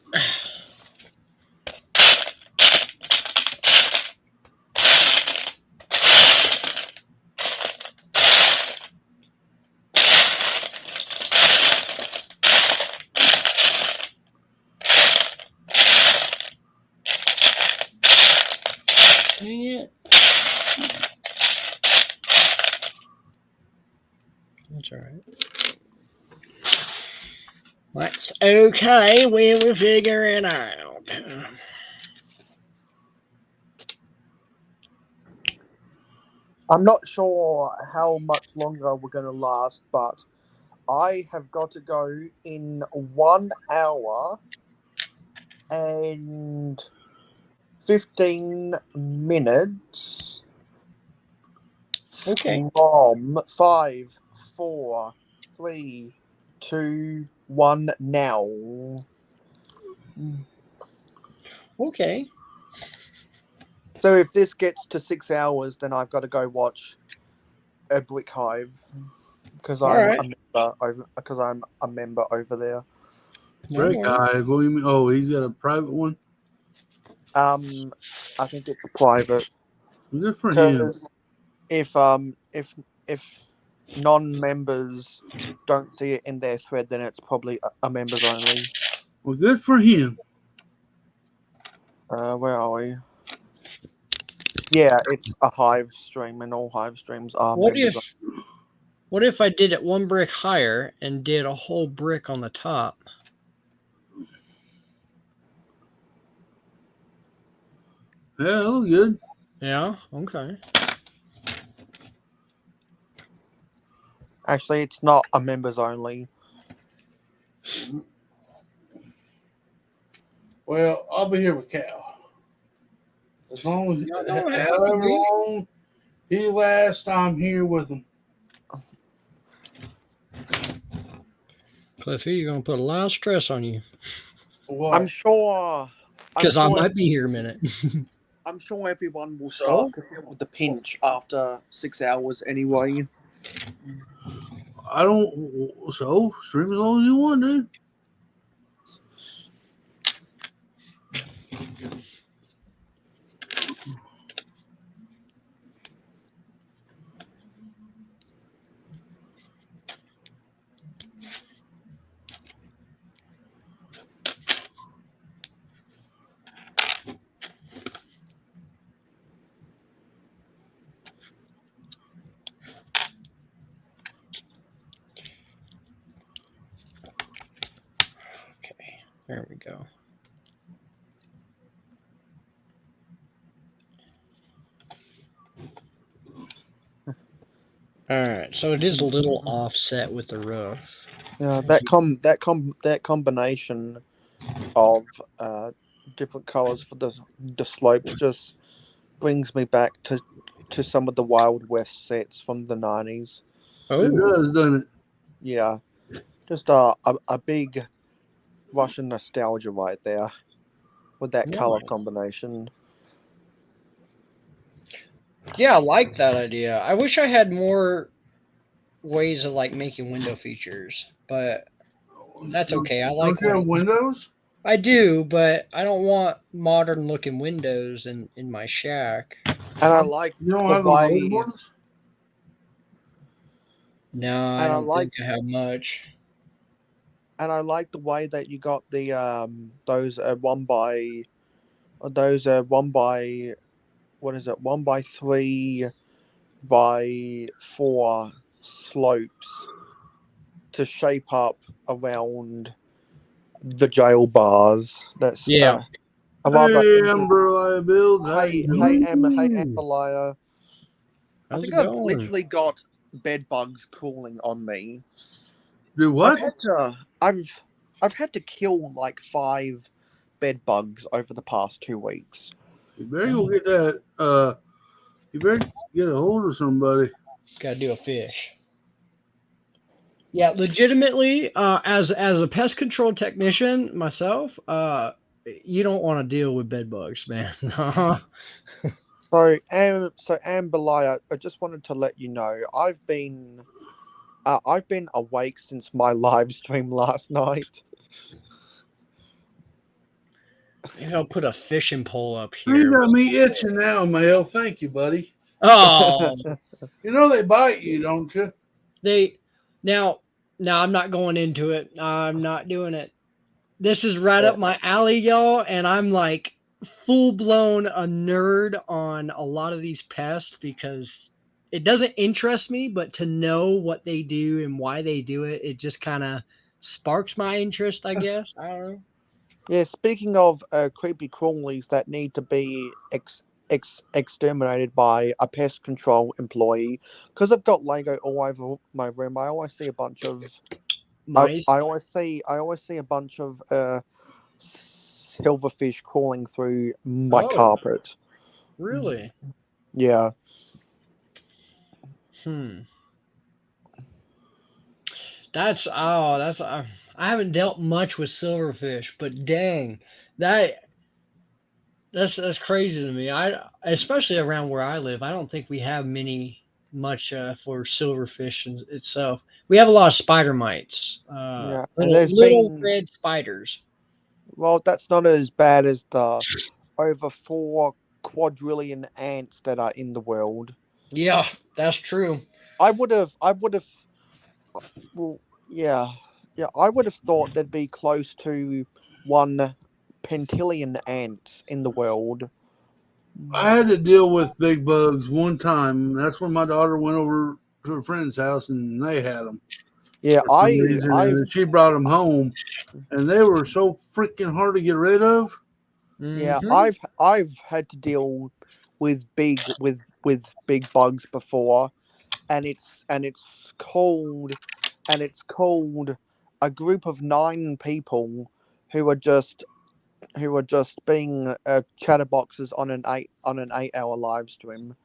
Dang it. That's all right. That's okay. We will figure it out. I'm not sure how much longer we're going to last, but I have got to go in 1 hour and 15 minutes Okay. from 5, 4, 3, 2, 1 now. Okay. So if this gets to 6 hours, then I've got to go watch a Brick Hive because All I'm right. a member over there. No Break worries. Hive. What do you mean? Oh, he's got a private one. I think it's private Good for him. because if non-members don't see it in their thread, then it's probably a members only. Well, good for him. Where are we? Yeah, it's a Hive stream, and all Hive streams are What members. if I did it one brick higher and did a whole brick on the top? Yeah, that was good. Yeah. Okay. Actually, it's not a members only. Well, I'll be here with Cal. As long as, No, no, however long he lasts, I'm here with him. Cliffy, you're gonna put a lot of stress on you What? I'm sure. because I might be here a minute. I'm sure everyone will So? start to feel the pinch after 6 hours anyway. I don't. So stream as long as you want, dude. Okay, there we go. All right, so it is a little offset with the roof. Yeah, that combination of different colors for the slopes just brings me back to some of the Wild West sets from the 90s. It Oh, does, doesn't it? Yeah, just a big Russian nostalgia right there with that color Nice. combination. Yeah, I like that idea. I wish I had more ways of like making window features, but that's okay. I like Don't you have what windows? I do, but I don't want modern looking windows in my shack. And I like You don't the have the way, loaded ones? No, I And I don't like- think I have much. and I like the way that you got the those one by what is it, 1x3 by 4 slopes to shape up around the jail bars. That's Yeah. a rather Hey, Amber Liability. hey Amberlaya. I How's think it I've going? literally got bed bugs crawling on me. Do what? I've had to kill like 5 bed bugs over the past 2 weeks. You better go get that. You better get a hold of somebody. Gotta do a fish. Yeah, legitimately, as a pest control technician myself, you don't want to deal with bed bugs, man. So Amberlaya, I just wanted to let you know I've been awake since my live stream last night. Maybe I'll put a fishing pole up You here. got me itching now, Mel. Thank you, buddy. Oh, You know they bite you, don't you? now I'm not going into it. I'm not doing it. This is right up my alley, y'all, and I'm like full blown a nerd on a lot of these pests because it doesn't interest me, but to know what they do and why they do it, it just kind of sparks my interest, I guess. I don't know. Yeah, speaking of creepy crawlies that need to be exterminated by a pest control employee, because I've got Lego all over my room. I always see a bunch of. Mice. I always see a bunch of silverfish crawling through my Oh, carpet. really? Yeah. That's I haven't dealt much with silverfish, but dang, that that's crazy to me. I especially around where I live, I don't think we have much for silverfish itself. We have a lot of spider mites, Yeah, and little there's little been red spiders. well, that's not as bad as the over 4 quadrillion ants that are in the world. Yeah, that's true. I would have, well, yeah, yeah, I would have thought there'd be close to 1 pentillion ants in the world. I had to deal with big bugs one time. That's when my daughter went over to a friend's house and they had them Yeah, for some reason, and then she brought them home, and they were so freaking hard to get rid of. yeah, Hmm. I've had to deal with big bugs before, and it's called a group of 9 people who are just being chatterboxes on an 8-hour live stream.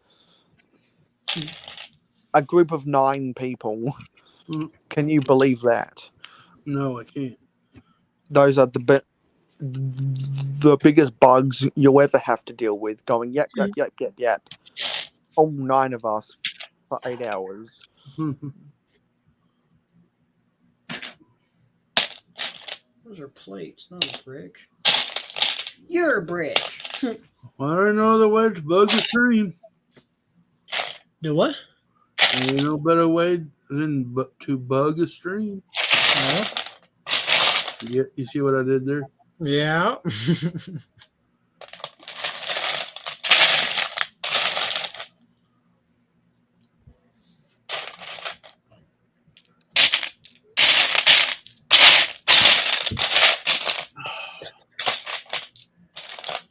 A group of 9 people. Can you believe that? No, I can't. Those are the biggest bugs you'll ever have to deal with. Going yep yep yep yep yep. All 9 of us for 8 hours. Those are plates, not a brick. You're a brick. Well, I know the way to bug a stream. Do what? Ain't no better way than to bug a stream. No. You see what I did there? Yeah.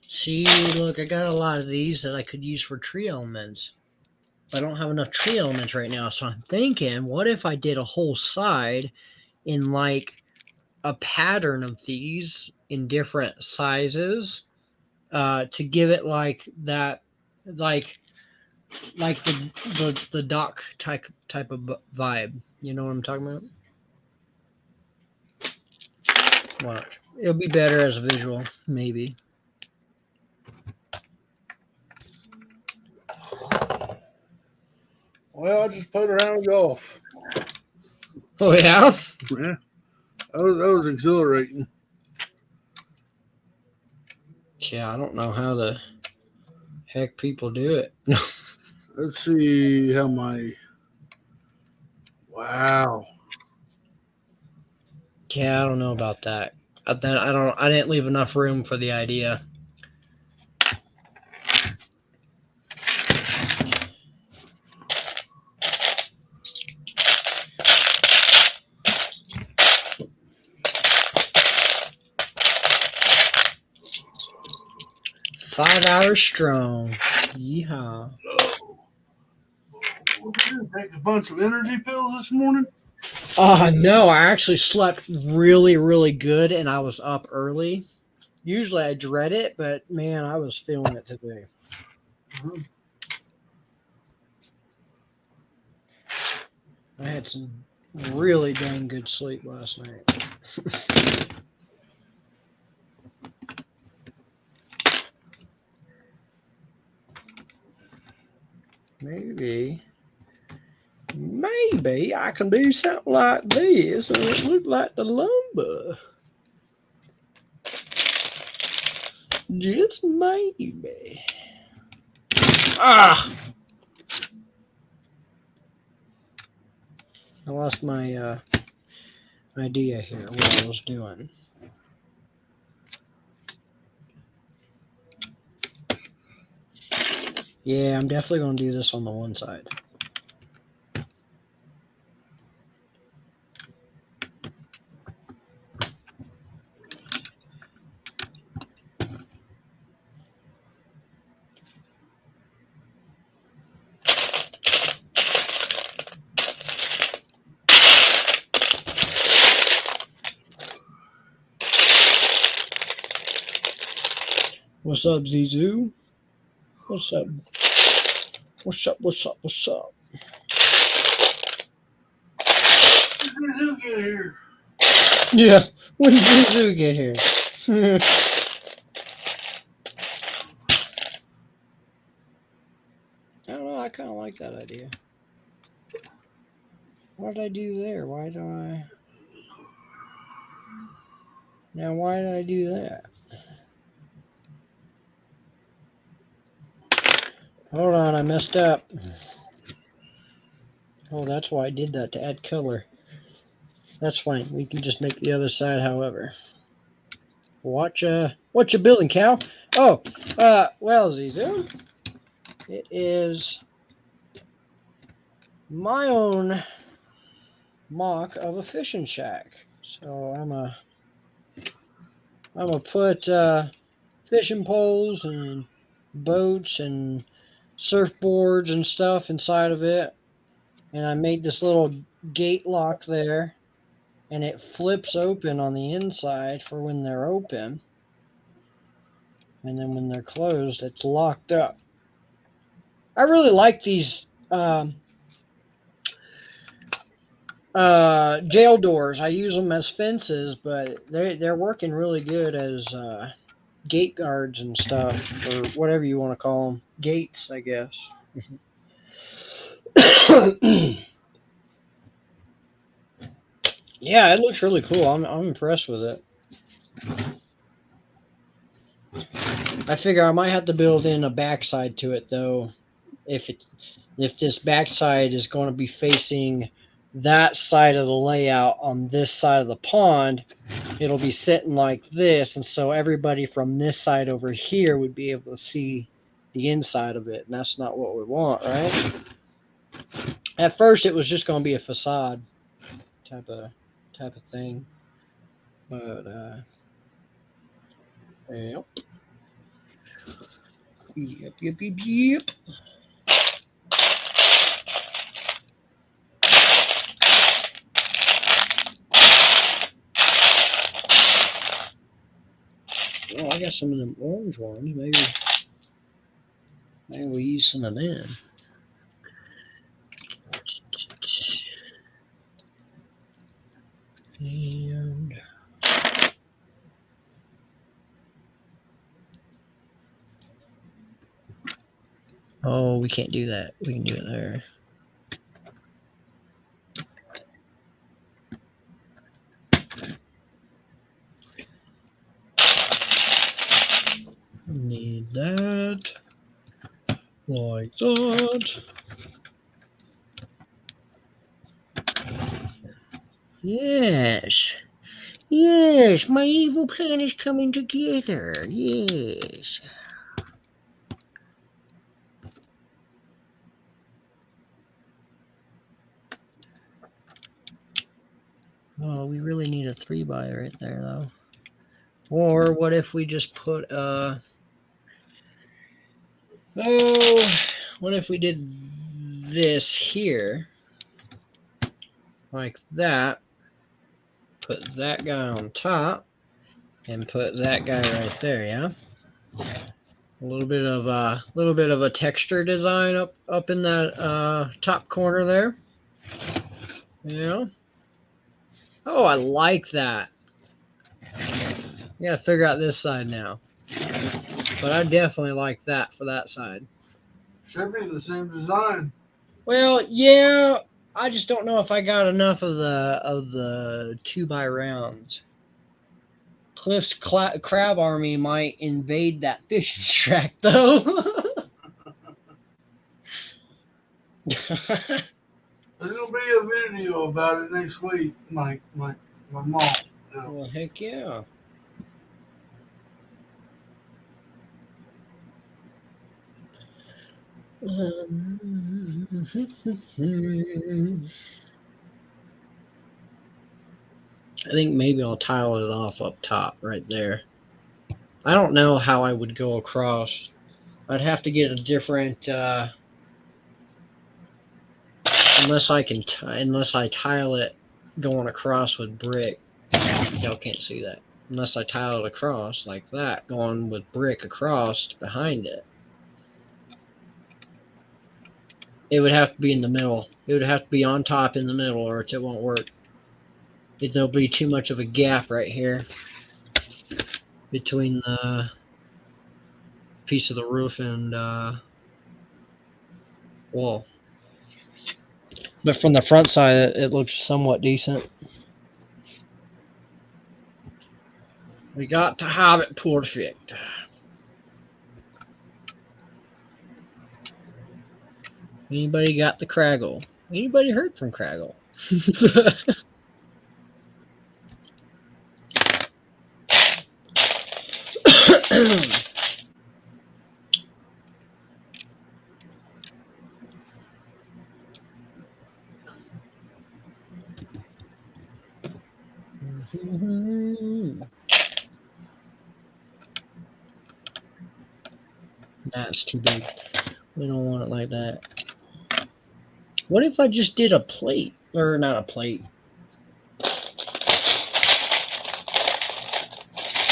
See, look, I got a lot of these that I could use for tree elements. I don't have enough tree elements right now, so I'm thinking, what if I did a whole side in like a pattern of these in different sizes to give it like that, like the dock type of vibe. You know what I'm talking about? Watch. It'll be better as a visual, maybe. Well, I just played around with golf. Oh yeah. Yeah, that was exhilarating. Yeah, I don't know how the heck people do it. Let's see how my wow. Yeah, I don't know about that. I didn't leave enough room for the idea. Five hours strong. Yeehaw. Did you take a bunch of energy pills this morning? No, I actually slept really, really good and I was up early. Usually I dread it, but man, I was feeling it today. I had some really dang good sleep last night. Maybe I can do something like this and it look like the lumber. Just maybe. Ah! I lost my idea here, what I was doing. Yeah, I'm definitely going to do this on the one side. What's up, Zizou? What's up? What's up? What's up? What's up? When did Zizou get here? Yeah, when did Zizou get here? I don't know. I kind of like that idea. What did I do there? Why do I? Now, why did I do that? Hold on, I messed up. Oh, that's why I did that, to add color. That's fine. We can just make the other side, however. What you building, Cal? Oh, well, Zizou, it is my own mock of a fishing shack. So I'm gonna put fishing poles and boats and surfboards and stuff inside of it, and I made this little gate lock there, and it flips open on the inside for when they're open, and then when they're closed, it's locked up. I really like these jail doors. I use them as fences, but they're working really good as gate guards and stuff, or whatever you want to call them. Gates, I guess. Yeah, it looks really cool. I'm impressed with it. I figure I might have to build in a backside to it, though. If this backside is going to be facing that side of the layout on this side of the pond, it'll be sitting like this, and so everybody from this side over here would be able to see the inside of it, and that's not what we want, right? At first, it was just going to be a facade type of thing, but yep. Yep. Well, I got some of them orange ones. Maybe we'll use some of them. And oh, we can't do that. We can do it there. Need that. Like that. Yes. Yes, my evil plan is coming together. Yes. Oh, we really need a 3x right there, though. Or what if we just put what if we did this here, like that, put that guy on top, and put that guy right there, yeah? A little bit of a texture design up in that top corner there. Yeah. Oh, I like that. Yeah, figure out this side now. But I definitely like that for that side. Should be the same design. Well, yeah, I just don't know if I got enough of the 2x rounds. Cliff's crab army might invade that fishing shack, though. There's gonna be a video about it next week, my mom. So. Well, heck yeah. I think maybe I'll tile it off up top right there. I don't know how I would go across. I'd have to get a different unless I tile it going across with brick. Y'all can't see that. unless I tile it across like that, going with brick across behind it. It would have to be in the middle. It would have to be on top in the middle, or it won't work. There'll be too much of a gap right here between the piece of the roof and wall. But from the front side, it looks somewhat decent. We got to have it perfect. Anybody got the Craggle? Anybody heard from Craggle? That's too big. We don't want it like that. What if I just did a plate? Or not a plate. A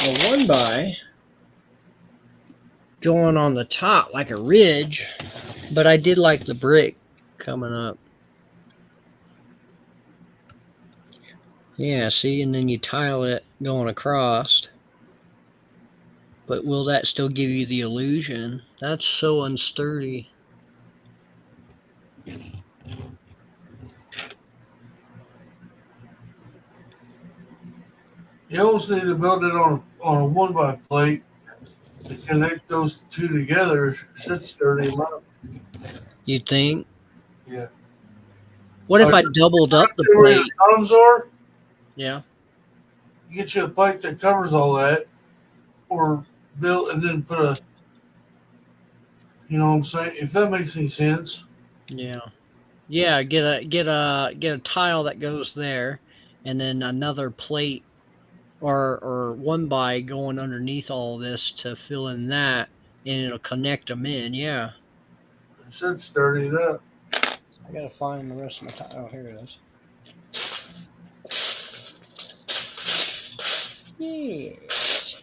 1x going on the top like a ridge, but I did like the brick coming up. Yeah, see, and then you tile it going across. But will that still give you the illusion? That's so unsturdy. You almost need to build it on a 1x plate to connect those two together. Should sturdy them up. You think? Yeah. What if I doubled up the Where your plate? columns are, Yeah. you get you a plate that covers all that, or build and then put a. You know what I'm saying? If that makes any sense. Yeah. Yeah, get a tile that goes there, and then another plate or 1x going underneath all this to fill in that, and it'll connect them in. Yeah. It should sturdy it up. I gotta find the rest of my tile. Oh, here it is. Yes.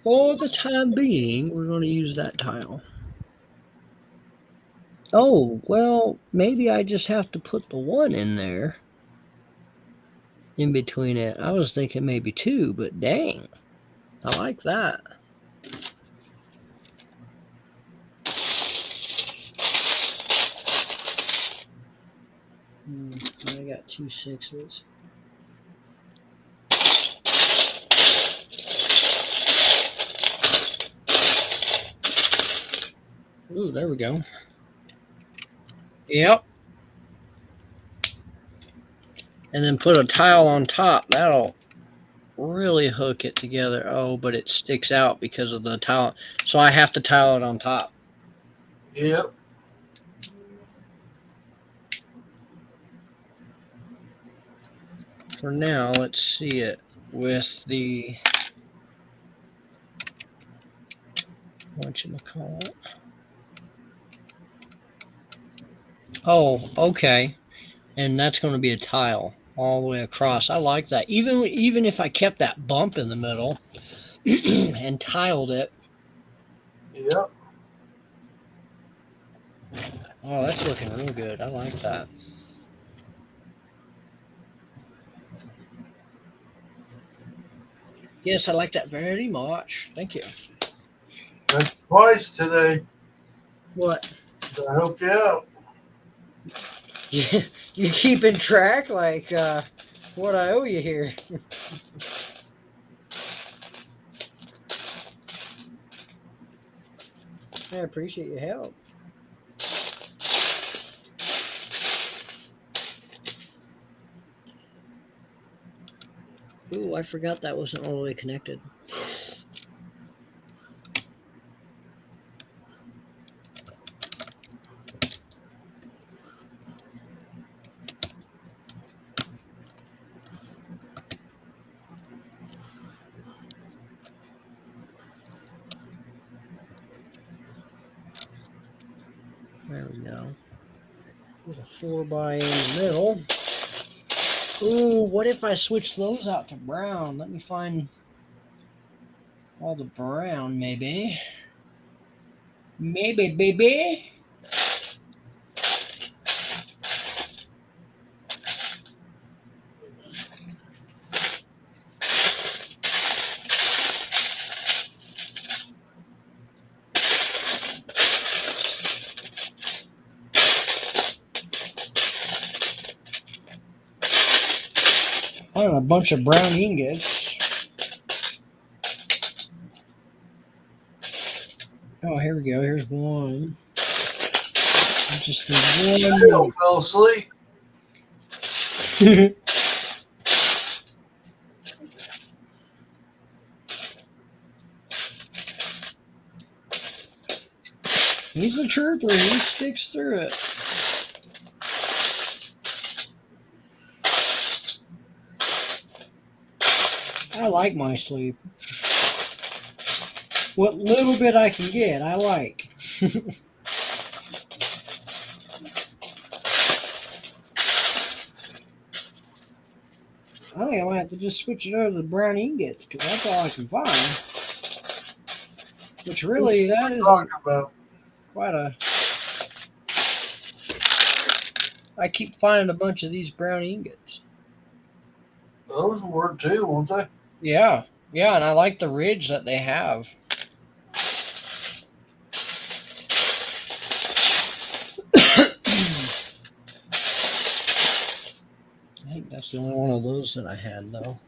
For the time being, we're going to use that tile. Oh, well, maybe I just have to put the 1 in there. In between it. I was thinking maybe 2, but dang. I like that. I got 2 6s. Ooh, there we go. Yep. And then put a tile on top. That'll really hook it together. Oh, but it sticks out because of the tile. So I have to tile it on top. Yep. For now, let's see it with the whatchamacallit. Oh, okay. And that's going to be a tile all the way across. I like that. Even if I kept that bump in the middle and tiled it. Yep. Oh, that's looking real good. I like that. Yes, I like that very much. Thank you. That's twice today. What? I helped you out. You keeping track like what I owe you here? I appreciate your help. Ooh, I forgot that wasn't all the way connected. There we go. Put a 4x in the middle. Ooh, what if I switch those out to brown? Let me find all the brown, maybe. Maybe, baby. I have a bunch of brown ingots. Oh, here we go. Here's one. I just need one Dale more. fell asleep. He's a trooper. He sticks through it. I like my sleep. What little bit I can get, I like. I think I might have to just switch it over to the brown ingots because that's all I can find. Which really, that is Talking about. quite a. I keep finding a bunch of these brown ingots. Those will work too, won't they? Yeah, yeah, and I like the ridge that they have. I think that's the only one of those that I had though.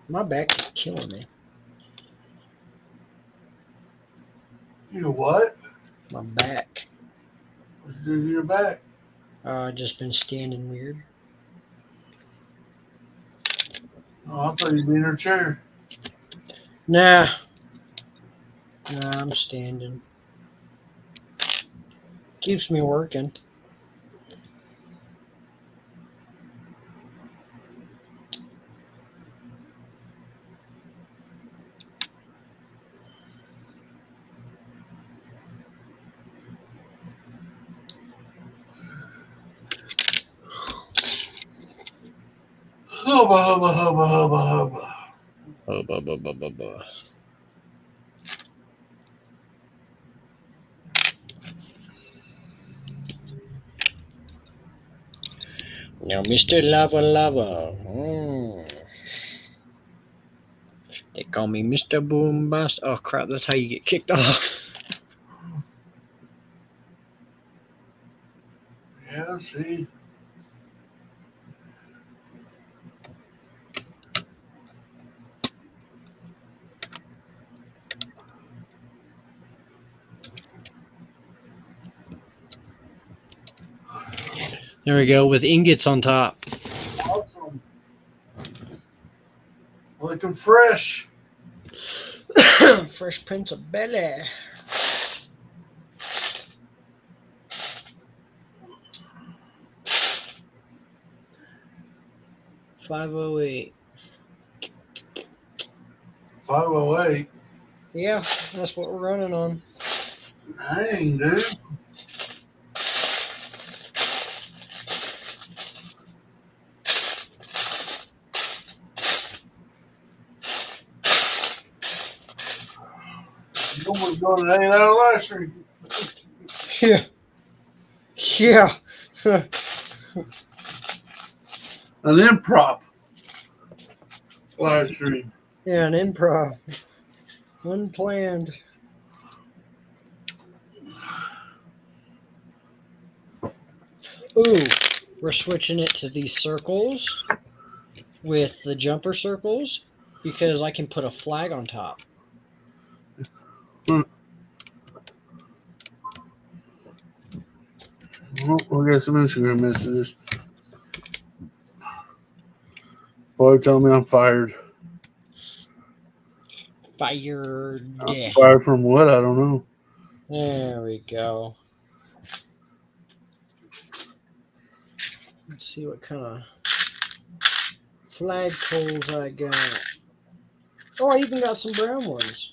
My back is killing me. You know what? My back. What's doing to your back? I've just been standing weird. Oh, I thought you'd be in her chair. Nah, I'm standing. Keeps me working. Hubba, hubba, hubba, hubba, hubba. Now, Mr. Lava Lava. They call me Mr. Boombast. Oh, crap. That's how you get kicked off. Yeah, see. There we go, with ingots on top. Awesome. Looking fresh. Fresh Prince of Bel-Air. $5.08. 508. Yeah, that's what we're running on. Dang, dude. You almost got an 8 out of last street. Yeah. Yeah. An improv live stream. Yeah, an improv. Unplanned. Ooh, we're switching it to these circles with the jumper circles because I can put a flag on top. Oh, we got some Instagram messages. Boy, tell me I'm fired. Fired. I'm fired from what? I don't know. There we go. Let's see what kind of flagpoles I got. Oh, I even got some brown ones.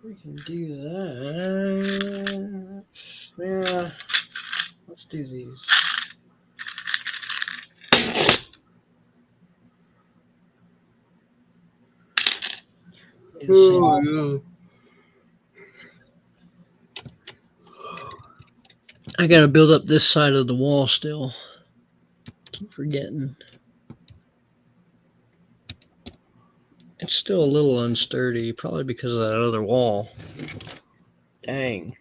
We can do that. Yeah. Let's do these. Oh, yeah. I gotta build up this side of the wall still. Keep forgetting. It's still a little unsturdy, probably because of that other wall. Dang.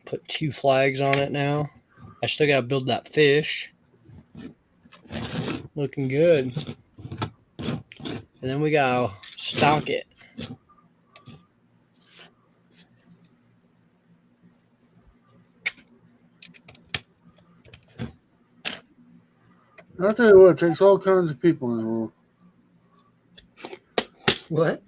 Put 2 flags on it now. I still gotta build that fish. Looking good. And then we gotta stock it. I'll tell you what, it takes all kinds of people in the world. What?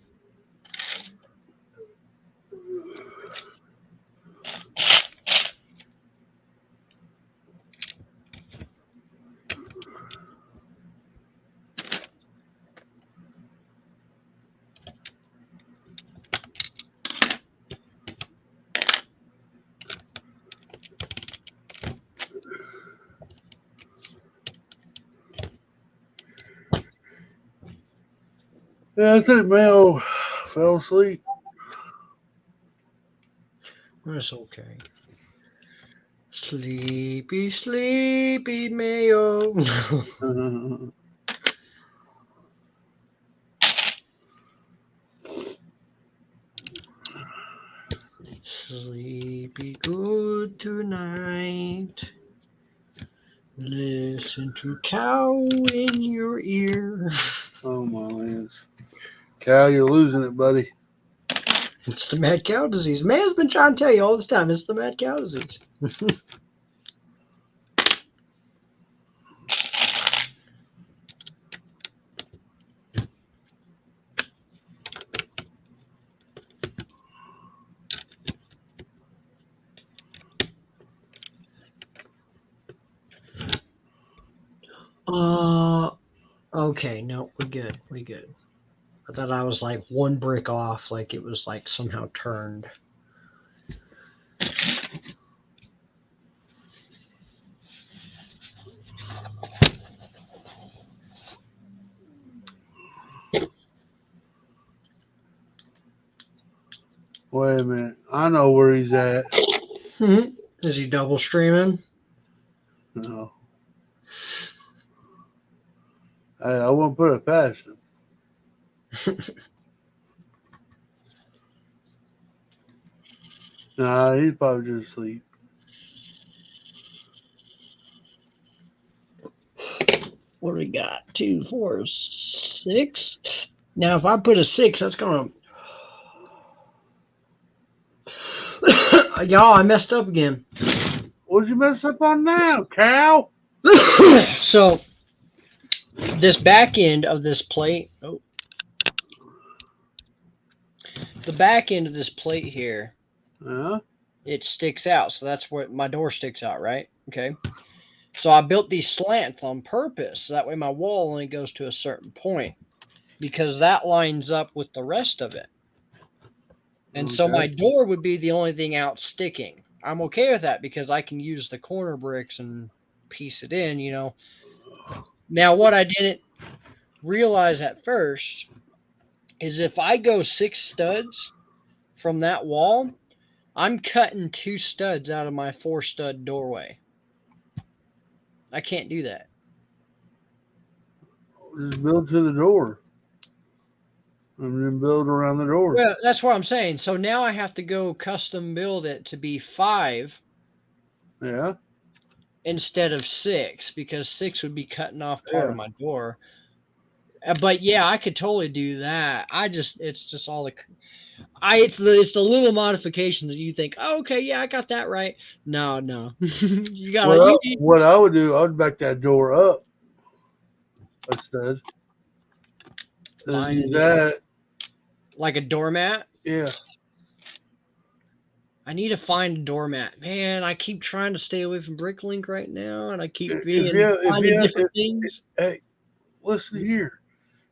Yeah, I think Mayo fell asleep. That's okay. Sleepy, sleepy Mayo. Sleepy good tonight. Listen to cow in your ear. Oh, my lands. Cal, you're losing it, buddy. It's the mad cow disease. Man's been trying to tell you all this time. It's the mad cow disease. Okay, no, we're good. We're good. I thought I was like 1 brick off, like it was like somehow turned. Wait a minute. I know where he's at. Is he double streaming? No. I won't put it past him. Nah, he's probably just asleep. What do we got? 2, 4, 6. Now, if I put a 6, that's gonna. Y'all, I messed up again. What'd you mess up on now, Cal? So, this back end of this plate. Oh, the back end of this plate here. It sticks out, so that's where my door sticks out, right? Okay. So I built these slants on purpose, so that way my wall only goes to a certain point, because that lines up with the rest of it. And so my door would be the only thing out sticking. I'm okay with that because I can use the corner bricks and piece it in, you know. Now, what I didn't realize at first is if I go 6 studs from that wall, I'm cutting 2 studs out of my 4 stud doorway. I can't do that. Just build to the door. And then build around the door. Well, that's what I'm saying. So now I have to go custom build it to be 5. Yeah. Instead of 6, because 6 would be cutting off part of my door. But yeah, I could totally do that. It's just all it's the little modifications that you think, oh, okay, yeah, I got that right. No. You got what I would do, I would back that door up instead. And use that. Like a doormat? Yeah. I need to find a doormat. Man, I keep trying to stay away from Bricklink right now, and I keep finding different things. Hey, listen here.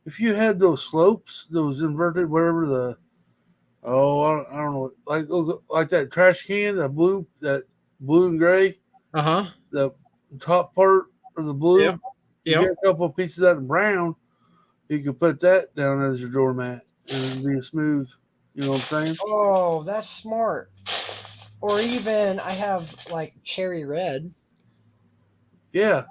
If you had those slopes, those inverted, whatever Oh, I don't know, like that trash can, that blue and gray, Uh-huh. the top part of the blue. Yep. You Yep. get a couple of pieces of that in brown, you can put that down as your doormat, and it'll be smooth. You know what I'm saying? Oh, that's smart. Or even I have like cherry red. Yeah,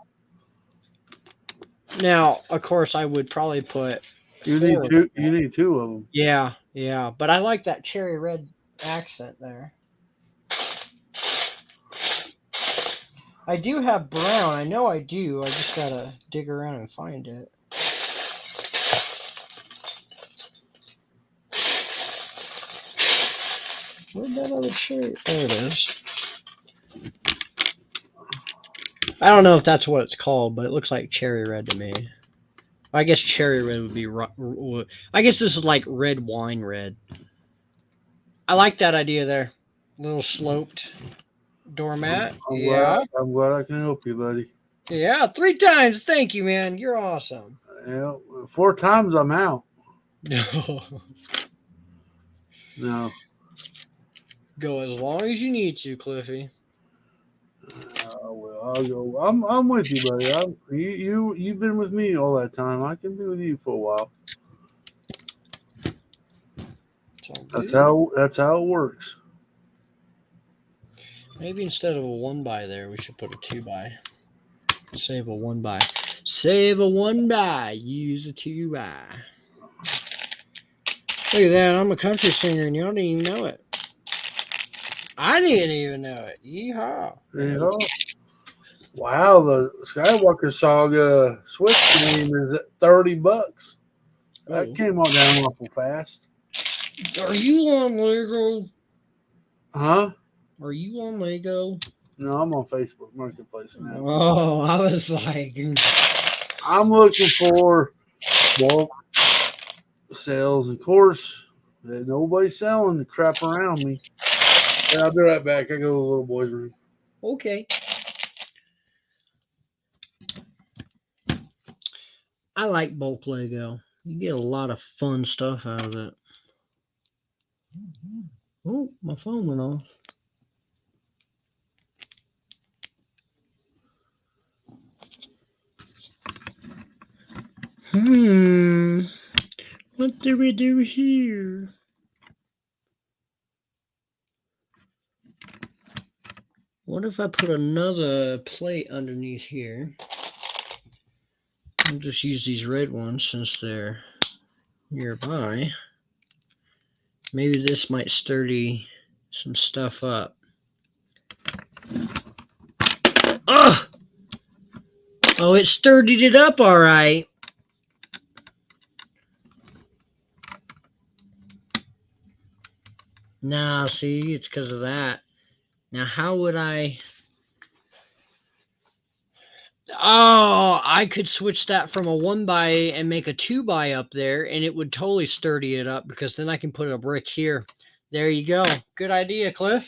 Now, of course, I would probably put you need 4 of two. them. You need two of them. Yeah, yeah. But I like that cherry red accent there. I do have brown. I know I do. I just gotta dig around and find it. Where'd that other cherry? There it is. I don't know if that's what it's called, but it looks like cherry red to me. I guess cherry red would be. I guess this is like red wine red. I like that idea there. Little sloped doormat. Yeah. I'm glad I can help you, buddy. Yeah. 3 times. Thank you, man. You're awesome. Yeah, 4 times I'm out. No. Go as long as you need to, Cliffy. Well, I'll go. I'm with you, buddy. You've been with me all that time. I can be with you for a while. That's how it works. Maybe instead of a 1 by there, we should put a 2 by. Save a 1 by. Save a 1 by. Use a 2 by. Look at that. I'm a country singer and y'all didn't even know it. I didn't even know it. Yeehaw. Yeah. Wow, the Skywalker Saga Switch game is at $30. That came on down awful fast. Are you on Lego? Huh? Are you on Lego? No, I'm on Facebook Marketplace now. Oh, I was like, I'm looking for bulk sales. Of course, nobody's selling the crap around me. Yeah, I'll be right back. I go to the little boy's room. okay. I like bulk Lego. You get a lot of fun stuff out of it. Oh, my phone went off. What do we do here? What if I put another plate underneath here? I'll just use these red ones since they're nearby. Maybe this might sturdy some stuff up. Ugh! Oh, it sturdied it up all right. Now, see, it's because of that. Now, how would I... Oh, I could switch that from a 1 by and make a 2 by up there, and it would totally sturdy it up because then I can put a brick here. There you go. Good idea, Cliff.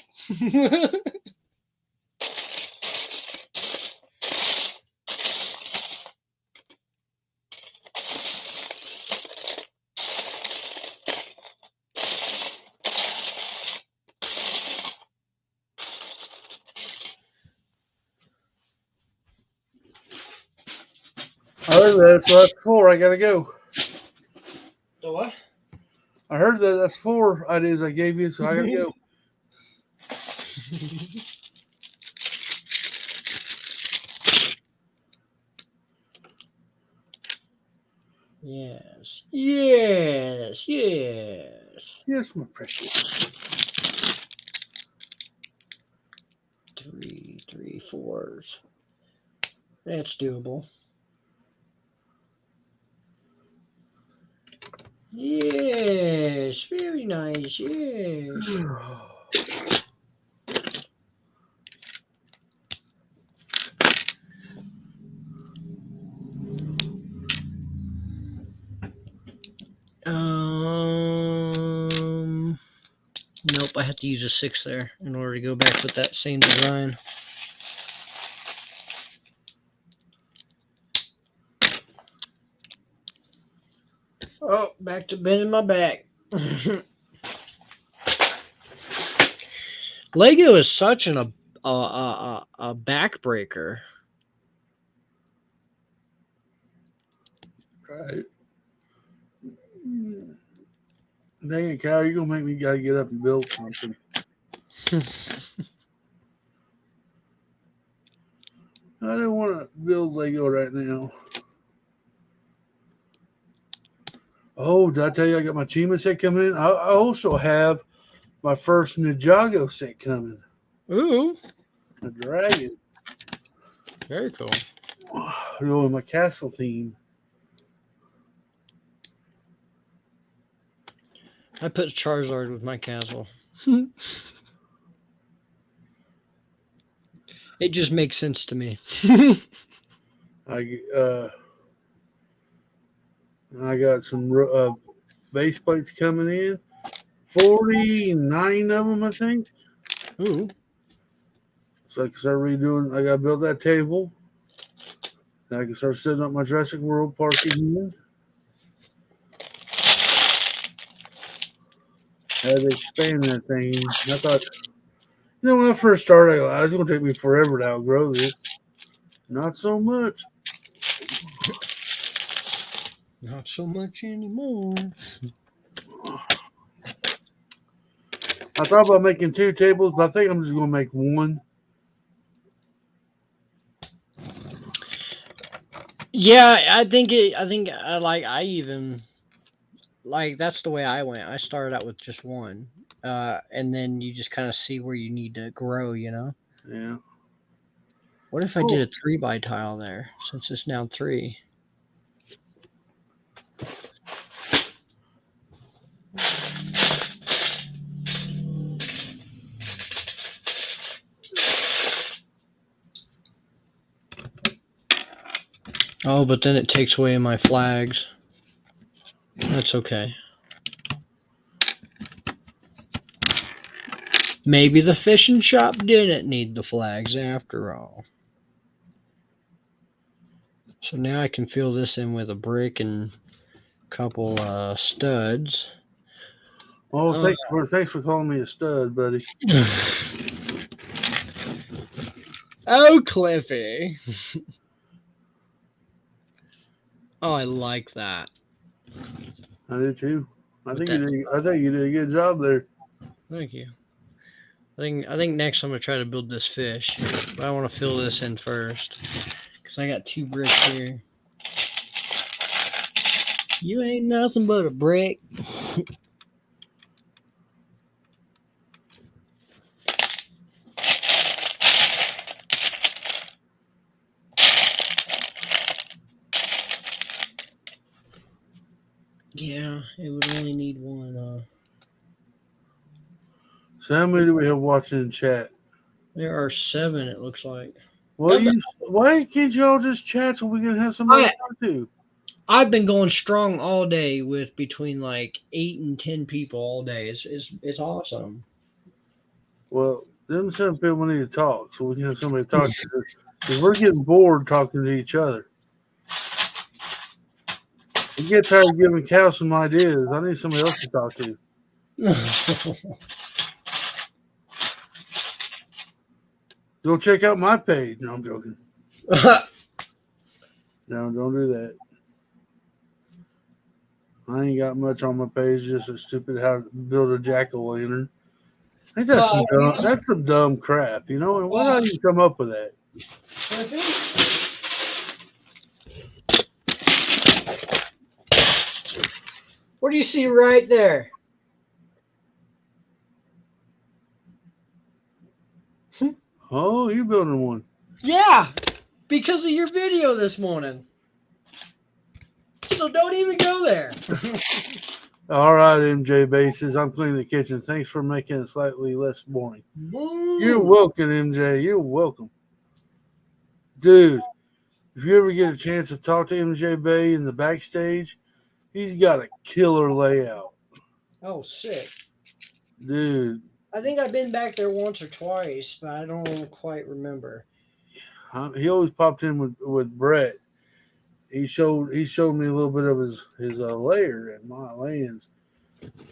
I heard that, so that's 4. I gotta go. The what? I heard that that's 4 ideas I gave you, so I gotta go. Yes. Yes. Yes. Yes, my precious. 3 4s. That's doable. Yes, very nice. Yes. Nope, I have to use a 6 there in order to go back with that same design. Oh, back to bending my back. Lego is such a backbreaker. Right. Dang it, Kyle, you're gonna make me gotta get up and build something. I don't want to build Lego right now. Oh, did I tell you I got my Chima set coming in? I also have my first Ninjago set coming. Ooh, A dragon. very cool. Doing my castle theme. I put Charizard with my castle. It just makes sense to me. I got some base plates coming in. 49 of them, I think. Ooh. So I can start redoing. I got to build that table. Then I can start setting up my Jurassic World Park again. I had to expand that thing. I thought, when I first started, I was going to take me forever to outgrow this. Not so much. Not so much anymore. I thought about making 2 tables, but I think I'm just going to make 1. Yeah, I think that's the way I went. I started out with just 1. And then you just kind of see where you need to grow, Yeah. What if I did a 3x tile there, since it's now 3? Oh, but then it takes away my flags. That's okay. Maybe the fishing shop didn't need the flags after all. So now I can fill this in with a brick and a couple studs. Oh, thanks for calling me a stud, buddy. Oh, Cliffy. Oh, I like that. I do too. I think you did a good job there. Thank you. I think next I'm gonna try to build this fish, but I want to fill this in first because I got 2 bricks here. You ain't nothing but a brick. Yeah, it would only need 1. So how many do we have watching in chat? There are 7, it looks like. Well, why can't y'all just chat so we can have somebody to talk to? I've been going strong all day with between like 8 and 10 people all day. It's awesome. Well, them 7 people need to talk so we can have somebody to talk to. Because we're getting bored talking to each other. We get tired of giving Cal some ideas. I need somebody else to talk to. Go check out my page. No, I'm joking. No, don't do that. I ain't got much on my page. Just a stupid how to build a jack-o'-lantern. I think that's some dumb crap, And why did you come up with that? What do you see right there? Oh, you're building one. Yeah, because of your video this morning. So don't even go there. All right, MJ Bases. I'm cleaning the kitchen. Thanks for making it slightly less boring. Boom. You're welcome, MJ. You're welcome. Dude, if you ever get a chance to talk to MJ Bay in the backstage, he's got a killer layout. Oh, sick. Dude. I think I've been back there once or twice, but I don't quite remember. He always popped in with Brett. He showed me a little bit of his layer and my lands.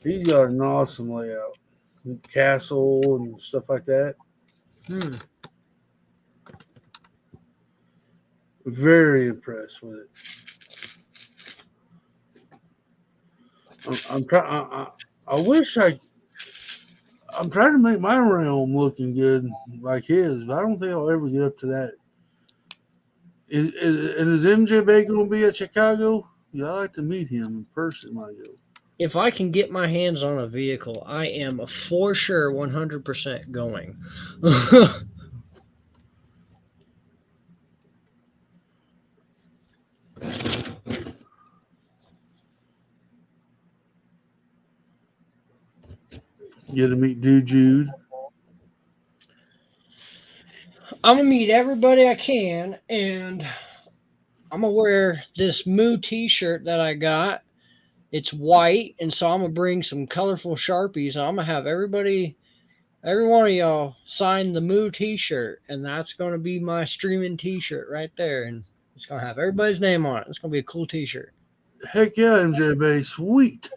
He's got an awesome layout. Castle and stuff like that. Hmm. Very impressed with it. I'm trying. I wish I'm trying to make my realm looking good like his, but I don't think I'll ever get up to that. Is MJ Bay going to be at Chicago? Yeah, I'd like to meet him in person when I go. If I can get my hands on a vehicle, I am for sure 100% going. Get to meet Dude Jude. I'm gonna meet everybody I can, and I'm gonna wear this Moo T-shirt that I got. It's white, and so I'm gonna bring some colorful Sharpies. I'm gonna have every one of y'all sign the Moo T-shirt, and that's gonna be my streaming T-shirt right there, and it's gonna have everybody's name on it. It's gonna be a cool T-shirt. Heck yeah, MJ Bay, sweet.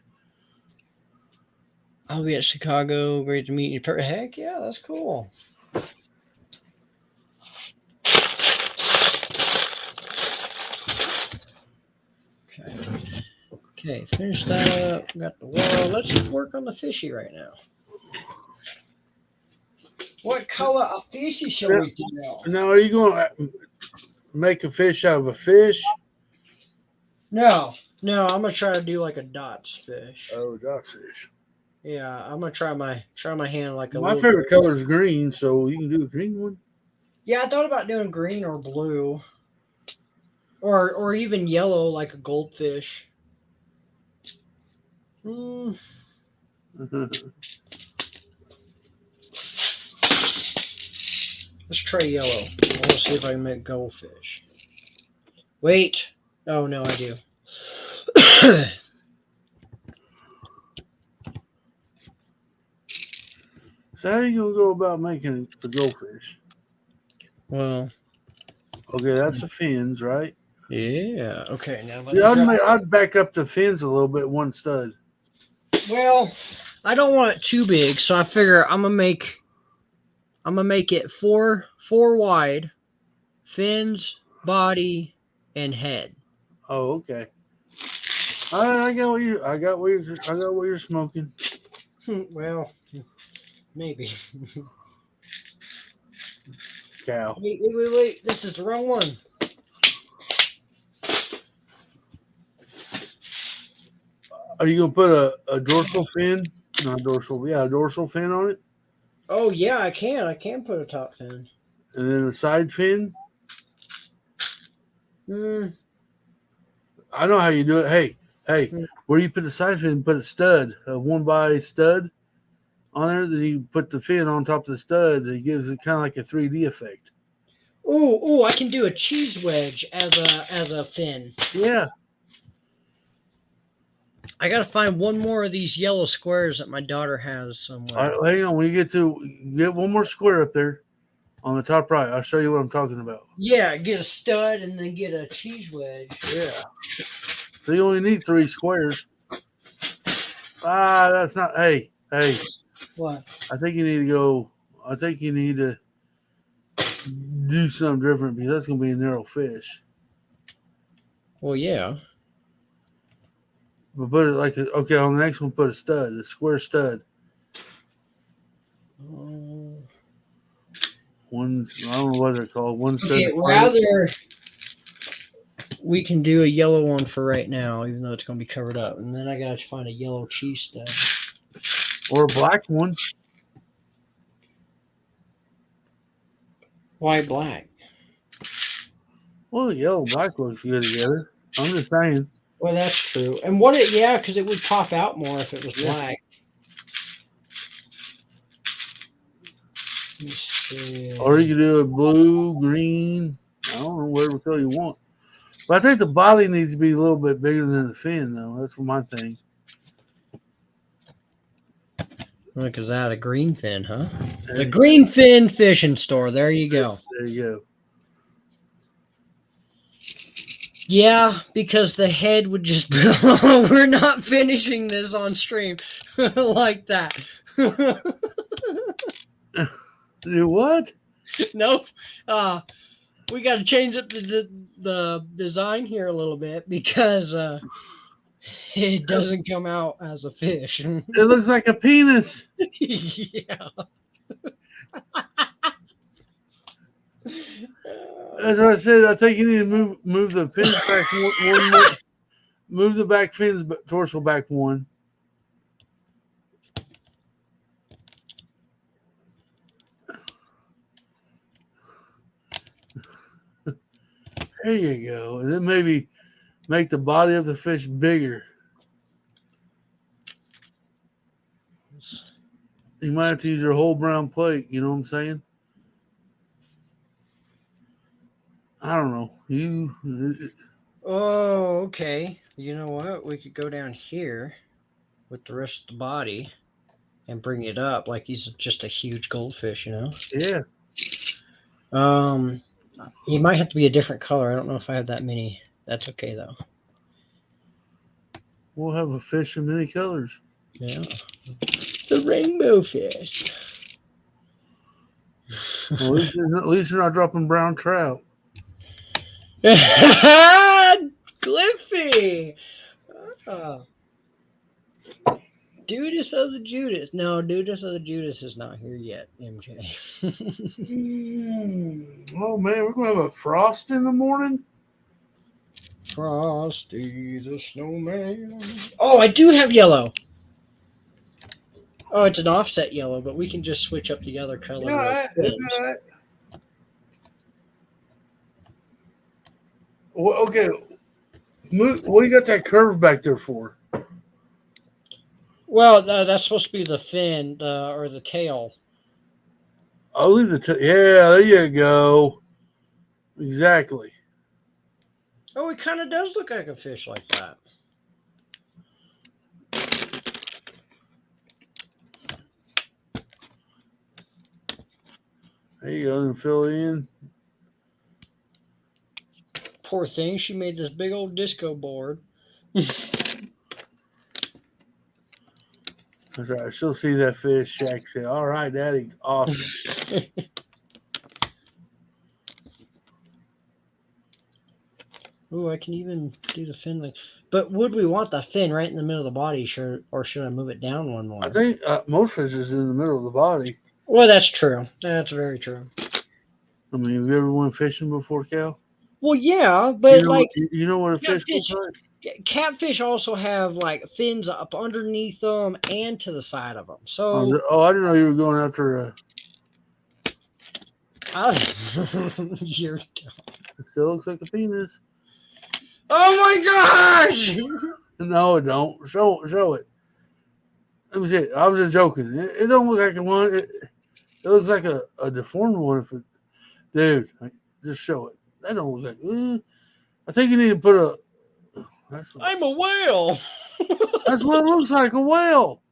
I'll be at Chicago. Great to meet you. Heck yeah, that's cool. Okay, finish that up. Got the wall. Let's work on the fishy right now. What color of fishy shall we do now? Now, are you going to make a fish out of a fish? No, I'm gonna try to do like a dots fish. Oh, dot fish. Yeah, I'm gonna try my hand like a. My favorite color is green, so you can do a green one. Yeah, I thought about doing green or blue, or even yellow like a goldfish. Let's try yellow. I want to see if I can make goldfish. Wait. Oh no, I do. So how are you gonna go about making a goldfish? Well, okay, that's the fins, right? Yeah. Okay. Now I'd back up the fins a little bit, one stud. Well, I don't want it too big, so I figure I'm gonna make it four wide, fins, body, and head. Oh, okay. I got what you're smoking. Well, maybe. Cow. Wait. This is the wrong one. Are you gonna put a dorsal fin? Not dorsal, yeah, a dorsal fin on it. Oh yeah, I can. I can put a top fin. And then a side fin. I know how you do it. Hey, where you put the side fin, put a stud, a 1x stud on there. Then you put the fin on top of the stud. It gives it kind of like a 3D effect. Oh, I can do a cheese wedge as a fin. Yeah. I gotta find one more of these yellow squares that my daughter has somewhere. All right, hang on. When you get one more square up there on the top right, I'll show you what I'm talking about. Yeah, get a stud and then get a cheese wedge. Yeah. So you only need 3 squares. That's not. Hey. What? I think you need to do something different because that's going to be a narrow fish. Well, yeah. But put it like on the next one, put a square stud. One, I don't know what they're called. One stud. Okay, rather we can do a yellow one for right now, even though it's going to be covered up, and then I got to find a yellow cheese stud or a black one. Why black? Well, yellow and black looks good together. I'm just saying. Well, that's true. And because it would pop out more if it was black. Let me see. Or you could do a blue, green. I don't know, whatever color you want. But I think the body needs to be a little bit bigger than the fin, though. That's my thing. Look at that, a green fin, huh? The Green Fin Fishing Store. There you go. There you go. Yeah, because the head would just be, we're not finishing this on stream like that. Do what? Nope. We got to change up the design here a little bit because it doesn't come out as a fish. It looks like a penis. Yeah. That's what I said. I think you need to move the fins back one more. Move the back fins, torso back one. There you go. And then maybe make the body of the fish bigger. You might have to use your whole brown plate. You know what I'm saying? I don't know. Oh, okay. You know what? We could go down here with the rest of the body and bring it up like he's just a huge goldfish, you know? Yeah. He might have to be a different color. I don't know if I have that many. That's okay though. We'll have a fish in many colors. Yeah. The rainbow fish. Well, at least you're not dropping brown trout. Cliffy. Judas of the Judas. No, Judas of the Judas is not here yet, MJ. Oh, man, we're going to have a frost in the morning? Frosty the Snowman. Oh, I do have yellow. Oh, it's an offset yellow, but we can just switch up the other color. Yeah, well, okay. What do you got that curve back there for? Well, that's supposed to be the fin or the tail. I'll leave yeah, there you go. Exactly. Oh, it kind of does look like a fish like that. There you go, and fill it in. Poor thing, she made this big old disco board. That's right. She'll see that fish. Shaq say, "All right, Daddy, awesome." Oh, I can even do the fin like. But would we want the fin right in the middle of the body, or should I move it down one more? I think most fish is in the middle of the body. Well, that's true. That's very true. I mean, have you ever went fishing before, Cal? Well, yeah, but you know what a fish looks like? Catfish also have like fins up underneath them and to the side of them. So, I didn't know you were going after you're dumb. It still looks like a penis. Oh my gosh! No, it don't. Show it. Let me see it. I was just joking. It don't look like one. It looks like a deformed one. Dude, just show it. That don't look like. I think you need to put a. I'm a whale. That's what it looks like, a whale.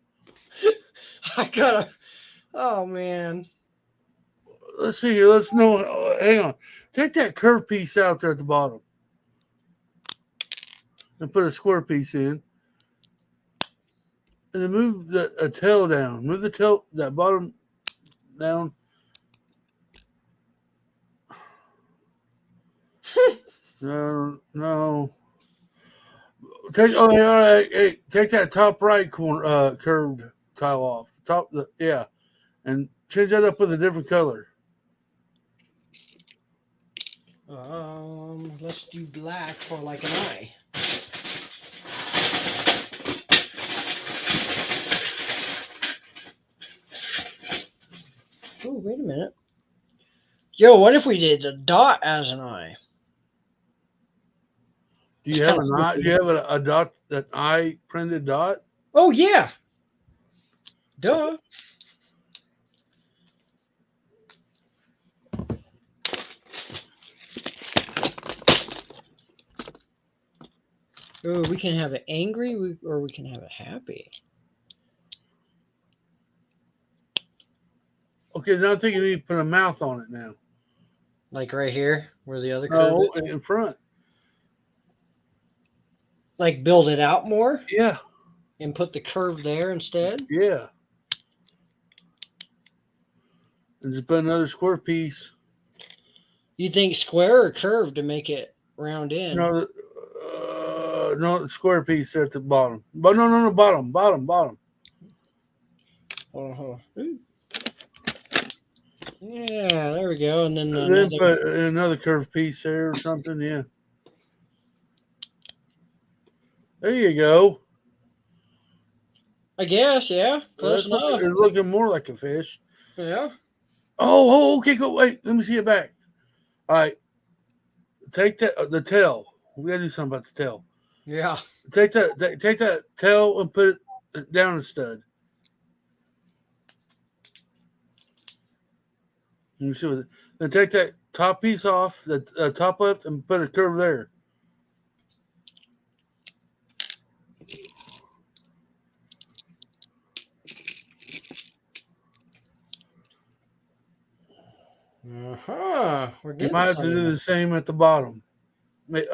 I gotta. Oh man. Let's see here. Let's know. Hang on. Take that curved piece out there at the bottom, and put a square piece in, and then move a tail down. Move the tail, that bottom down. No. All right. Hey, take that top right corner curved tile off. And change that up with a different color. Let's do black for like an eye. Oh, wait a minute. Yo, what if we did the dot as an eye? Do you have an eye? Do you have a dot, that eye printed dot? Oh yeah. Duh. Oh, we can have it angry, or we can have it happy. Okay, now I think you need to put a mouth on it now. Like right here, where the other curve is? In front. Like build it out more Yeah, and put the curve there instead. yeah. And just put another square piece. You think square or curve to make it round in? No, the square piece there at the bottom. But no, bottom. Uh-huh. Ooh. Yeah, there we go. And then Then another. put another curved piece there or something. Yeah. There you go. I guess, yeah, close enough. It's looking more like a fish. Yeah. Oh, okay, go. Wait, let me see it back. All right. Take the tail. We gotta do something about the tail. Yeah. Take that tail and put it down the stud. Let me see what. Then take that top piece off, the top left, and put a curve there. Uh-huh. We're You getting might have to somewhere. do the same at the bottom. Hang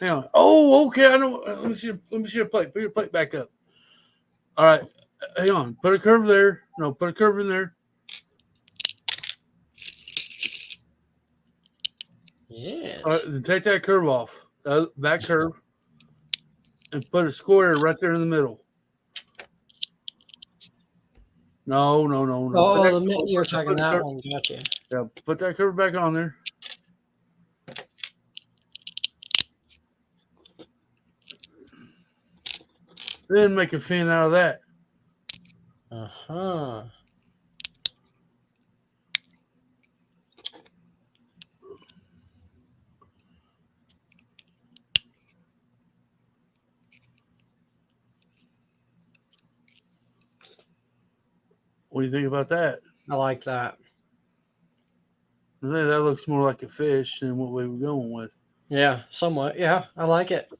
on. Oh, okay. I know. Let me see your plate. Put your plate back up. All right. Hang on. Put a curve there. No, put a curve in there. Yes. Then take that curve off. That curve. And put a square right there in the middle. No. Oh, you're talking that one. Gotcha. Yeah, put that curve back on there. Then make a fin out of that. Uh-huh. What do you think about that? I like that. I think that looks more like a fish than what we were going with. Yeah, somewhat. Yeah, I like it.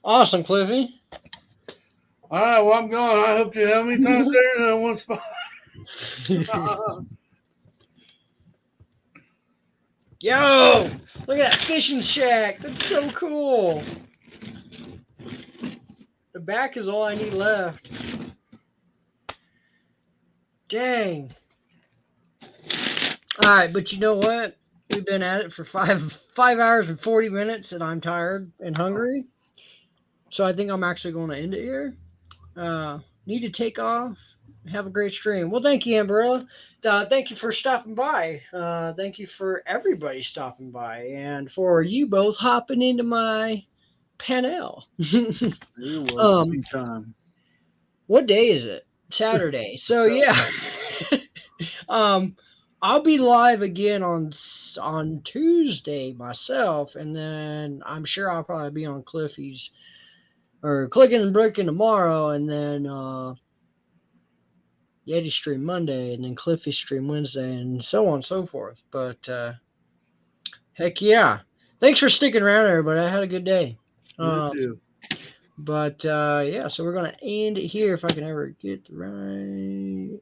Awesome, Cliffy. All right, well, I'm going. I hope you how many times there in that one spot. Yo, look at that fishing shack. That's so cool. The back is all I need left. Dang. All right, but you know what? We've been at it for 5 hours and 40 minutes, and I'm tired and hungry. So I think I'm actually going to end it here. Need to take off. Have a great stream. Well, thank you, Amberella. Thank you for stopping by. Thank you for everybody stopping by, and for you both hopping into my panel. You're welcome. Anytime. What day is it? Saturday. So yeah. I'll be live again on Tuesday myself, and then I'm sure I'll probably be on Cliffy's or Clicking and Bricking tomorrow, and then Yeti stream Monday, and then Cliffy stream Wednesday, and so on and so forth. But heck yeah. Thanks for sticking around, everybody. I had a good day. You too. But yeah, so we're going to end it here if I can ever get the right